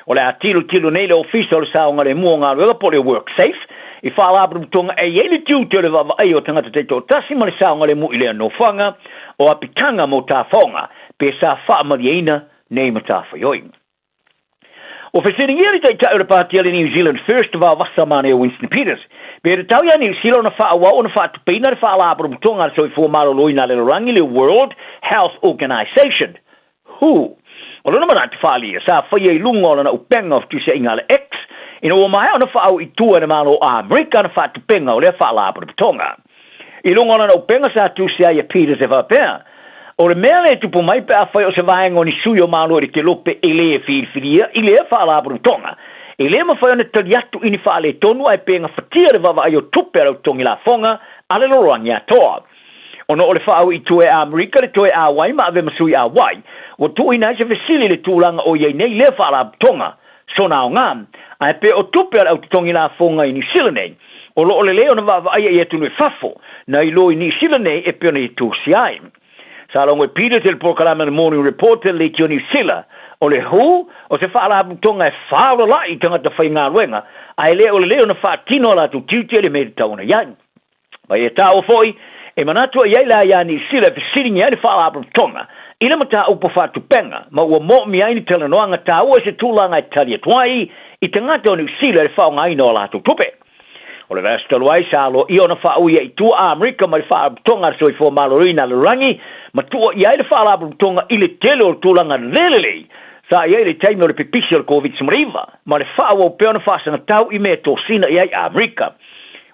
O le a tilo nei le official sa o ngare mua ngā ruega po le work safe, i whaalawa tonga e yeili tiu te le wawa ai o tangata te tō tasi ma le sa o ngare mu i le no whanga o apitanga mo tā whaonga pe sa whaamariaina nei ma tā whaioi. O whesering ieri tai ta Europati ale New Zealand First wa wasamane o Winston Peters. Pero tau ya New Zealand na wha o na wha tupina na wha la brutonga so i fo maro loina le rangi le World Health Organization. Who? O lona mana te wha lia sa whaia i lungo na upenga of tu se inga le X. Ina o mai o na wha au i tua na malo a Amerika na wha tupenga o le wha la brutonga. I lungo na upenga sa tu se ai Peters e wha o le mea le tupu mai pe a whai o se vaenga o ni sui o mano e te lope e le e whiriwhiria, i le e wha brutonga. E le ma whai o ne tali atu ini wha le tonu ai pe nga whatia le wawa ai o tupe au tongi la whonga, a le lorangi a toa. Ono o le wha au i tue a Amerika le tue a wai ma ave masui a wai, o tu ina se vesili le tūlanga o iei nei le wha brutonga, so na o ngā, ai pe o tupe au tongi la whonga i New Zealand nei, o lo o le leo na wawa ai e tunu e whafo, na i lo i New Zealand nei e pe o nei tu si ai. Sa longo e pida te le pokalama na Morning Report le ki o New Zealand, o le hu, o se whaala tonga e whaara la i tangata whai ngā ruenga, ai le o le leo na wha tino la tu tiutia le me te tauna iai. Pai e tau foi, e manatua iai la ia New Zealand visiting iai le whaala tonga, ila mata upo wha tupenga, ma ua mo mi ai ni tala noanga tau e se tūlanga e tali atuai, i tangata o New Zealand le whaonga ino la tu tupe. O le vesta luai sa lo i ona fa uia I tua Amerika mai fa tonga soi fo malorina le rangi ma tua ia le fa la tonga I le tele o tulanga lelele sa ia le taimi o le pipisi o le COVID smriva ma le fa o pe ona fa sanga tau I me to sina ia Amerika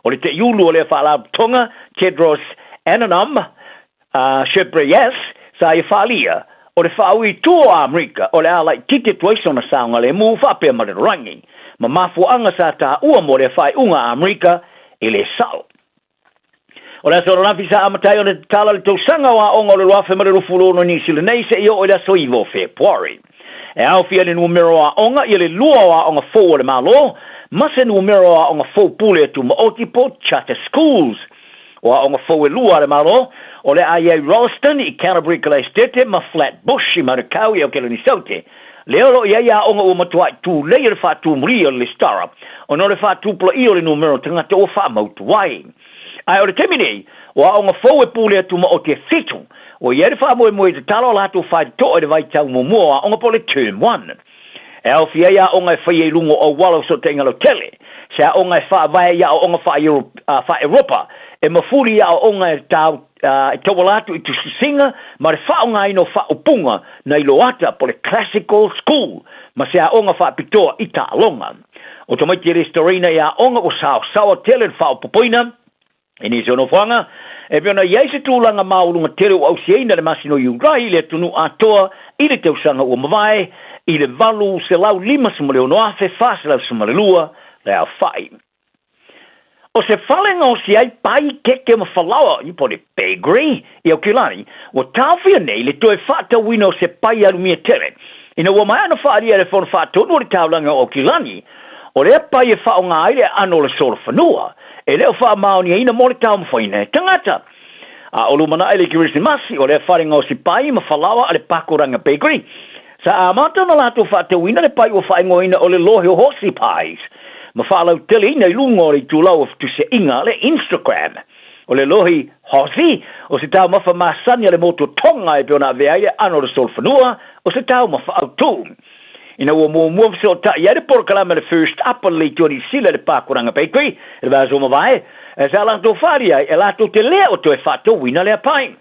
o le te iulu o le fa la tonga Tedros Adhanom Ghebreyesus sa ia fa lia o le fa ui tua Amerika o le ala tite tuaisa na saunga le mu fa pe ma le rangi ma mafuanga sa ta ua mo le fai unga Amerika I le sao. O le soro nafi sa amatai o le tala le tausanga wa onga le loafe ma le rufulo no nisi le nei se o le so iwo February. E au fia le numero a onga I le lua wa onga fo o le malo, ma se numero a onga fo pule tu ma otipo charter schools. O a onga fo e lua le malo, o le aia Ralston I Canterbury Kala Estete ma Flatbush I Marikau I o kele ni saute. Leo ia ia onga o matua tu leia le fatu mria le stara. O no le fatu pula I o le numero tangata o fa mautuai. Ai o le temine, o a onga fau e pule atu ma o te fitu. O ia le fa moe moe te talo lato fai to e le vai tau momoa onga po le term 1. E au fia ia onga e fai e lungo o walo so te ingalo tele. Se a onga e fa vai ia o onga fa Europa. E mafuri ia o onga e tau I tawalatu I tusisinga ma le whaonga ino whaopunga na I loata po le classical school ma se a onga whaapitoa I ta'alonga. O tamaiti restorina I a onga o sao sawa tele whaopopoina e ni sono whanga e piona iaise tūlanga maulunga tere o ausiaina le masino Urai le tunu atoa I le teusanga ua mawai I le valu se lau lima sumale ono afe fase lau sumale lua le au whai. O se whalenga o si ai pai keke ma whalawa I po le pegri I au kilani o tawhia nei le toe whata wina o se pai alumia tere ina ua mai ana whaaria le whona whatonu o le taulanga o kilani o le pai e whaonga ai le ano le sora whanua e leo wha maoni ina mo le tau mwhaina tangata o lumana ai le Kirisimasi o le wharenga o si pai ma whalawa a le pakoranga pegri sa amata na lato whata wina le pai o whaingoina o le lohe o hosi pais ma whaalau tele ina I lungo o le tūlau of tu se inga le Instagram. O le lohi hosi, o se tau mawha masanya le moto tonga e peona aveaia ano le sol whanua, o se tau mawha au tū. Ina ua mua mwafisa o ta ia le porkalama le first upper le tuani sila le pakuranga peikui, le vazo mawai, e sa lato wharia, e lato te lea o to e whato wina le apai.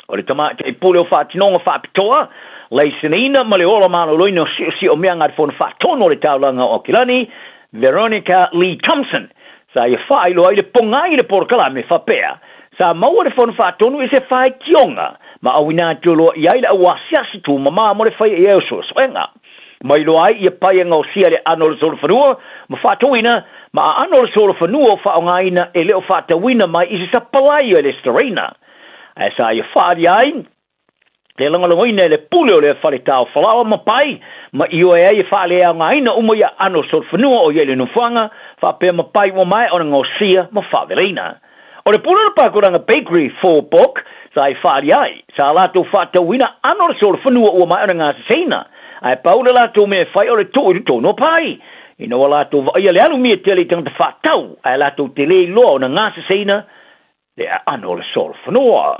O le tama te pule o whatinonga whapitoa, le sinina ma le ola mano loino si o mea ngad fona whatono le taulanga o Kilani, Veronica Lee Thompson sa ia fai lo ai le pongai le porkala me fapea sa mau le fon fa tonu se fai kionga ma awina tolo ia ile awasia situ mama mo le fai e so swenga mai lo ai ia pai nga o sia le anol sol fanua ma fa toina ma anol sol fanua fa ngaina e le o fa tawina mai isi sa palai le strena sa ia fai ai le longa ina le pule o le fale tau falawa ma pai ma io e fale a ngaina umo ia ano sol fanua o ia le nufanga fa pe ma pai mo mai ona ngosia ma fa velina o le pule le pakuranga bakery for book sa i fale ai sa la to fa tawina ano sol fanua o mai ona ngasina ai paula la to me fai o le to no pai ino la to ia le alu mi tele tang te fa tau ai la to tele lo na ngasina le ano sol fanua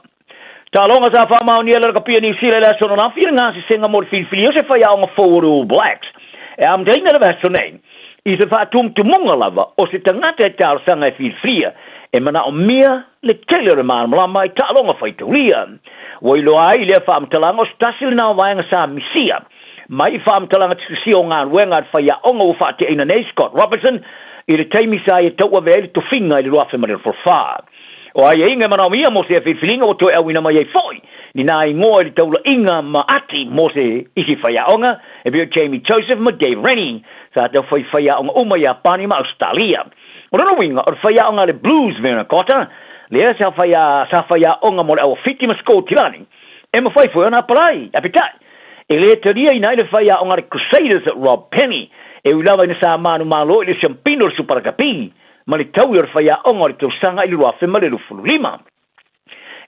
Talonga sa fa mauni ala kapia ni sila la sono na fia nga si senga mor fil se fa ya nga forward blacks e am dei na va sonai I se fa tum tumunga lava o se tangata tal sanga fil e mana o mia le tele man mala mai talonga fa ituria wo ilo ai le fa am talanga stasil na va nga sa misia mai fa am talanga tsi o nga wenga fa ya onga u fa te ina nei Scott Robertson I le taimi sa e to wa ve to finga I lo afa ma for fa o ai inga mana mia mo se filinga o to e wina mai foi ni nai ngoi le taula inga ma ati mo se isi faya onga e bio Jamie Joseph ma Dave Rennie sa te foi faya onga uma ya pani ma Australia o no winga o faya onga le blues vena kota le sa faya onga mo le o fiti ma sko tilani e ma foi foi ona play apitai e le teria ina le faya onga le Crusaders at Rob Penny e ulava ni sa manu malo le champino super capi ma le tau ia whaia onga le tausanga I lua whema le lufulu lima.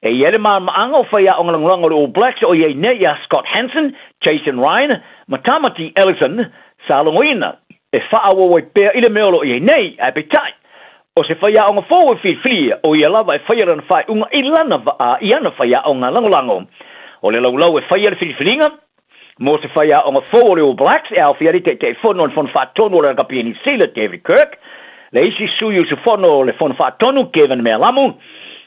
E iere maanga o whaia onga languranga le All Blacks o iei ne ia Scott Hansen, Jason Ryan, ma Tamati Ellison, sa longoina, e whaawa wai pēr ile meolo iei nei, a petai. O se whaia onga forward flia o ia lava e whaia rana whai unga iana whaia onga langolango. O le laulau e whaia le whiriwhiringa, mo se whaia onga forward le All Blacks, e au whiari te whono fon whatono le kapieni Sila David Kirk, le isi suyu se fono le fono whaatonu Kevin mea lamu,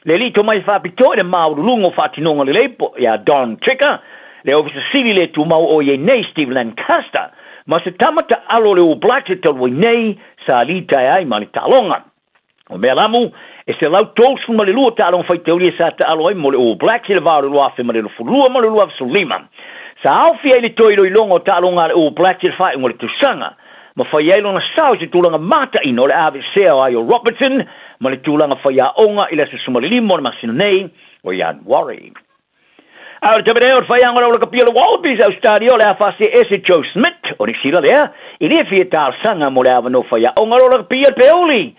le li to mai whaapito e le maurulungo whaatinonga le leipo, ia Don Tricker, le ofisa sili le tu mau o ye nei Steve Lancaster, ma se tamata alo le All Blacks e talwai nei sa li tai ai mani talonga. O mea lamu, e se lau tōs ma le lua talonga whai teoria sa ta alo ai mo le All Blacks e le vāru lua whi ma le lua ma le lua so lima. Sa awhi ai le toiro i longo talonga le All Blacks e le whai ngore tusanga, ma whai ai lona sao se tūlanga mata ino le ave seo ai o Robertson, ma le tūlanga whai a onga i le se sumali limo le masina nei o Ian Warry. Aur tabere or whai angora o le kapia le Wallabies au stadio le awhase ese Joe Smith o ni sila lea, i le fia tār sanga mo le ava no whai a onga o le kapia le peoli.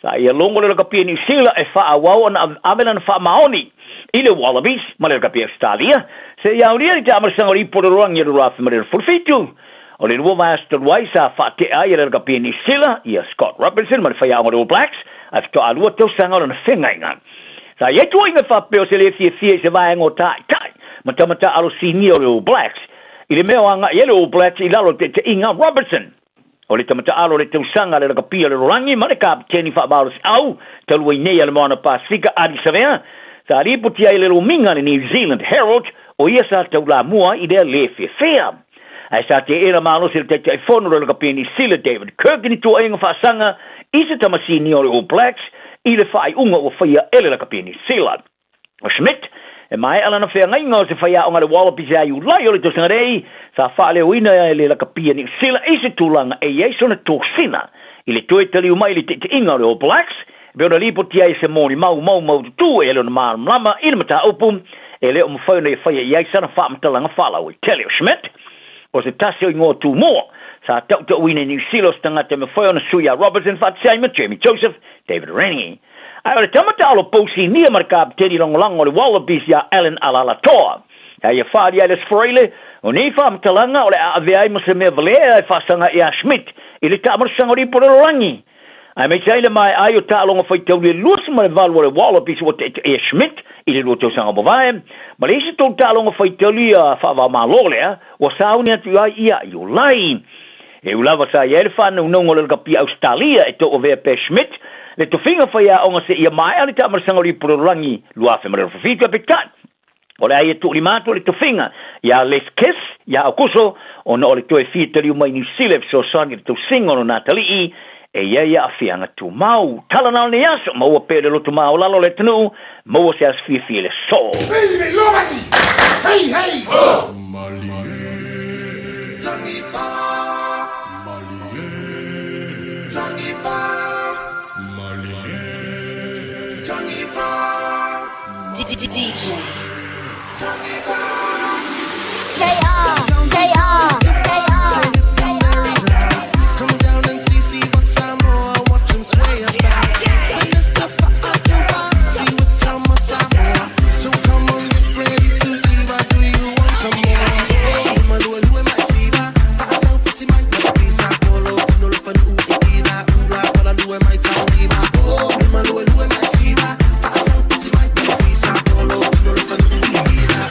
Sa ia longo le kapia ni sila e wha a wau na avela na wha maoni i le Wallabies, ma le kapia stadia, se ia uria i tāmara sanga ri pororoangi le rafi ma le fulfitu. O le nua master waisa whaate ai le kapia ni sila, ia Scott Robertson, ma le whai angora All Blacks, a fito alua tau sanga o na whengainga. Sa ia tua inga whapeo se le fia se vai ango tai. Mata alo senior All Blacks. I le mea anga i le All Blacks i lalo te inga Robertson. O le tamata alo le tau sanga le kapia le rorangi, ma le kapiteni whabaros au, talua i nei ale moana Pasifika Adi Savea, sa riputi ai le rominga le New Zealand Herald, o ia sa tau la mua i le le fea. Ai sa te era malo se le te fono le kapia ni sila David Kirk ni tua inga whaasanga, i se tama senior All Blacks, i le whai unga o whaia ele le kapia ni sila. O Schmidt, e mai ala na whea ngai ngā se whaia o ngā le Wallabies ai ulai o le tosanga rei, sa whaale o ina e le la kapia ni sila i se tūlanga e iei sona tōsina, i le toe tali umai le te inga o le All Blacks, beo na lipo tia i se mōni mau tu e le na māram lama i le mata upu, e le o mwhau na i whaia iei sana whaamatala whala o i tele o Schmidt, o se tasi o i ngō tū mō, sa tau ta uina New Zealand tangata me whau na Suya Robertson, Fatsima, Jamie Joseph, David Rennie. Ai o le tamata alo pousi nia mar kapiteni longolango le Wallabies ia Alan Alalatoa. Ai ia whaari ai le sforeile, o ni whaamatalanga o le aaveai ma se mea valea ai whaasanga ia Schmidt, i le tamarasanga o ripo le rangi. Ai mei taile mai ai o tālonga whaitau le luas ma le valu o le Wallabies o te ia Schmidt, i le luatau sanga bovae, ma le isi tau tālonga whaitau li a whaava malolea, o sauni atu ai ia i o lai. E ulawa sa ia le whanau nongo le kapia Australia e to o vea pe Schmidt, le tofinga whaia o nga se ia mai ali tamarasanga ri pororangi luafe mara rafafika pekat. O le aia tuuri mātua le tofinga, ia Les Kiss, ia akuso, o na o le toe fitari umai New Zealand so sangi le tausinga no Natalii, e ia afianga tu mau. Tala nao ne aso, maua pere lotu mau lalo le tanu, maua se as fia le so. Baby, lomai! Hey, hey! Oh! Tangipa! Tangipa! DJ Come down and see what's Samoa, watch him sway about. And Mr. Fa'atawati with Tama Samoa. So come on, get ready to see what do you want some more. Maluelu might see that. Fa'atawati might not be Sapolo. No lufan u'ikina ula, Maluelu might tell me that. Maluelu might see that. Fa'atawati might not be Sapolo. No lufan u'ikina.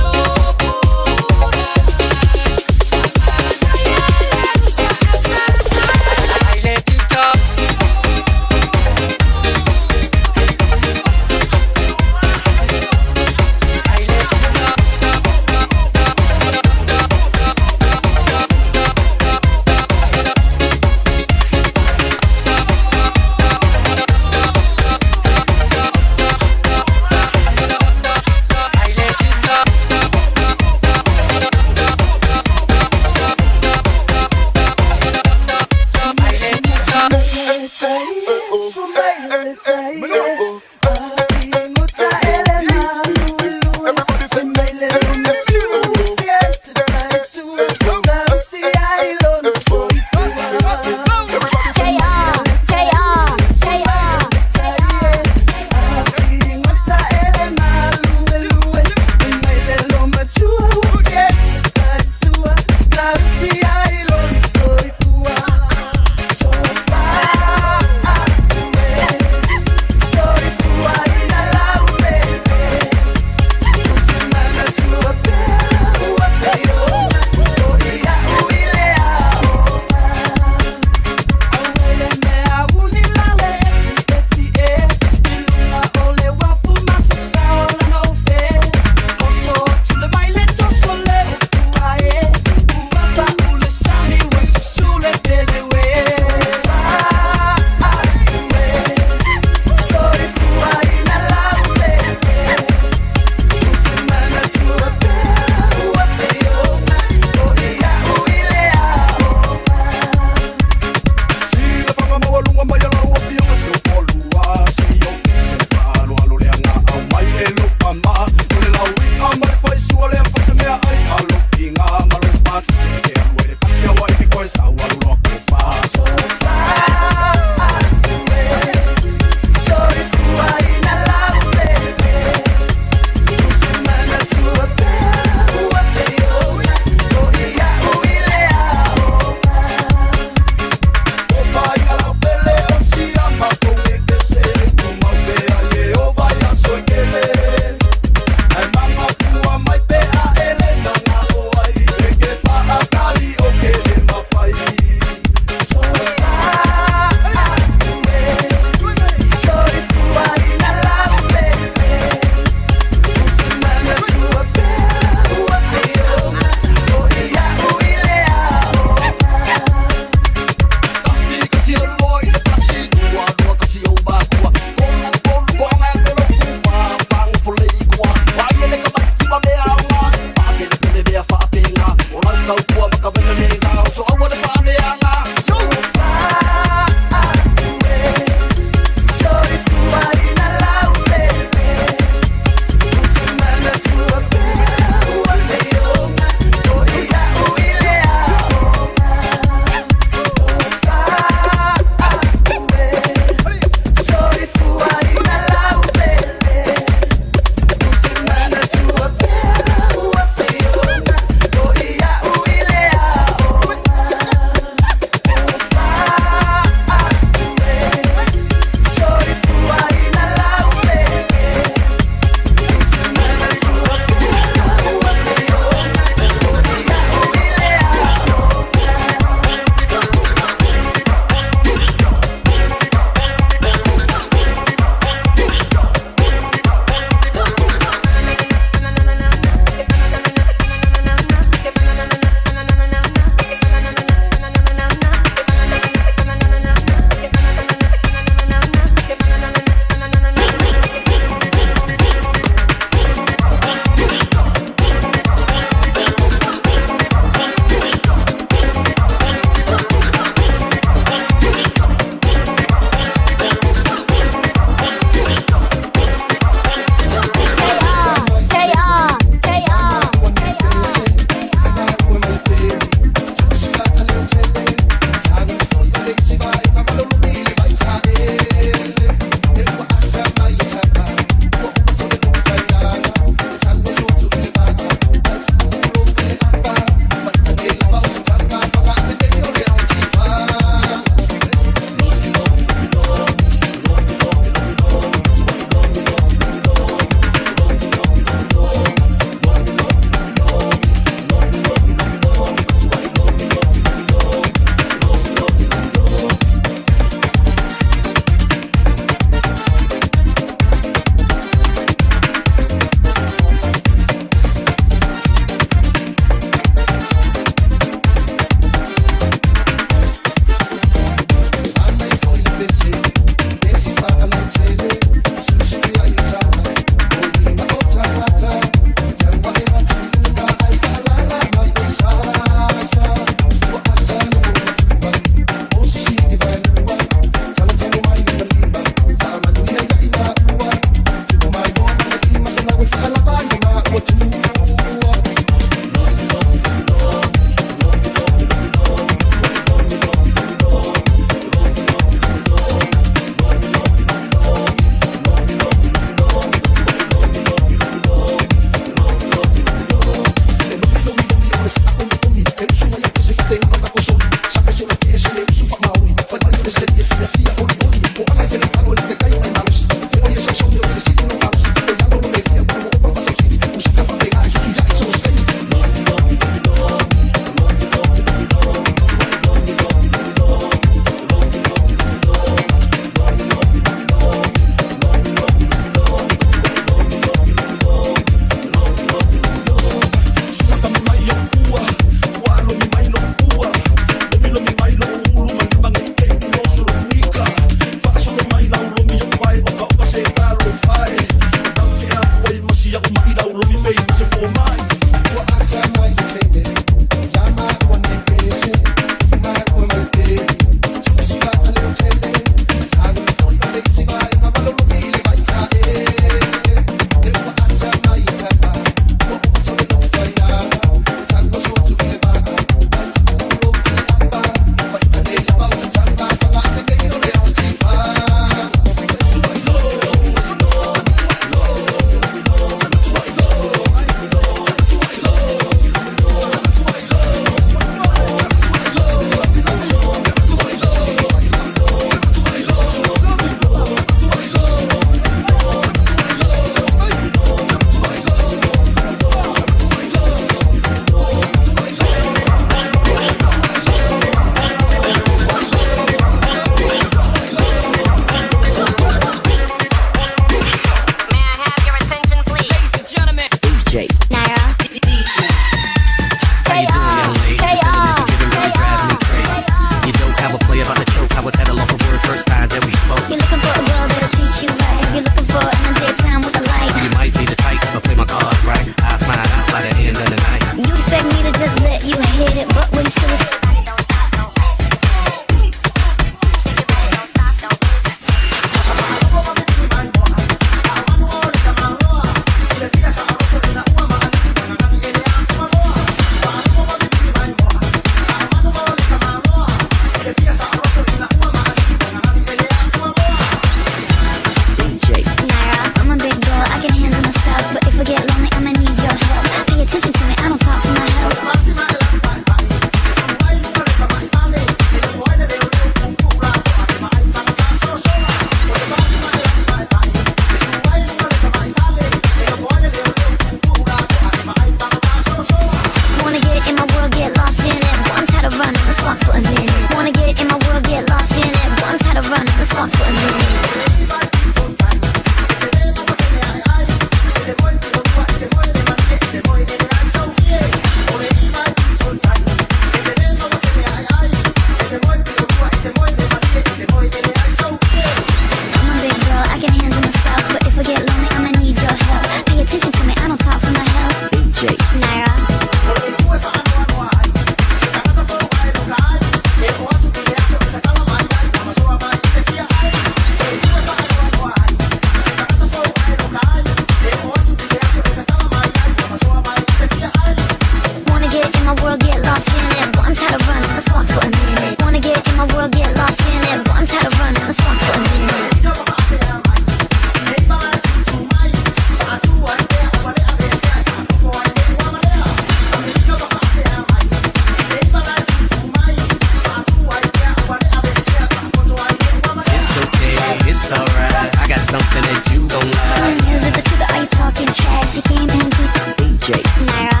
trash, she can't handle DJ Naira.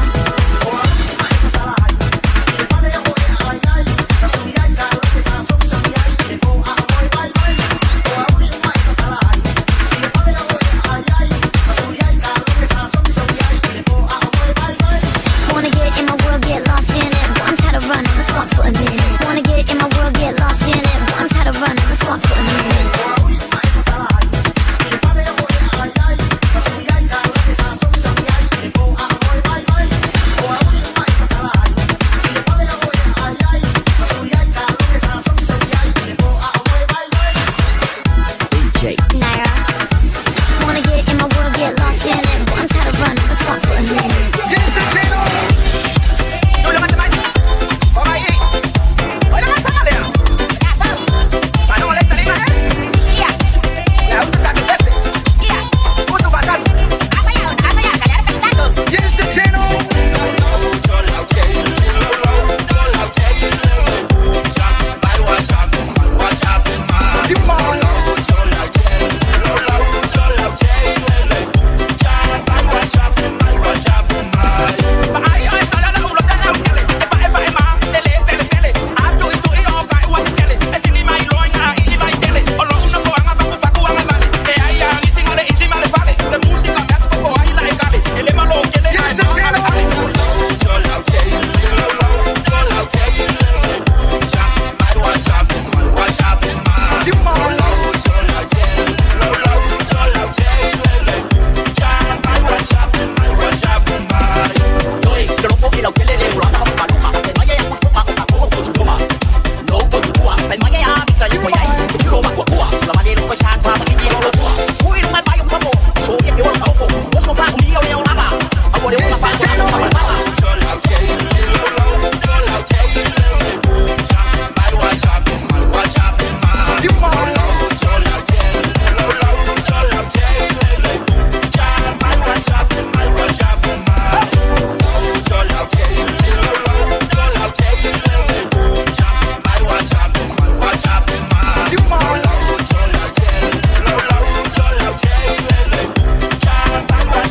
Wanna get in my world, get lost in it. But I'm tired of running, let's walk for a minute. Wanna get in my world, get lost in it. But I'm tired of running, let's walk for a minute. Naira. Wanna get in my world, get lost in it. But I'm tired of running, let's walk for a minute.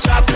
Chop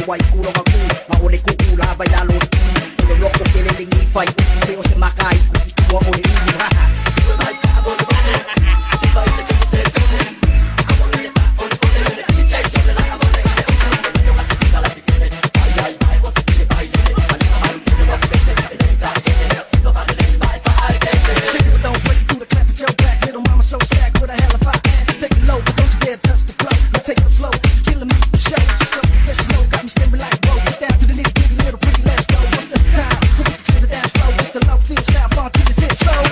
wai kuro ka ku ma ole ku la vai la lo o lo ko ke le ngi fai se o se makai ku o le Feel sound, far to the zip, so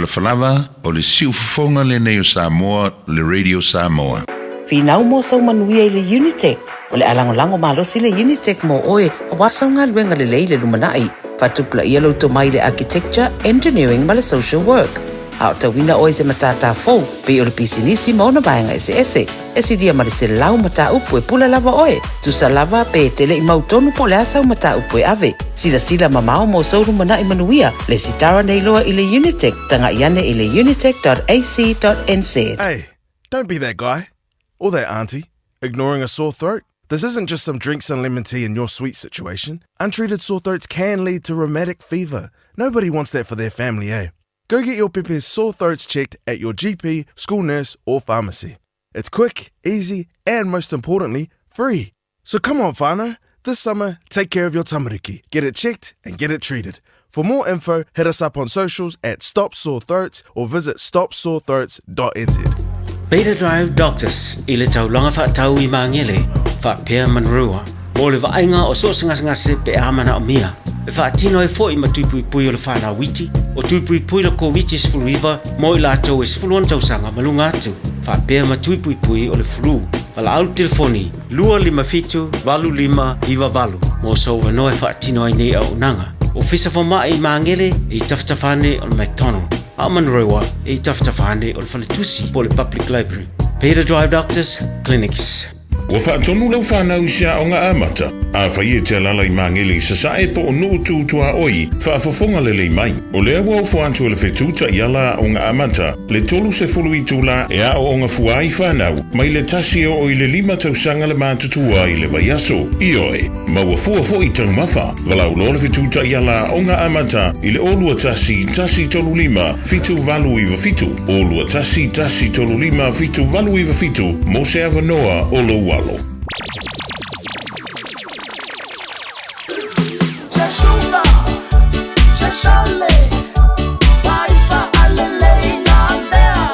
Falava o le siufonga le neo Samoa, le Radio Samoa. Finau mo sa manuia i le Unitec. O le alango-lango malosi le Unitec mo oe a wasanga luenga le leile lumanai. Patupla ia lo tomai le architecture, engineering ma le social work. A o tawina oe se matata fau, pe o le pisinisi mo na baenga ese. Esi dia ma le se lau mata upu e pula lava oe. Tusa lava pe tele i mautonu po le asau mata upu e ave. Sila mamao mo sauru mana i manuia. Le sitara nei loa i le Unitec. Tanga iane i le unitec.ac.nz. Hey, don't be that guy. Or that auntie. Ignoring a sore throat. This isn't just some drinks and lemon tea in your sweet situation. Untreated sore throats can lead to rheumatic fever. Nobody wants that for their family, eh? Go get your Pepe's sore throats checked at your GP, school nurse, or pharmacy. It's quick, easy, and most importantly, free. So come on, whānau. This summer, take care of your tamariki. Get it checked and get it treated. For more info, hit us up on socials at Stop Sore Throats or visit stopsorethroats.nz. Beta Drive Doctors, i le taulanga whaatau i maangele, whaapea manrua. O le vaenga o so ngase pe amana o mia. E whaatino e fo i matuipui pui o le whanau witi, o tuipui pui la COVID is full river, mo i lātou is fuluan tausanga malunga atu. Whaapea matuipui pui o le fulu. Wala au telefoni, 255-25-valu. Mo so wanoe whaatino ai nei au nanga. O fisa fo mai i maangele, i taftafane o le McDonald. A manrewa, i taftafane o le Whaletusi po le Public Library. Beta Drive Doctors, Clinics. Ua whaatonu lau whanau i sia o ngā amata. A whai e te lala i mangele sa sae po o nuu tūtua oi, whaafafonga le lei mai. O lea wau whantu le whetūta i ala o ngā amata, le tolu se fulu i tūla e a o ngā fuai whanau, mai le tasi o i le 5 tausanga le mātutua i le vaiaso. I oe, maua fua fo i tau mawha, walau lo le whetūta i ala o ngā amata, i le olua tasi tolu 5, fitu valu i wafitu. Olua tasi tolu 5, fitu valu i wafitu, mo se avanoa o lo walo. Shale, Parifa alele na mea.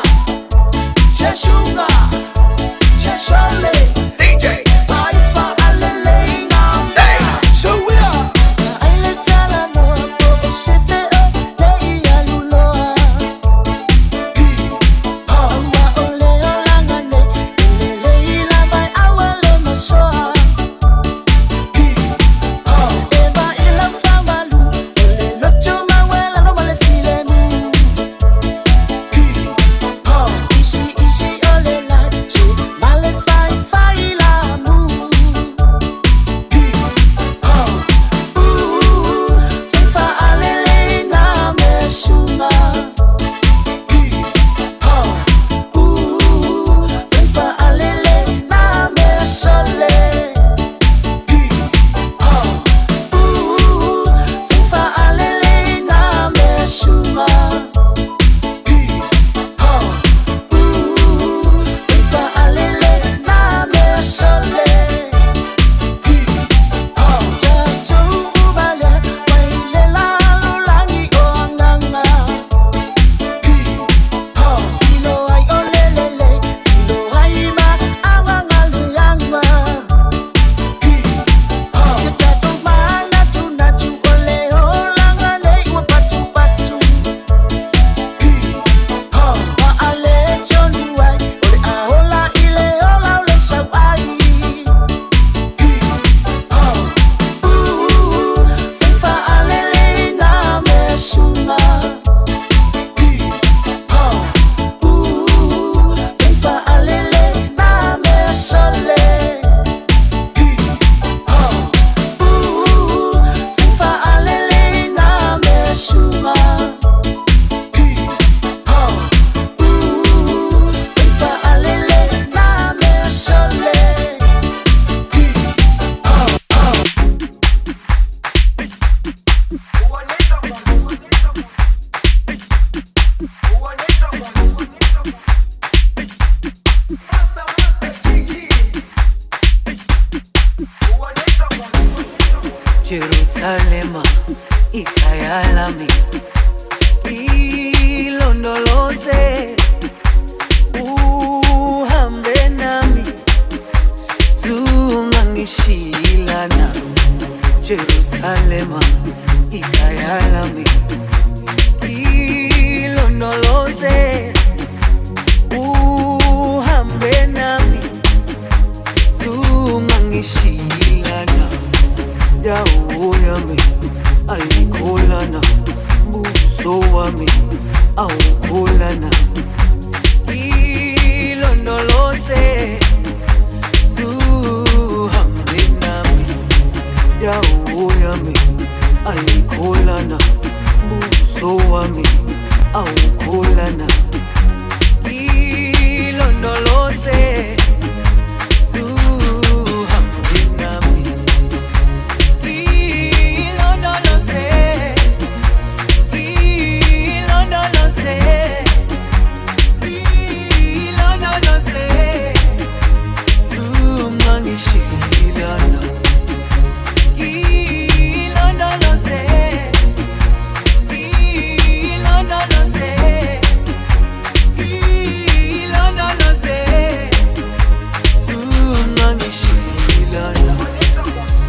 Jerusalema ikhaya lami ilondoloze uhambe nami zungangishilana Jerusalema ikhaya lami ilondoloze uhambe nami zungangishilana dawo yami ayikholana buso wami awukholana ilondoloze zuhambe nami dawo yami ayikholana buso wami awukholana ilondoloze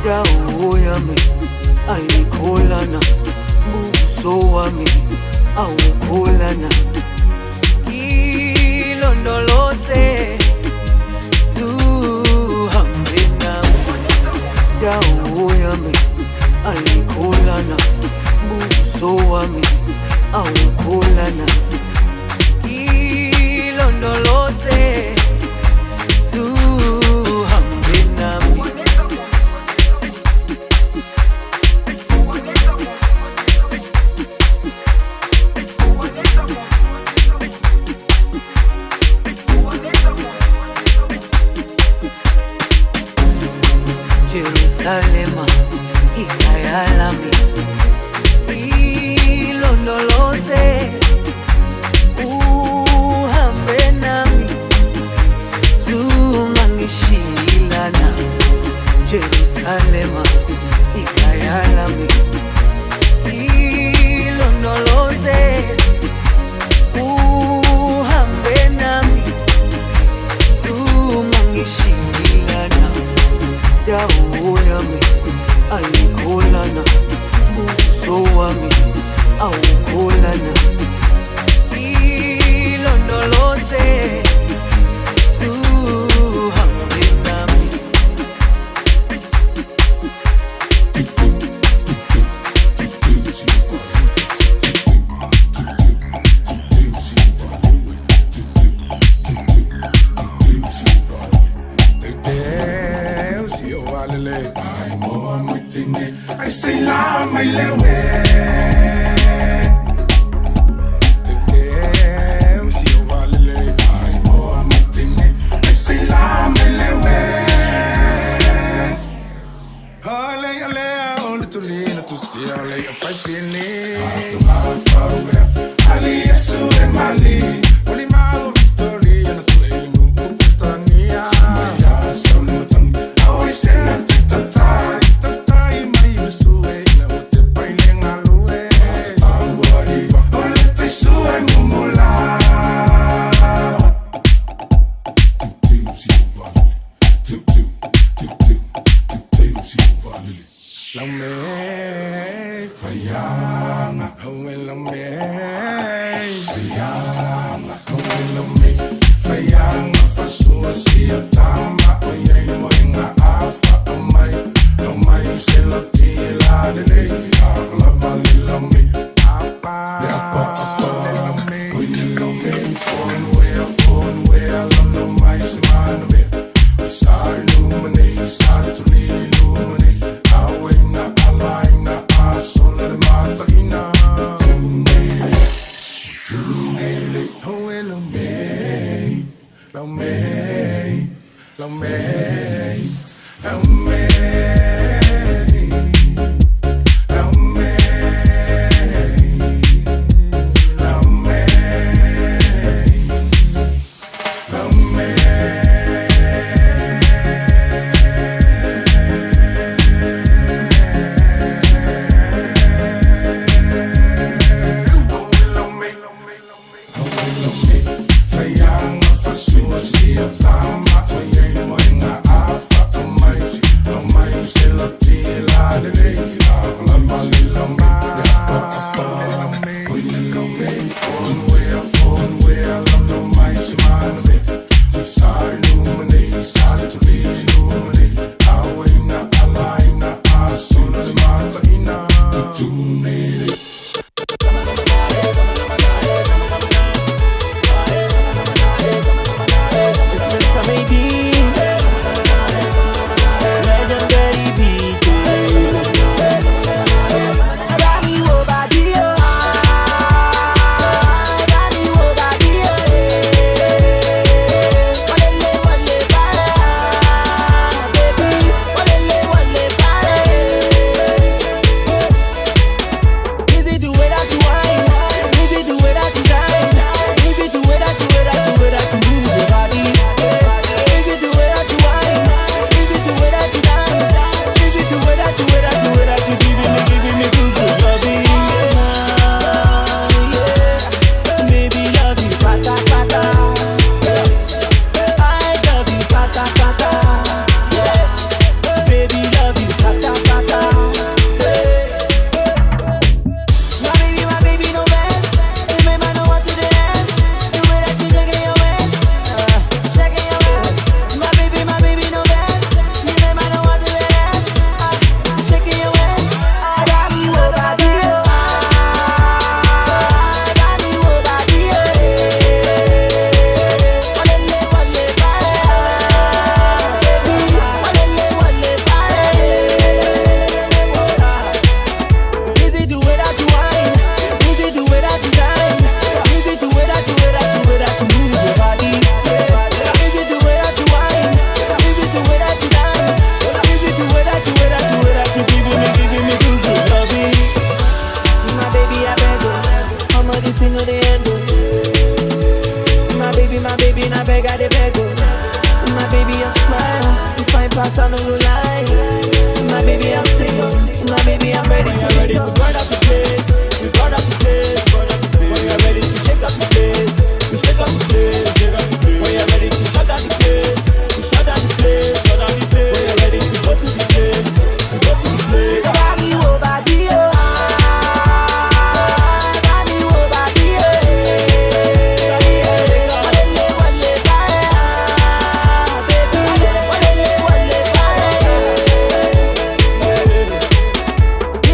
dawo yami ayikholana buso wami awukholana ilondoloze zuhambe nami dawo yami ayikholana buso wami awukholana ilondoloze zuhambe nami Jerusalema ikhaya lami ilondoloze uhambe nami zungangishilana Jerusalema ikhaya lami ilondoloze uhambe nami zungangishilana dawo yami ayikholana buso wami awukholana ilondoloze zuhambe nami I say la my lewe Today si ovalele ai mo amatine I say la my lewe Ale ale ole to lina to see ale if I feel it Ali yesu e mali Oli malo victoria na swele mu Tania Samaya samutang always say na tatatai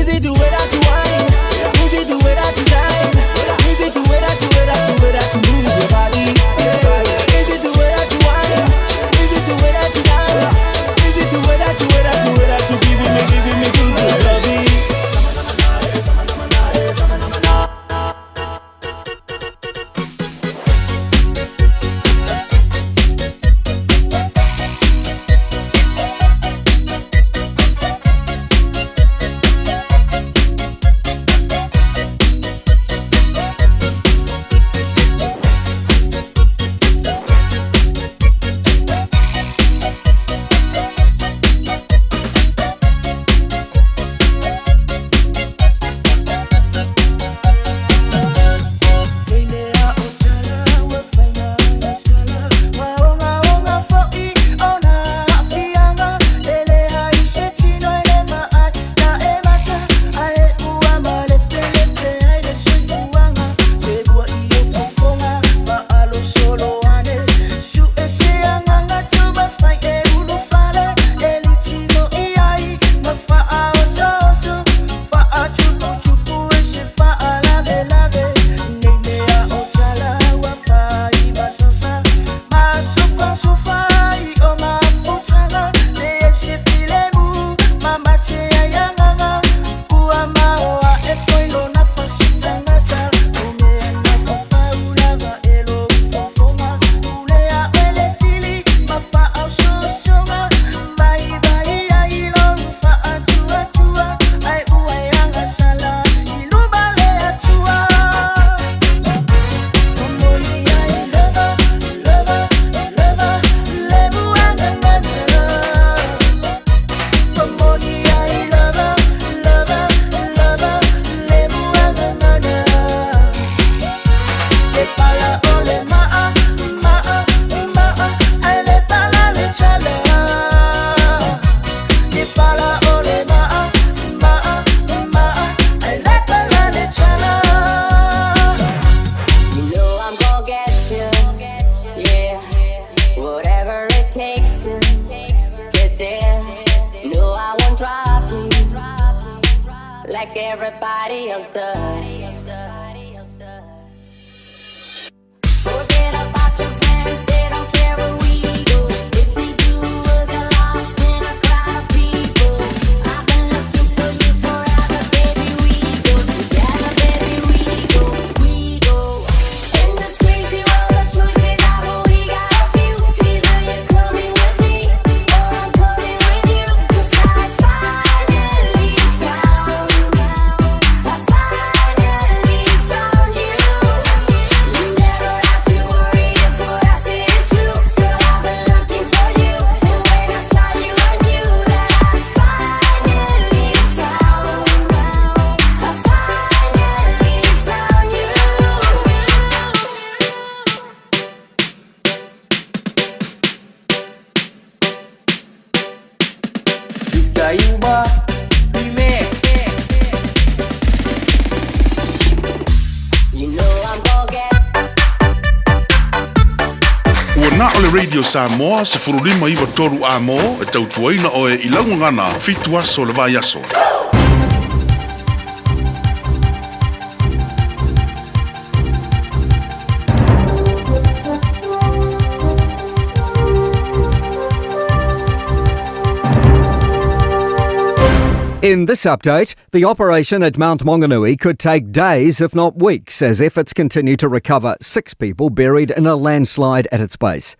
Easy do it, like everybody else does. Forget about your friends, they don't care where we go. If they do, we'll get lost in a crowd of people. I've been looking for you forever, baby. We go together, baby. We go. In this crazy world of choices, I've only got a few. Either you're coming with me, or I'm coming with you. 'Cause I finally found you. You never have to worry if what I say is true. Girl, I've been looking for you, and when I saw you, I knew that I finally found you. This guy you are, remake. You know I'm gonna get Ua na o le Radio Samoa se furulima iwa toru a mo e tautuaina o e ilangu ngana fitu aso le vai aso. In this update, the operation at Mount Maunganui could take days, if not weeks, as efforts continue to recover 6 people buried in a landslide at its base.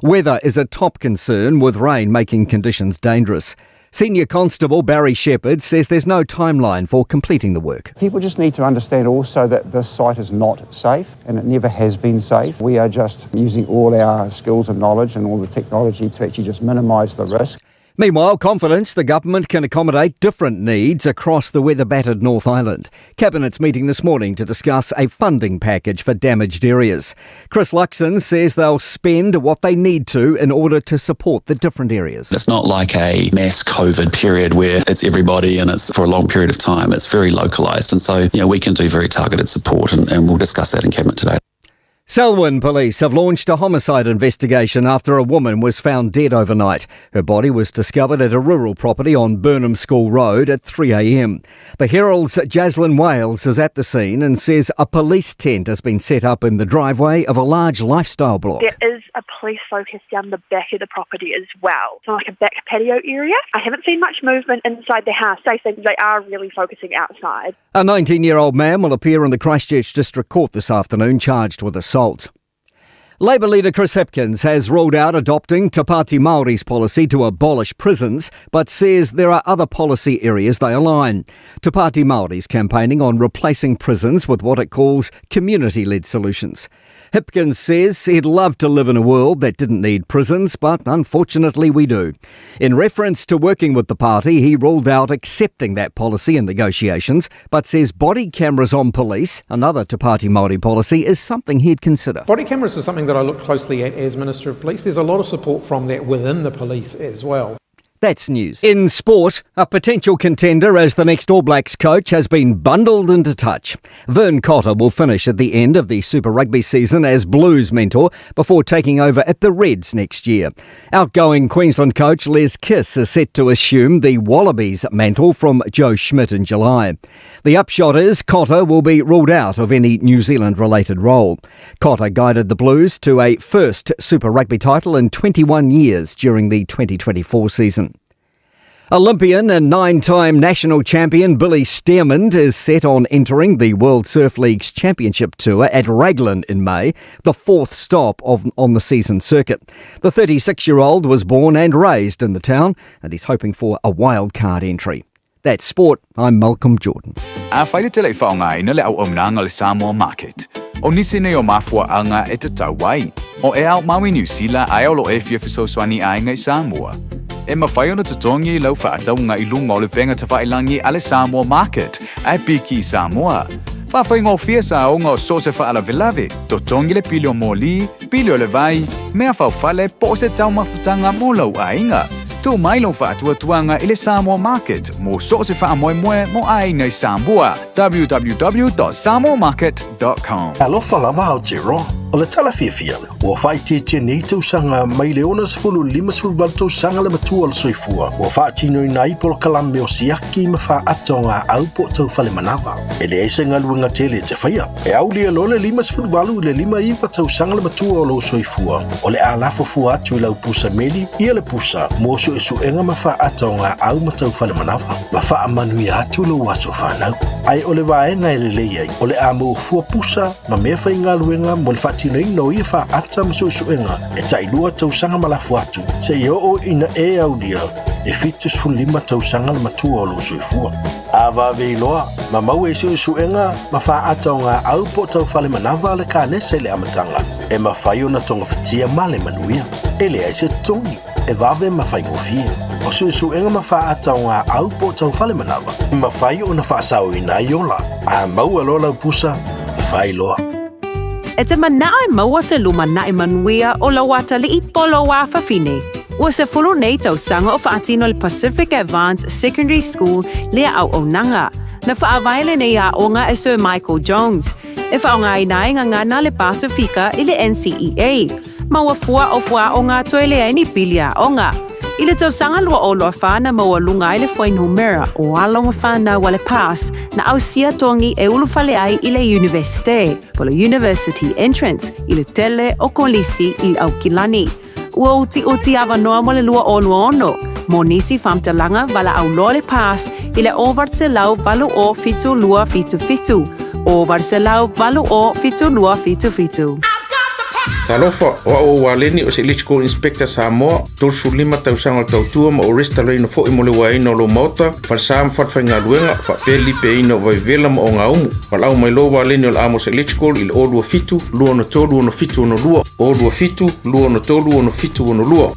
Weather is a top concern, with rain making conditions dangerous. Senior Constable Barry Shepherd says there's no timeline for completing the work. People just need to understand also that this site is not safe, and it never has been safe. We are just using all our skills and knowledge and all the technology to actually just minimise the risk. Meanwhile, confidence the government can accommodate different needs across the weather-battered North Island. Cabinet's meeting this morning to discuss a funding package for damaged areas. Chris Luxon says they'll spend what they need to in order to support the different areas. It's not like a mass COVID period where it's everybody and it's for a long period of time. It's very localised, and so we can do very targeted support, and we'll discuss that in Cabinet today. Selwyn police have launched a homicide investigation after a woman was found dead overnight. Her body was discovered at a rural property on Burnham School Road at 3 a.m. The Herald's Jaslyn Wales is at the scene and says a police tent has been set up in the driveway of a large lifestyle block. There is a police focus down the back of the property as well. So like a back patio area. I haven't seen much movement inside the house. They think they are really focusing outside. A 19-year-old man will appear in the Christchurch District Court this afternoon charged with assault. Labour leader Chris Hipkins has ruled out adopting Te Pāti Māori's policy to abolish prisons, but says there are other policy areas they align. Te Pāti Māori's campaigning on replacing prisons with what it calls community-led solutions. Hipkins says he'd love to live in a world that didn't need prisons, but unfortunately we do. In reference to working with the party, he ruled out accepting that policy in negotiations, but says body cameras on police, another Te Pāti Māori policy, is something he'd consider. Body cameras is something that I look closely at as Minister of Police. There's a lot of support from that within the police as well. That's news. In sport, a potential contender as the next All Blacks coach has been bundled into touch. Vern Cotter will finish at the end of the Super Rugby season as Blues mentor before taking over at the Reds next year. Outgoing Queensland coach Les Kiss is set to assume the Wallabies mantle from Joe Schmidt in July. The upshot is Cotter will be ruled out of any New Zealand-related role. Cotter guided the Blues to a first Super Rugby title in 21 years during the 2024 season. Olympian and 9-time national champion Billy Stearman is set on entering the World Surf League's championship tour at Raglan in May, the 4th stop on the season circuit. The 36-year-old was born and raised in the town, and he's hoping for a wildcard entry. That's sport. I'm Malcolm Jordan. A whaile tele whaonga ina le au omnanga le Samoa Market. O nisi nei o mafua anga e te tauai. O e au Maui New Zealand ai olo e fia fisoswani ai ngai Samoa. E mawhai ona tutongi lau whaataunga I lunga o le penga te whailangi ale Samoa Market, ai Piki Samoa. Whawhai ngō fia sa aunga o sose whaala velave, tutongi le pilio mōli, pilio le vai, mea whawhale po se tau mafutanga mō lau ainga. Tu mai lo whaatuatuanga I le Samoa Market, mō sose whaamoemoe mō ai nei Samoa, www.samoamarket.com. Alofa lava Aotearoa. O le tala fiafia, ua whaititia nei tausanga mai le ona 15 tausanga le matua o le soifua. Ua whaatino i nai polo kalame o siaki ma wha ato ngā au po tau whale manawa. E le eisa ngā luenga tele te whaia. E au lia lo le 15 le 5 tausanga le matua o lo soifua. O le alafo fua atu i lau pusa meli, ia le pusa, mosu e suenga ma wha ato ngā au ma tau whale manawa. Ma wha amanui atu lo waso whanau. Ai o le vaenga e le leiai, o le amo fua pusa, ma mea whai ngā luenga mo le whaatino ino ia wha ata ma suenga, e tailua tausanga malafu atu. Se i o ina e au lia, e fitus fulima tausanga le matua o lo soifua. A vave iloa, ma mau e suenga, ma wha ata o ngā au po tau whale manawa le ka nese le amatanga. E ma whai o na tonga whatia ma le manuia. E le aise tongi, e vave ma whai ngofia. O suenga ma wha ata o ngā au po tau whale manawa. Ma whai o na wha sao ina iola. A mau alo lau pusa, whai loa. E te manae maua se luma na e manuia o la wata li I polo wa whawhine. Ua se fulu nei tausanga o whaatino le Pacific Advanced Secondary School lea au o nanga. Na whaawaile nei a onga e Sir Michael Jones. E whaonga I nae ngana le Pasifika I le NCEA. Maua fua o fua o ngā toile ai ni pilia onga. I le tausanga lua o loa whana maua lunga I le whainumera o alonga whana wale pass na au sia tongi e ulufale ai I le universite, polo university entrance, I le tele o kolisi I au kilani. Ua uti ava noa mo le lua o ono, mo nisi whamtalanga wala au loa le pass I le ovart se lau valu o fitu lua fitu fitu, ovart se lau valu o fitu lua fitu fitu. Talofa o waleni o se electrical inspector Samoa, tolsu 5 tausanga tautua ma o resta reino fo I mole waino lo mauta, fal sam fatfa ngā luenga, fa peli pe ino vai vela ma o ngā umu. Fal au mai lo waleni o amos electrical il o lua fitu, lua no tolu ono fitu ono lua, o lua fitu, lua no tolu ono fitu ono lua.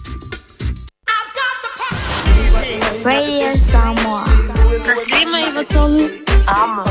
Radio Samoa. Taslima Ivatolu. Amo.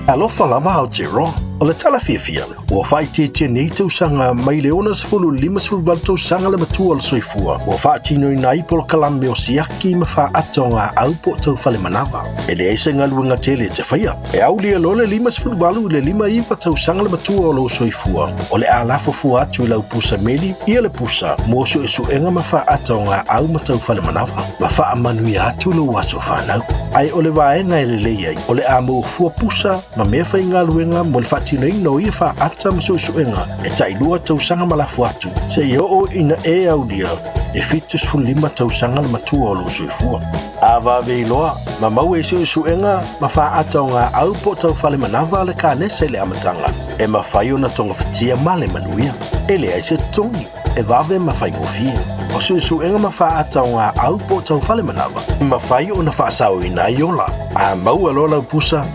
Alofa lava au tiro, o le tala fiafian, ua whaiti tia nei tausanga mai leona sefulu lima sefulu tausanga le matua le soifua, ua whaatino i nai polo kalame o siaki ma wha atonga au po tau whale manava. E le eisa ngaluenga tele te whaia, e au lia lo le lima sefulu valu le lima iwa tausanga le matua o lo soifua, o le alafo fua atu i lau pusa meli, ia le pusa, mosu e suenga ma wha atonga au ma tau whale manava, ma wha amanui atu lo waso whanau. Ai o le vaenga e le leiai, o le amo fua pusa, ma mea whainga luenga mo le whaatino ino i wha ata ma suenga, e tai lua tausanga malafu atu, se i o ina e au lia, e fitus fulima tausanga le matua o lo soifua. A vave iloa, ma mau e suenga ma whaata o ngā au po tau whale manava le ka nese le amatanga. E ma whai o na tonga whatia ma le manuia. E le aise tongi, e vave ma whai ngofia. O suenga ma whaata o ngā au po tau whale manava. E ma whai o na whaasau ina iola. A mau aloa lau pusa,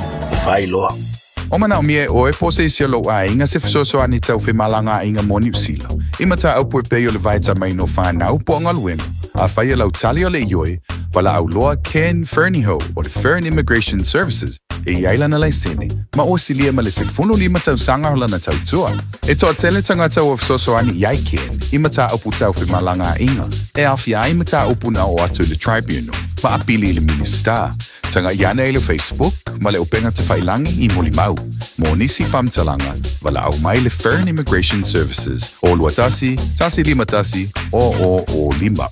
whai loa. O mana o mie o e pose isi alo a inga se fisoso ani tau whi malanga inga mo New Zealand. Ima ta au poe pei o le vaita mai no whanau po anga luenga. A whai lau tali o le ioi, wala au loa Ken Ferniho o le Fern Immigration Services e iaila na lai sene. Ma o silia ma le se funu lima tau sanga hola na tau tua. E toa tele tangata o fisoso ani iai Ken, ima ta upu tau whi malanga inga. E awhia ima ta upu na o atu le tribunal. Ma apili le minister. Tanga iana e le Facebook, ma le openga te whailangi I Molimau. Mo nisi whamtalanga, wala au mai le Fern Immigration Services. O luatasi, tasi lima tasi, o lima.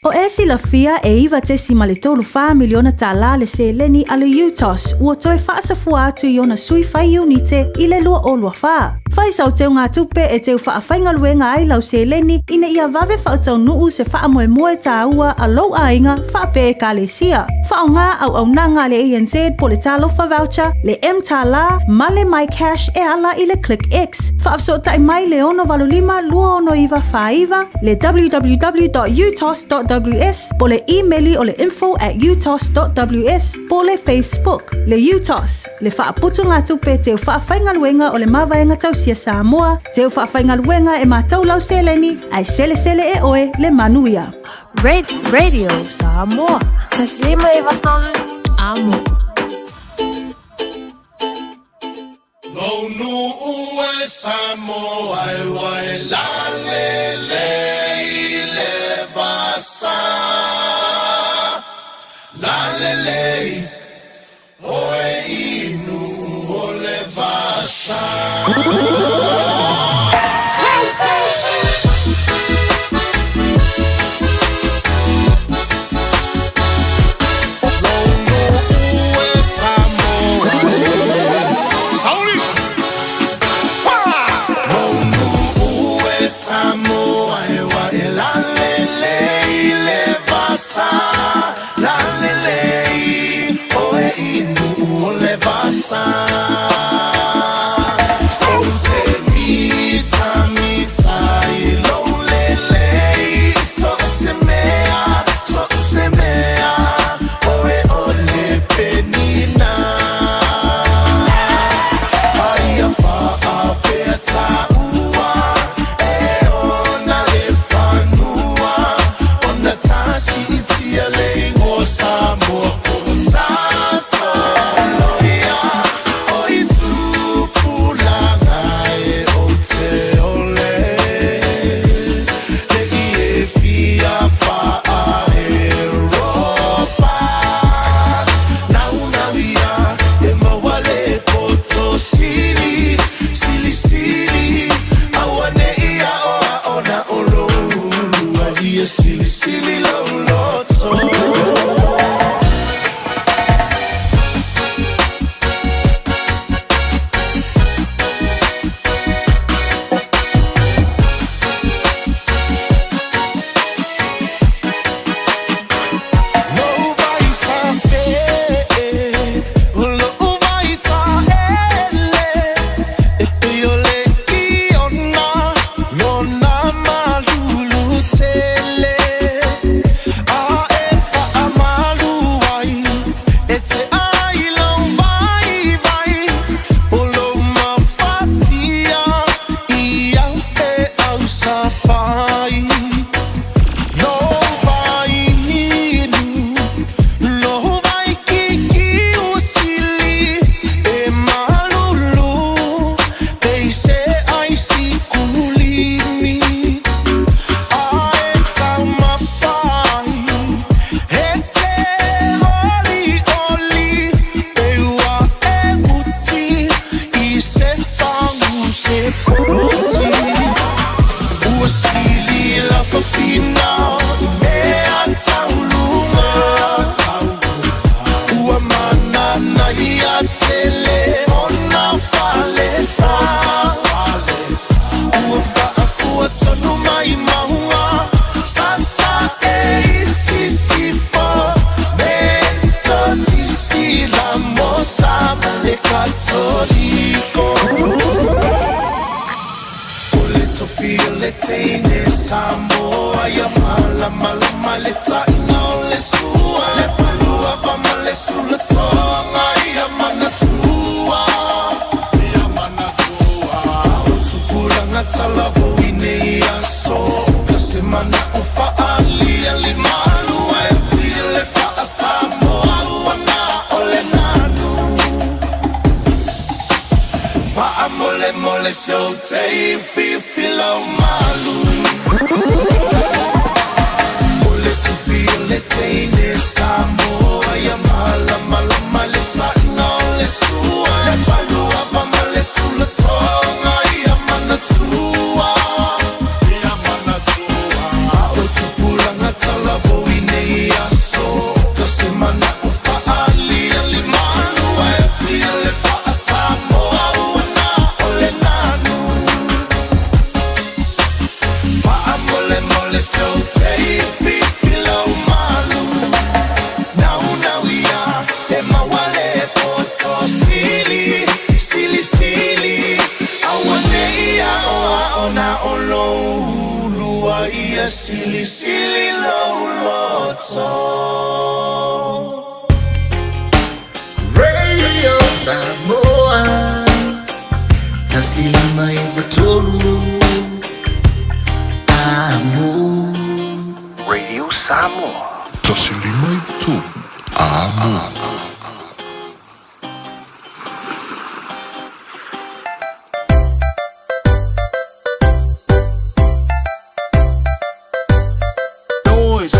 O e si la fia e iwa te si male tolu wha miliona ta la le se leni ale UTOS ua toi whaasa fua atu I ona sui whai unite I le lua o lua wha. Whai sau teo ngā tupe e teo wha whainga luenga ai lau se leni ina ia vave wha tau nuu se wha moe moe ta ua a lau a inga wha pe e ka le sia. Wha o ngā au nanga le ANZ po le talofa voucher, le M ta la, ma le My Cash e ala I le Click X. Wha afso tai mai le ono valulima lua ono iwa wha iwa, le www.utos.ws, po le emaili o le info@utos.ws, po le Facebook, le UTOS, le whaaputu ngā tupe teo whaawhainga luenga o le mawaenga tausia Samoa, teo whaawhainga luenga e mātou lau seleni, ai sele e oe le manuia. Red Radio Samoa. Taslima e watolu amo. Lonu ue Samoa e wai la le basa. La le oe inu o le basa. católico. Ole tofia le teine Samoa ya mala mala maleta ina ole sua le palua va male sulla tonga ya manatua ya manatua o tupula ngatala voine ya so kasemana ufa ali alimalu ai tile fa Samoa wana ole nanu fa amole mole so te filo malu ole tu file teine Samoa ya mala mala maleta inole sua le palua va male sulla tonga ya manatua o tu pula ngatala voine ya so kasemana ufa ali alimanu ai tile fa Samoa wana ole nanu fa amole mole so te filo malu now ya e mawale poto sili awane ya ona olo lua ia sili lo loto Radio Samoa Tasili mai batolu Amo Radio Samoa Tasili mai batolu Amo Noise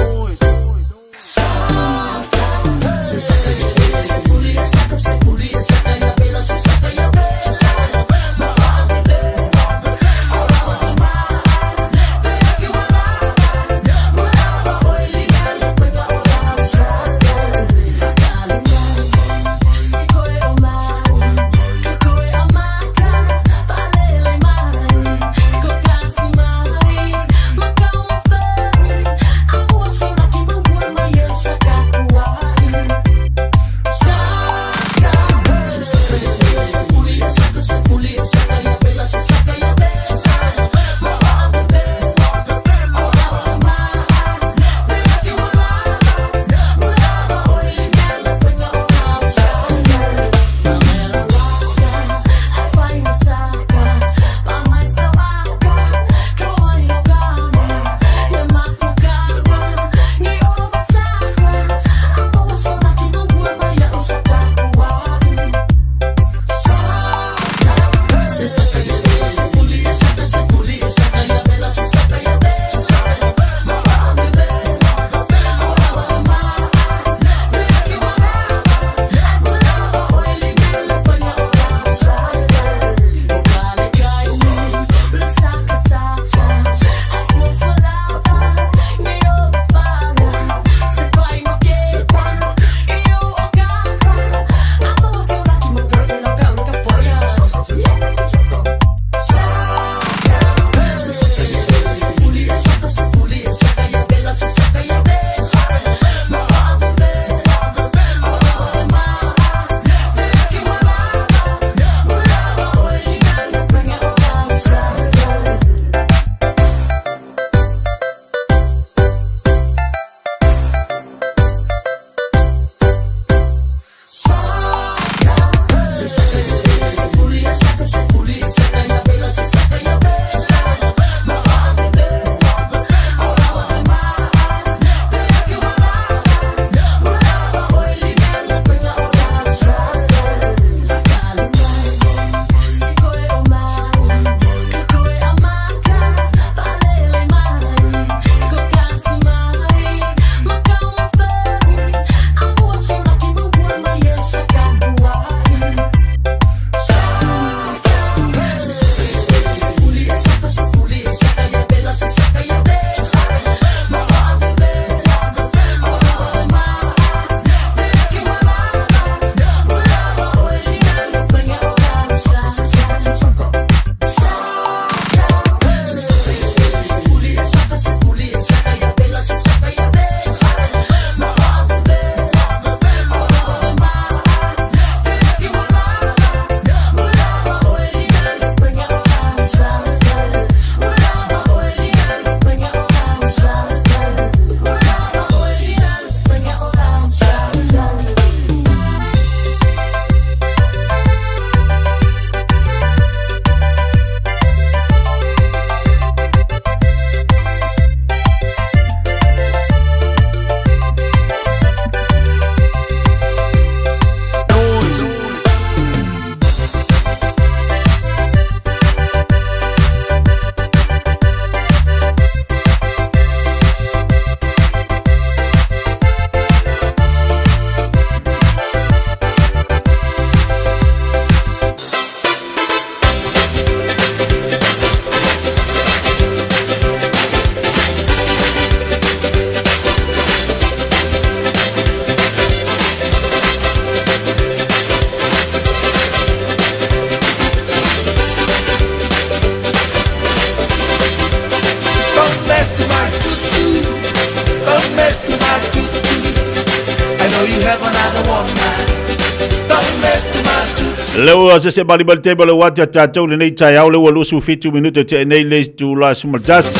Leo se bali bali table le wati tatou le nei tai au le walu su fitu minuto te nei le tu la sumaltas.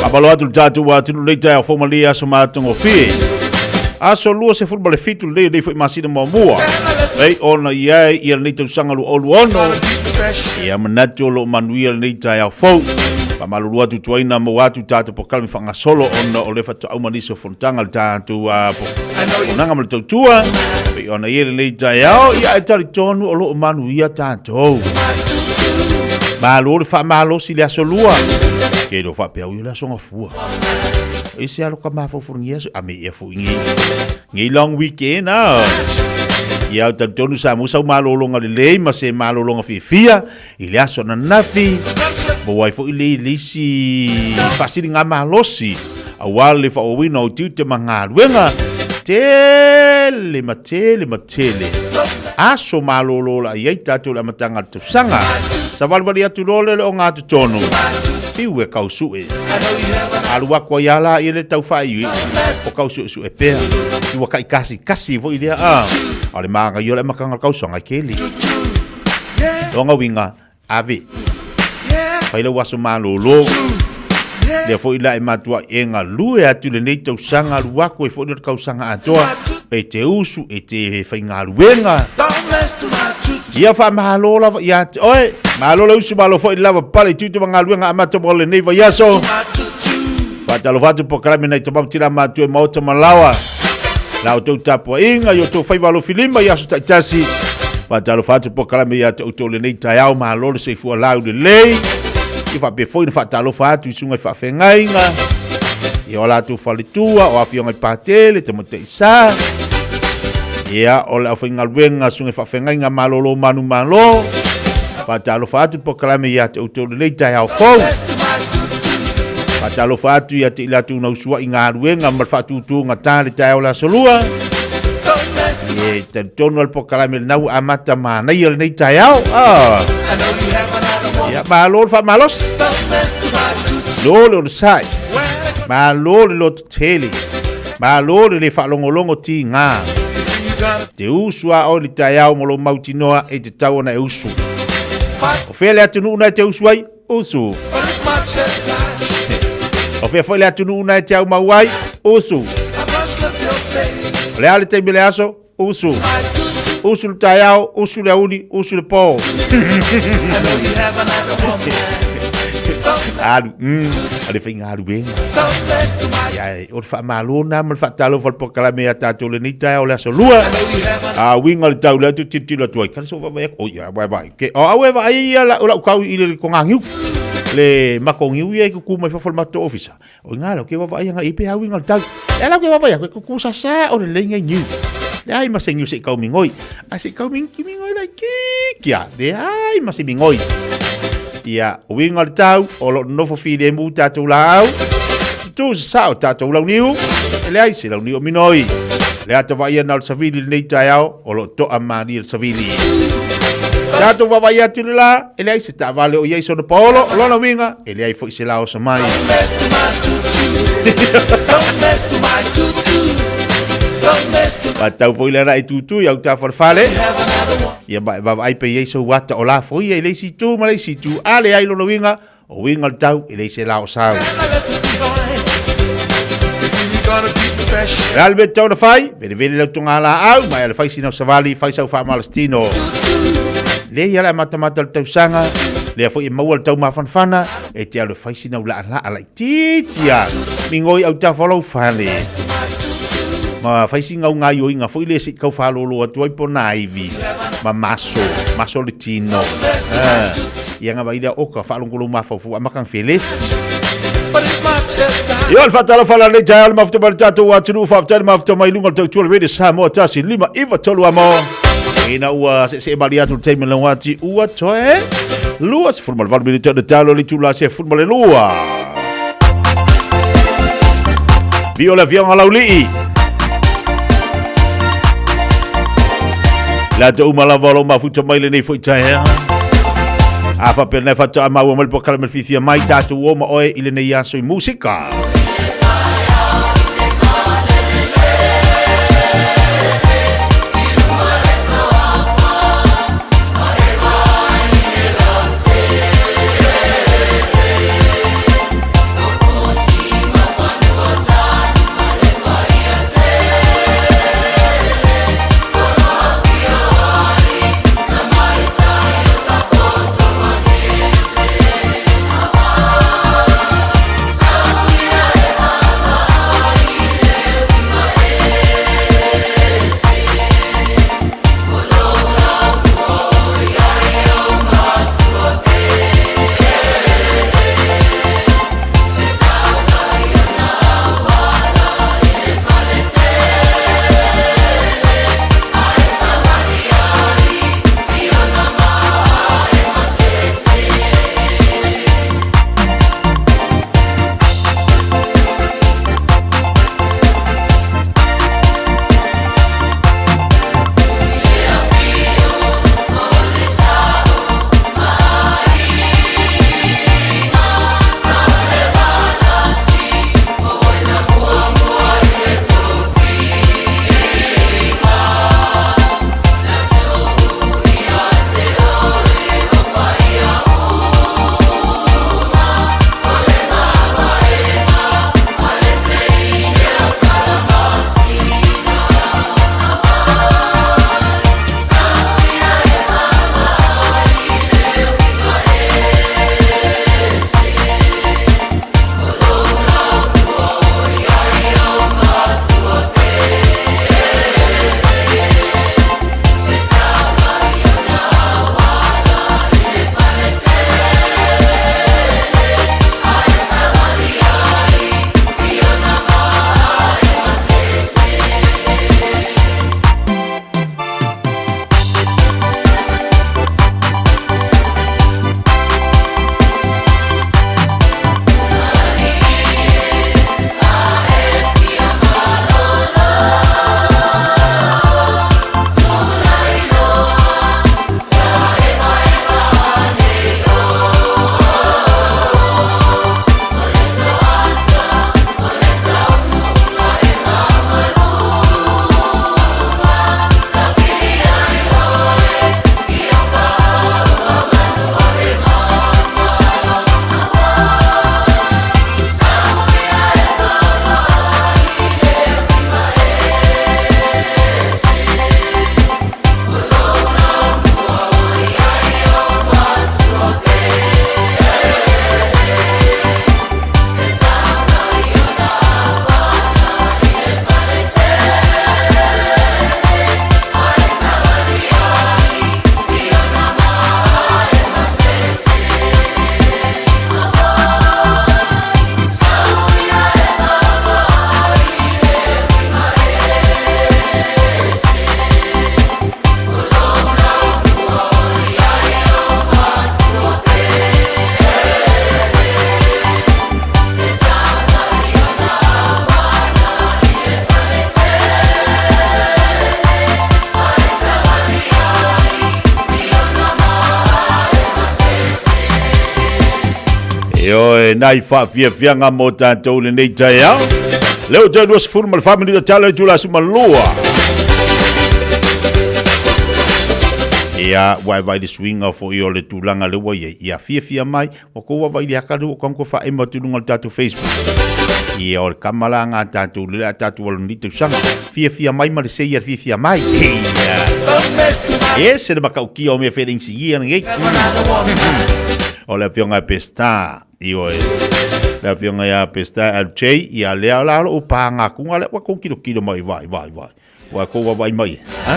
Abalo atu tatou watu le tai au formalia sumatongo fi. Aso lua se football fitu le dei foi masina mamua. Ei ona ia nei tu sanga lu olu ono. Ia manatu lo manuia nei tai au fo. Pamalulu atu tuaina mo atu tatou pokal mi fanga solo ona o le fatu au maniso fontanga tatou po. Nanga mo tua. Pe ona ia nei tai au ia tali tonu o lo manuia tatou. Malo le fa malo si le asolua. Ke do fa pe au la songa fua. Ese alo ka mafofurungia a me ia fuingi. Ngi long weekend na. Ia tonu sa mo sa malolonga le ma se malolonga fifia. Ile aso na nafi. Bo wai fo ile lisi fasili nga malosi. Awale fa o wino tu te mangaluenga. Tele matele. Aso malolola ia tatu la matanga tu sanga. Sa valvali atu role le o ngā tu tonu. Iwe kau sue. Alua kwa yala ile tau fai o kau sue pea. Iwa kai kasi vo ile a. Ale manga yo le makanga kau songa keli. Longa winga ave. Pai le waso malolo. Le fo ila e matua enga lue atu le nei tau sanga lua ko e fo le kau sanga atoa. E te usu e te whainga luenga. Ia fa mahalola ia oi mahalola usu malo fo ila pale tutu mga luenga amato bole nei va yaso. Patalo vatu po kalame nei tomam tira matu e mauta malawa. La auto tapo inga yo to fai valo filimba yaso taitasi. Patalo vatu po kalame ya to le nei taiao mahalola se fu lau de lei. Ifa be foi na fatalo vatu isunga fa fengainga. Ia la tu falitua o afionga patele te mo te isa. Ia o la whainga luenga sunga whawhenga malolo manu malo. Patalo whaatu po kalame ia te utoro leita hau fau. Patalo whaatu ia te ilatu na usua i ngā luenga mal whaatu utunga tāre tai o la solua. Ie te tono al po kalame nau amata mānei al nei tai au. Ia malolo wha malos. Lolo on sai. Malolo lo te tele. Malolo le whalongolongo ti ngā. Te usua o li taiao mo lo mautinoa e te tau na e usu. O whele atunu una e te usu ai, usu. O whele atunu una e te au mauai, usu. O le ale te mele aso, usu. Usu li taiao, usu le uni, usu le po. Alu, ale whainga alu benga. Ia, o le wha malona, ma le wha talo wha po kalame a tātou le nita o le aso lua. A winga le tau le atu titila tuai. Kare so wawaiak, o ia, wai. O awe wa ai ia la ukau i le kongangiu. Le makongiu ia i kuku mai whawhalmato ofisa. O ngā lau ke wawai anga ipe a winga le tau. E lau ke wawaiak, kuku sasa o le lenga ngiu. Le ai masa ngiu se kau mingoi. A se kau mingoi la kia. Le ai masa mingoi. Ia, o winga le tau, o lo nofo fide mu tātou lau. Tu sao tātou lau niu, le ai se lau niu minoi. Le ata vai ana le savili nei tai au, o lo toa mani le savili. Tātou vai atu le la, le ai se ta vale o iei sono paolo, o lona winga, le ai fo i se lao sa mai. Patau foi lera e tutu ia uta farfale. Ia ba ai pe iei so wata o la foi ia leisi tu ma leisi tu ale ai lo winga o winga le tau e leisi la o sau. Realmente tau na fai, vele le tunga la au, mai le fai sino savali, fai sau fa malastino. Le ia la mata le tau sanga, le foi mau le tau mafanfana e te le fai sino la ala titia. Mingoi au ta follow fale. Ma fai singa unga yo inga foi le si kau falolo atu ai po naivi. Ma maso le tino. Ia nga vaida oka falongolo mafafu amakang feles. Yo al fatalo fala le jal mafto baltato wa tru faftar mafto mai lunga tau chul rede samo tasi lima iva tolu amo. Ina ua se baliatu time la wati ua toe. Luas formal val milita de talo li tula se formal lua. Viola viang lauli. La te umala valo mafuta mai le nei foi tae. Afa per ne fatta ma o mal pokal mal fifia mai tatu o ma oe ile nei aso i musika. Oi, nai fia nga mo tātou le nei tai au. Leo tai 2 ma le family da tala tula sumalua. Ia vai de swinga fo i o le tūlanga le wa ia fia mai o ko vai le akaru o kon ko fa e matununga le tātou Facebook. Ia o le kamala ngā tātou le tātou wala ni tūsanga fia mai ma le se ia fia mai. Ia se le makau ki o me feeling si ia ngai. O le fionga pesta i o le fionga ia pesta al chei ia le ala o panga kunga le wa ko kilo mai vai wa ko vai mai ha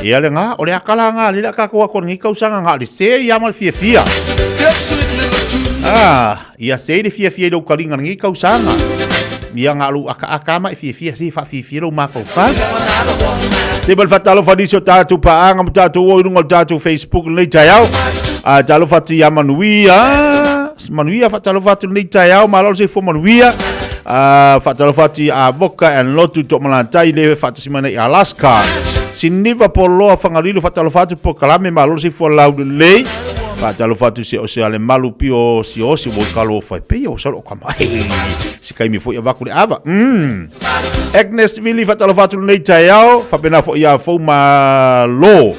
ia le nga o le akala nga le ka ko ngi kausanga nga le se ia mal fia ia se le fia do kalinga ngi kausanga ia nga lu aka mai fia si fa lo ma ko fa se bal fatalo fadisio tatu pa anga tatu o ngol tatu Facebook le tayau a talo fatu ya manuia fatalo fatu le tayau malol se fo manuia fatalo fatu a boca and lotu to malantai le fatu simana i Alaska siniva polo fangalilo fatalo fatu po kalame malol se fo laudu le fatalo fatu se o se ale malu pio si o si mo kalo fa pe o solo kama si kai mi fo ya vaku le ava Agnes Willy fatalo fatu le tayau fa pena fo ya fo ma lo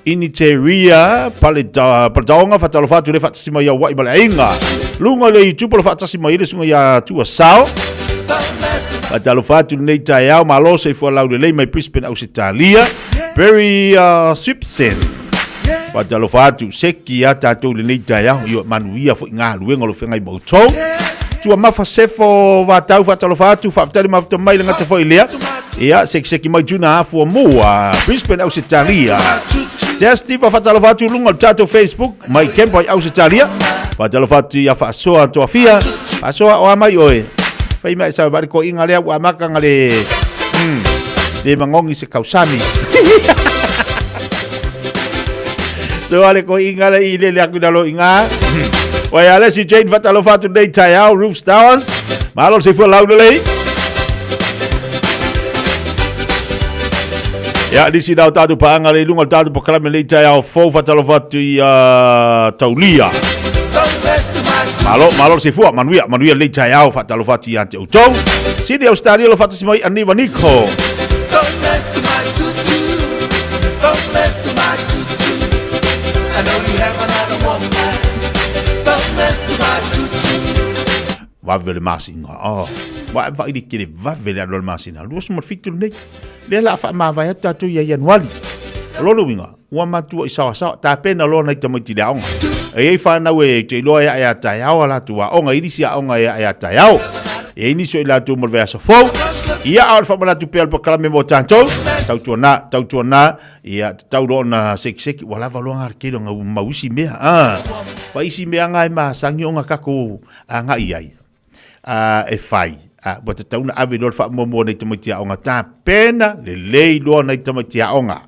Initeria paletaonga fatalo fatu le fatsima ya wa ibala inga lunga le YouTube le fatsima ile sunga ya tua sao fatalo fatu le tayau malo se fo laude le mai Brisbane Australia very Swipsen fatalo fatu seki ya tatu le tayau yo manuia fo nga luenga lo fenga i moto tua mafa sefo vatau fatalo fatu fatali mafta mai le ngata fo ilea ia seki mai juna fo moa Brisbane Australia Just fa fatalo fatu lunga tato Facebook mai kempo au Italia fatalo fatu ya fa soa to afia asoa o mai oe pai mai sa bari ko inga le wa maka ngale de mangongi se kausami so ale ko inga le ile le akudalo inga wa ya le si Jane fatalo fatu dei tayau roof stars malo se fo laudele ya disi dau tatu paanga le lunga tatu pokalame le tayau fo fatalo fatu ya taulia malo se fua manuia le tayau fatalo fatu ya te utong sidi Australia lo fatu simai aniva niko vavele masinga va idi kile vavele adol masina lu smart fitu nei le la fa ma va tatu ya Januari lolo winga wa matu isa ta pena lo na tamati daong e fa na we te lo ya ta ya wala tu wa onga idi sia onga ya ta ya e ni so la tu mo verso fo ia al fa mala tu pel po kala me mo tanto tau tuana ia tau lo na sek wala va lo ngar kilo nga mausi mea pa isi mea ngai ma sangi onga kako nga iai e fai but tau na ave lo fa mo nei tamati onga ta pena le lo nei tamati onga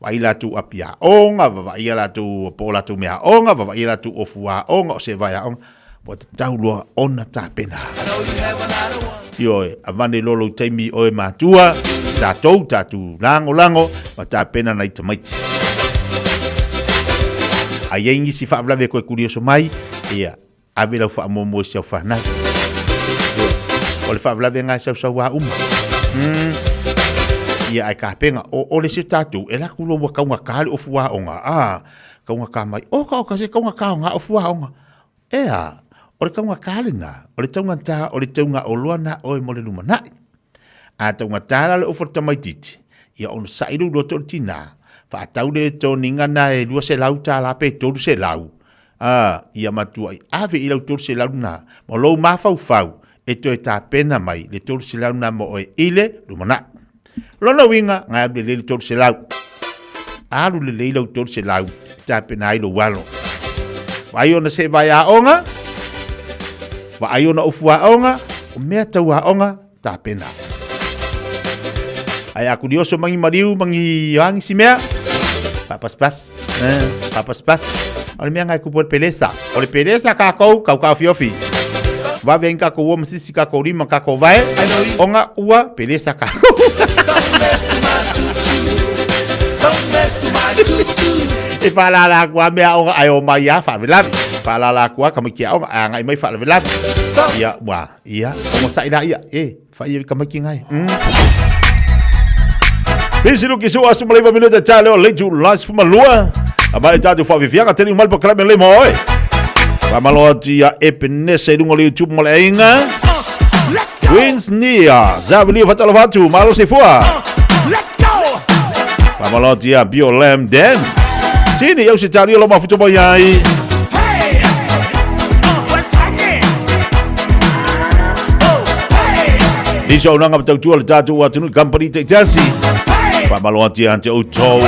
wa ila tu apia onga va ila tu pola tu mea onga va ila tu ofua onga se va ya onga but tau lo ona ta pena yo avane lolo taimi o matua tatu lango ma ta pena nei tamati ayengi si fa blave ko curioso mai ia ave lo fa mo se fa na o le fa blave nga sa wa ia ai ka penga o le se tatu ela kulo wa ka kali o fuwa onga ka mai o ka se ka nga o fuwa onga ea o le ka kali na o le taunga o luana o mo le lumana a taunga tala le o forta mai titi ia on sairu do tortina fa tau le to ninga na e lua se lau ta la pe to se lau ia matua ave ila to se lau na mo lo ma fau e to ta pena mai le to se lau na mo ile lumana Lola winga nga le tor se lau. Alu le tor se lau. Ta pena ilo walo. Vai ona se vai a onga. Vai ona ofua onga, o mea tau a onga ta pena. Ai aku dioso mangi mariu mangi yang si mea. Papas pas. Ole mea ngai ku por pelesa. Ole pelesa ka kau fiofi. Va venga ko wo msisi ka ko rima ka ko vai. Onga ua pelesa ka. Don't mess E whalala kua mea o ai o mai a whavelani. Whalala kua kamiki a o ngai mai whavelani. Ia, wā, ia. O mo saina ia. Whai kamiki ngai. Pisiru ki sua asu malaiva minuta tale o leitu last fumalua. Ama e tatu whavivianga teni umalpa kalame le moe. Wamaloa tia epenese dungo le YouTube mole inga. Queens Nia. Zavili fatalo fatu. Malo se fua. Wamaloa tia Bio Lamb Dance. Sini eu se tari lo mafuto boyai. Nisha unanga patautua le tatu wa tunu company te jasi. Wamaloa tia ante utou.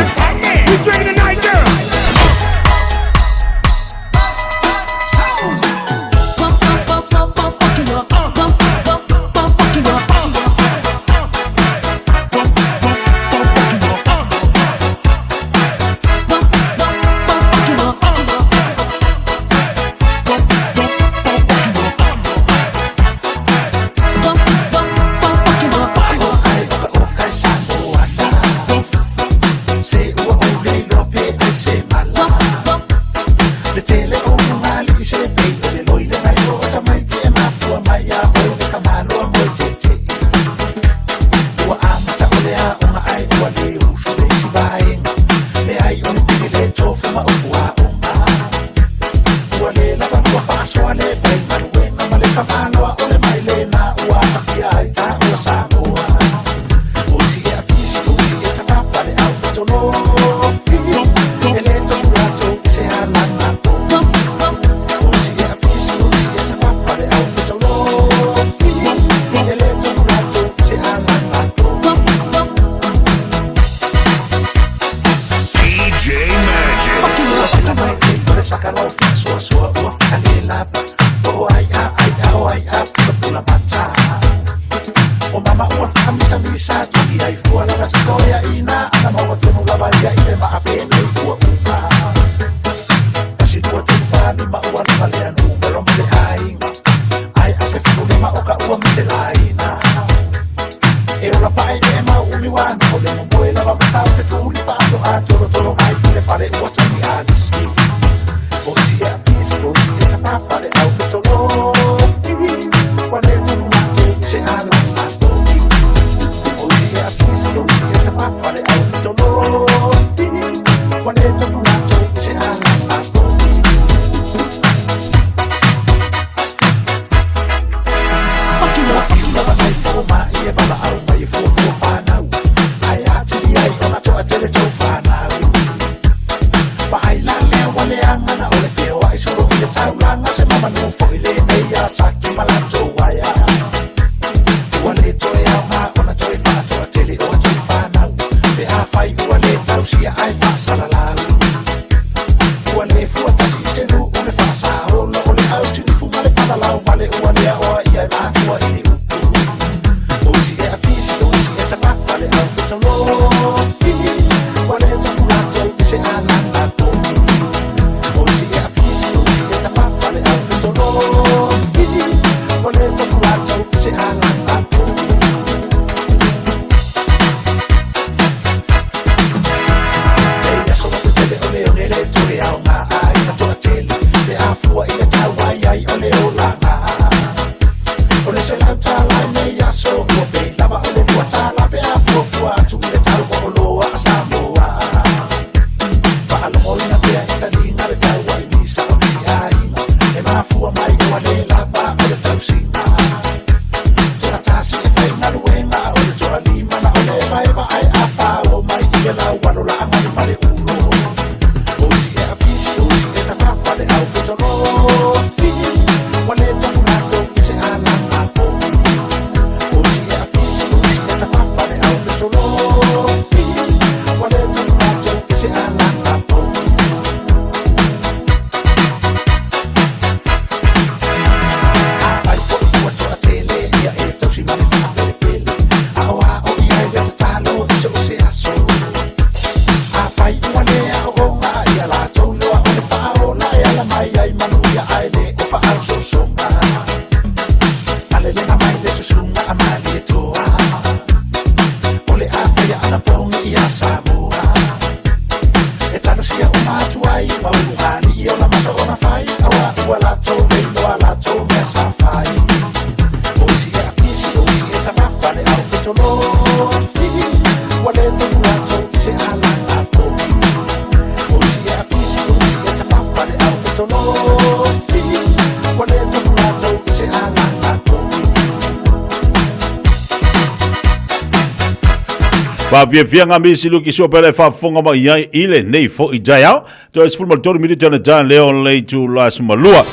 Ba via nga misi luki so pele fa fonga ma ia ile nei fo I jaya to is full tori minute na jan leon lei to las malua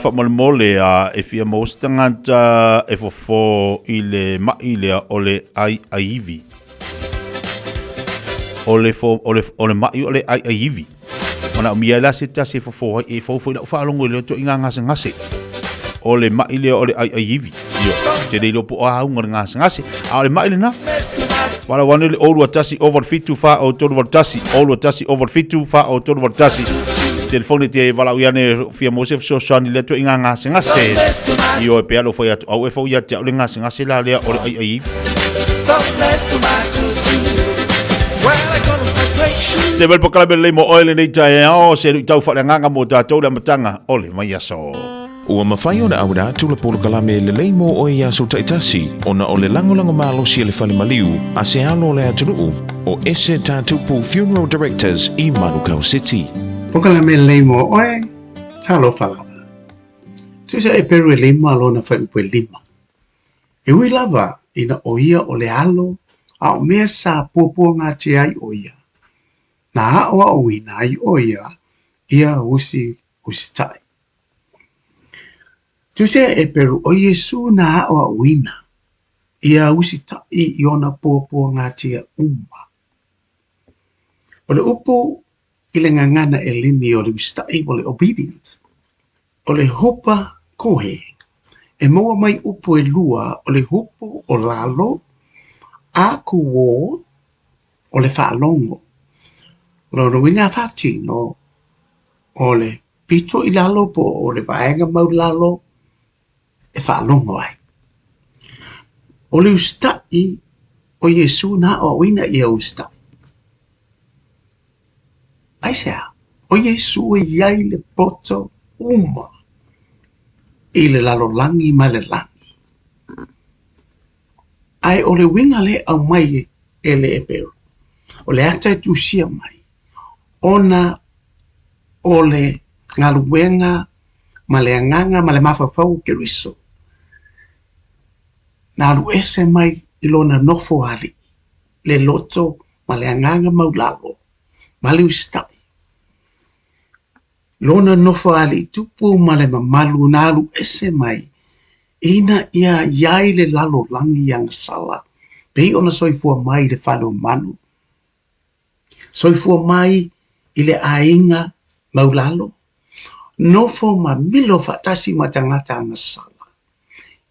fa mole if you most tanganta if for ile ma ile ole aivi ole ma ole aivi mana mi la sita se fo e fo fa longo le to inga ngase ole ma ile ole aivi yo te dei lo po a un ngase ole ma ile na Wala wanele olu watasi over fitu fa au tolu watasi olu watasi over fitu fa au tolu watasi telefone te wala uyane fia mosef so sani leto inga ngase iyo e pealo foi atu au e foi atu ole ngase la lea ole ai se vel pokala bele mo oile nei tae o se tau fa nganga mo tatou le matanga ole mai aso Ua mawhai o na awara tula polo kalame le leimo o e aso taitasi o na o le langolango malo si le whale maliu a se alo le aturuu o ese tātupu Funeral Directors I Manukau City. Po kalame le leimo o e talo whala. Tuisa e peru e leimo alo na whai upe lima. E ui lava ina o ia o le alo a o mea sa pōpua ngā te ai o ia. Na haoa o ina ai o ia usi tai. Tuise e peru o Yesu na haoa wina. Ia usita I ona pōpua ngā tia umma. O le upo I le ngangana e lini o le usita o le obedient. O le hopa kohe. E moa mai upo e lua o le hupo o lalo. A kuo o le whaalongo. Lo winga whatino o le pito I lalo po o le vaenga mau lalo. E whaalongo ai. O le ustai o Yesu na o wina I ustai. Ai sea, o Yesu e iai le poto uma I le lalolangi ma le langi. Ai o le winga le au mai e le e peru. O le ata e tusia mai. Ona o le ngaluenga ma le anganga ma le mawhawhau ke riso. Na alu ese mai I lona nofo ali. Le loto ma le anganga maulalo. Ma le ustai. Lona nofo ali tupu ma le mamalu na alu ese mai. Ina ia iai le lalo langi yang sala. Pei ona soifua mai le whalo manu. Soifua mai I le ainga maulalo. Nofo ma milo fatasi ma tangata anga sala.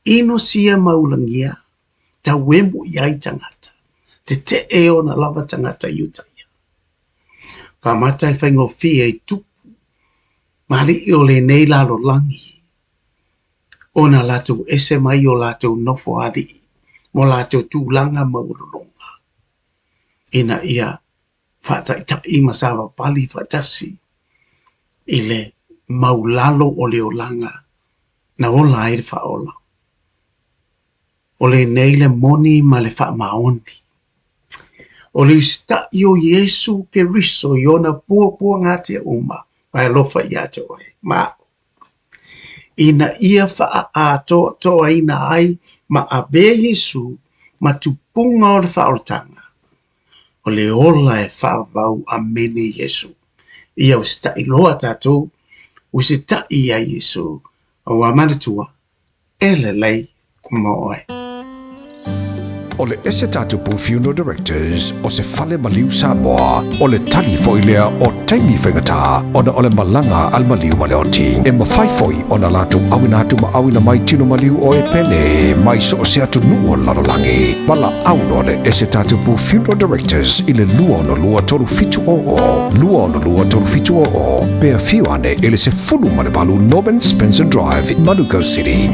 Ino sia maulangia, ta wembu iai tangata. Te e ona lava tangata yutaya. Whamata e whaingo fia I tupu. Mali I o le nei lalo langi. Ona lato ese mai o lato nofo ali. Mo lato tūlanga maurulonga. Ina ia whatai masawa pali fatasi. Ile maulalo o le olanga. Na ola e whaola. O le nei le moni ma le wha maoni. O le usta I o Yesu ke riso I ona pua ngā te uma. Pai lofa I ate oe. Ma ina ia wha a toa ina ai ma a be Yesu ma tupunga o le whaorotanga. O le ola e whaavau a mene Yesu. Ia usta I loa tātou. Usita I a Yesu. O a manatua. Ele lei moe. O le ese tātupu Funeral Directors o se whale maliu Samoa o le tali foilea o taimi whengata ona o le malanga al maliu maleoti e mawhaifoi ona latu awinatu ma awina mai tino maliu o e pene mai so se atu nuo lalolangi wala auno le ese tātupu Funeral Directors I le lua ono lua tolu fitu o pea fiuane ele se fulu malebalu Norman Spencer Drive Manukau City.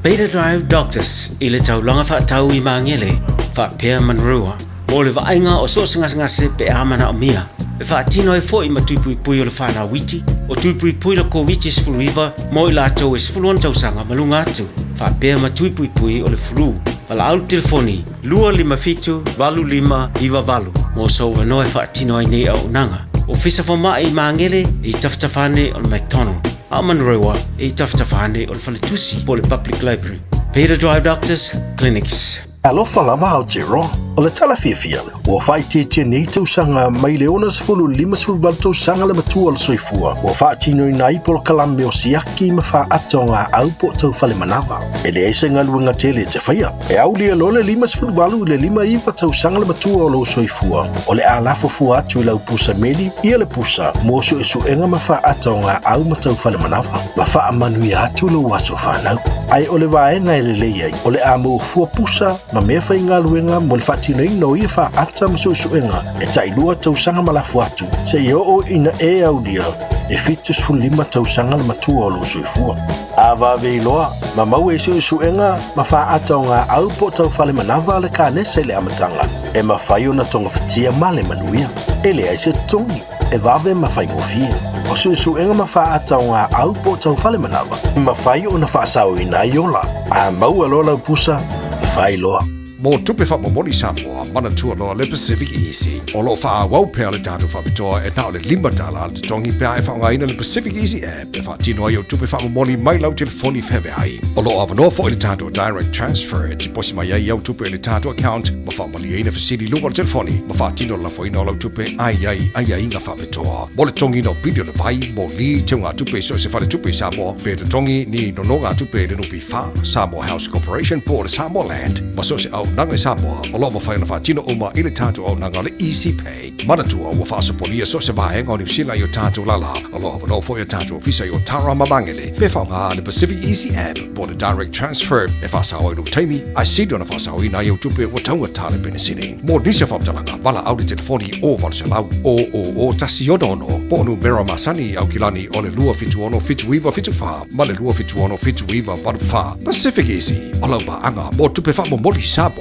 Beta Drive Doctors I le taulanga whaatau I mangele whaapea manrua o le vaenga o so ngase pe amana o mia e whaatino e fo I matupui pui o le whana witi o tupui pui la COVID is full river mo I lato is full on tausanga malunga atu whaapea matupui pui o le flu Pala au telefoni, 255-25-iwavalu. Mo so wanoe whaatino ai nei au nanga. O fisa whamai I maangele I taftafane o McDonald. A Manrewa I taftafane o Whaletusi po le Public Library. Peter Drive Doctors Clinics. Alofa lava au tiro, o le talafiafian, ua whaititia nei tausanga mai leona sefulu lima sefulu tausanga le matua le soifua, ua whaatino I nai polo kalame o siaki ma wha atonga au po tau whale manava. E le eise ngaluenga tele te whaia. E au lia lole lima sefulu valu le lima iwa tausanga le matua o lo soifua, o le alafo fua atu I lau pusa meli, ia le pusa, mosu e suenga ma wha atonga au ma tau whale manava. Ma wha amanui atu lo waso whanau. Ai o le vaenga e le leiai, o le amu fua pusa, ma mea whainga luenga mo le whaatino ino ia wha ata masusuenga e tailua tausanga malafu atu se I o ina e au lia e fitus fulima tausanga le matua o lo soifua. A vave iloa, ma mau e susuenga ma wha ata o ngā au po tau whale manava le kānesa le amatanga e ma whai o na tonga whitia ma le manuia e le aise tongi e vave ma whai ngofia. O susuenga ma wha ata o ngā au po tau whale manava ma whai o na wha sao ina iola a mau alola upusa whai loa. Mo tupe wha momoli Samoa, mana tua loa le Pacific Easy. O lo wha wau pēr le tātou whapitoa e nao le $5 le tongi pēr e whaungaina le Pacific Easy app. E wha tino ai o tupe wha momoli mai lau telefoni whewe ai. O lo awanoa fo le tātou direct transfer. Ti posi mai ai au tupe le tātou account. Ma wha mali eina fasili lunga le telefoni. Ma wha tino la fo ina lau tupe ai inga whapitoa. Mo le tongi no video le vai. Mo li te ngā tupe so se whale tupe Samoa. Pēr te tongi ni no ngā tupe le nupi wha. Samoa House Corporation po le Samoa Land. Ma so se au nanga Samoa, o loa mawhai na whaatino o ma ile tātou au nanga le Easy Pay. Manatua o whaasopolia so se vahenga o New Zealand I o tātou lala. O loa wano fo I o tātou ofisa I o Tara Mamangele. Me whaunga le Pacific Easy App, po le Direct Transfer. E whaasao I lu taimi, ai sido na whaasao I na I o tupe o taunga tāle penisini. Mo nisia whamtalanga, wala au le telefoni o valselau o tasi onono. Po nu mera masani au kilani o le lua fitu ono fitu iwa fitu wha. Ma le lua fitu ono fitu iwa varu wha. Pacific Easy, o lau anga mo tupe wha mo moli Samoa.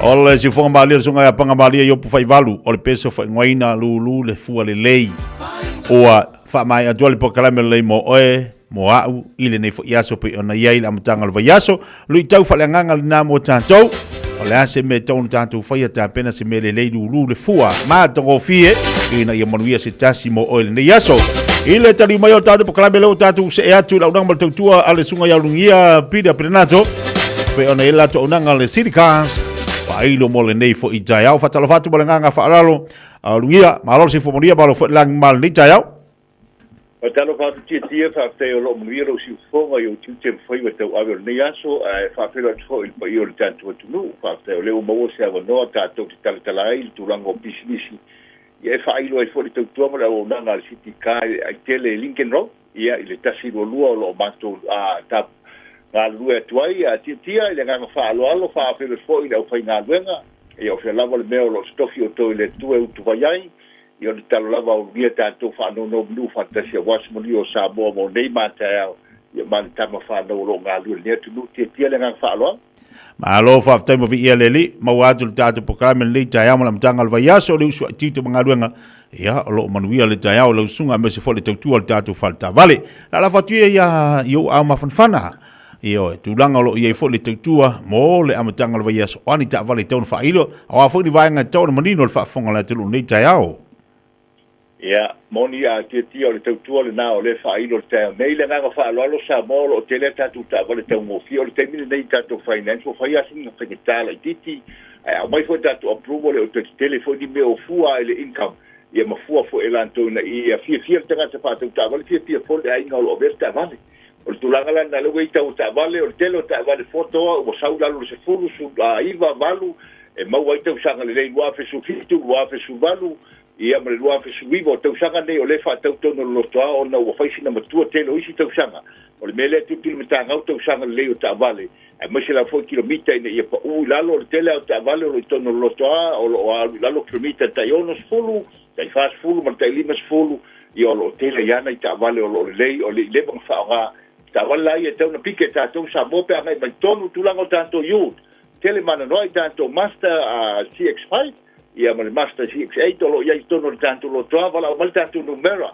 Ole si fonga malia sunga ya panga malia yo pu fai valu ole peso fa ngoina lulu le fua le lei. Oa fa mai a joli po kalame le mo oe mo au ile nei fo yaso pe ona yai la mtanga le yaso lui tau fa le nganga le namo tantou. Ole ase me tau tantou fa ya ta pena se mele le lulu le fua ma tongo fie ina ya manuia se tasi mo oe le yaso. Ile tali mai o tatu po kalame le tatu se atu la unang mal tua ale sunga ya lungia pida prenato. Pe ona ela to unanga le city cars. Pailo mole nei fo i jaiau fatalo fatu balanga fa'alalo lungia malo si fo moria balo fo lang mal ni jaiau fatalo fatu tia fa te lo moria lo si fo yo tu te foi with o ave nei aso fa pelo fo il paio il tanto tu no fa te le o mo se ava no ta to tala il tu rango business e fa ilo e fo le tu mo o nanga city kai ai tele Lincoln Road ia ile tasiro lua lo mato ta nga lua tuai a tia ile nga fa alo fa pe fo ile o fa nga luenga e o fe lava le meo lo stofi o to ile tu e tu vai e o talo lava o via tanto fa no blue fantasia was mo li o sa mo nei mata e man tama fa no lo nga lua le tu tia le nga fa alo malo fa te mo vi ele ma wa tu tatu programa le jaya mo la mtanga le vai so le su tito nga luenga ia o lo manuia le jaya o lo sunga me se fo le tu al tatu falta vale la fatu ia yo a ma fanfana io tu langa lo ia fo le tua mo le amatanga le vai so ani ta vale ton fa ilo a fo ni vai nga ton manino le fa fonga la tulu nei taiao ia moni a tia o le tua le na o le fa ilo te nei le nga fa lo sa mo lo tele ta tu ta vale te mo fi o le termine nei ta to financial fa ia sin fa ke tala titi a mai fo ta to approval o te telefoni me o fua le income ia ma fua fo elanto na ia fi te ta fa ta vale fi fo le ai nga lo verta vale o tulanga la na lewe tau ta vale o telo ta vale foto o saula lo se fulu su iva valu e mau ai tau sanga le lua fe su fitu lua fe su valu ia me lua fe su vivo tau sanga nei o le fa tau tono lo toa o na o faisi na matua telo isi tau sanga o le mele tu tu meta ngau tau sanga le o ta vale e me se la fo kilomita ina ia pa u lalo o tele o ta vale o tono lo toa o lalo kilomita tai ono fulu tai fast fulu ma tai limas fulu ia o tele yana i ta vale o le o le bang fa ta wala ia tau na pike ta tau sa mope a mai tonu tulango tanto youth tele mana noi tanto master CX5 ia mal master CX8 lo ia tonu tanto lo trava la mal tanto numera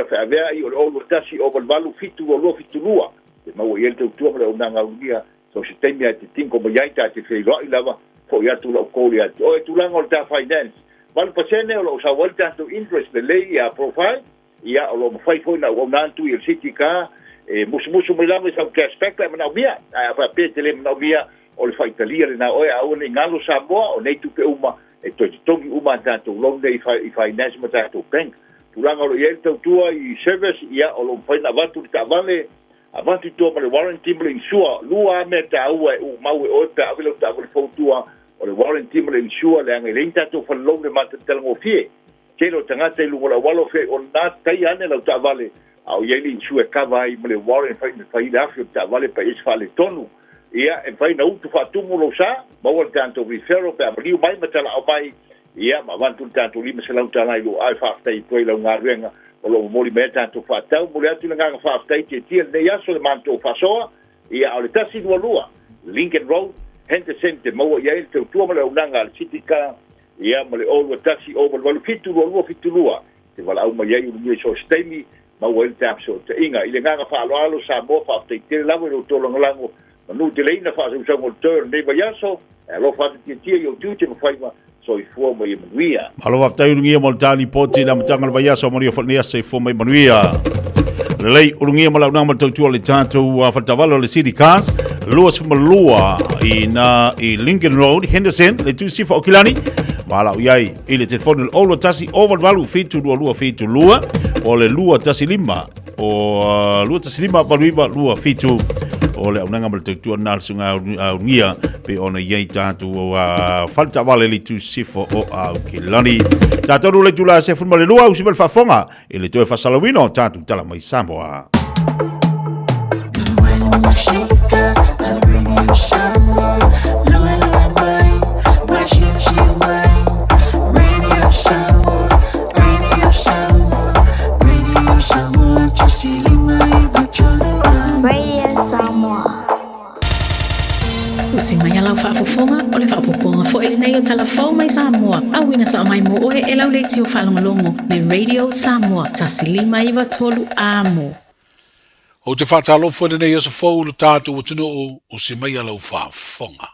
fa avea i o lo tasi o valu fitu o lo fitu lua e mau ia tau tu ma una ngaunia so se temia te tinko mo ia ta te fei roi lava fo ia tu lo ko ia o tulango ta finance val pasene o lo sa wal tanto interest le lei a profile ia o lo fai foi na o nantu il city ka musu mai lama sa cashback la mana bia a pe tele mana bia o le faitalia le na o au ni ngalo sa mo o nei tu pe uma e to tongi uma tanto long day finance mata to bank tulanga lo ye to tua i service ia o lo fai na vatu ta vale avanti to ma le warranty mo insure lua meta u mau o ta avelo ta avelo fo tua o le warranty mo insure le ngai lenta to fa long de mata telango fie kelo tanga te lu la walo fe o na tai ane lo ta vale au ye ni insure cover i mo le warranty fai da fio ta vale pa is fa le tonu ia e fai na utu fa tumu lo sa mo o tanto referral pa riu mai mata la mai ia ma vantu tanto lima se lauta lai lo ai fa stai toi lo ngarenga o lo mori meta tanto fa tau mo le atu nga fa stai te tie ne ya so le manto fa soa ia o le tasi do lua Lincoln Road hente sente mo ia il tu mo le unanga al citica ia mo le o tasi o mo fitu lua te vala au mai u ni so stai ma o il tap so te inga ile nga fa lo sa mo fa stai te la mo to lo lango no te leina fa so mo tur ne ba yaso lo fa te tie yo tu te fa so i fu mo i manuia malo wa tai urungia mo tali poti na mtanga le vaya so mo rio fnia se fu mo manuia lei urungia mo la na mo tu le tanto wa fatavalo le city cars luas mo lua i Lincoln Road Henderson le tu si fa okilani wala yai ile te fonu o tasi over value fitu lua fitu lua o le lua tasi lima o lua tasi lima paluiva lua fitu o le unanga mo te tu na sunga ungia pe ona yai tatu o falta vale li tu sifo o kilani tatu le tula se fuma le lua u sibel fafonga ele to fa salawino tatu tala mai Samoa Usi mai ala fa fofonga o le fa poponga fo le nei o telefon mai Samoa. Awina sa mai mo oe e lau le tio whalongolongo le Radio Samoa. Tasilima iwa tolu amo. O te whatalofo le nei o sa fau lo tātou o tino o si mai alau whaafonga.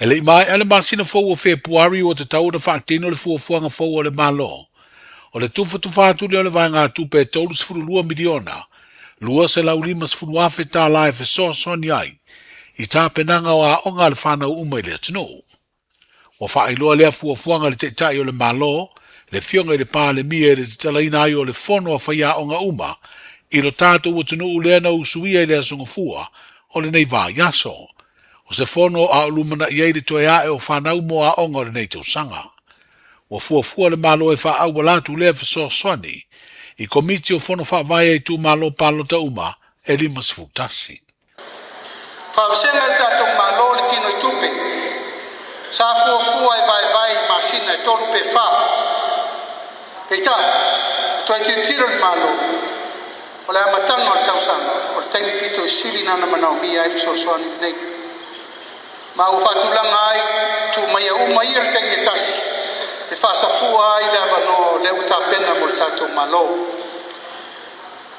E le mai ele masina fau o Februari o te tau na whaatino le fuafuanga fau o le malo. O le tufa tu whaatu le o le vai ngā tupe tolu sifuru lua miliona. Lua se lau lima sifuru afe tā lai fe so soni ai. I tā penanga o a onga le whanau umai le atino. O whaailoa lea fuafuanga le te tai o le malo, le fionga i le pā le mia le tala ina ai o le fono a whaia onga uma, i lo tātou o tunu u lea na usuia i lea sunga fua, o le nei vā yaso. O se fono a ulumana i eire toe ae o whanau mo a onga o le nei tau sanga. O fuafua le malo e wha au walatu lea fiso swani, i komiti o fono wha vai e tu malo palo ta uma, e lima sfutasi. Whaasenga le tātou malo le tino i tupe. Sa fuafua e vai masina e tolu pe wha. Keita, toi tiro le malo. O le amatanga o le tausanga, o le taimi pito i sili nana manao mia e so soani nei. Ma u whatulanga ai, tu mai au mai le taimi e tasi. E whaasafua ai le avano le uta pena mo le tātou malo.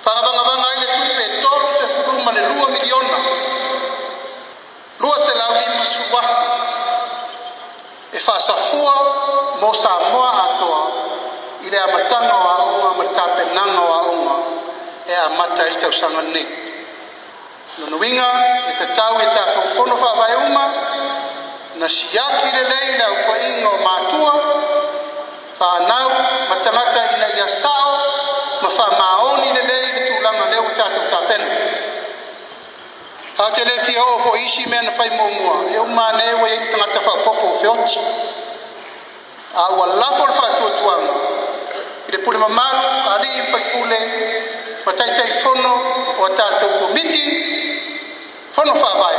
Whaavangavanga ai le tupe tolu se furuma le 2 miliona. Lua se lau lima suwafu. E whaasafua mo sa moa atoa i le amatanga o aunga ma le tāpenanga o aunga. E a mata i tau sanga nei. Nunuinga, e te tau e tātou whono whawai uma, na siaki le lei na ufa ingo mātua, whanau, matangata ina ia sao, ma wha maoni le lei le tūlanga leo tātou tāpena. Ha te le fia o fo isi mea na whai mōmua, e uma newe e tangata whapopo whioti. A ua lafo le whātua tuanga, i le pule mamaru, a li i whai pule, ma taitai whono o tātou komiti, whono whawai.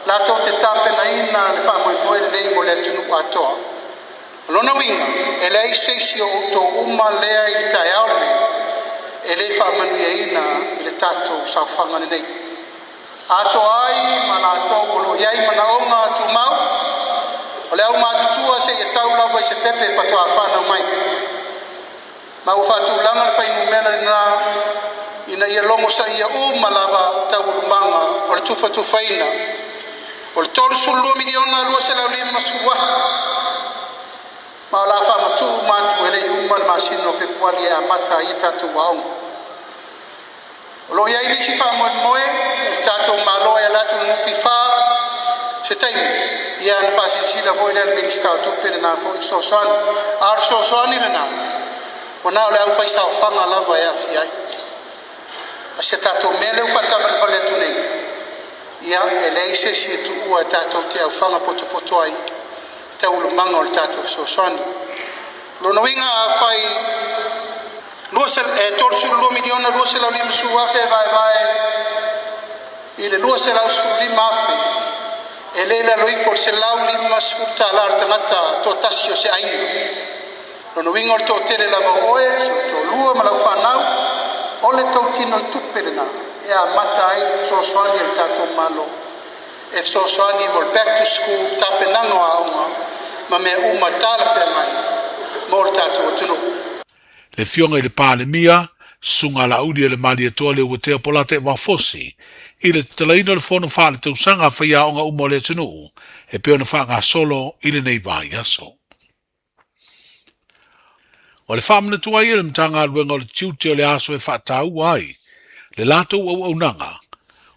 Lātou te tāpena ina le whamoe moe lei mo le tunu atoa. Lona winga, e le i seisi o tō uma lea i tai aole, e le whamanu e ina i le tātou sau whangane nei. Ato ai, ma lātou olo iai mana onga atu mau, o le au mātutua se i tau lawa i se pepe patoa whanau mai. Ma u whātu langa le whainu mena ina ia longo sa ia malava tau urumanga o le tufa tufaina. O le tolu sulu miliona lua se lau lima suwa. Ma o la whamatu mātu ele i le masino Februari e a mata i tātou waonga. O lo iai lisi whamoe moe, tātou malo e latu nupi wha, se taimi. Ia na whasisida voi le minister tupene na fo i sosoani. Ar sosoani le nā. O nā le au whaisa o whanga lava e afi ai. A se tātou mele u whatamare pale tunei. Ia e leise si tu ua tātou te au whanga poto ai. Te ulumanga o le tātou sosoani. Lona winga a whai tolu suru 2 miliona lua se lau lima su afe vai. I le lua se lau suru lima afe. E leila loifo se lau lima su tālar tangata tō tasio se aina. Lona winga o le tō tele lava oe, tō lua ma lau whanau, o le tau tino i tupere na, e a mata ai sosoani e tātou malo. E sosoani mo back to school tapenanga a aunga, ma mea uma tāla whea mai, mo le tātou atunu. Le fionga i le pāle mia, sunga la udi e le mali atoa le ua tea polata e wafosi, i le talaina le fono whaale tau sanga whaia onga uma le atunu, e peo na whaanga solo i le nei vai aso. O le whamana tua i le mtanga aluenga o le tiuti o le aso e whaatau ai, le lato au au nanga.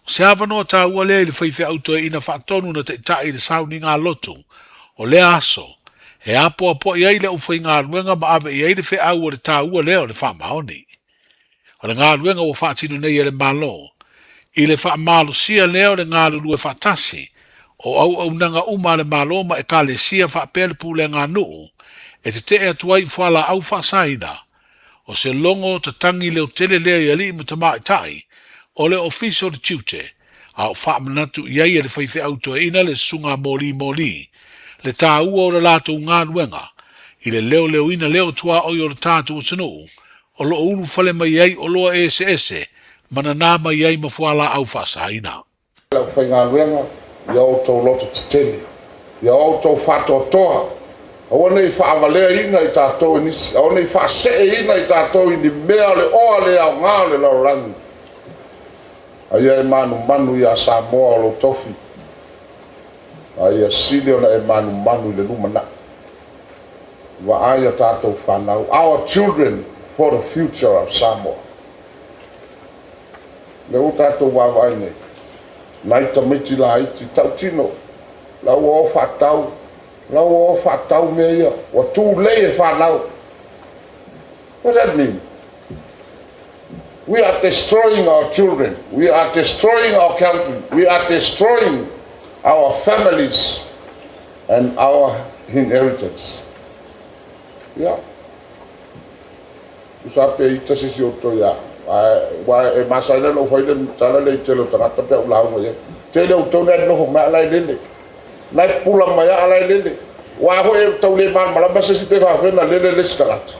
O se awano tau le le whaife auto e ina whaatonu na te tai le sauni ngā lotu, o le aso, e apo i ai le ufai ngā aluenga ma ave i ai le whi au o le tau leo le whamaoni. O le ngā aluenga o whaatinu nei e le malo, i le whaamalo sia leo le ngā lulu e whaatasi, o au nanga uma le malo ma e ka le sia whaapele pule ngā nuu, e te te atuai whala au whaasaina, o se longo te tangi leo tele lea i ali mutamai tai, o le official tute, a o whaamanatu i ai e le whaife auto e ina le sunga moli, le tā ua o le lato ngā ruenga, i le leo ina leo tua oi o le tātu o tanu, o lo ulu whale mai ai o loa ese, mana nā mai ai ma whala au whaasaina. Lau whai ngā ruenga, i au tau loto te tele, ia o tau whatotoa. Awa nei whaavalea ina I tātou nisi. Awa nei whaasee ina I tātou I ni mea le oa le au ngā le laurangi. Aia manu ia Samoa o lo tofi. Aia sile ona manu I le lumana. Wa aia tātou whanau. Our children for the future of Samoa. Le o tātou wawai nei. Nai tamiti la iti tau tino. Lau o whatau. Lau o whatau mea ia. Wa tū lei whanau. What does that mean? We are destroying our children. We are destroying our country. We are destroying our families and our inheritance. Yeah. Usape ita sisi oto ya. Wa e masaila no hoiden tala le telo tangata pe ulau mo ye. Tele oto ne no ma lai lele. Lai pula ma ya lai lele. Wa ho e tau le man mala basa si pe fa na lele le starat.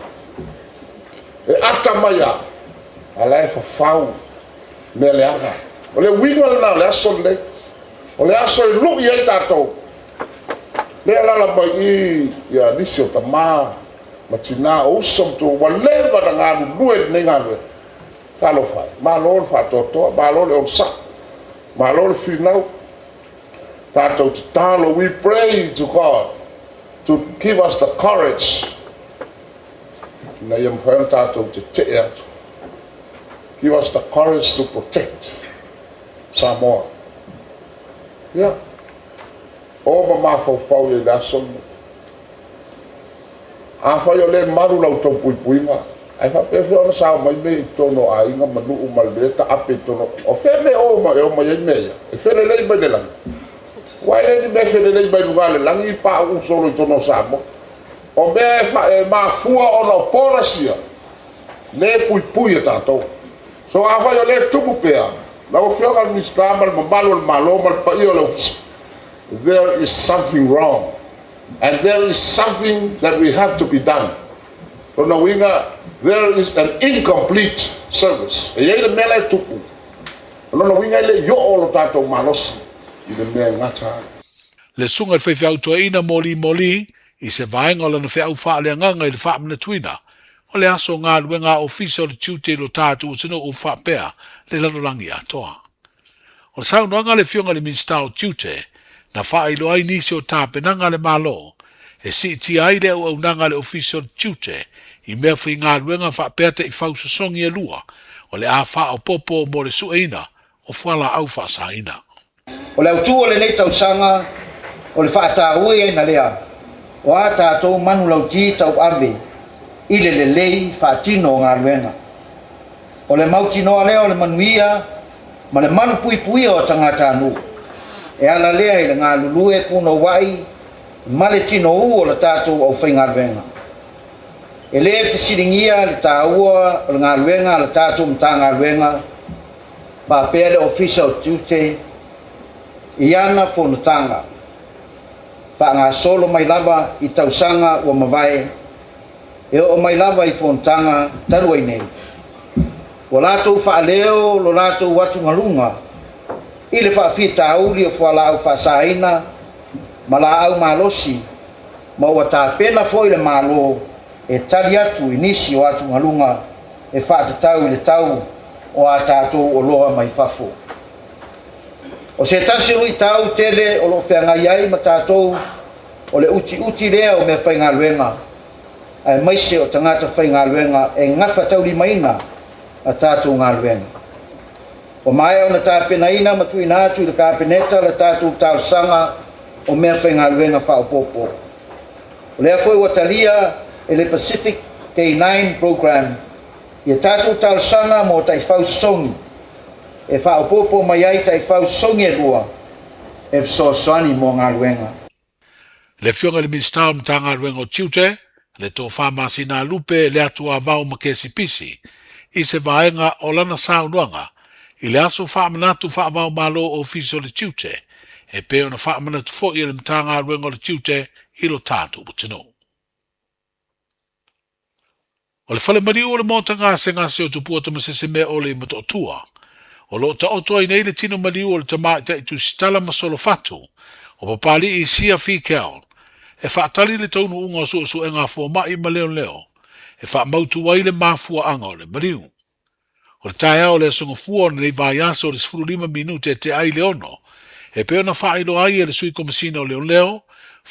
E ata ma ya. Alai fa fau me le aga. O le winga na le aso le. O le aso e lu ye tatou. Le ala mai I ya nisi o tama. Matina o som to wale ba nga lue ne nga lue. Talo fa. Ma lo fa toto, ma lo le on sa. Ma lo le finau. Tatou talo, we pray to God to give us the courage. Na yam fa tatou te te atu. Give us the courage to protect Samoa. Yeah. O ma fo fo ye da som. A fa yo le maru lau tau pui nga. Ai fa pe ona sa mai me tono a inga manu o malbeta ape tono. O fe me o ma ye me. E fe le ba de lang. Wa le me fe le ba lu lang I pa u solo tono sa mo. O me fa ma fua ona porasia. Le pui tato. So afa yo le tupu pea. La o fio al mistamal mabalo malo mal pa io lo. There is something wrong. And there is something that we have to be done. So now there is an incomplete service. E ye le mele tupu. No winga le yo o tato malos. I le me ngata. Le sunga fe fe auto ina moli I se vaenga le fe au fa le nganga I le fa mna tuina. O le aso ngā luenga official tute lo tātu o tino o whapea le lalolangi atoa. O le saunoanga le fionga le minstau tute na whaelo ai nisi o tāpenanga le malo e si ti ai le au nanga le official tute I mea whi ngā luenga whapea te I whausasongi e lua o le a wha o popo mo le sueina o whala au whasaina. O le autu o le nei tausanga o le whaataui na lea o a tātou manu lauti tau abe ile le lei whaatino ngā luenga. O le mautino leo o le manuia, ma le manu pui o tangata anu. E ala lea I le ngā lulue puno wai, ma le tino o le tātou au whai ngā luenga. E le whisiringia le tāua o le ngā luenga, le tātou mta ngā luenga, pa pēr le official tute, I ana whonutanga. Pa ngā solo mai lava I tausanga o mawai, e o mai lava I fontanga taru ai nei. O lātou whaaleo lo lātou watu ngalunga, I le whaafita auli o whalau whaasaina, ma la au malosi, ma ua tā pena foi le malo, e tali atu I nisi o atu ngalunga, e whaatatau I le tau o a tātou o loa mai whafo. O se tasi ui tau tele o lo whiangai ai ma tātou, o le uti lea o mea whainga luenga, ai maise o tangata whai ngā luenga e ngawha tauri maina a tātou ngā luenga. O mai o na tāpena ina matui nātu I le kāpeneta le tātou tāusanga o mea whai ngā luenga whaopopo. O lea foi watalia e le Pacific K9 program I a tātou tāusanga mo tai whausasongi e whaopopo mai ai tai whausasongi e lua e whasoaswani mo ngā luenga. Le fionga le minstau mta ngā luenga o tiute, le tō whamasi nā lupe le atua vau ma kesi pisi, I se vaenga o lana saunuanga, I le aso whaamanatu whaavau malo o fiso le tiute, e peo na whaamanatu fo I le mtanga ruenga le tiute I lo tātu butino. O le whale mari o le mōta ngā se ngā seo tupua tama se se mea o le mato tua, o lo ta otoa I nei le tino mari o le tamā I tu stala masolo fatu, O papali I sia fikao. E whaatali le taunu unga su e ngā fua mai ma leo. E wha mautu wai le mafua anga o le mariu. O le tae au le sunga fua na le vai aso le 15 minute te ai leono. E peo na wha ilo ai e le sui komasina o leo,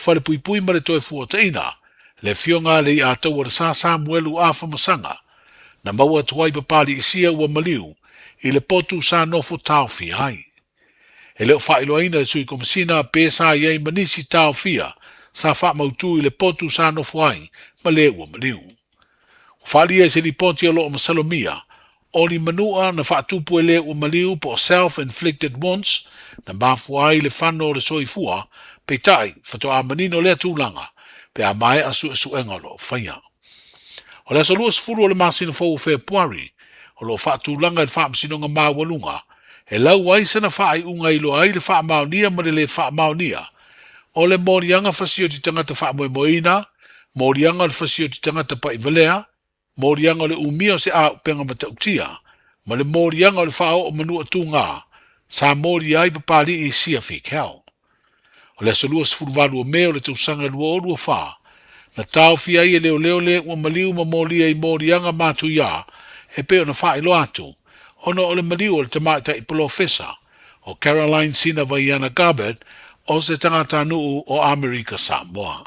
whale pui ma le toe fua te ina. Le fionga le I atau o le sa Samuelu a whamasanga. Na maua tuai papali I sia ua maliu. I le potu sa nofo tau fi ai. E leo wha ilo aina le sui komasina pesa iei manisi tau fia. Sa wha mautu I le potu sa nofo ai. Ma le ua maliu. Whali e se li poti alo o masalomia. O ni manua na whaatupu e le ua maliu po self-inflicted wounds. Na mafu ai le whano le soifua. Pe tai, whato a manino lea tūlanga. Pe a mai asu engalo, whaia. O le asalua sifuru o le masina fau whea puari. O lo whaatūlanga e whaamsinonga mawalunga. E lau ai sana whaai unga ilo ai le wha maonia ma le wha maonia. O le morianga fasio ti tangata wha moina. Morianga le fasio ti tangata pa ivalea. Morianga le umia se a penga matautia. Ma le morianga le wha o manua tūngā. Sa mori ai papali I sia whikau. O le asalua sifuru walu o meo le tausanga lua o lua wha. Na tau fia I e leo le ua maliu ma moria I morianga matu ia. E peo na wha ilo atu. Ono o le maliu o le tamaita I profesa. O Caroline Sina Vaiana Gabet. O se tangata nuu o Amerika Samoa.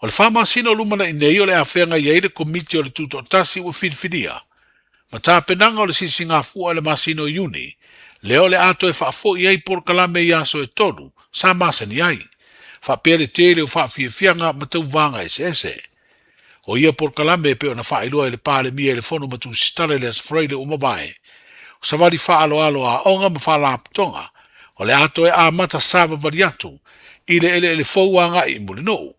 O le wha masina o lumana I nei o le awhenga I eire komiti o le tuto tasi ua whidwhidia. Ma tā penanga o le sisi ngā fua le masino I uni, leo le ato e whaafo I ei por kalame I aso e tonu, sa masani ai. Whapere tere o whaafiafianga ma tau vanga ese. O ia por kalame e peo na whailua e le pāle mia e le fono matu stale le asfreile o mawae. O savali whaalo alo a onga ma whaalaputonga, o le ato e a mata sava variatu, I le ele fauanga I mule no.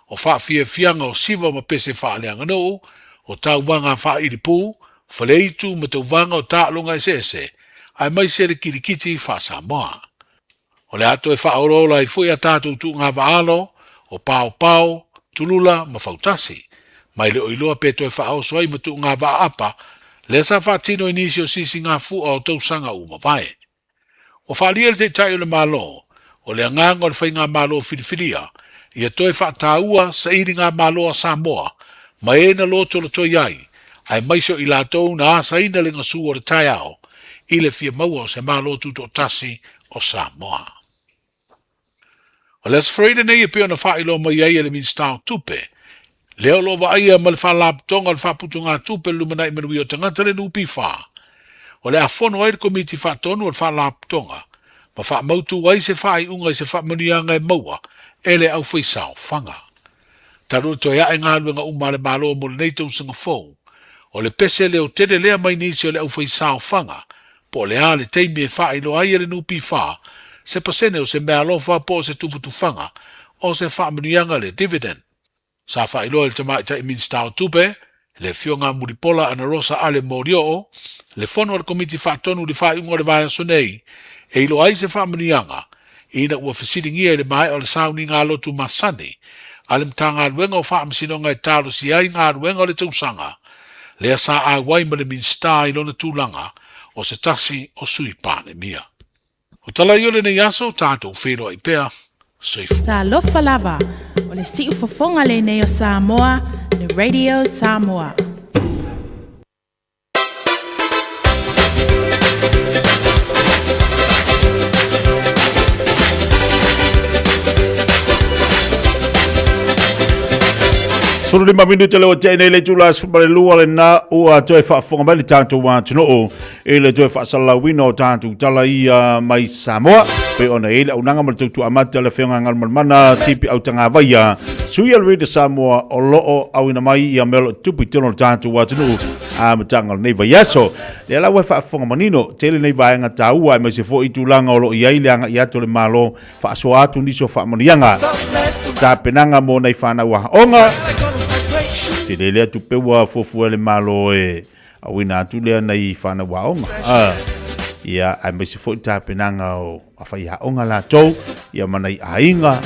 O whaafiafianga o siva ma pese whaaleanga no, o tau vanga whairipu, Whaleitu ma tau vanga o tālonga ese, ai mai se le kirikiti wha Samoa. O le ato e whaorola I fui a tātou tu ngā waalo, o pao, tulula ma fautasi. Mai le oiloa peto e whaoso ai ma tu ngā waapa, le sa whaatino inisi o sisi ngā fua o tausanga uma vai. O whaalia le te tai o le malo, o le anganga o le whai ngā malo whiriwhiria, ia toi whaataua sa iri ngā malo a Samoa, ma e na loto le toi ai, ai maiso I lātou na asa ina le ngasu o le tai ao, I le fia maua o se malo tuto tasi o Samoa. O le asfreida nei e peo na whailo mai ai le min stau tupe, leo lo wa aia ma le whalaptonga le whaputu ngā tupe lumana I manui o tangata le nupi wha. O le afono ai le komiti whatonu o le whalaptonga, ma wha mautu wai se whai unga I se whamanianga e maua, e le au whaisao whanga. Taru to ia e ngā luenga uma le malo mo le neitau sanga fau. O le pese leo tere lea mai nisi o le au whaisao whanga, po le a le teimi e wha ilo ai le nupi wha, se pasene o se mea lofa po se tufutu whanga, o se wha manianga le dividend. Sa wha ilo le tamaita I minstau tupe, le fionga muripola ana rosa ale morio, le fono al komiti wha tonu le wha unga le vaya sonei, e ilo ai se wha manianga, ina ua whasiringia le mai o le sauni ngā lotu masani, ale mtanga luenga o wha amsinonga e talo si ai ngā luenga o le tausanga, lea sa a wai ma le minsta I lona tūlanga o se tasi o sui pāne mia. O tala I ole nei aso tātou whero I pēa, soifu. Tā lofa lava, o le si ufafonga le nei o Samoa, le Radio Samoa. Suru lima minuta leo tia ina ile tula asfumare lua le na ua toi whaafonga mai le tātou wā tunoo e le toi whaasalawina o tātou tala I mai Samoa pe ona e le au nanga mara tautu amata le whionga ngal marmana tipi au tanga vaia sui al Radio Samoa o loo au ina mai I melo tupi tono tātou wā tunoo a matanga nei vaiaso le ala ua whaafonga manino tele nei vaenga tāua e mai se fo I tūlanga o lo I ai le anga I ato le malo whaasoa atu niso whaamanianga tā penanga mo nei whana ua onga te lea tu pewa fofua le malo e awina atu lea nei whana waonga. Ia ai mai se fo ta penanga o awhai haonga la tau, ia manai ainga,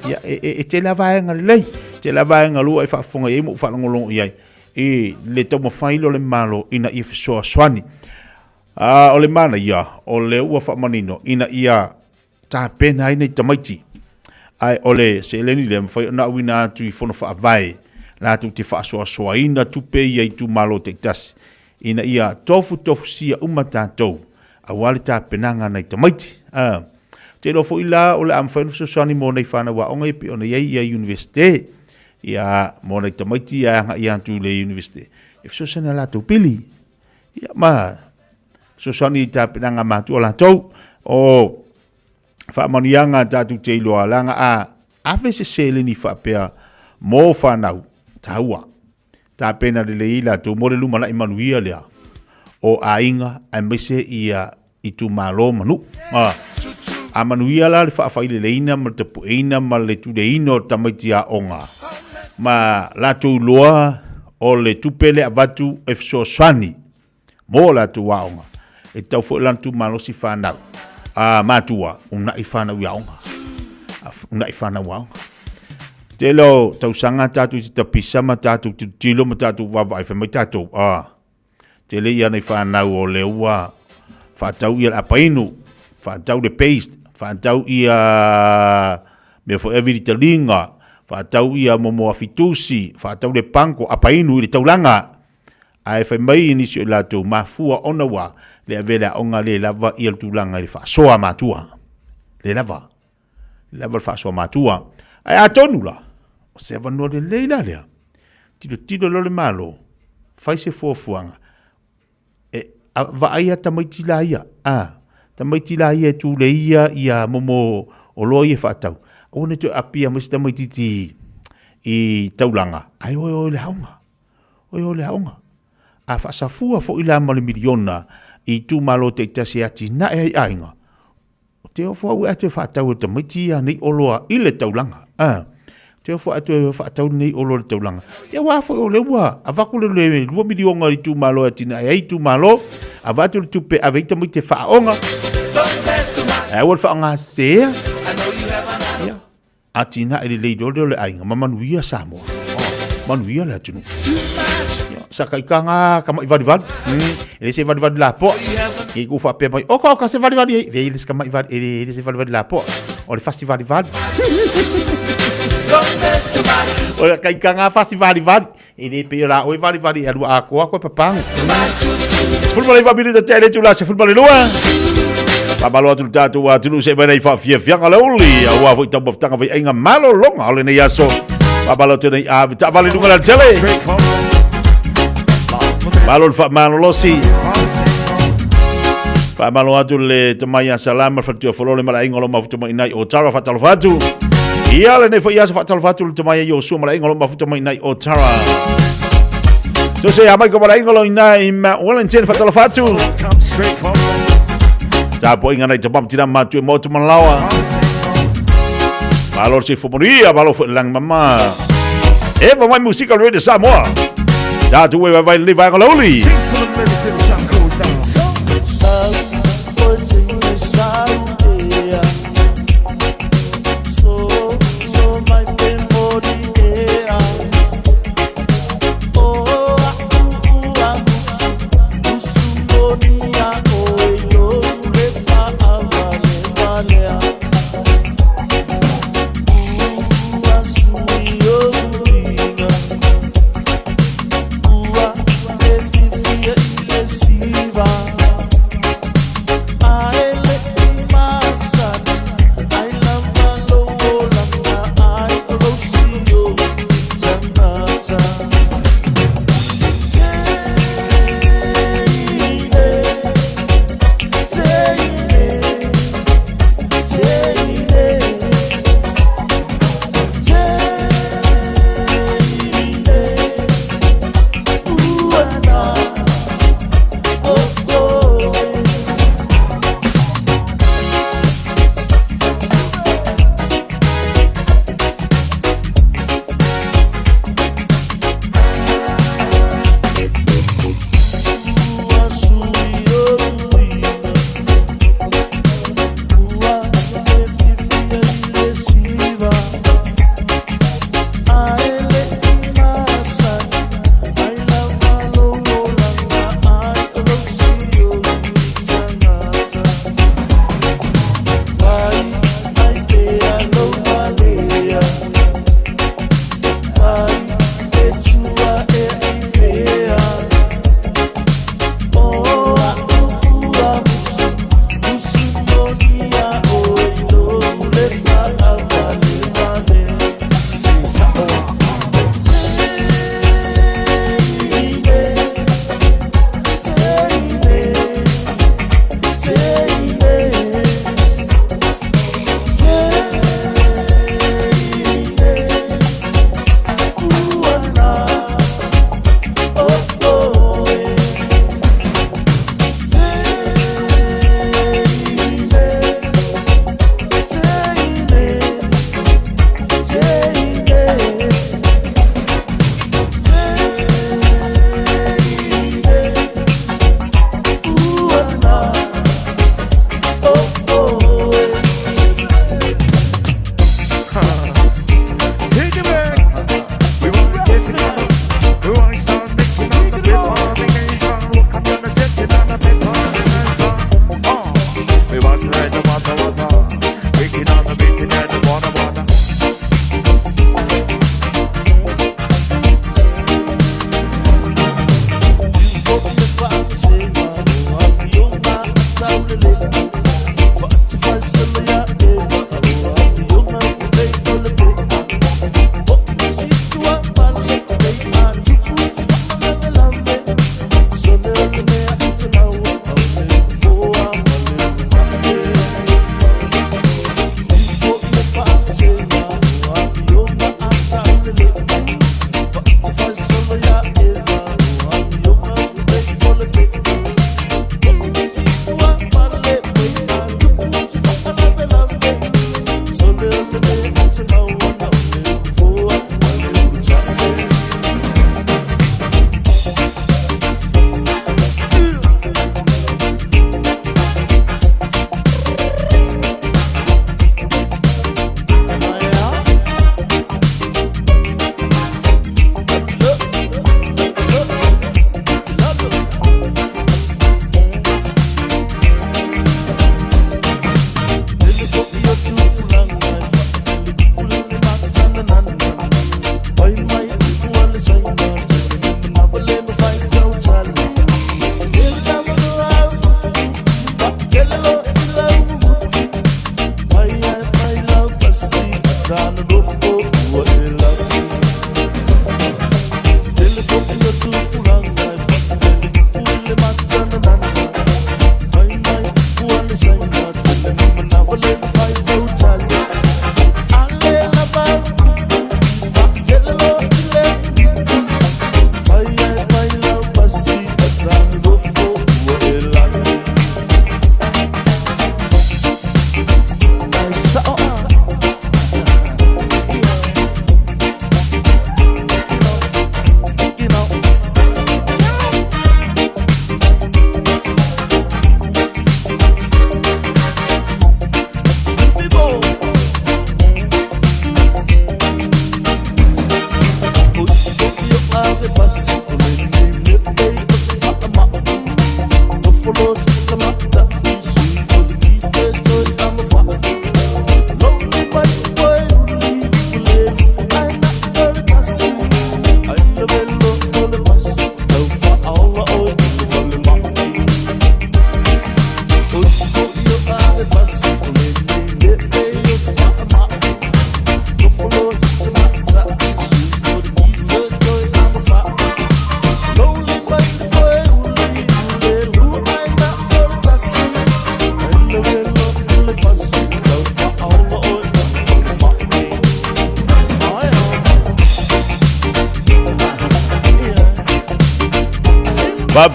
ia e te la vaenga lei, te la vaenga lua e whaafonga e mo whanangolongo iai, e le tau mawhailo le malo ina I whesoa swani. O le mana ia, o le ua whamanino, ina ia ta pena ai nei tamaiti ai ole se leni le fai na wina tu fono fa vai la tu te fa so ina tu pe ia tu malo te tas ina ia tofu sia umata to a wale ta penanga nei tamaiti te lo fo ila ole am fa so ani mo nei fana wa onga pe ona ia universite ia mo nei tamaiti ia tu le universite if so sana la tu pili ia ma so ani ta penanga ma tu la to o fa manianga tatu te loa langa a vese sele ni fa pea mo fa nau taua ta pena de leila to mo le luma la Emmanuel lea o ainga a mese ia i tu malo manu a Manuia la le fa fa ile leina ma te puina ma le tu leino tamaitia onga ma la tu loa o le tupele avatu efso swani mo la tu waonga e tau fo lan tu malo si fa nau matua una ifana wiaonga una ifana waonga telo tau sanga tatu te pisa matatu tilo matatu wa vai fa matatu tele ia nei fana o leua fa tau ia apainu fa tau de paste fa tau ia me fo every talinga fa tau ia momo afitusi fa tau de panko apainu i taulanga ai fa mai ni si la tu mafua ona wa le avela onga le lava i al tulanga le fa soa matua le lava fa soa matua ai atonula o se va no le leila le tilo lo le malo fai se fuanga e va ai tamaiti la ia tamaiti la ia tu le ia momo o lo ia fa tau o ne tu apia mo tamaiti ti i taulanga ai o le haunga a fa safua fo ila mal miliona i tu malo te tasi ati na e ainga. Te ofo au atu fa tau te miti a nei oloa i le taulanga. Te ofo atu fa tau nei oloa le taulanga. Ia wafo o le ua, a waku le 2 milionga i tu malo ati na e tu malo, a watu le tupe a veita miti fa onga. E wal fa onga sea. Ati na e le leidole le ainga, ma manuia Samoa. Manuia le atunu. Sakaikanga kama ivad ele se ivad lapo e ku fa pe mai o ka se ivad ele se kama ivad ele se ivad lapo o le festival ivad o le kaikanga festival ivad ele pe la o ivad e lu a ko papang football ivad bi de tele tu la se football lua pa malo tu tatu wa tu se bana fa fia ngala uli wa fo tamo tanga vai enga malo longa ole ne yaso pa malo tu nei a ta vale lunga la tele Malo fa malo losi. Fa malo atu le tamaya salama fa tu folole mala ingolo mafuta mai nai o tara fa talfatu. Ia le ne fa ia fa talfatu le tamaya yo su mala ingolo mafuta mai nai o tara. So se amai ko mala ingolo nai ma Wellington fa talfatu. Ta po inga nai tabam tina matu mo tu malawa. Malo se fomoria malo fa lang mama. E pa mai musika le de Samoa. Ja, tu vai levar a Loli.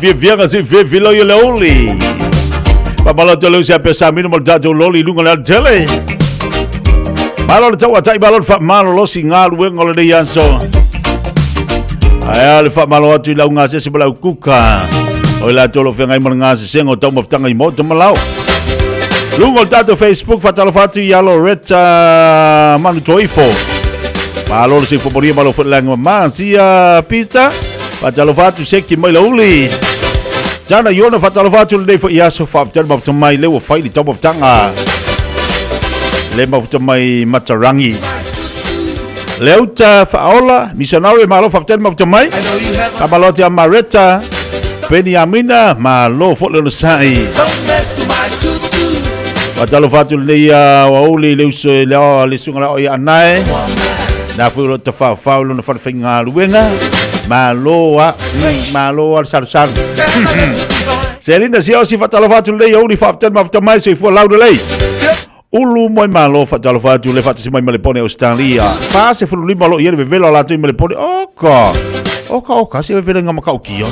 Vivianga si vivilo yo leoli. Pamalo tolo si apesa mino mal jajo loli lunga la tele. Malo tawa tai balon fa malo lo singal wengo le yanso. Aya le fa malo atu la unga se bala kuka. O la tolo fenga i manga se sengo tomo tanga i moto malao. Lungo tato Facebook fa talo fatu ya Loretta manu toifo. Malo si fomoria malo fa lang ma sia pita. Fatalo fatu seki mai lauli. Jana yona fatalo fatu le fo yaso fa tel ma mai le wo fai di top of tanga. Le ma mai matarangi. Leuta fa ola missionary malo fa tel ma mai. Kabaloti amareta Penny Amina ma lo fo le sai. Fatalo fatu le ya wauli le uso le sunga o ya nai. Na fu lo ta fa lo na fa finga luenga. Maloa sar. Selinda si osi fatalo fatu le yoni faften mafta mai so fu laude lei. Ulu moi malo fatalo fatu le fatu mai melepone Australia. Fa se fu lima lo yere velo la tu melepone. Oka se velo ngama ka ukio.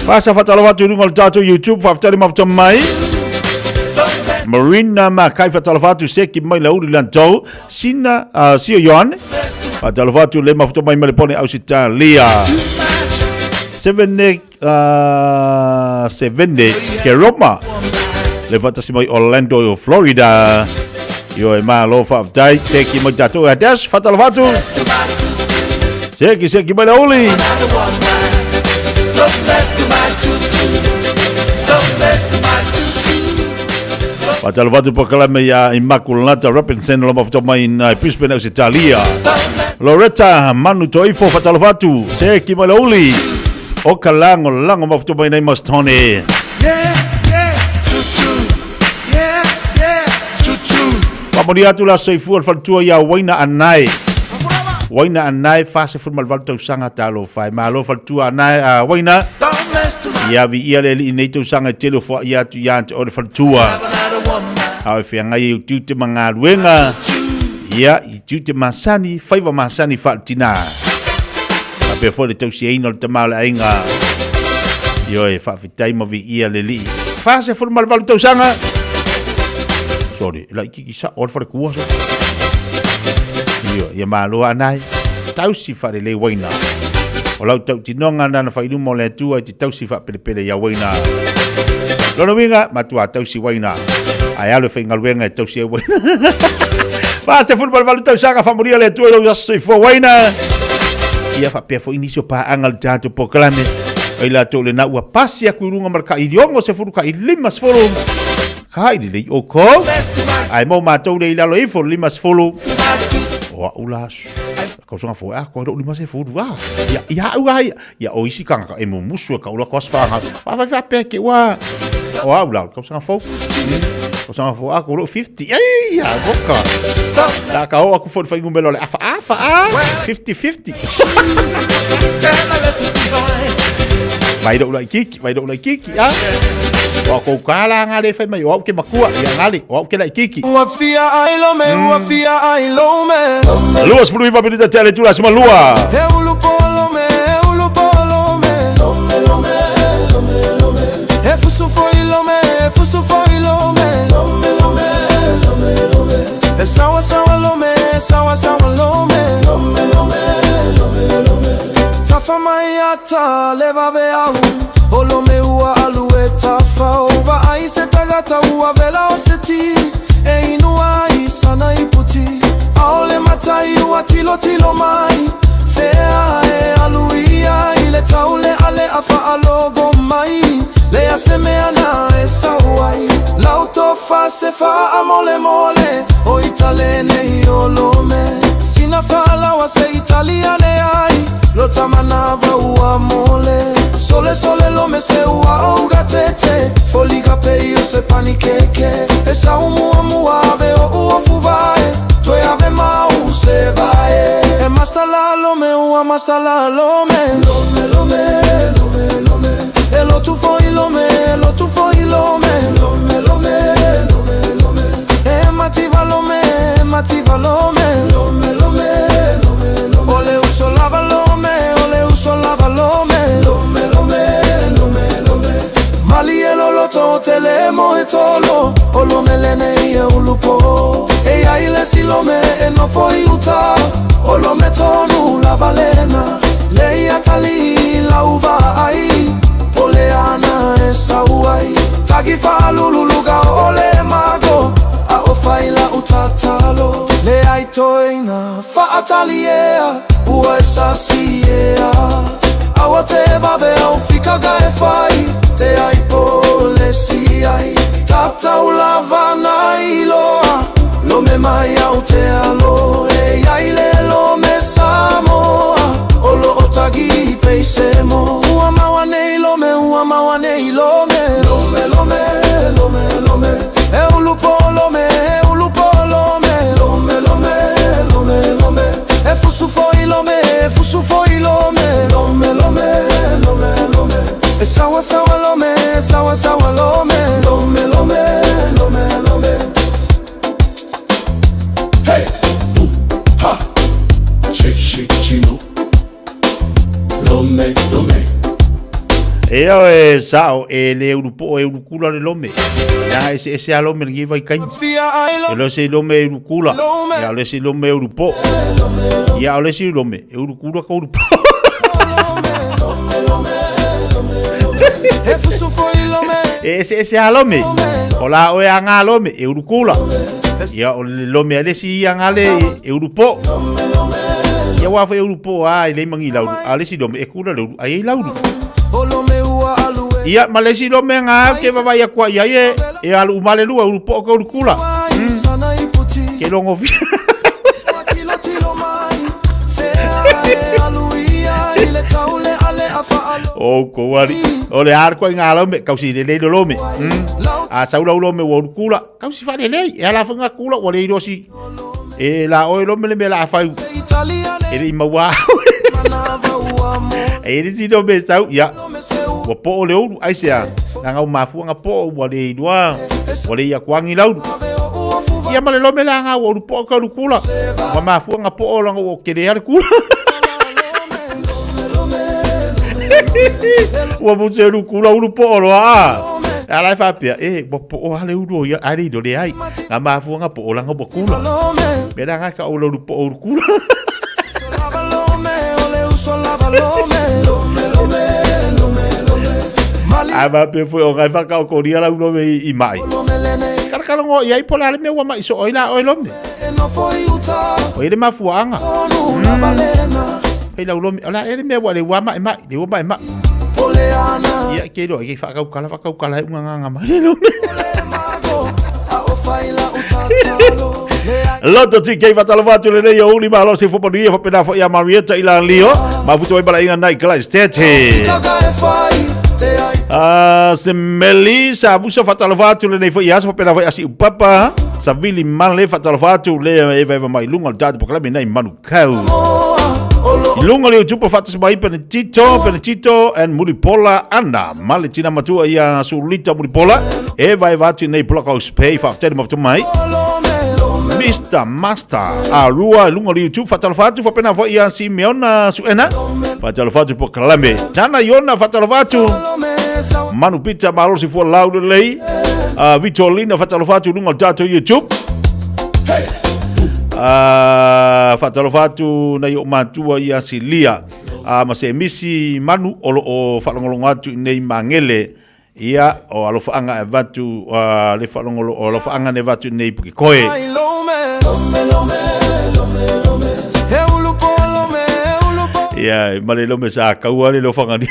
Fa se fatalo fatu ngol tatu YouTube faften mafta mai. Marina ma kai fatalo fatu seki mai laude lanto sina sio yon. Fatalo fatu le mafuto mai melepone Australia. 7 ke Roma. Le fatasi mai Orlando, Florida. Yo e malo fa dai seki mai tatu adas fatalo fatu. Seki mai lauli. Fatalo fatu proclame ya Immaculata Robinson lo mafuto mai in Brisbane, Australia. Loretta manu toifo fatalo fatu seki mai lauli. O kalango lango mafuto mai nei mastone. Pamodi atu la soifu al fatua ya waina anai. Waina anai fase formal valto sanga talo fai malo fatua anai waina. Ya vi ia le nei to sanga telo fo ya tu ya o fatua. Au fianga i tu manga luenga. Ya i tu masani faiva masani fatina. Pe fo le tausi ino le tamala ainga. Yo e fa fitai mo vi ia le li. Fase formal valto sanga. Sorry, la iki sa or for kuwa so. Yo, ya malo anai. Tausi fa le waina. O lau tau tinonga na fa ilu mo le tua ti tausi fa pele ya waina. Lono winga matua tausi waina. Ai alo fa ngalwenga tausi waina. Fa se football valu tau sanga fa moria le tua lo ya se fo waina. Ia fa pe fo inicio pa angal tato proclame. Ai la to le na ua pasi aku runga marka idiongo se furu ka ilimas forum. Kai di o ko ai mo ma to le la lo ifo limas folo o ulas ko so fo ko do limas fo wa ya ya o isi kan ka e mo musu ka ula ko sfa fa pe ke wa o ula ko so fo O sanga fo aku lo 50. Ai ya boka. La ka o aku fo fa ngumelo le afa 50-50. Vai do lai kiki ah. Wa ko kala ngale fa mai o ke makua ya ngale o ke lai kiki. Wa fia ai lo me. Luas puluh lima menit tele tu semua lua. Eu polo me. Fusu foi lo me. Sawa lo me. Tafa maiata leva veau. Olo me ua alue tafa ova ai se tagata ua vela oseti. E inua i sana iputi. Aole matai ua tilo mai. Fea e aluia ile taule ale afa alogo mai. Lea semeana e sawai. Lauto fa se fa amole mole. O italene iolome. Sina fala wa se italiane ai. Lota manava ua mole. Sole lo me se ua auga tete. Foliga peio se panikeke. Esa mua ave o ua fuvae. Toi ave mau se vae. E mastala lo me ua mastala lo me. E lo tu foi lo me. E mativa lo me. Ole uso lava lo me. Mali e lo loto telemo e tolo. Olo melene e ulupo. E ai le silome e no foi uta. Olo me tonu la valena. Lei atali la uva ai. Oleana e sauai. Tagi fa luluga ole mago. A ofaila utatalo. Le ai toina fa ataliea. Ua e sasiea. Awa te vave au fika gae fai. Te ai pole si ai. Tata ulava na iloa. Lo me mai au te alo. E ai le lo me samoa. Olo otagi peisemo. Ua mawa nei lo me. E ulupo lo me. E fusu foi lo me. E sawa lo me. Hey, ha, shake, chino. Lo me. E o e sao e le urupo e urukula le lome. Ya ese alome ngi vai kai. E lo se lome e urukula. Ya le se lome e urupo. Ya le se lome e urukula ka urupo. Ese alome. Ola o anga alome e urukula. Ya o le lome ale si anga le e urupo. Ya wa fa urupo ai le mangi lau. Ale si lome e kula lau ai lau. Ia malesi lo menga ke baba ya kwa ya e alu male lu urupo ko urukula. Ke longo vi. O ko wari. Ole arko ngalo me kausi le lo me. A saula lo me urukula. Kausi fa le e ala fanga kula o le rosi. E la o lo me le la fa. E ri mawa. E ri si do be sau ya. Wa po le ou ai sia nga mafu nga po wa le dua wa le ya kwangi lau ia male lo me la nga wa po ka kula wa mafu nga po lo nga ke le kula wa mo se kula po lo ala fa pia wa po ale u ya ari do le ai nga mafu nga po lo nga bo kula me da nga ka o lo po kula Aba pe foi o gaifa ka ko ria la uno me I mai. Kar ngo ia ipola le me wa mai so oila oilome. O ile mafuanga. Ila ulo ala ele me wa le wa mai mai, le wa mai mai. Ia ke do ia fa ka kala nga mai le me. Loto tiki fatalo vatu le nei uli malo se fopo dia fopo na fo ia Marietta ila Leo ma futo e bala inga nai class tete Se meli sa busa fatalofatu le nei fo ia so pena fo asi upapa sa vili male fatalofatu le e vai mai lunga data po klami nei manu kau lunga le tupo fatas mai penetito and mulipola anda male tina matua ia sulita mulipola e vai vatu nei block space fa tele mo mai Mr. Master Arua lunga le YouTube fatalofatu fo pena fo ia si meona suena fatalofatu po klami tana yona fatalofatu Manu Pita malo si fua laude lei Vitolina fatalofatu lunga dato YouTube fatalofatu na yo matua ia silia mase misi manu o falongolongo atu nei mangele ia o alofaanga e vatu le falongolo o alofaanga ne vatu nei pukikoe ia malelome sa kaua le lofanga ni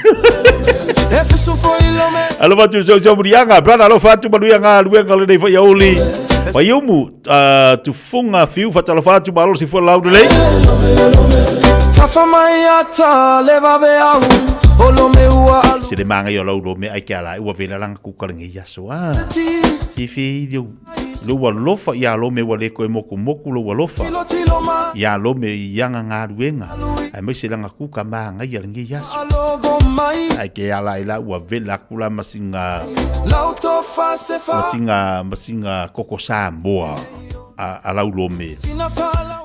alo fatu so murianga plana alo fatu manuanga luenga le foi yauli payumu tu funga fiu fatalo fatu balo si for laude le tafa mai ata leva ve au olo me ua se de manga yo laudo me ai kala ua vela langa ku kalingi yaso ifi dio lo walofa ya lo me wale ko moku lo walofa ya lo me yanga ngaruenga ai me se langa ku kama ngai yalingi yaso ai ke ala ila ua vela kula masinga koko samboa ala ulo me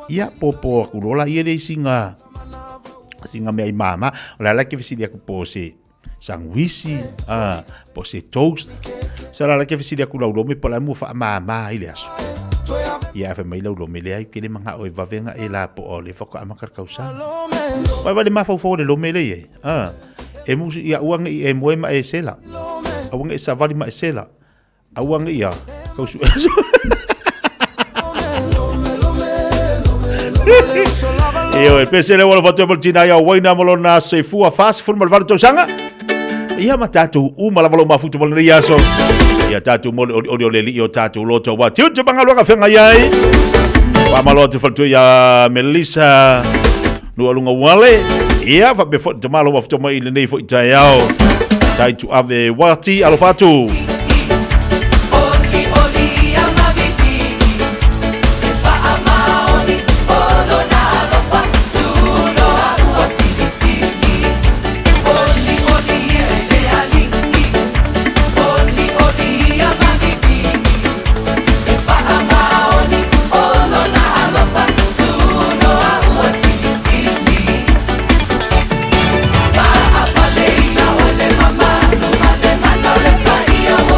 ia popo kulola ile singa me ai mama la ke visidia ku pose sangwisi pose toast sala la ke visidia ku laulo me pala mu fa mama ile aso ia fa mai laulo me le ai ke le manga o va venga ela po o le foka amakar kausa vai vai ma fa fo de lo me le e mu ia uang e moema e sela awang e savali ma e sela awang ia kausu Io e pese le wala fatu tina ya waina molona se fua fast fun mal valto sanga ia matatu mala valo mafutu mal ria so ia tatu mol odio le io tatu loto wa tiu te banga luanga fenga yai wa malotu fatu ya Melissa no alunga wale ia va be fo te malo mafutu mai le nei fo itayao tai tu ave wati alofatu Yo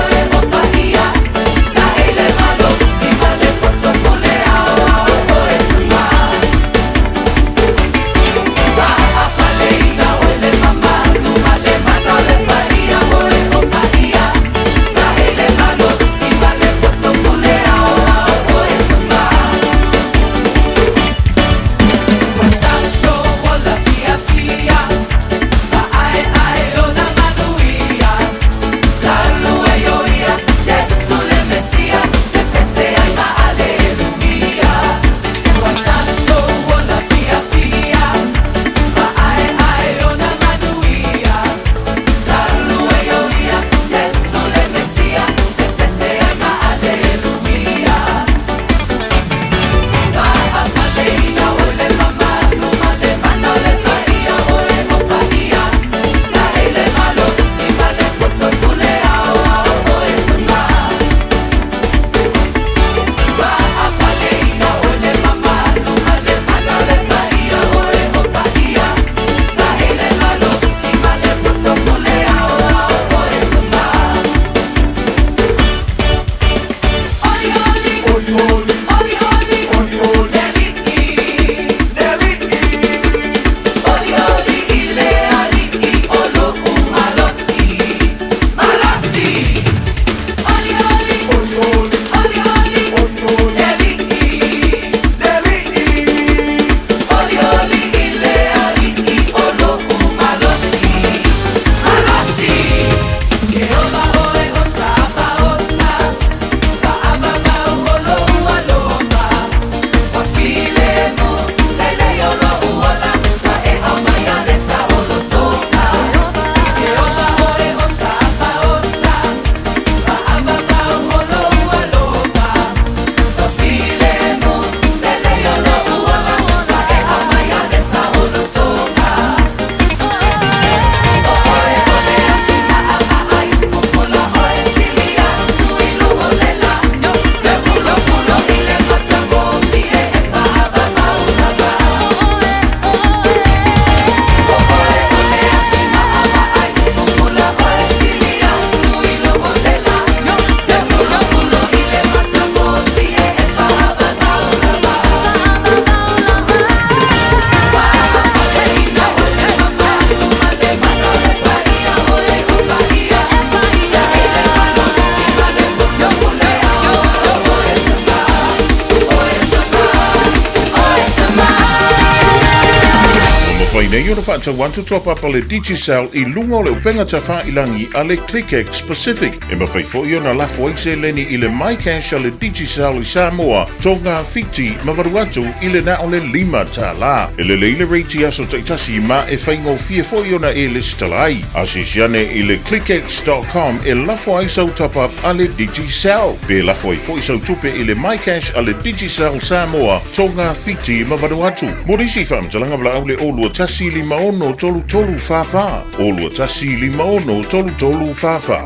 whainei o na whaatau atu tōpapa le Digicel I lunga o le upenga ta whailangi a le ClickX Pacific. E mawhai fōi o na lafo aise leni I le MyCash a le Digicel I Samoa, tō ngā whiti mawaru atu I le na o le 5 tā la. E le leile reiti aso taitasi ma e whaingo fia fōi o na e listalai. Asisiane I le clickx.com e lafo aisau top-up a le Digicel. Pe lafo ai fōi sau tupe I le MyCash a le Digicel Samoa, tō ngā whiti mawaru atu. Morisi whaamtalanga wala au le olua tasi 5 tolu tolu fafa. Olua tasi 5 tolu tolu fafa.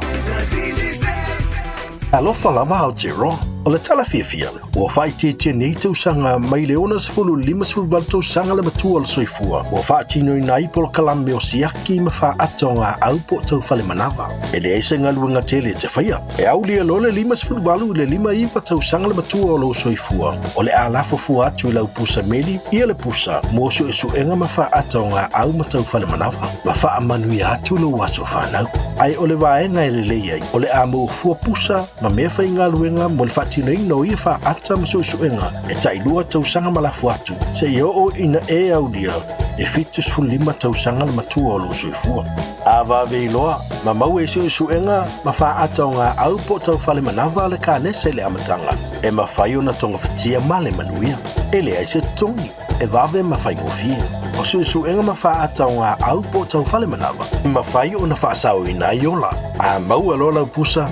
Alofa lava au tiro, o le talafia ua whaititia nei tausanga mai le ona 15 tausanga le matua le soifua. Ua whaatino I nai polo kalame o siaki ma wha ato ngā aupo tau whale manawa. E le eisa ngā luenga tele te whaia. E au lia lo le 15 le 5 tausanga le matua o lo soifua. O le alafo fua atu I lau pusa meli, ia le pusa, mosu e suenga ma wha ato ngā au ma tau whale manawa. Ma wha amanui atu lo waso whanau. Ai o le vaenga e le leiai, o le amo fua pusa, ma mea whai ngā luenga mo le whaatino no ia wha ata ma suenga e tailua tausanga malafu atu. Se I o ina e au lia e fitus fulima tausanga le matua o lo soifua. A vave iloa, ma mau e suenga ma wha ata o ngā au po tau whale manawa le ka nese le amatanga. E ma whai o na tonga whatia ma le manuia. E le aise tongi, e vave ma whai ngofia. O suenga ma wha ata o ngā au po tau whale manawa. Ma whai o na wha sao ina iola. A mau alo lau pusa,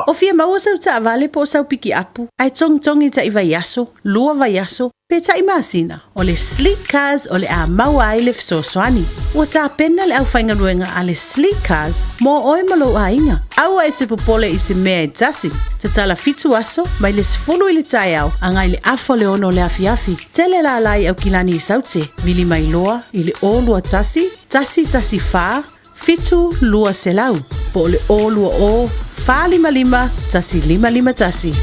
o fia maua sau ta vale po sau piki apu. Ai tong ta iwa yaso, lua va yaso, pe ta imasina. O le sleek cars o le a maua ai le fsoswani. Ua ta pena le au whainga ruenga a le sleek cars mo oi malo a inga. Aua e te popole I se mea e tasi. Te tala fitu aso, mai le sfulu I le tai au, angai le afo le ono le afiafi. Tele la lai au kilani I saute, vili mai loa, I le o lua tasi faa, fitu lua selau. Po le o lua o, faa 5 tasi 5 tasi.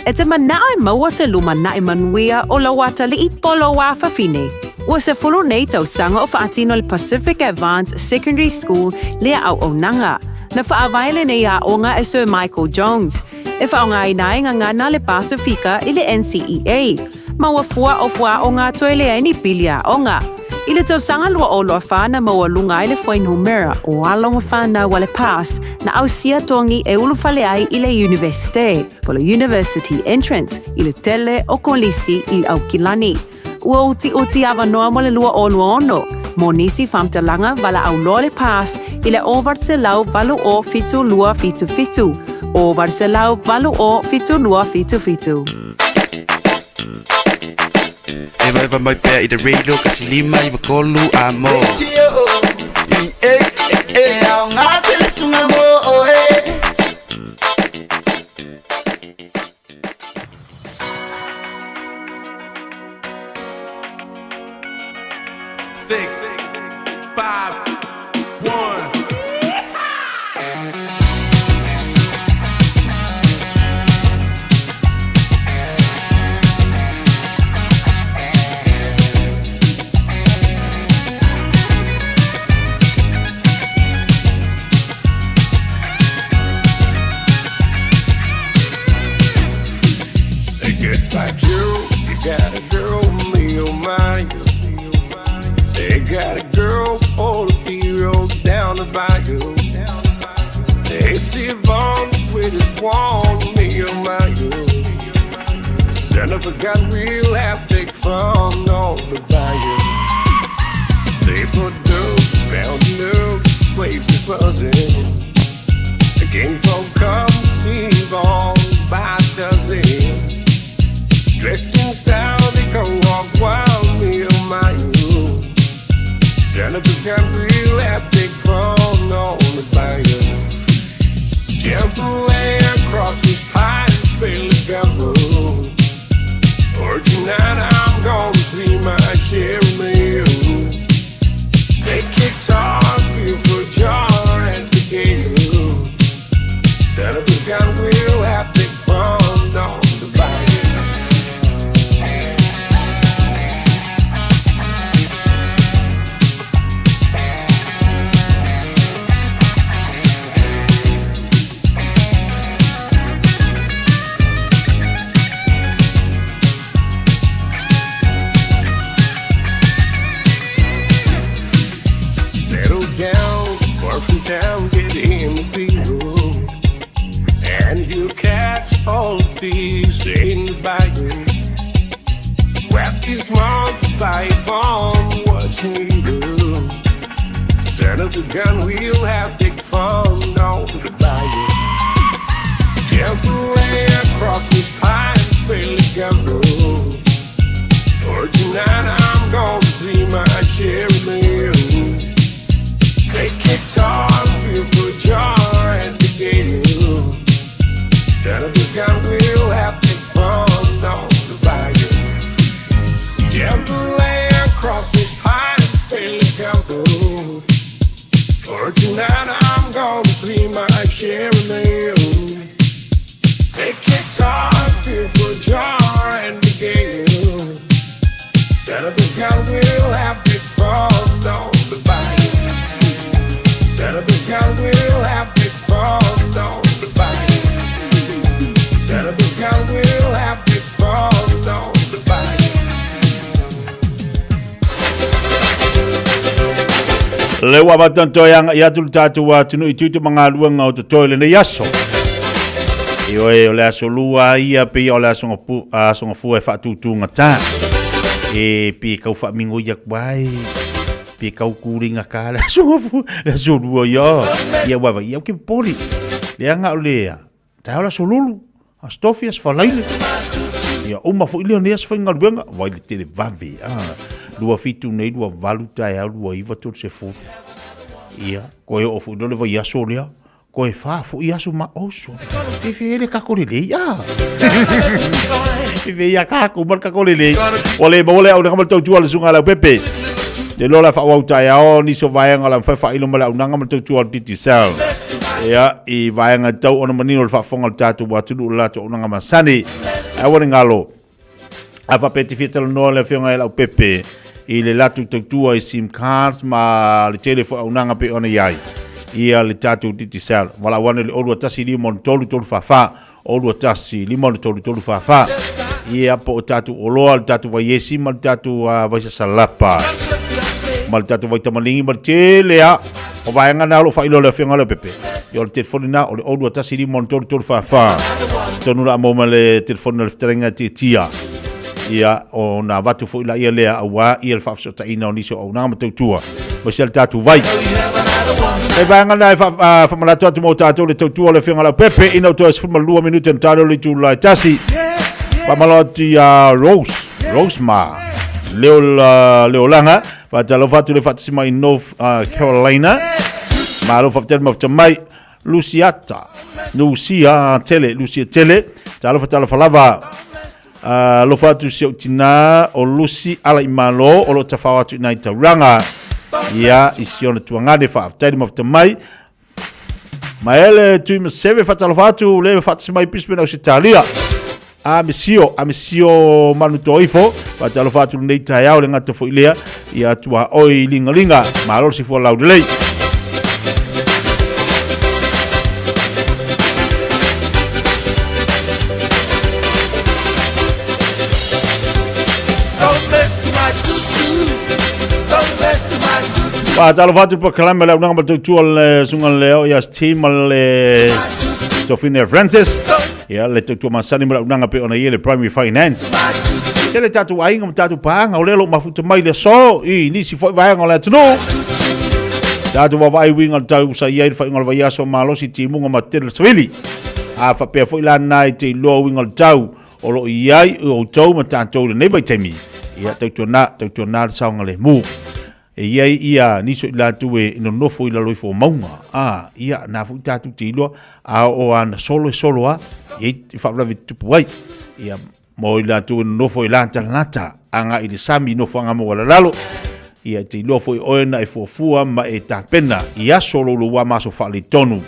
E te manao e maua se luma na I manuia o la wata li I polo wa fafine. Ua se fulu nei tau sanga o faatino le Pacific Advanced Secondary School lea au o nanga. Na faavaile nei a onga e Sir Michael Jones. E faonga I nai ngana le Pasifika I le NCEA. Ma ua fua o fua o ngā toile ai ni pilia onga. I le tau sanga lua o loa whana maua lunga I le whainu mera o alonga whana wale pass na au sia tongi e ulu whale ai I le universite, po le university entrance I le tele o kolisi I au kilani. Ua uti awa noa mo le lua o lua ono, mo nisi whamtalanga wala au loa le pass I le over se lau valu o fitu lua fitu fitu, over se lau valu o fitu lua fitu fitu. Eva mai pea I the radio kasi 5 I kolu amo au ngā tele sunga mo got a girl full of heroes down the bayou. They see Vaughn, the sweetest one, me or my you. Jennifer got real haptic fun on the bayou. They put dope, found new places buzzing. The game folk come see Vaughn by dozen. Dressed in style, they go walk wild, me or my you. Jennifer got real haptic fun on the bayou. Jump away across this pine, fail to gamble. For tonight I'm gonna see my cherry. Take guitar, feel for jar and the gale. Jennifer got real haptic fun on the bayou. Swept his mouth to buy on what we do. Set up the gun, we'll have big fun down the bayou. Jump away across the pine, fairly gamble. For tonight I'm gonna see my cherry meal. Take guitar, feel for joy and the gale. Set up the gun, we'll have big fun on the bayou. Jump away across the pine, fairly gamble. For tonight I'm gonna see my cherry meal. Take guitar, feel for joy and the gale. Set up the gun, we'll have big fun on the bayou. Set up the gun, we'll have big fun on the bayou. Set up the gun, we'll have big fun on the bayou. Lewa matanto yang ia tulu wa tunu itu mga luanga o toile ne yaso. Io e ole aso lua ia pe ole aso fu e fa tu ngata. E pi kau fa mingo yak bai. Pi kau kuringa kala aso fu aso lua yo. Ia wa ia ke poli. Le anga ole. Ta ola solulu. Astofias fa laile. Ia uma fu ile ne as fa ngalbenga vai le tele vavi. Lua fitu nei lua valuta e lua iwa tot se fu. Ia, koe o fu dole va yaso lea. Koe fa fu yaso ma oso. E fe ele kakore le ia. E fe ia kako mar kakore le. Ole ba ole au na mal tau le sunga la pepe. Te lola fa wau tai ao ni so vai ngala fa ilo mala unanga mal tau titi sel. Ia, I vai nga tau ona manino fa fonga tatu wa tu la to unanga masani. Ai wona ngalo. Ava peti fitel no le fionga la pepe. I le latu tautua I SIM cards ma le telefo au nanga pe ona iai. Ia le tatu titi sel. Wala wane le olu atasi limon tolu fafa. Olu atasi limon tolu fafa. Ia po tatu oloa le tatu wa yesi ma le tatu vaisa salapa. Ma le tatu vaita malingi ma le telea. O vaenga na alo fa ilo le fionga le pepe. Ia le telefoni na o le olu atasi limon tolu fafa. Tonu la moma le telefoni le fterenga tia. Ia o na watu fo ila ia lea awa ia le whafsota ina o niso au nama tautua ma sel tatu vai e vanga na whamalatu atu mo tatu le tautua le whianga la pepe ina o toa sifuma 2 minuta na taro le tu lai tasi whamalatu Rose ma leo langa watalo whatu le whatasima I North Carolina ma alo whaftel mawtamai Lucia Tele talo whatalo whalava lo fatu se tina o lusi ala imalo o lo tafawatu ina tauranga ia isiona tuangane fa tadi maftamai maele tu mseve fatalo fatu le fatu mai pispe na Italia amisio manutoifo fatalo fatu nei tayao le ngato fo ilea ia tua oi lingalinga malo si fo laudlei talo fatu po kalame la unanga tu al sungal leo ya team al Sofina Francis ya le tu masani la unanga pe ona yele primary finance tele tatu ainga tatu panga o lelo mafuta mai le so I nisi foi vai ngola tno tatu va vai winga tau sa ia fa ngol vai aso malo si timunga matel swili a fa pe foi la nai te lo winga tau o lo iai o tau matato le nei vai temi ia tatu na sa ngale mu e ia niso la tuwe no nofo ila loi fo maunga ia na fu tatu tilo o ana solo ia fa la vitu puai ia mo ila tu nofo ila talata anga ili sami nofo anga mo wala lalo ia tilo fo oena e fofua ma e tapena ia solo lo wa maso fa le tonu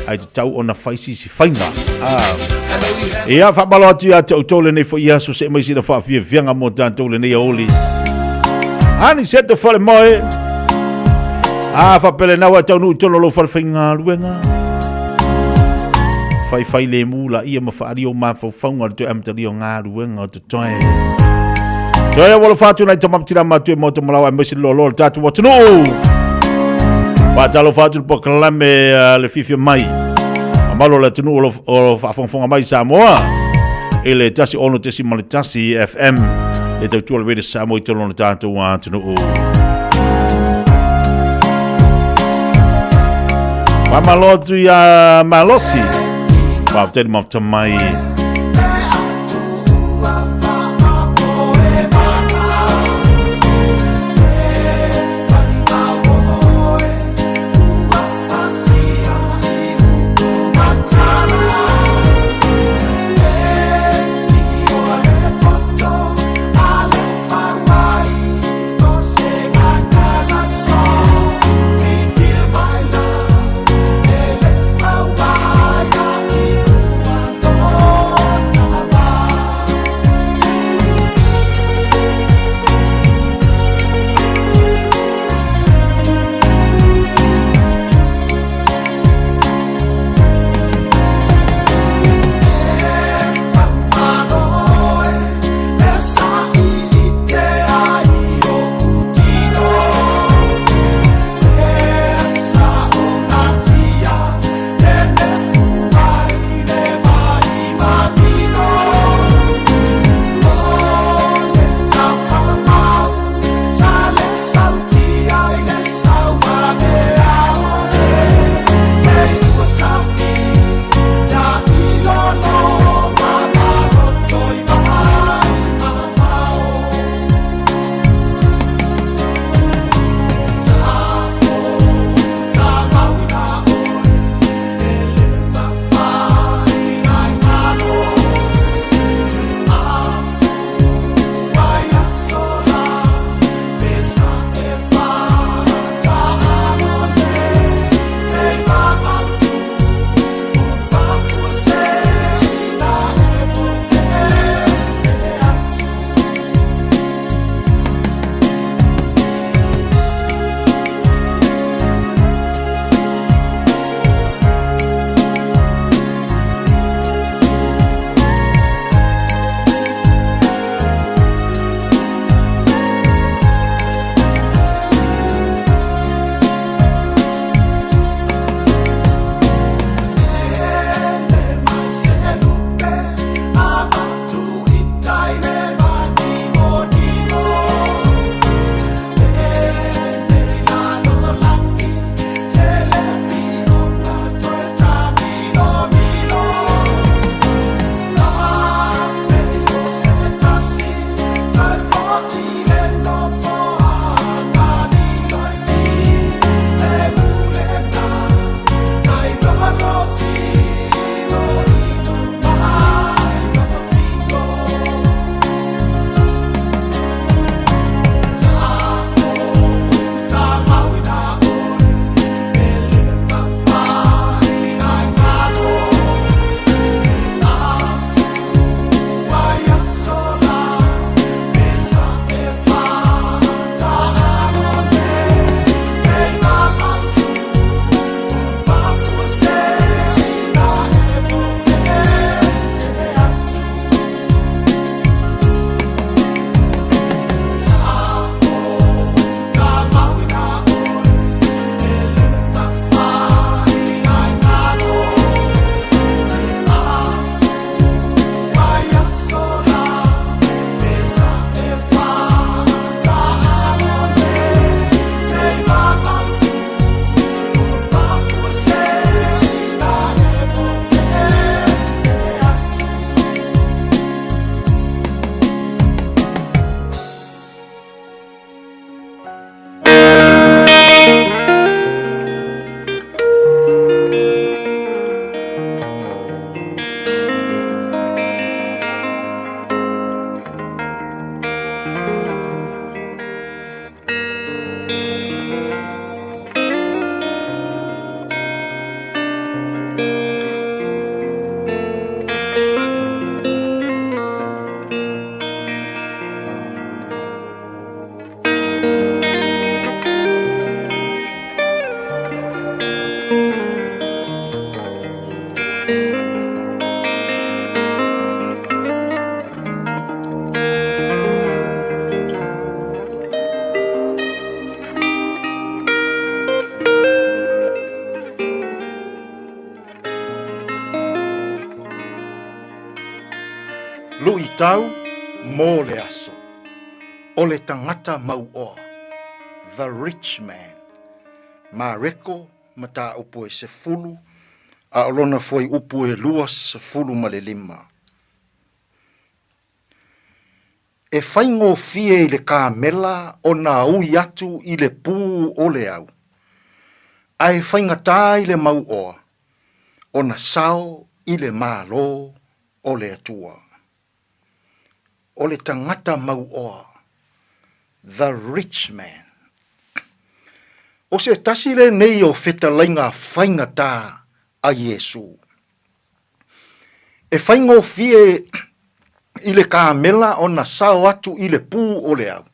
ai tau ona faisi si fainga ia fa baloti a tole ne fo ia so se mai sina fa vianga mo tanto le ne oli ani sete fale moe fa pele na wa tonu tolo lo fal finga luenga fai le mula ia ma fa rio ma fo fonga to am to rio nga luenga to toe wala fatu na tama tira ma tu mo to mala ma lo tatu wa tunu wa talo fatu po klame le fifi mai amalo la tunu o fa fonga mai Samoa e le tasi ono tesi ma le tasi FM le tautua le Radio Samoa i tolona tātou a tunu o. Mamalotu ya malosi Wapteri maftamai Oh tau mō le aso. O le tangata mau oa. The Rich Man. Ma reko ma tā upo e se fulu, a olona foi upo e lua se fulu ma le lima. E whaingo fie i le kāmela o nā ui atu i le pū o le au. Ai whaingatā i le mau oa, o na sao i le mālo o le atua. O le tangata mau oa, the rich man. O se tasi le nei o feta lainga whaingatā a Yesu. E whaingo fie i le kāmela o na sao atu i le pū o le au.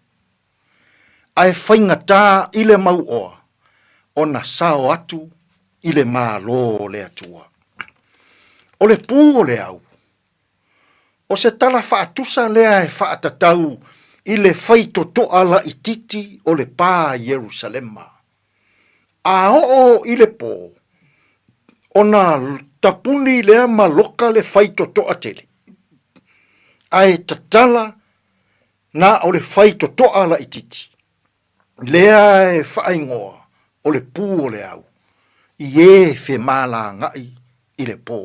Ai whaingatā i le mau oa, o na sao atu i le mālo o le atua. O le pū o le au. O se tala whaatusa lea e whaatatau i le whaitotoa la i titi o le pā Jerusalema. A o i le pō, o na tapuni lea maloka le whaitotoa tele. Ai tatala na o le whaitotoa la i titi. Lea e whaingoa o le pū o le au. I e whe mala ngai i le pō.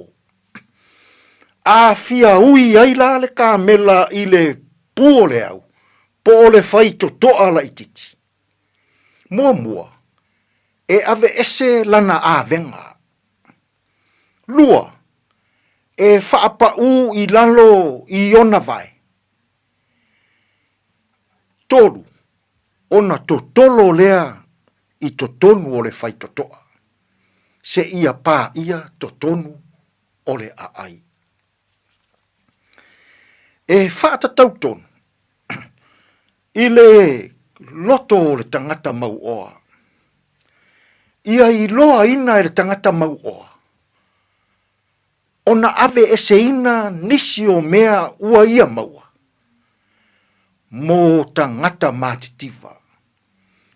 A fia ui ai la le kāmela i le pū o le au. Po o le whaitotoa la i titi. Mua mua. E ave ese lana a venga. Lua. E whaapa u i lalo i ona vai. Tolu. Ona totolo lea i totonu o le whaitotoa. Se ia pā ia totonu o le aai. E whaatatau tonu. I le loto o le tangata mau oa. Ia i loa ina e le tangata mau oa. Ona ave ese ina nisi o mea ua ia maua. Mō tangata mātitiva.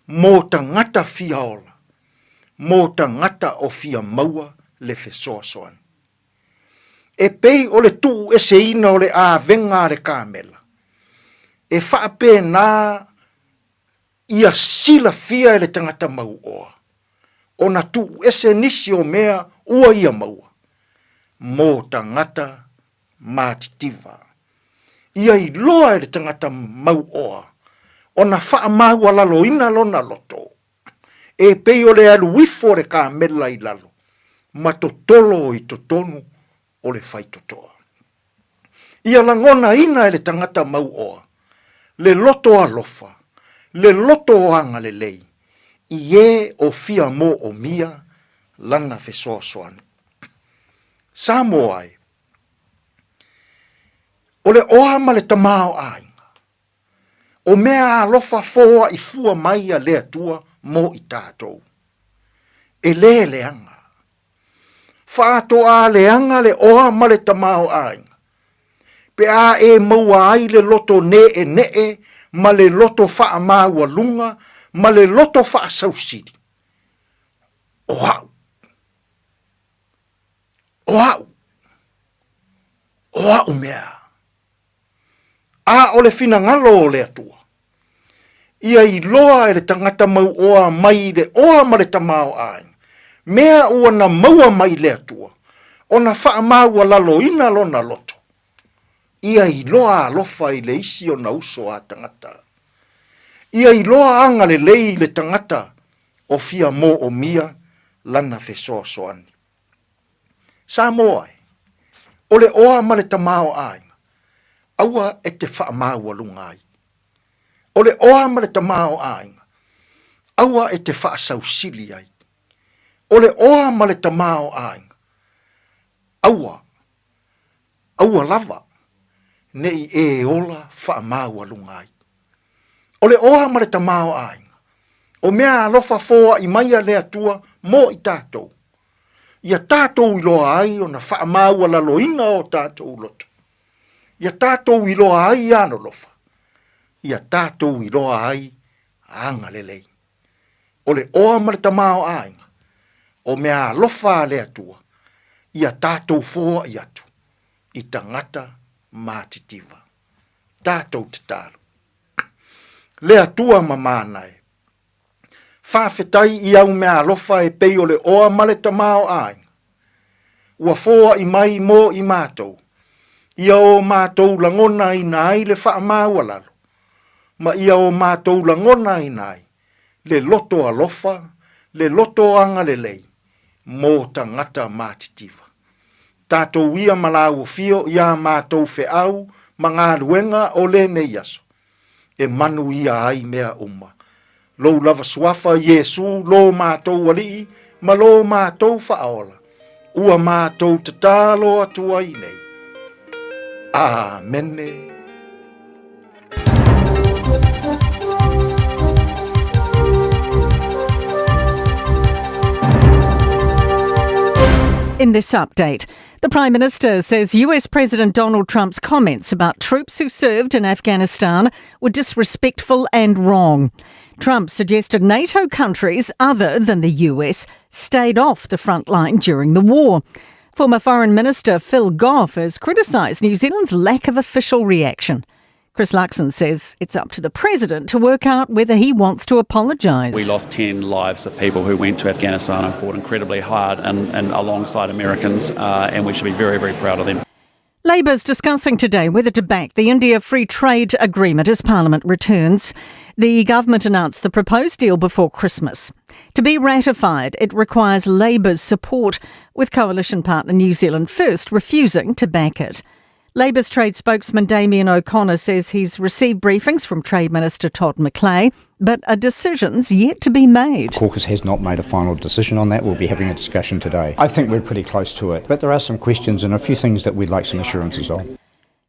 Mō tangata fiaola. Mō tangata o fia maua le fesoa soan. E pei o le tuu ese ina o le a venga le kāmela. E whaape nā ia sila fia e le tangata mau oa. O na tuu ese nisi o mea ua ia maua. Mō tangata mātitiva. Ia i loa e le tangata mau oa. O na wha maua lalo ina lona loto. E pei o le alu wifo le kāmela i lalo. Ma totolo i totonu o le whaitotoa. Ia langona ina e le tangata mau oa. Le loto alofa. Le loto o anga le lei. I e o fia mo o mia lana fesoa soani. Samo ai. O le oa ma le tamao ainga. O mea alofa foa i fua mai a lea tua mo i tātou. E le leanga. Whaato a leanga le oa ma le tamao ainga. Pe a e maua ai le loto ne e ma le loto wha maua lunga, ma le loto wha sausiri. Oau. Oau. Oau mea. A o le fina ngalo o le atua. Ia i loa e le tangata mau oa mai le oa ma le tamao ainga. Mea ua na maua mai le atua. O na wha maua lalo ina lona loto. Ia i loa alofa i le isi o na uso a tangata. Ia i loa anga le lei le tangata o fia mo o mia lana fesoa soani. Sa moai, o le oa ma le tamao ainga, aua e te wha maua lungai. O le oa ma le tamao ainga, aua e te wha sausili ai. O le oa ma le tamao ainga, aua lava, nei e ola wha maua lungai. O le oa ma le tamao ainga, o mea alofa foa i maia lea tua mo i tātou. Ia tātou i loa ai o na wha maua laloina o tātou loto. Ia tātou i loa ai ano lofa. Ia tātou i loa ai anga lelei. O le oa ma le tamao ainga, o mea alofa lea tua. Ia tātou foa i atu, i tangata mātitiva. tātou te tālu. Lea tua mamanai. Whawhetai i au mea alofa e pei o le oa male tamao ai. Ua fōa i mai mō i mātou. Ia o mātou langona i nai le wha māua lalo. Ma ia o mātou langona i nai. Le loto alofa, le loto anga le lei. Mō tangata mātitiwa. Tātou ia malau fio ia mātou fe au, ma ngā luenga o le ne yaso. E manu ia ai mea uma. Lou lava suafa Yesu lo mātou wali, ma lo mātou whaola. Ua mātou te tālo atua i nei. Amene. In this update, the Prime Minister says US President Donald Trump's comments about troops who served in Afghanistan were disrespectful and wrong. Trump suggested NATO countries other than the US stayed off the front line during the war. Former Foreign Minister Phil Goff has criticised New Zealand's lack of official reaction. Chris Luxon says it's up to the President to work out whether he wants to apologise. We lost 10 lives of people who went to Afghanistan and fought incredibly hard and alongside Americans, and we should be very, very proud of them. Labour's discussing today whether to back the India Free Trade Agreement as Parliament returns. The government announced the proposed deal before Christmas. To be ratified, it requires Labour's support, with coalition partner New Zealand First refusing to back it. Labour's trade spokesman Damien O'Connor says he's received briefings from Trade Minister Todd McClay, but a decision's yet to be made. The caucus has not made a final decision on that. We'll be having a discussion today. I think we're pretty close to it, but there are some questions and a few things that we'd like some assurances on.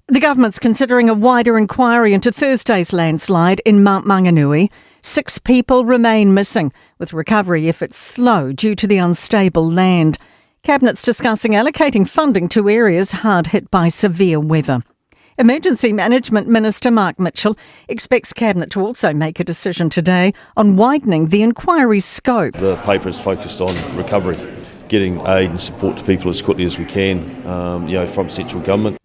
The government's considering a wider inquiry into Thursday's landslide in Mount Maunganui. 6 people remain missing, with recovery efforts slow due to the unstable land. Cabinet's discussing allocating funding to areas hard hit by severe weather. Emergency Management Minister Mark Mitchell expects Cabinet to also make a decision today on widening the inquiry's scope. The paper is focused on recovery, getting aid and support to people as quickly as we can, from central government.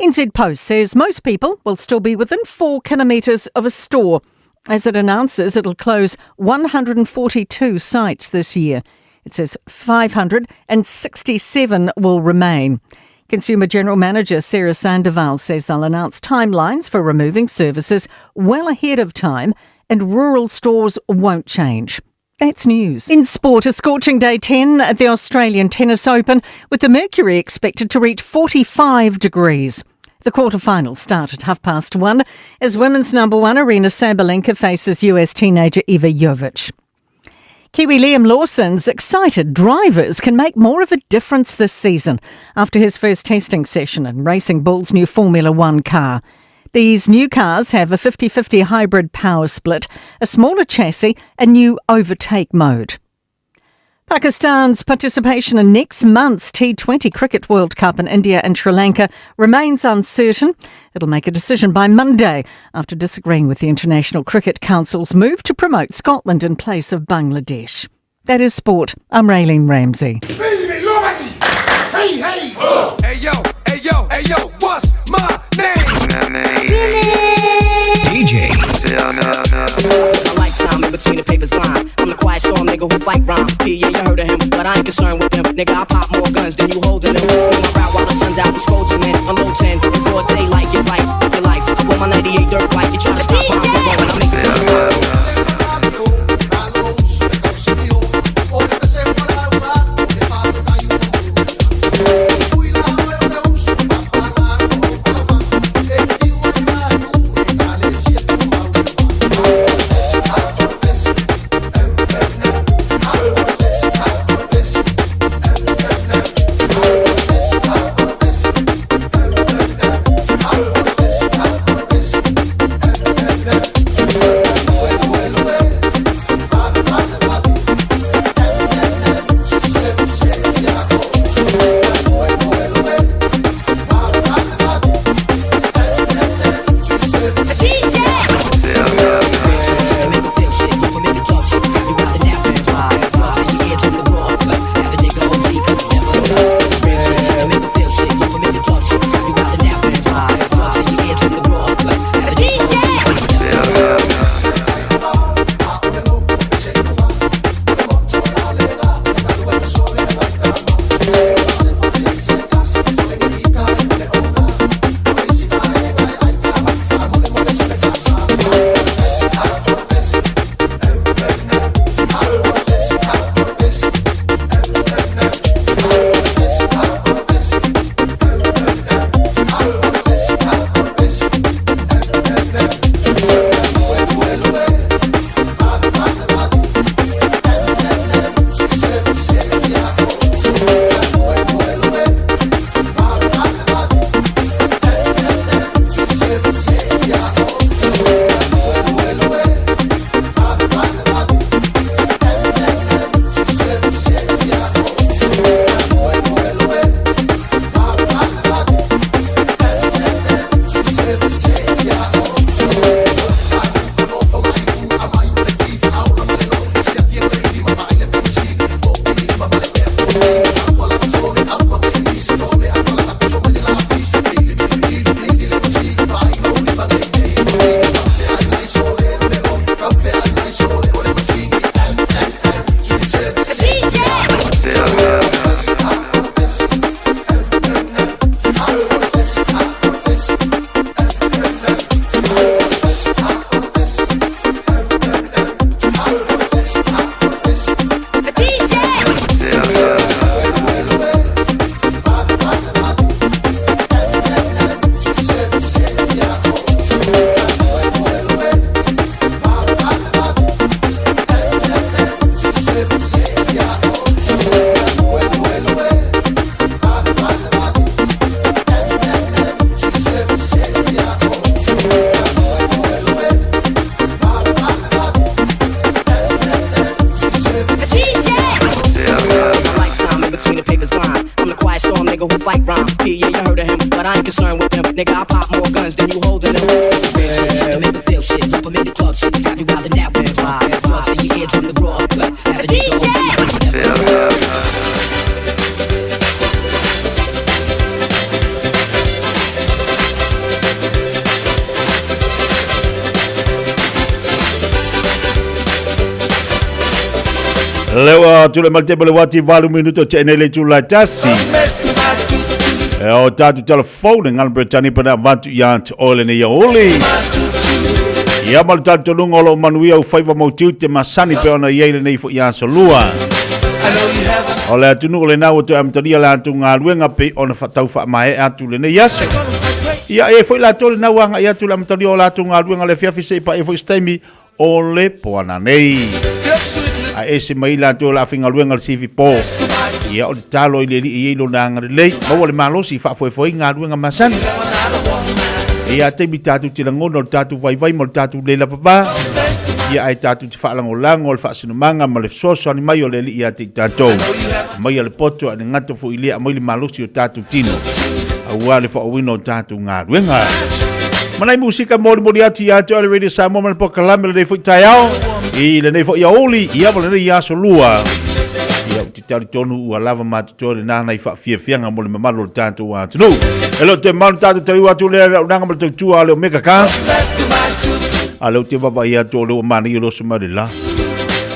NZ Post says most people will still be within 4 kilometres of a store. As it announces, it'll close 142 sites this year. It says 567 will remain. Consumer General Manager Sarah Sandoval says they'll announce timelines for removing services well ahead of time and rural stores won't change. That's news. In sport, a scorching day 10 at the Australian Tennis Open, with the mercury expected to reach 45 degrees. The quarterfinals start at 1:30 as women's number 1 Aryna Sabalenka faces US teenager Iva Jovic. Kiwi Liam Lawson's excited drivers can make more of a difference this season after his first testing session in Racing Bull's new Formula One car. These new cars have a 50-50 hybrid power split, a smaller chassis, and new overtake mode. Pakistan's participation in next month's T20 Cricket World Cup in India and Sri Lanka remains uncertain. It'll make a decision by Monday after disagreeing with the International Cricket Council's move to promote Scotland in place of Bangladesh. That is sport. I'm Raylene Ramsey. Hey, hey! Hey, yo, hey, yo, hey, yo, what's my name? DJ. I like time in between the paper's lines. I'm the quiet storm nigga who fight rhyme. Yeah, you heard of him, but I ain't concerned with them. Nigga, I pop more guns than you holding them. When I ride while the sun's out, I'm scolding, man. I'm low 10, in broad daylight, get right, live your life. I wear my 98 dirt bike, you try to stop my flow, and I make it. Lewa tule malte bale wati valu minuto chene le chula chasi. O tatu telefone ngal bertani pada bantu yant ole ne ya oli. Ya mal tatu lungolo manuia u faiva mo te masani pe ona yele nei fo ya solua. Ole atu ole na woto am tadi la atu ngaluenga pe ona fatau fa mai atu le ne yaso. Ya e foi la tole na wanga ya tu la mtadi ola atu ngaluenga le fiafi se pa e foi stemi ole poana nei. A ese mai la to la finga luenga sivi po ia o talo ile i lo nanga le mo le malo si fa foi nga luenga masan ia te bitatu tila ngono tatu vai mo tatu le la papa ia ai tatu te fa lango fa sinu manga mo le soso ani mai o le ia te tatu mai le poto ani ngato fo ile mo le malo si o tatu tino a wale fa wino tatu nga luenga manai musika mo ati ya to radio Samoa mo po kalame le fo taiao i le nei fo ia oli ia vole nei ia solua ia te tari tonu ua lava matutore nana i whaafiafianga mo le mamalo le tātou wa tunu elo te manu tātou tari watu le unanga mo le tautua leo meka kas a leo te wapa ia tō leo mana i rosu ma le la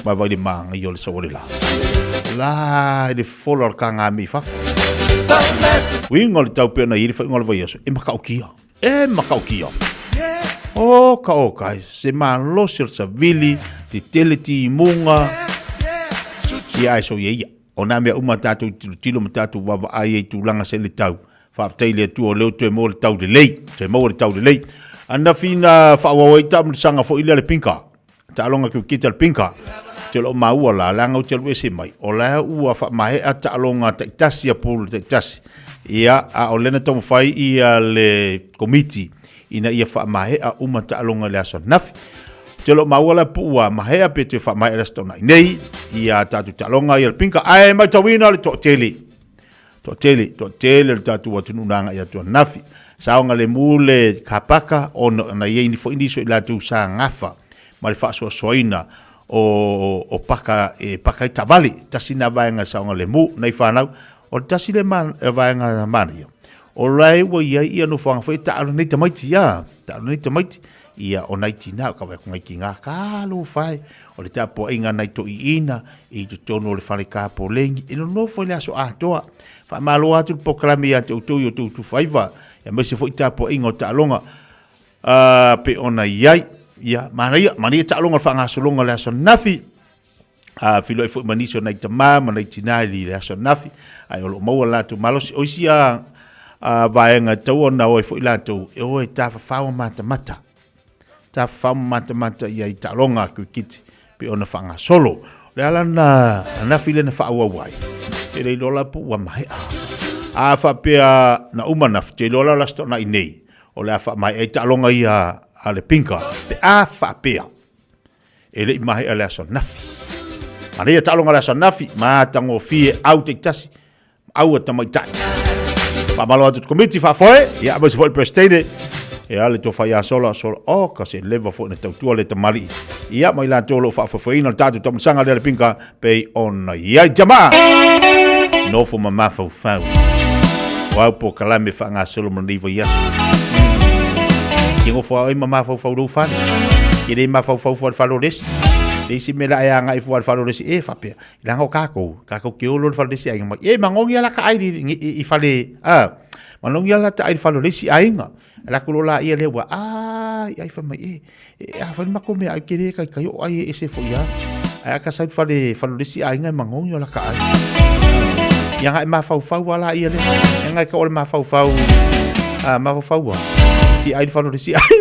mai vai le maanga i o le sawa le la le folo al kanga mi fafa wingo le tau pena i le whaingo le vai aso e makaukia o ka o kai se man lo sir sa vili te teleti munga ia ai so ia ona me uma tatu tilo matatu wa ai tu langa se le tau fa tele tu o leo te mo le tau de lei ana fina fa wa tam sanga fo ile le pinka ta longa ku kita le pinka te lo maua la langa o te lo se mai o la ua fa mai a ta longa te tasi a pul te tasi ia a olena tomu fai ia le committee ina ia fa mai a uma ta longa le aso nafi te lo mawala puwa mahea pe te fa mai restona nei ia tatu talonga ia pinka ai mai tawina le to tele le tatu watu nanga ia to nafi saonga le mule kapaka ono na ye ni fo indiso ila tu sa ngafa mai fa so soina o paka paka tavali tasina vaenga saonga le mu nei fa na o tasile man vaenga mania o lai wo ia no fa fa ta no nei tamaiti ia o naiti na ka ko ngai kinga ka lo fai o le tapo inga nai to ina e to tono le fale ka po lengi e no fo le aso a toa fa malo atu proklami atu to yo to faiva e me se fo tapo inga ta longa pe ona ia mani ta longa fa nga so longa le aso nafi filo fo maniso nai tama nai tina li le aso nafi ai o mo la tu malo o sia vaenga to ona o fo la to e o ta fa mata ta mata ia i talonga ku kiti pe ona fanga solo le ala na file na fa wai te le lola pu wa mai a fa pe na umana te lola la sto na inei o le fa mai e talonga ia ale pinka pe a fa pe e le mai ala so nafi ani ia talonga la so nafi ma tango fie au te tasi au ta mai tai pa malo atu committee fa foi ia ba se foi prestede e ale to fai sola o ka se leva fo na tau tua le tamari ia mai la tolo fa faina tatu to sanga le pinka pe on ia jama no fo mama fo fa wa po kala me fa nga solo mo liva yes kingo fo ai mama fo do fa ide ma fo fa lo des desi mela aya nga ifu fa lo des e fa pe la ngo kako ke lo fa des ai ma e mangongi ala ka ai i fa le manongi ala ta ai fa lo des ai nga la kulola ia le wa ai fa mai e fa ma ko me ai kere kai o ai ese fo ya ai ka sa fa le des ai nga mangongi ala ka ai yang ai ma fau wala ia le yang ai ka o ma fau ma fau wa i ai fa lo des ai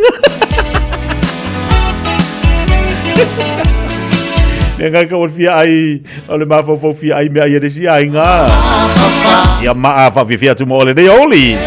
Nenga ka ol fia ai ole ma fo fia ai me ai desi ai nga tia ma fa fia tu mo ole de oli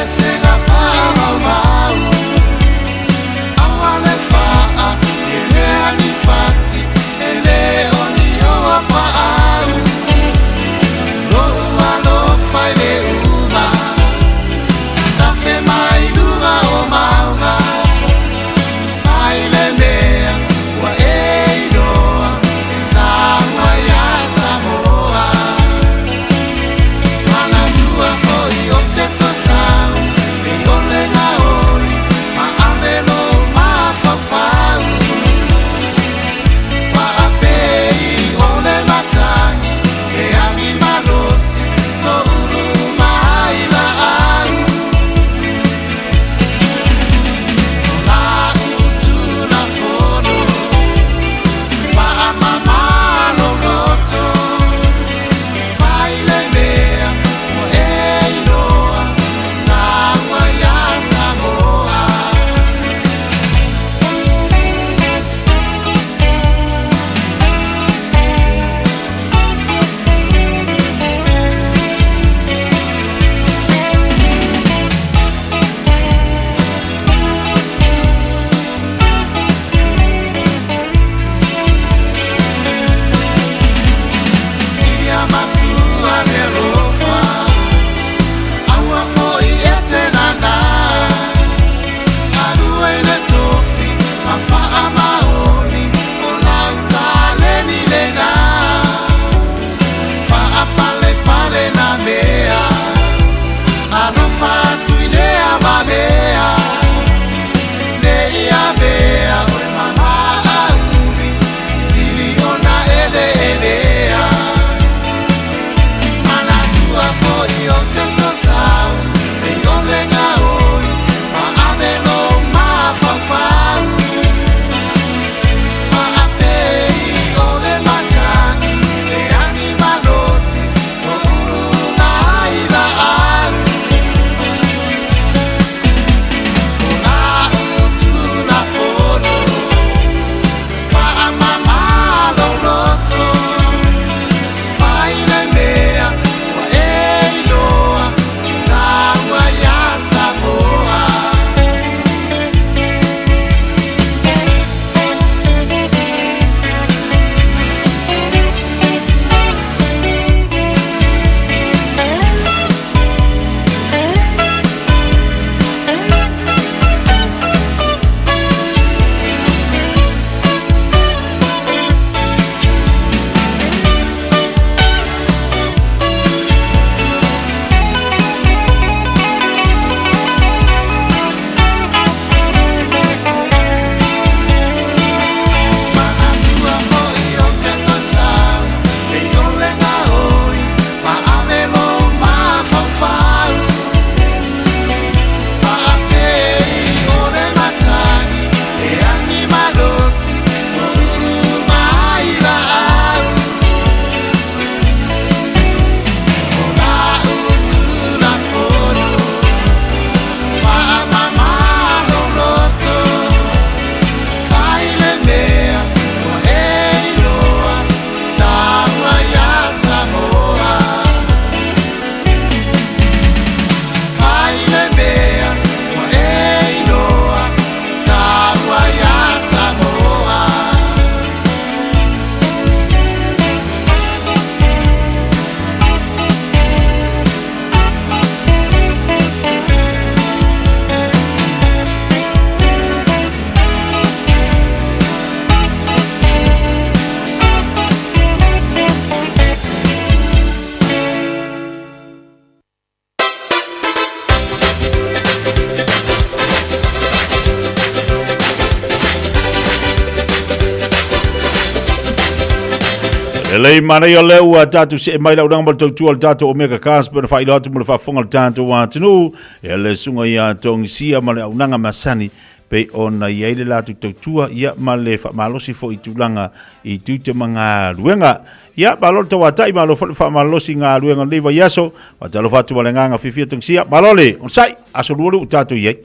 Lei mana yo le ua tatu se mai la unanga tau tua tatu o mega kasper fa ilo atu mo fa fonga tatu wa tunu le sunga ya tong sia ma le unanga masani pe ona ye le la tau tua ia ma le fa malosi fo itulanga I tu te manga luenga ia balol te watai malo fa malosi nga luenga le va yaso wa talo fatu malanga fifi tong sia balole on sai aso luolu tatu ye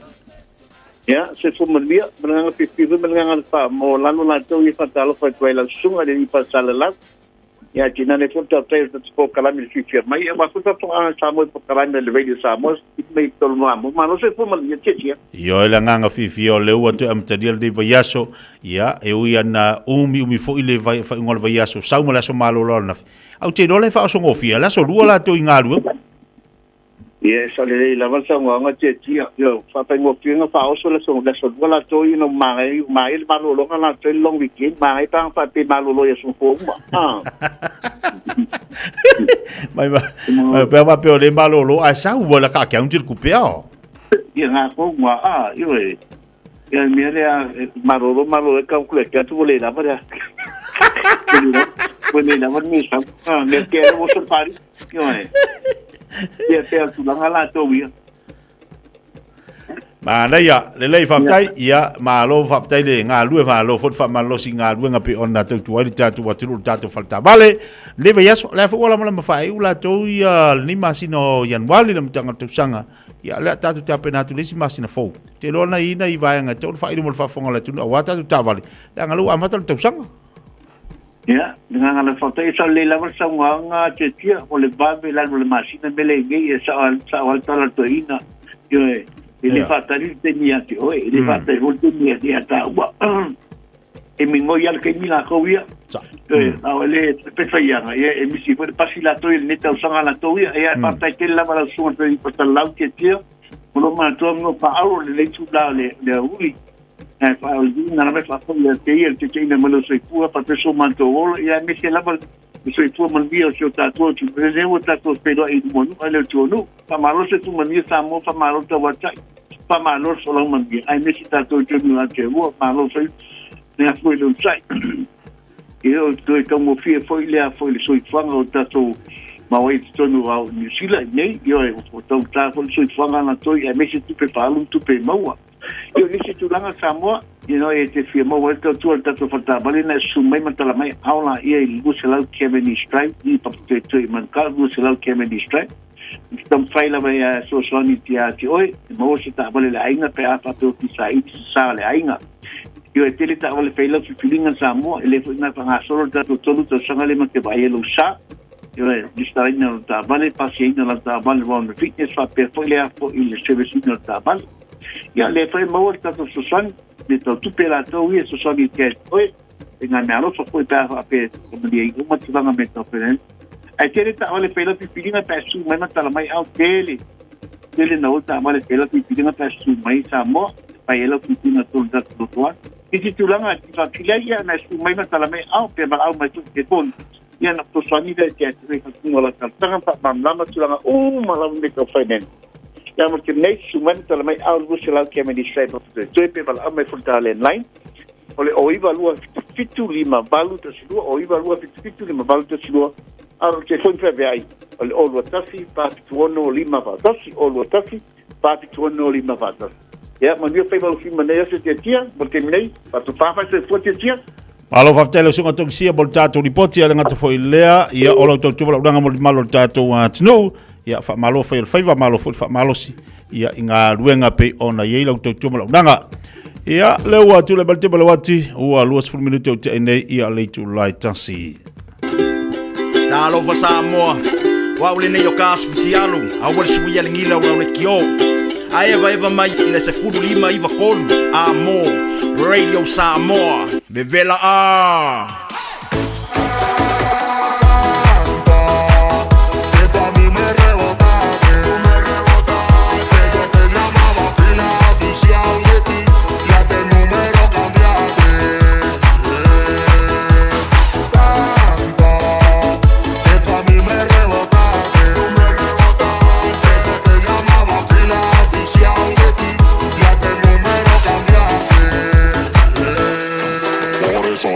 ya se fu malia malanga fifi malanga fa mo lanu la tau I fa talo fa tuela sunga le I pa sala ya tina ne fonta tei te po kalami fifi mai e ma fonta to a samo po kalami le vedi samo mai tol no amo ma no se fu mal ye tia yo la nganga fifi o le ua te am tadiel de vayaso ya e u na umi fo ile vai fa ngol vayaso sa mo la so malo lona au te no le fa so ngofia la so lua la to ingalu ye so le la vansa nga tia yo fa pa ngofia nga fa so la so la to ino mai malo lo la to long weekend mai pa fa pe malo lo ye so fo ah mai pa pe o le malo lo a sa u la ka ka un tir cupeo ia nga ko wa yo ia mire a malo e ka ku le ka tu le la para pone la mi sa me ke mo so pari yo ia te tu la to wi mana ya le faptai ia malo faptai le nga lu fa lo fot fa malo singa lu nga pe ona tu tu ali tatu watu tatu falta vale le veyaso le fa wala ma fa ula to ia ni masino yan wali le mtanga tu sanga ia le tatu ta pena tu lesi masina fo te lona ina I vai nga to fa I mo fa fonga le tu wa tatu ta vale le nga lu amata tu sanga ya nga le faptai sa le la versa nga te tia o le babe la le masina mele ngi sa wal to ina yo ele fatari tenia ti o ele fatari voltenia ti ata wa e mi mo yal ke mi la kovia ale pe faya e mi si por pasila to il neta usanga la to e fatari ke la mala suon pe por la ke ti no ma to no pa aro le tu la le ui e fa o na me fa kovia te il te ina mo so pu pa pe so manto o e mi se la so pu mo via so ta to tu presevo ta to pero I mo no ale tu no pa malo se tu mani sa mo pa malo to wa pa malo solo mandi ai me sta to jo no ate wo malo foi ne foi lo sai io to como foi le so fanga o tato ma wai to no au ni sila nei io o to ta so fanga na to ai me tu pe falo tu pe maua io ni tu langa samo e te firma o to tato falta vale na sumai matala mai aula ia I gusela Kemeni Strike I pa te man ka gusela Kemeni Strike tam faila vai so soni tia ti oi mo se ta vale la inga pe apa to ki sai sa le inga io te le ta vale faila fi filinga sa mo ele foi na pa solo ta to to sanga le ma te vai lo sa io di sta in ta vale passiina la ta vale von fitness fa per foi le po il service in ta vale ia le foi mo ta to son de to tu per to io so soni ti oi nga me alo so foi pa pe come di uma ti vanga metto per ai te ta ole pela pipilinga pa su mai na tala mai au tele na outra male pela pipilinga pa su mai sa mo pa ela pipilinga toda toda e se tu langa ti fa filia na su mai na tala mai au pe ba au mai tu ke pon ia na to sani de te te ka tu la ka tanga pa mama tu langa o mala me ko fainen ia mo ke nei su mai na tala mai au lu se la ke me di sai pa tu pe ba au mai futa le line ole o iva lua fitu lima balu te silua o iva lua fitu lima balu te silua aro te foi pe ai ole o lua tasi pa tuono lima va tasi o lua tasi pa tuono lima va tasi ya ma dio pe balu fi maneira se te tia porque minei pa tu pa fa se foi te tia alo fa tele sunga tong sia bol tato ni poti ala ngata foi lea ia olo to tu bala mo malo tato wa tno ia fa malo fa malo fa malo si ia inga luenga pe ona ye lo to tu bala nga ia le wa tu le balte bala wati o aluas fu minuto te nei ia le tu lai tasi Talo fa Samoa wa ule ne yo kas futialu a wal suia ngila wa le kio a eva mai ina se fudu lima iva kolu a mo Radio Samoa bevela a Por eso,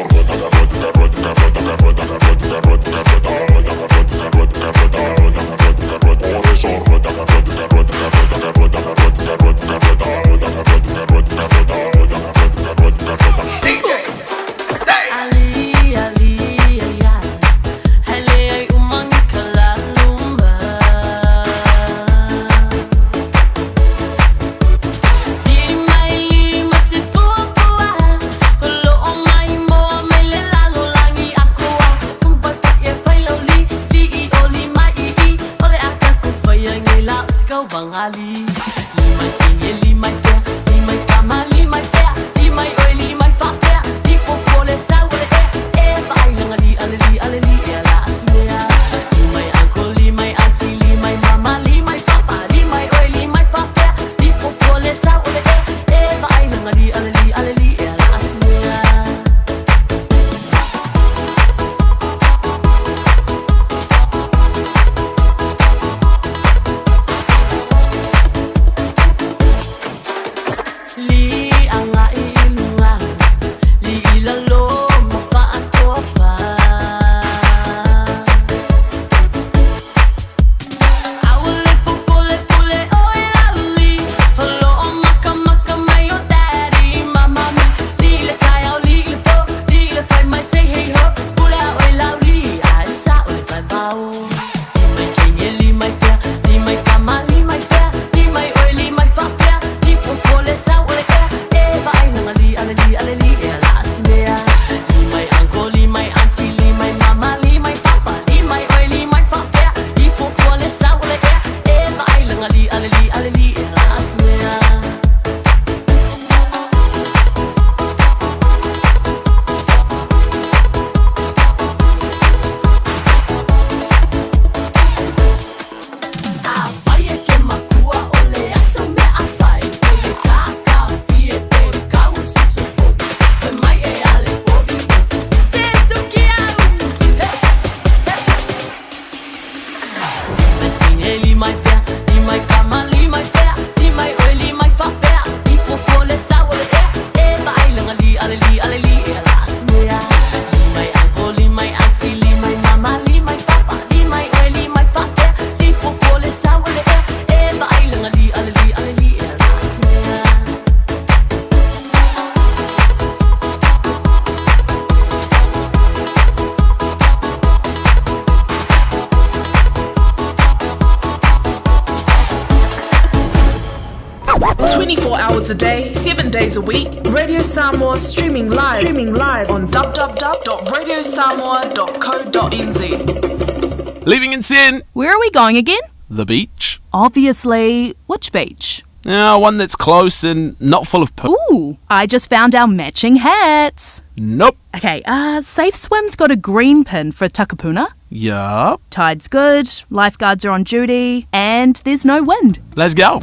a day, 7 days a week. Radio Samoa streaming live on www.radiosamoa.co.nz. Leaving in sin. Where are we going again? The beach. Obviously. Which beach? One that's close and not full of poo. Ooh, I just found our matching hats. Nope. Okay, Safe Swim's got a green pin for Takapuna. Yup. Tide's good, lifeguards are on duty, and there's no wind. Let's go.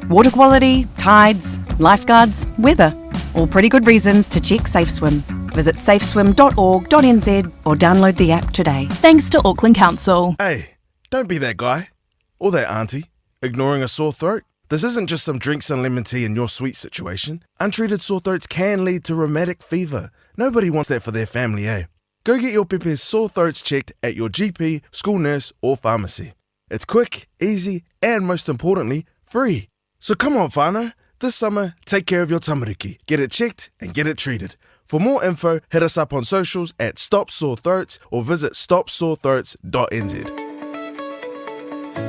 Water quality, tides, lifeguards, weather. All pretty good reasons to check Safe Swim. Visit safeswim.org.nz or download the app today. Thanks to Auckland Council. Hey, don't be that guy or that auntie ignoring a sore throat. This isn't just some drinks and lemon tea in your sweet situation. Untreated sore throats can lead to rheumatic fever. Nobody wants that for their family, eh? Go get your Pepe's sore throats checked at your GP, school nurse or pharmacy. It's quick, easy and most importantly, free. So come on, whānau. This summer, take care of your tamariki. Get it checked and get it treated. For more info, hit us up on socials at Stop Sore Throats or visit stopsorethroats.nz.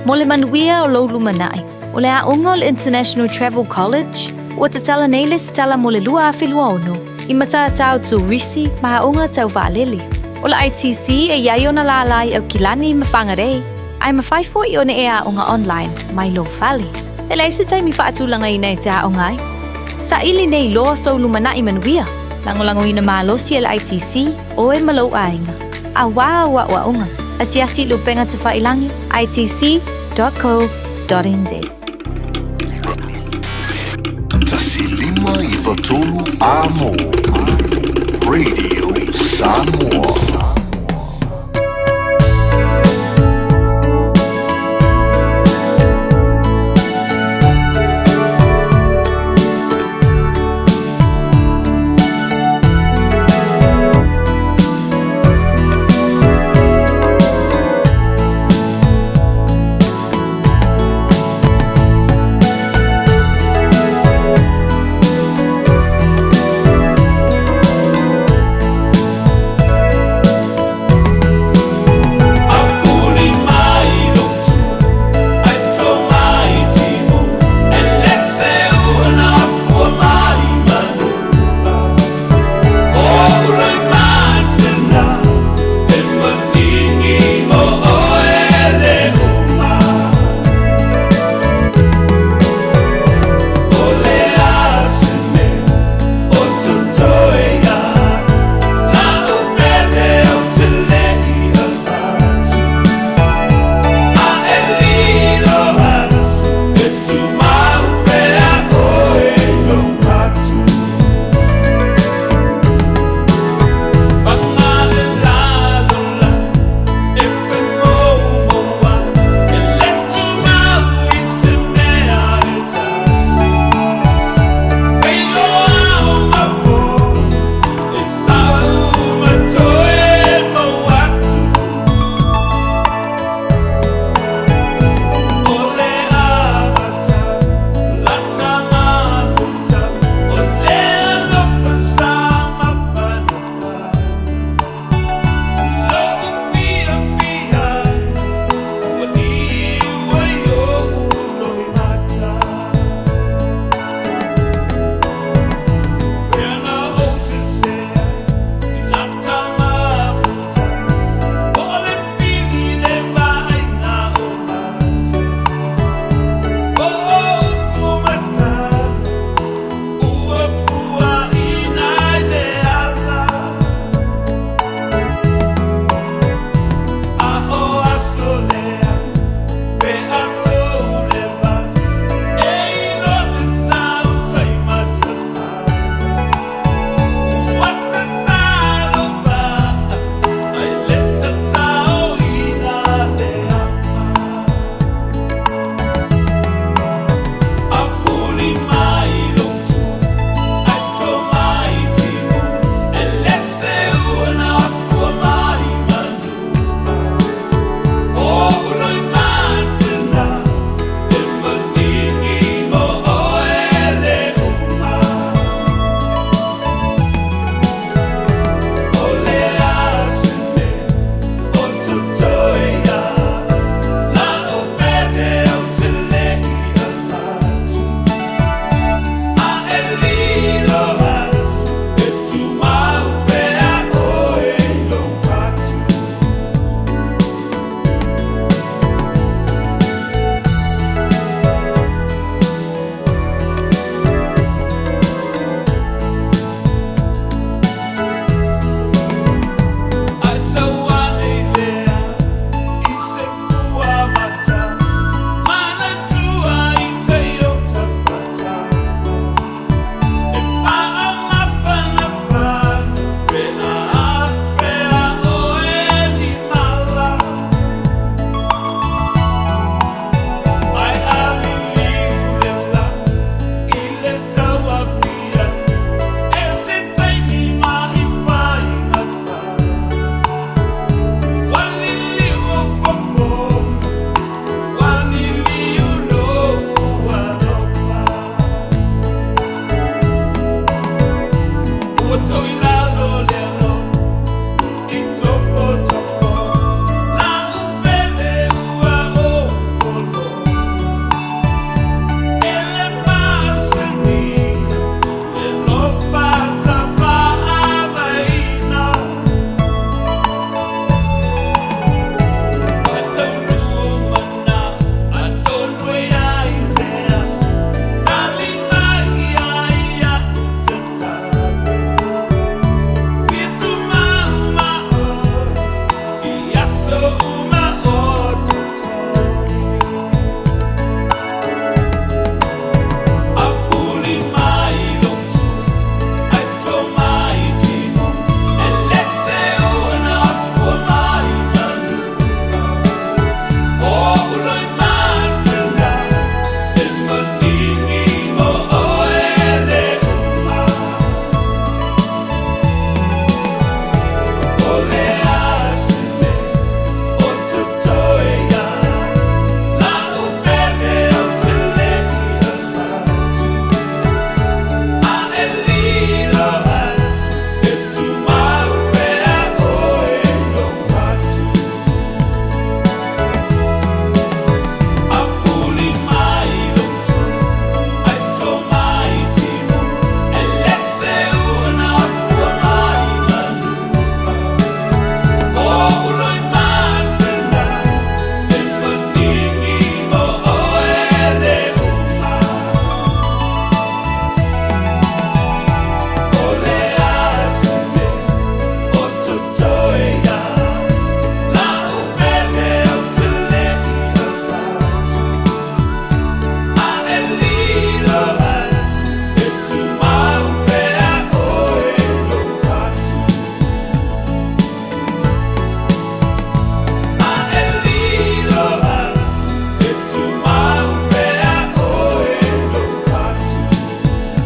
Mo le manuia o lou lumanai. O le aʻoga o le International Travel College, ua tatala nei le satala mo le 2.2 I matatau turisi ma aʻoga tau vaaleli. O le ITC e iai ona lalai au kilani ma whangarei. Ai mawhaifo I ona e aʻoga online, mai lo valley. Le leise taimi whaatulanga I nei te aʻoga ai. Sa ili nei loa so lumanai manuia. Langolango ina malosi le ITC o e malo ainga. A wā ua aʻoga. Asiasi lupenga te whailangi, itc.co.nz. Tasilima I Watolu Amo. Radio Samoa.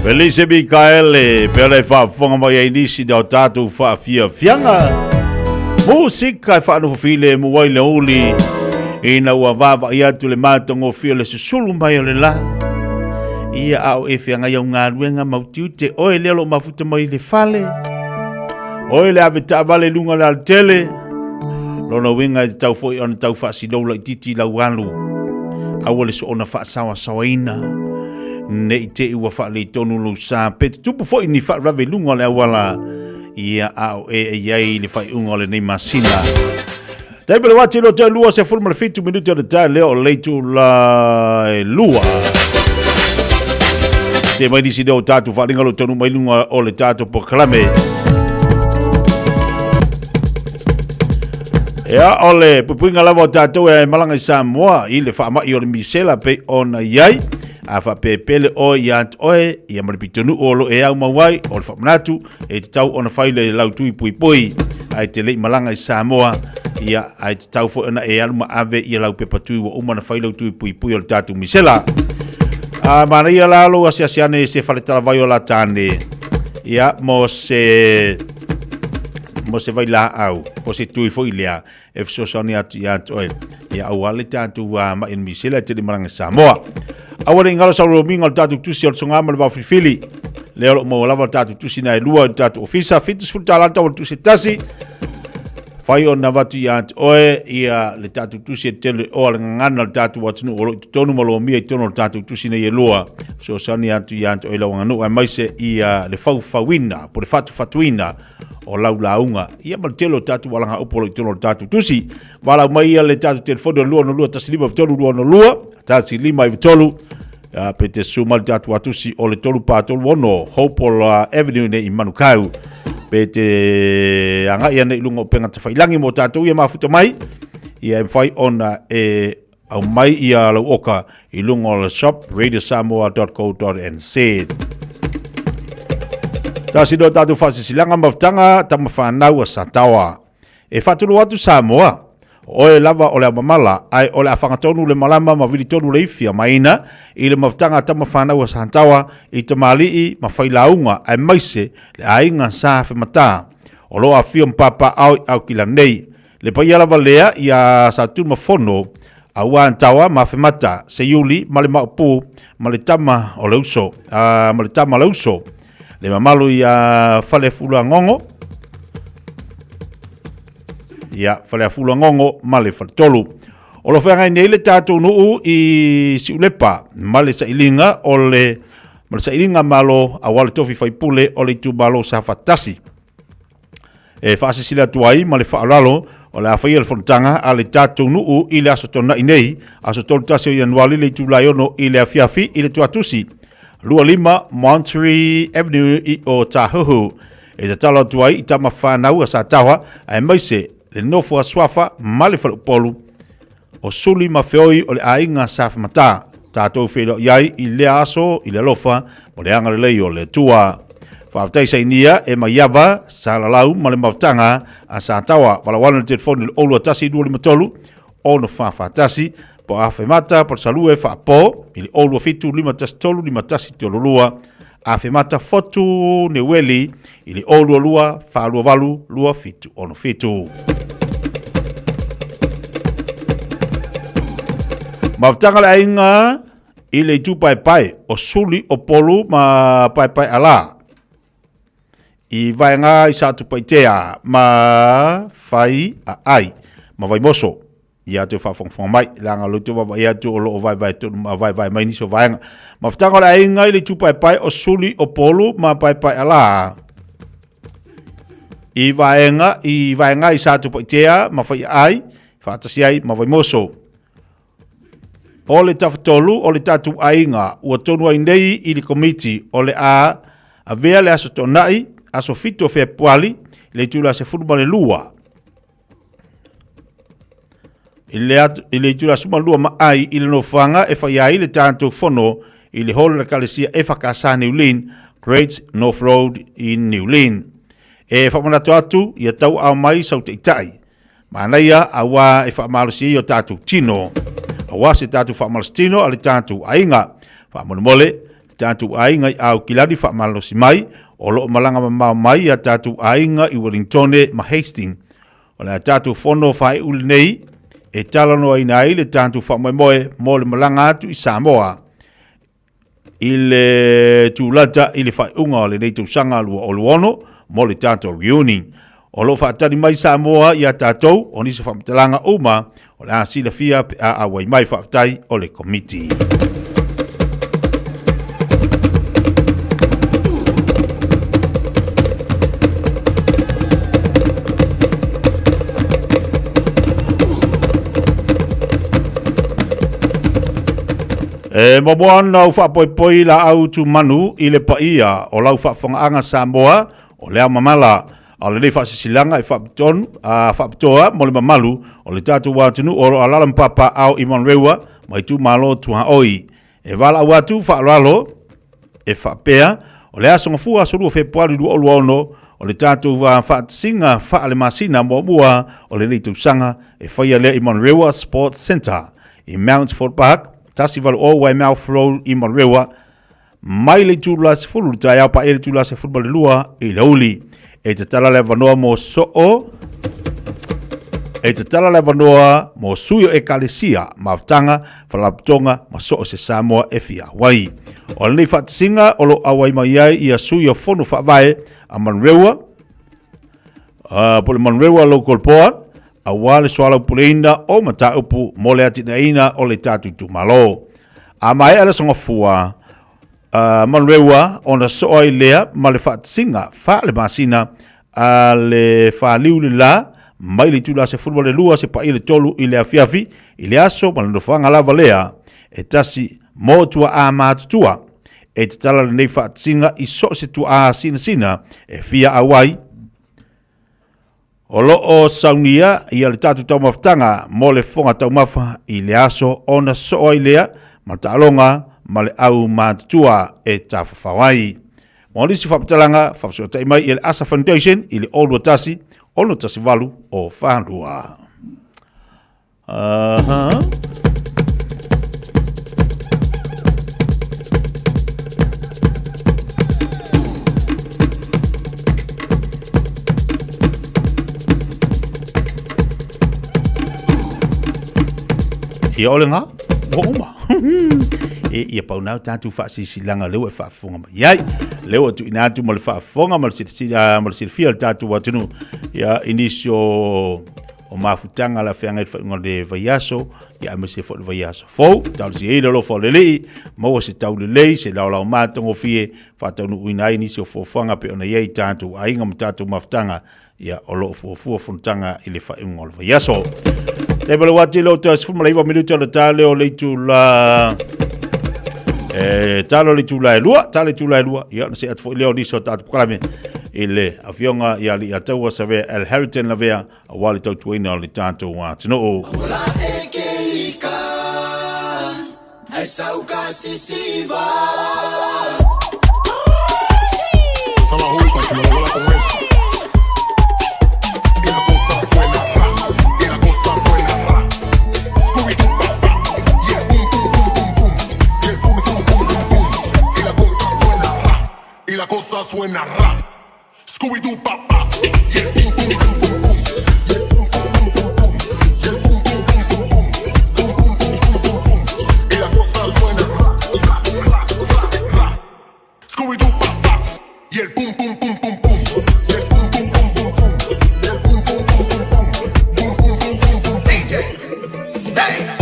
Felice Mikaele, pele whaafonga mai ai nisi dao tātou whaafia fianga. Musika e whaanu whawhile mu waile uli. Ina ua vava i atu le mātongo whio le susulu mai o le la. Ia au e whianga iau ngā ruenga mautiu te oe lelo mafuta mai le fale. Oe le ave ta vale lunga le al tele. Lona winga i tau fo i ona tau whaasidoula i titi lau alu. Aua le so ona whaasawa sawaina. Ne i te iwa wha le tonu lo sa. Pete tupu fo i ni wha rave lunga le awala. Ia au e iai le whai unga le nei masina. Taipele wati lo te lua se fulma le fitu minuti o le tae leo leitu la lua. Se mai nisi deo tatu whalinga lo tonu mai lunga o le tatu po kalame. Ea ole, pupuinga lava o tātou e malanga i Samoa, i le whaamai o le misela pe ona iai, a whapepele o i ant oe, i amaripitonu o lo e au mawai, o le whamanatu, e te tau ona whaile lau tui pui pui, ai te lei malanga i Samoa, ia ai te tau fo ona e aluma ave i lau pepatui wa umana whailau tui pui pui o le tātou misela. Mana ia lalo asiasiane se whaletala vai o la tāne, ia mo se vai la au, o se tui fo ilea, e fsosoni atu i atu oe, ia au ale tātou ma in misela te li maranga Samoa. Awale ingalo sa rominga o tātou tusi o tsongama le wawhifili, leo lo mo lava tātou tusi na e lua o tātou ofisa, fitus futalanta o tusi tasi, whai o na watu i atu oe, ia le tātou tusi e tele o le ngana le tātou watunu o lo i tonu malo mia i tono le tātou tusi na i e lua, so sani atu i atu oe lau nganu, ai maise i le fawina, po le fatuina, o lau launga. Ia maltelo tatu walanga upolo i tono tatu tusi. Wala mai ia le tatu telefoni o lua no lua tasi lima vitolu lua no lua. Tasi lima i vitolu. Pe te sumal tatu atusi o le tolu pātolu ono. Hopola Avenue ne i Manukau. Pe te anga ia ne ilunga o penga te whailangi mo tatu ia mafuta mai. Ia mwhai ona au mai ia lau oka ilunga o le shop radiosamoa.co.nz. Tasi do tatu whasisilanga mawtanga tama whanau a Satawa. E whatulu atu Samoa, oe lava o le amamala, ai o le awhangatonu le malama ma vilitonu le ifia maina, i le mawtanga tama whanau a Satawa, i te malii ma whailaunga ai maise le ainga sa whemata. O loa fia mpapa au kila nei. Le pai alava lea i a Satu Mafono, a Wantawa ma whemata, se yuli ma le maupu, ma le tama o le uso, ma le tama le uso. Le mamalu ia fale fula ngongo. Ia fale fula ngongo male fale tolu. O lo whenga nei le tātou nuu i siulepa. Male sa ilinga o le male sa ilinga malo a wale tofi whaipule o le tu malo sa fatasi. E whaasisila tuai male whaalalo o le awhai al fontanga a le tātou nuu i le asotona inei. Asotolu tasi o januari le tu laiono i le afiafi i le tuatusi. Lua lima, Monterey Avenue i o Tahohu. E te tala tuai i tama whanau a Satawa, a maise le nofo a swafa, male whalupolu, o suli ma feoi o le ainga sa whamata. Tātou whelo iai i le aso, i le lofa, mo le anga le lei o le tua. Whaatai sa inia e maiava, sa lalau, ma le mautanga a Satawa. Wala wana le telefoni le olu atasi dua lima tolu, o no whaafatasi, po a whemata, po salue whaapo, ili olu a fitu lima tasi tolu, lima tasi tolu lua, a whemata fotu ne weli, ili olu a lua, whaalua walu, lua fitu, ono fitu. Mawtanga le ainga, ili tu pai pai, o suli o polu ma pai pai ala. I vaenga i satu pai tea, ma fai a ai, ma vai moso. Ia te whawhongwhong mai, langa lutu wa ia tu o loo vai mai niso vaenga. Ma whtanga la inga ili tu pai pai o suli o polu ma pai pai ala. I vaenga i satu pai tea, ma whai ai, whaatasi ai, ma vai moso. O le tawhatolu, o le tatu ainga, ua tonu ai nei i li komiti, o le a vea le aso tonai, aso fito fea puali, le tula se furuma le lua. Ile tula suma lua ma ai ile no fanga e whai ai le tātou whono i le holo la kalesia e whakasa New Lynn, Great North Road in New Lynn. E whamanatu atu i a tau au mai sau te itai. Mānaia a wā e whamalasi i o tātou tino. A wā se tātou whamalasi tino a le tātou ainga. Whamanumole, tātou ainga I au kilari whaamalosi mai, o loo malanga mai a tātou ainga I Wellingtone ma Hastings. O le tātou whono whae uli nei, e talano ai nai le tātou whamoe mo le malanga atu I Samoa. I le tūlata I le whaeunga o le nei tausanga lua o luono, mo le tātou reunion. O lo whaatari mai Samoa I a tātou, o nisa whaamatalanga uma, o le asila fia pe a awai mai whaatai o le committee. E momoana au whapoipoi la au tu manu I le paia o lau whaafongaanga Samoa o lea mamala o le whaasisilanga I whaapitoa mo le mamalu o le tātou wātunu o alalam papa au I Monrewa mai tu malo tuha oi. E wala au atu whaalalo e whaapea o le asonga fua sorua whepuari lua o luono o le tātou whaatisinga whaale masina mo mua o le leitou sanga e whaia lea I Monrewa Sports Centre I Mount Fort Park. Tasi valu o Weymouth Road I Monrewa, mai le tūla se fulu tai au pa e le tūla se fulu le lua I lauli. E te tala le vanoa mo so'o, e te tala le vanoa mo suyo e kalesia, maftanga, whalaptonga, ma so'o se Samoa e fia wai. O le nei whatisinga o lo awai mai ai I a suyo whonu whawae a Monrewa, po le Monrewa Local Board, a wale soala upuleina o mata upu mole atinaina o le tatu tu malo. A mai ala songa fua Monrewa ona soa I lea ma le whaatsinga wha le masina a le whaaliu le la mai le tula se furwa le lua se pa I le tolu I le afiafi I le aso ma le nofanga lava lea e tasi mo tua a matutua e te tala le nei whaatsinga I so se tua a sina e fia awai. O loo saunia I le tatu taumaftanga mo le fonga taumafa I le aso ona soa I lea ma taalonga ma le au matutua e tawhawai. Mo nisi whapatalanga whapasota mai I le Asa Foundation I le Old Watasi ono tasi valu o whanua. Ia ole ngā, o uma. E ia paunau tātou whaasisilanga leo e whaafonga mai. Iai, leo atu inatu ma le whaafonga ma le silfia le tātou watunu. Ia inisio o mafutanga la whianga I whaunga le vaiaso, ia ama se whaunga vaiaso. Fou, tau si eira lo whau lelei, maua se tau lelei, se laulau mātango fie, whātaunu uinai inisio whauwhanga pe ona iei tātou, ainga ma tātou mafutanga, ia o lo whauwhua whuntanga I le whaunga le vaiaso. Te pala wati lo te asifuma leiwa minuta le tale o leitu la talo leitu la elua, tale tu la elua, ia se atfo leo diso tatu kalame ile afionga ia li ataua save El Harrington la vea a wali tau tuina o le tātou wa tino o. Ola ekeika, ai sauka sisiva. Sama huipa kino wala con eso. La cosa suena rap, Scooby-Doo papá, y el pum pum pum pum pum, y el pum pum pum pum pum, y el pum pum pum pum pum, pum pum pum pum pum pum, y la cosa suena rap, rap, rap, rap, rap, Scooby-Doo papá, y el pum pum pum pum pum, y el pum pum pum pum pum, y el pum pum pum pum pum, pum pum pum pum pum, DJ, dang.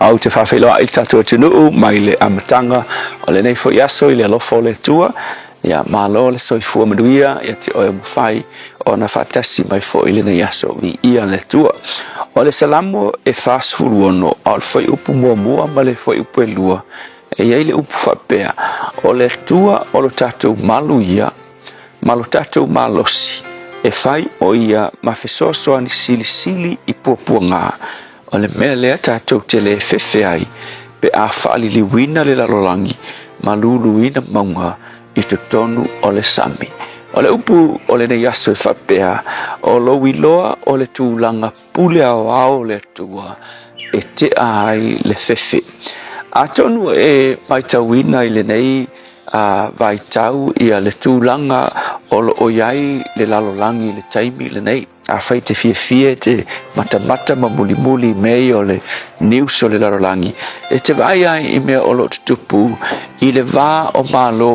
au te whawhiloa i tatua te nuu mai le amatanga o le nei fo iaso i le alofo le tua ia malo le soifua manuia ia te oe mawhai o na whatasi mai fo i le nei aso i ia le tua o le salamo e whasfuru ono o le whai upu mua ma le whai upu e lua e iei le upu whapea o le tua o lo tatou malu ia malo tatou malosi e whai o ia mawhisoso ani sili i puapua ngā o le mea lea tatou te le fefe ai pe a whaaliliwina le lalolangi ma luluina maunga i te tonu o le sami. O le upu o le nei aso e whapea o lo wiloa o le tūlanga pule ao le tua e te ai le fefe. A tonu e maitawina i le nei vai tau ia le tūlanga o lo oiai le lalolangi le taimi le nei. A whai te fie te mata ma muli mei o le news o le lalolangi. E te vai ai i mea o lo tutupu i le vā o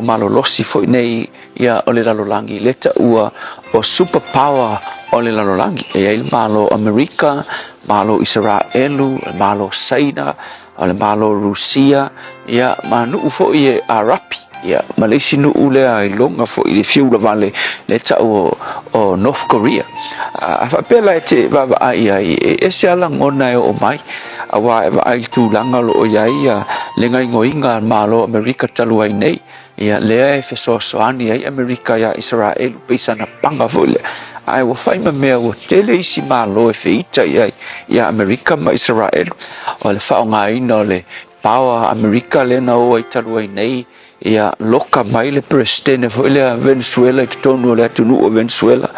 malo losi foi nei ia o le lalolangi. Le ta ua o superpower o le lalolangi. E ai le malo Amerika, malo Israelu, malo Saina, o le malo Rusia, ia manu ufo i e Arapi. Ia Malaysia no ule ai longa fo i le fiula vale le ta o North Korea. A whapela e te wawa ai e se ala ngona e o mai. A wa e wa ai tūlanga lo o iai le ngai ngoinga malo Amerika talu ai nei. Ia lea e fesosoani ai Amerika ia Israel peisa na panga fo ile. Ai wa whaima mea o tele isi malo e feita ia Amerika ma Israel. O le whaonga ina o le power Amerika le na o ai talu ai nei. Ia loka mai le presidente fo ile Venezuela i tonu le tunu o Venezuela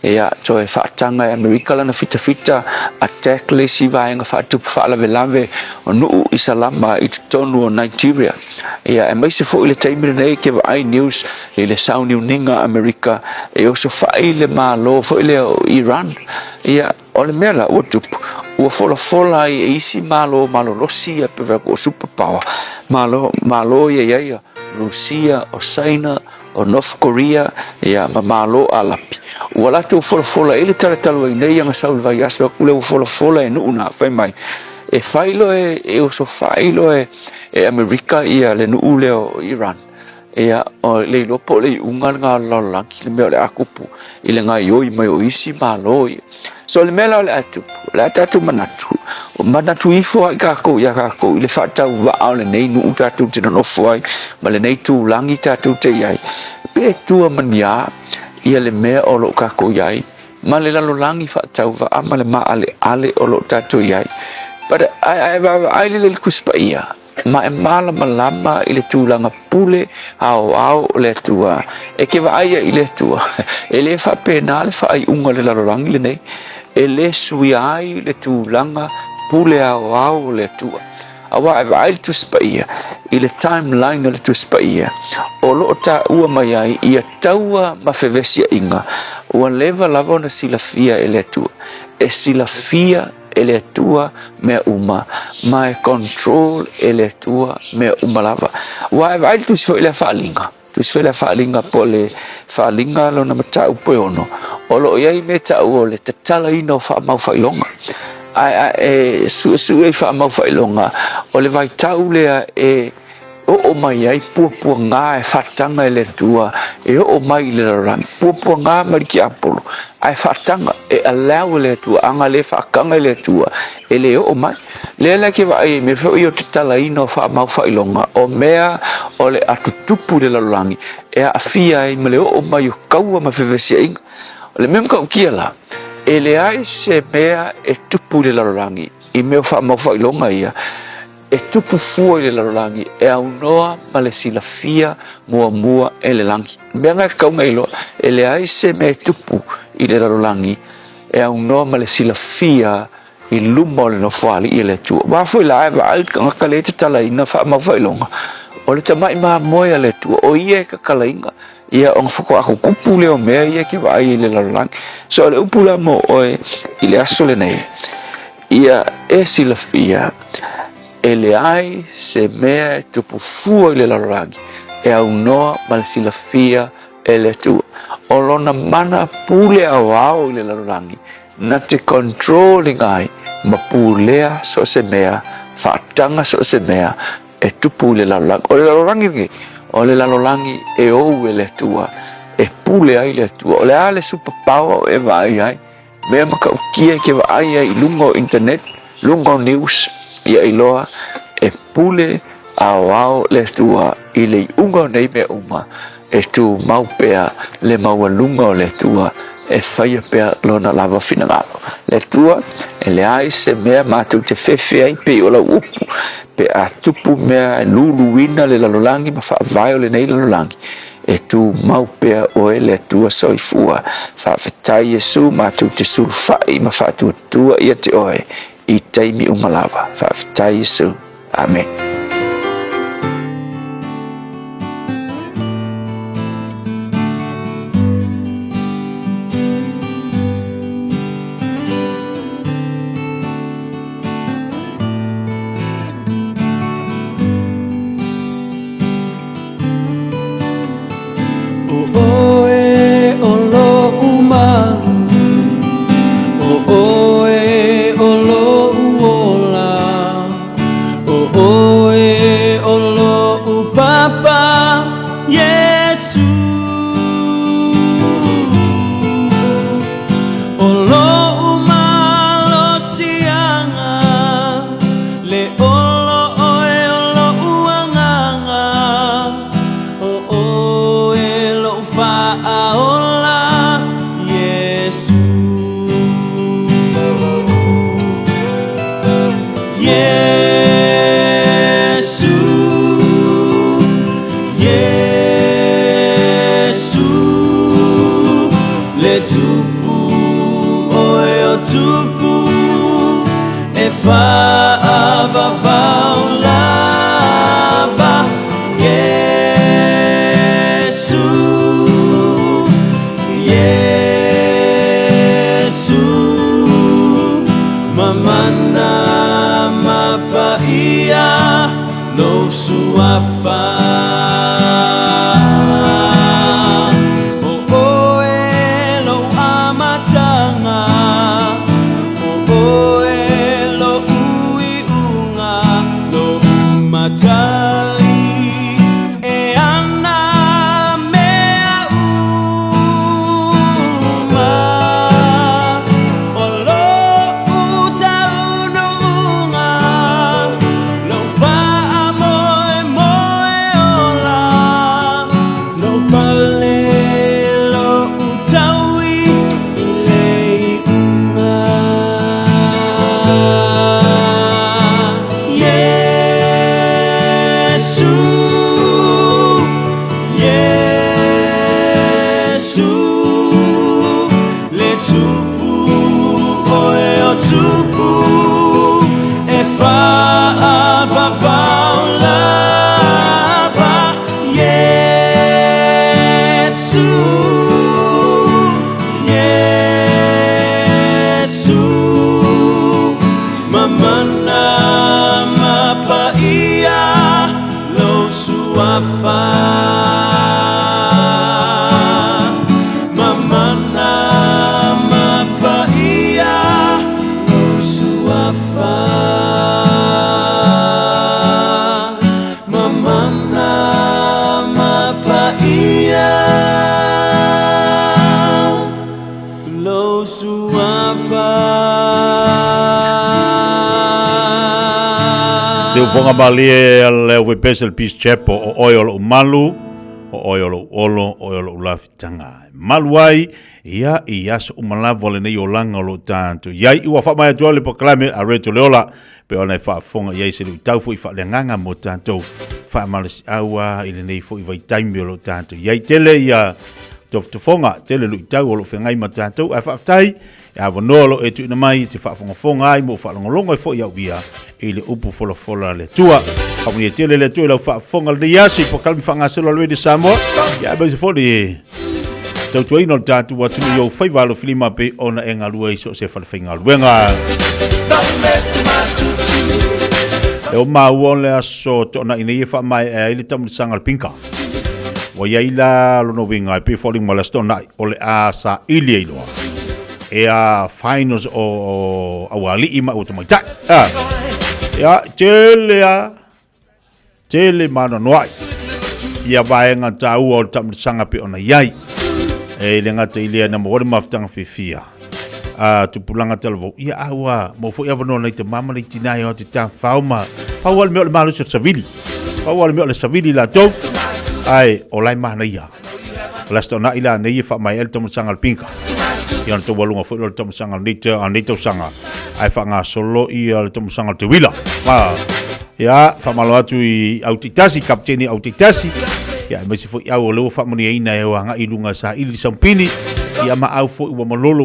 ia to e fatanga e Amerika lana fita attack le si vaenga fatu fala velave o nu isalama i tonu o Nigeria ia e mai se fo ile taimire nei ke ai news le sauni uninga Amerika e o so fai le malo fo ile Iran ia o le mela o tupu o fola i isi malo losi e pe ko superpower malo ia Rusia o China o North Korea ia malo alapi wala tu fola ele talo nei yang saul vai aso kule fola e nu na fai mai e failo e o so failo e Amerika ia le nu le o Iran ia o le lopo le unga la ki le me le akupu ile nga yoi mai o isi malo so le mela le atu manatu o manatu ifo ka ko ile fata wa le nei nu tatu te no foi ma le nei tu langi tatu te ai pe tu mania ia le me o lo ka ko ai ma le la langi fata wa ma le ma ale o lo tatu ai but I le kuspa ia ma e mala malama ile tūlanga pule au le tua e ke va ai ile tua e le fa pena le fa ai unga le lalolangi le nei e le sui ai le tūlanga pule au le tua awa e vai tu spaia ile timeline le tu spaia o lo ta ua mai ai ia taua ma fevesia inga ua leva lava na silafia e le tua e silafia ele atua mea uma mai control ele atua mea uma lava vai tu se foi le falinga tu se foi le falinga pole falinga lo na mata upo ono o lo ia me ta o le tala ino fa mau failonga ai su e fa mau failonga o le vai tau le o mai ai pua ngā e whatanga e le tua o mai le rangi pua ngā mariki apolo ai whatanga e alau le tua anga le whakanga le tua e le o mai le la ke vai me fo yo te tala ino fa mau failonga o mea o le atutupu le rangi e a fia i mele o mai o kaua ma fevesi inga le mem ka kia la e le ai se mea e tupu le rangi i me fa mau failonga ia e tupu fua i le larolangi e au noa ma le silafia mua e le langi. Mea ngai kaunga ilo e le aise me tupu i le larolangi e au noa ma le silafia i luma o le nofali i le tua. Wafo i la ae wa alika ngaka le te tala ina wha mawhailonga. O le tamai maa moia le tua o ia e kakala inga. Ia o ngafoko ako kupu leo mea ia ke wa ai i le larolangi. So le upula mo oe i le aso le nei. Ia e silafia ele ai se mea e tupu fua i le larolangi e au noa ma le silafia e le tua o lona mana pule au i le larolangi na te controlling ai ma pulea so se mea whaatanga so se mea e tupu i le larolangi o le larolangi e ou e le tua e pule ai le tua o le ale superpower e vai ai mea maka ukia ke vai ai lungo internet lungo news ia iloa e pule au le tua i le unga nei me uma e tu mau pea le maualunga o le tua e whaia pea lona lava finangalo le tua e le ai se mea mātou te whewhe ai pe o la upu pe a tupu mea e luluina le lalolangi ma whaavai o le nei lalolangi e tu mau pea o e le tua soifua whaafetai Yesu mātou te surfai ma whaatua tua ia te oe i taimi umalava whaafetai Yesu amen. fa mamana mapaia lo suafa Se ufonga malie le Webesel Peace Chapel o oiolo malu, o oiolo olo, oiolo ulafitanga. Maluai, ia i aso umalavo le nei o langa o lo tanto. Iai iwa wha mai atua le poklame a reto leola, pe ona e wha fonga iai se lu tau fo i wha le nganga mo tanto. Wha malasi awa i le nei fo i vai taimi o lo tanto. Iai tele ia tofonga, tele lu tau o lo whengai ma tanto. Ai wha tai, e awa noalo e tu ina mai, te wha fonga ai mo wha longolongo e fo i au via. I le upu fola le tua. Kamu ye tele le tua lau wha fonga le yasi po kalmi wha ngaselo le de Samoa. Ya basi fo de tau tua ino tatu watu ni yo fai walo filima pe ona e ngalua iso se wha whainga luenga. E o mauon le aso tona ina ye wha mai e ili tamu sanga le pinka. Wa ya ila lono winga e pe falling malastona o le asa ili e iloa. E a finals o awali ima o tamai tak. Ya tele mana noai ia vaenga tau o tamu sanga pe ona iai e le ngata ilia na mo maftanga fifia tupulanga telvo ia awa mo fo ia vano nei te mama nei tinai o te ta fauma pawal me o malu savili pawal me o savili la to ai o lai mana ia la stona ila nei fa mai el tamu sanga pinka ia to walunga fo el tamu sanga nito sanga ai fa nga solo ia el tamu sanga te wila ya famalo atu i autitasi kapteni autitasi ya mesi fo ia o lo fa moni ina e wanga ilunga sa ili sampini ya ma au fo wa mololo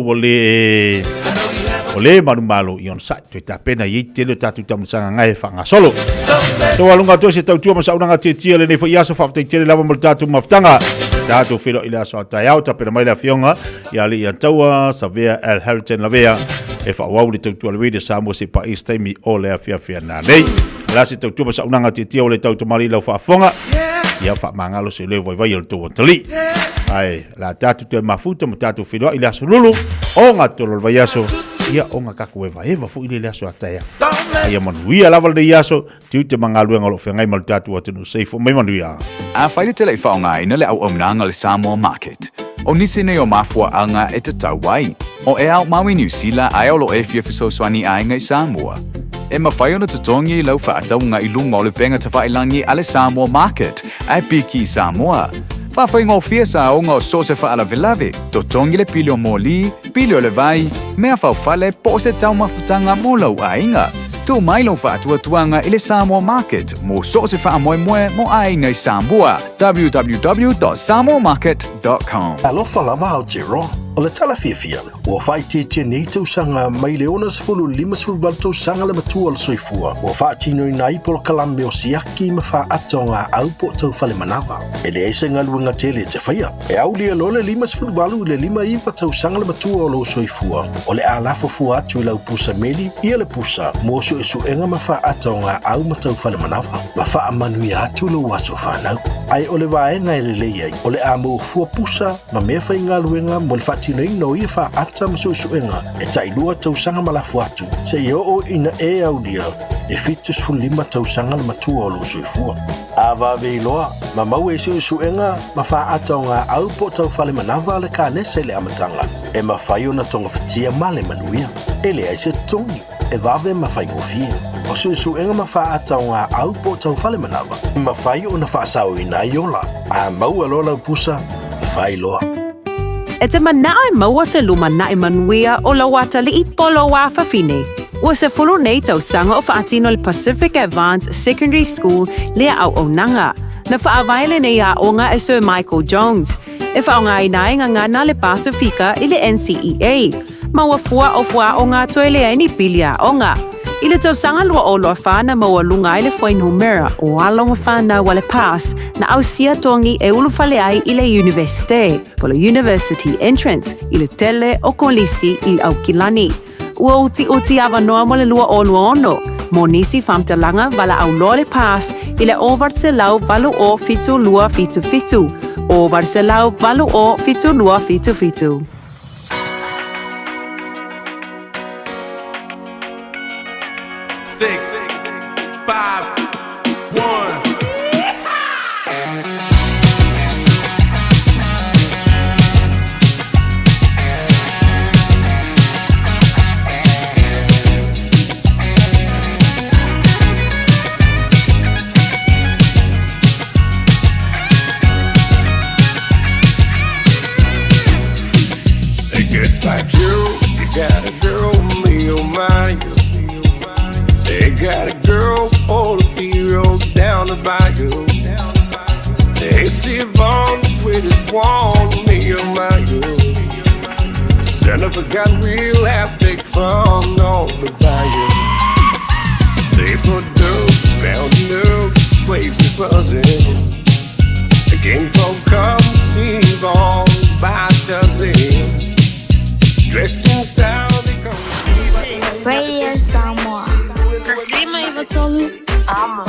ole marumalo ion sa to ta pena i tele tatu tamusanga ngai fa nga solo to walunga to se tau tu ma sa unanga titia le ne fo ia so fa te tele lava mo tatu maftanga tatu filo ila so ta ya ta pena mai la fionga ya le ya tawa sa vea el Harrington la vea e fa wa le tau le de Samoa se pa este mi ole afia na nei la se tau tu sa unanga titia ole tau to mari la fa fonga ia fa mangalo se le vai el to tali ai la tatu te mafuta mo tatu filo ila so lulu o nga to lo vaiaso ia o nga ka ko eva fu ile so ataya ia manuia lava de iaso tu te mangalo ngalo fengai mal tatu atu safe mai manuia a faile tele fa nga ina le au omnanga le Samoa market o nisi nei o mafua anga e te tauai o e au maui New Zealand ai o lo e fia fiso swani ai ngai Samoa e mawhai ona tutongi lau whaatau i lunga o le penga te whailangi ale Samoa market ai piki Samoa whawhai ngō fia sa o ngā so se whaalavelave tutongi le pilio mōli, pilio le vai mea whauwhale po se tau mafutanga mō lau ainga tu mai lau whaatua tuanga i le Samoa market mō so se whaamoemoe mō ai ngai Samoa www.samoamarket.com Alofa lava Aotearoa o le tala fia ua whaititia nei tausaga mai le ona 15 tausaga le matua o le soifua ua whaatinoina ai polo kalame o siaki ma whaata o ngā au po tau whale manawa e le eisa ngaluanga tele te whaia e au lia lo le 15 le 5 tausaga le matua o lo soifua o le alafo fua atu i lau pusa meli ia le pusa mo so esu enga ma whaata o ngā au ma tau whale manawa ma wha manuia atu lo waso whanau ai o le vaenga e le leiai o le amo fua pusa ma mea whai ngaluenga mo le whaatinoina no ia whaata ma so esu enga e tailua tausaga malafu atu se i o ina e au lia e fitus fulima tausaga le matua o lo soifua a vaveiloa ma mau e so esu enga ma whaata o ngā au po tau whale manawa le kānesa i le amatanga e ma whai ona tonga whatia ma le manuia e le aise tongi e vave ma whai ngofie o so esu enga ma whaata o ngā au po tau whale manawa e ma whai ona whaasau ina i ola a mau aloa lau pusa whai loa E te manae maua se luma na e manuia o la wata li I polo wa whawhine. Ua se fulu nei tausanga o whaatino le Pacific Advanced Secondary School lea au Onanga. Na whaawaile nei a onga e Sir Michael Jones. E whaonga I naenga ngana le Pasifika I le NCEA. Maua fua o fua onga toe lea ini pilia onga. I le tausanga lua o loa whana maua lunga I le whainumera o alonga whana wale pass na au sia tongi e ulufale ai I le universite, po le university entrance, I le tele o kolisi I au kilani. Ua uti awanoa mo le lua o lua ono, mo nisi whamtalanga wala au loa le pass I le ovart se lau valu o fitu lua fitu fitu, ovart se lau valu o fitu lua fitu fitu. 6, 5, 1. Like you got a girl, me, oh my. They got a girl, all the heroes down the bayou. They see Vaughn, the sweetest one, me, oh my. Santa got real haptic fun on the bayou. They put dope, found new, place is buzzing. The game folk come see Vaughn by dozen. Dressed in style, they come. Radio Samoa. Taslima Ivatolu. Ama.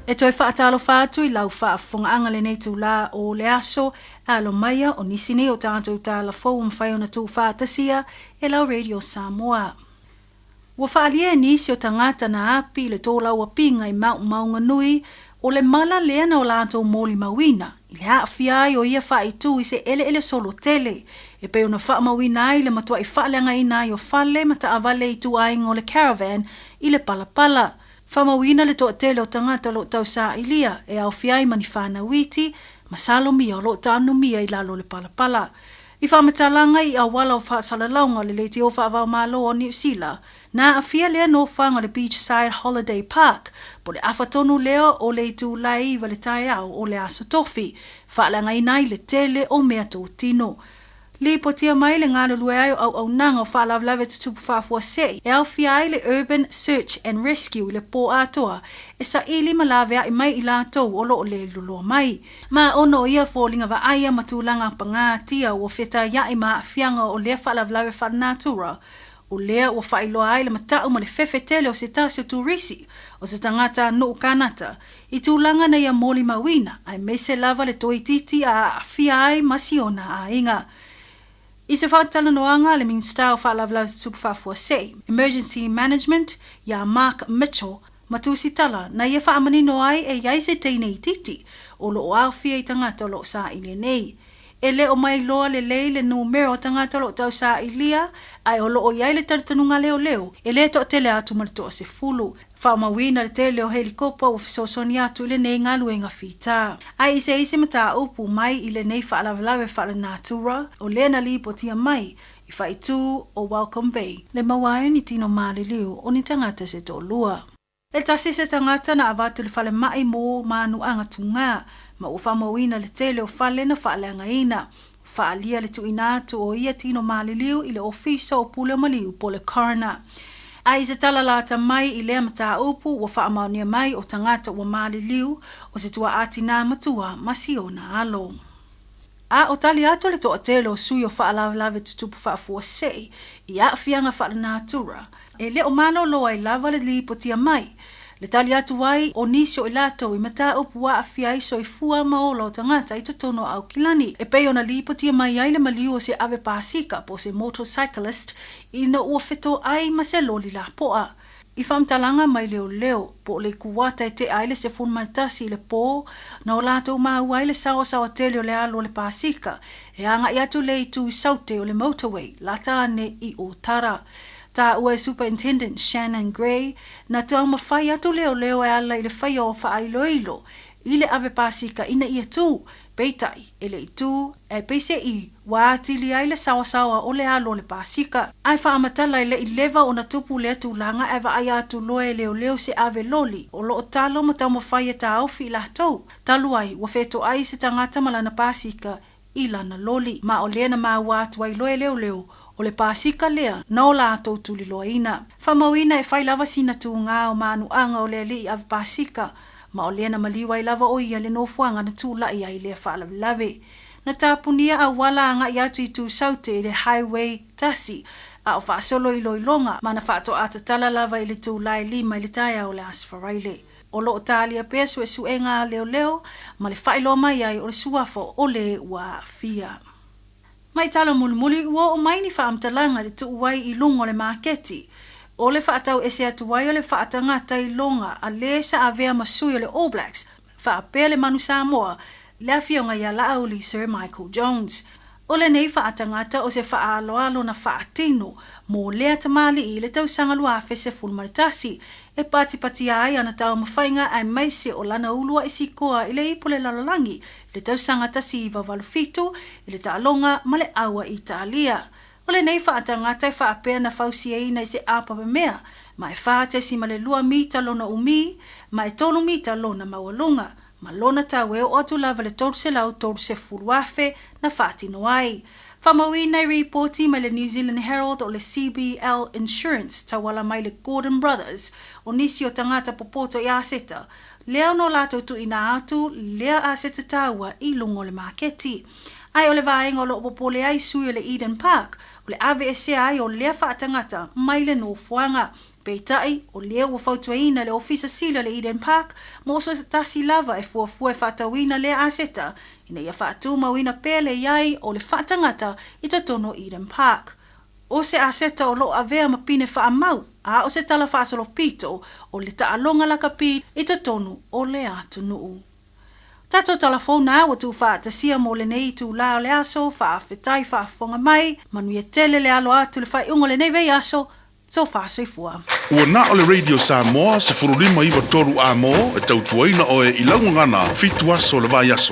E toi whaatalo whātu I lau whaafonga le nei tū la o le aso alo maia o nisi nei o tātou tāla fau mwhai ona tū whātasia e lau Radio Samoa. Wa whaalia nisi o tangata na api le tōla ua pinga I maunga nui o le mala lea na o lātou mōli mawina. I le haawhiai o ia whaitu I se ele solo tele. E pe ona wha mawina ai le matua I whaaleanga ina I o whale mata avale I tu ainga o le caravan I le palapala. Whamawina le toa tele o tangata lo tau sa ilia e au whiai mani whana witi masalo mia o lo tānu mia I lalo le palapala. I whamatalanga I awala o whaasalaunga le leiti o whaavau malo o New Zealand. Na a fia lea no whanga le Beachside Holiday Park, po le awhatonu leo o le tu lai iwa le tai au o le aso tofi, whaalanga inai le tele o mea tō tino. Li po tia mai le ngālo lue ai au nanga o whaalavlawe te tupu whaafua sei, e au fia ai le Urban Search and Rescue le pō atoa, e sa ili malawea I mai I lātou o lo o le luloa mai. Ma ono ia fōlinga wa aia matulanga pangā tia o wheta ia I maa fianga o lea whaalavlawe whanātura, o lea ua whailoa ai le matau ma le fefe tele o se tasi o turisi o se tangata no kanata. I tūlanga na ia mōli mawina, ai mese lava le toititi a fia ai masiona a inga. I se whaatala noanga le minsta o whaalavlawe tupu whaafua sei, Emergency Management, ia Mark Mitchell, matusi tala na ia whaamani no ai e iai se teine I titi, o lo o au fia I tangata o lo sa ili nei. E le o mai loa le lei le numero tangata lo tau sa ilia, ai o lo o iai le tartanunga leo, e le to tele atu ma le to se fulu. Whaamawina le tele o helikopa o fisosoni atu le nei ngalu e ngawhita. Ai ise mata upu mai I le nei whaalawalawe whaala natura, o le na li potia mai, I whaitu o Welcome Bay. Le mawai ni tino maali liu o ni tangata se to lua. E tasi se tangata na avatu le whale mai mo manu anga tunga, ma ufa mawina le tele o whale na whaaleanga ina. Whaalia le tuina atu o ia tino maliliu I le ofisa o pule maliu po le coroner. Ai se tala lata mai I lea mata upu wa whaamaunia mai o tangata wa maliliu o se tua atina matua masiona alo. A o tali atu le toa tele o sui o whaalawalawe tutupu whaafua sei I a fianga whaalanatura. E le o malo loa I lava le li potia mai. Le tali atu wai o nisi o ilato I mata upu wa afia I so I fua maola o tangata I totono au kilani. E pei ona li potia mai ai le maliu o se ave pasika po se motorcyclist I no ua feto ai ma se loli la poa. I whamtalanga mai leo po le kuwata e te aile se fun maltasi le po na o lato mau ai le sawa tele o le alo le pasika e anga I atu le I tu I saute o le motorway latane I o tara. Ta ua Superintendent Shannon Gray na tau mawhai atu leo e ala I le whai o whaailoilo I le ave pasika ina ia tu peitai e le itu e peise I waatili ai le sawa o le alo le pasika. Ai whaamatala I le I leva o na tupu le atu langa e wa ai atu loe leo se ave loli o lo o talo ma tau mawhai e ta aufi I la tau. Talu ai wa feto ai se tangata malana pasika I lana loli ma o lena maa watu ai loe leo o le pasika lea na o la atou tuli loaina. Whamawina e whai lava sina tu ngā o manu anga o le li ave pasika, ma o lea na maliwa I lava o ia le nofuanga na tūla I ai lea whaalawe. Na tāpunia a wala anga I atu I tu saute I le highway tasi, a o whaasolo I loilonga, ma na whaato atatala lava I le tūla I lima I le taia o le asfaraile. O lo o talia pea suenga leo ma le whaelo mai ai o le suafo o le ua fia. Mai talo mulimuli ua o mai ni whaamtalanga le tu wai I lungo le maketi. O le whaatau ese atu wai o le whaatangata I longa a le sa avea masui o le All Blacks. Whaapea le manu Samoa le afionga ia la uli Sir Michael Jones. O le nei whaatangata o se whaaloalo na whaatino mo lea tamali I le tausanga luafe se fulmaritasi e pati ai ana tau mawhainga ai maise o lana ulua I sikoa I le ipole lalalangi le tausanga tasi I vawalufitu I le taalonga ma le aua Italia. O le nei whaatangata I whaapea na fausiaina I se apawe mea ma e whaatesi ma le 2 mita lona umi ma e 3 mita lona mawalunga. Ma lona tawe o atu lava le tolu lau tolu se fuluafe na whaatino ai. Whamawina I reporti mai le New Zealand Herald o le CBL Insurance tawala mai le Gordon Brothers o nisi o tangata popoto I aseta. Lea no lato tu ina atu lea aseta taua I lungo le maketi. Ai o le vaenga o lo popole ai sui o le Eden Park o le AVSA ai o lea whaatangata mai le nofuanga. Peitai o lea ua fautuaina le ofisa sila le Eden Park mo so tasi lava e fuafua e whaatawina le aseta ina ia whaatu mawina pele iai o le whaatangata I tatono Eden Park. O se aseta o lo avea mapine whaamau a o se tala whaasolo pito o le taalonga lakapi I tatono o le atu nuu. Tato telefona o tu whaatasia mo le nei tu lao le aso whaafetai whaafonga mai manuia tele le alo atu le whaiungo le nei vei aso so whaasoifua. Ua na o le Radio Samoa se furulima iwa toru a mo e tautuaina o e ilangungana fitu aso le vai aso.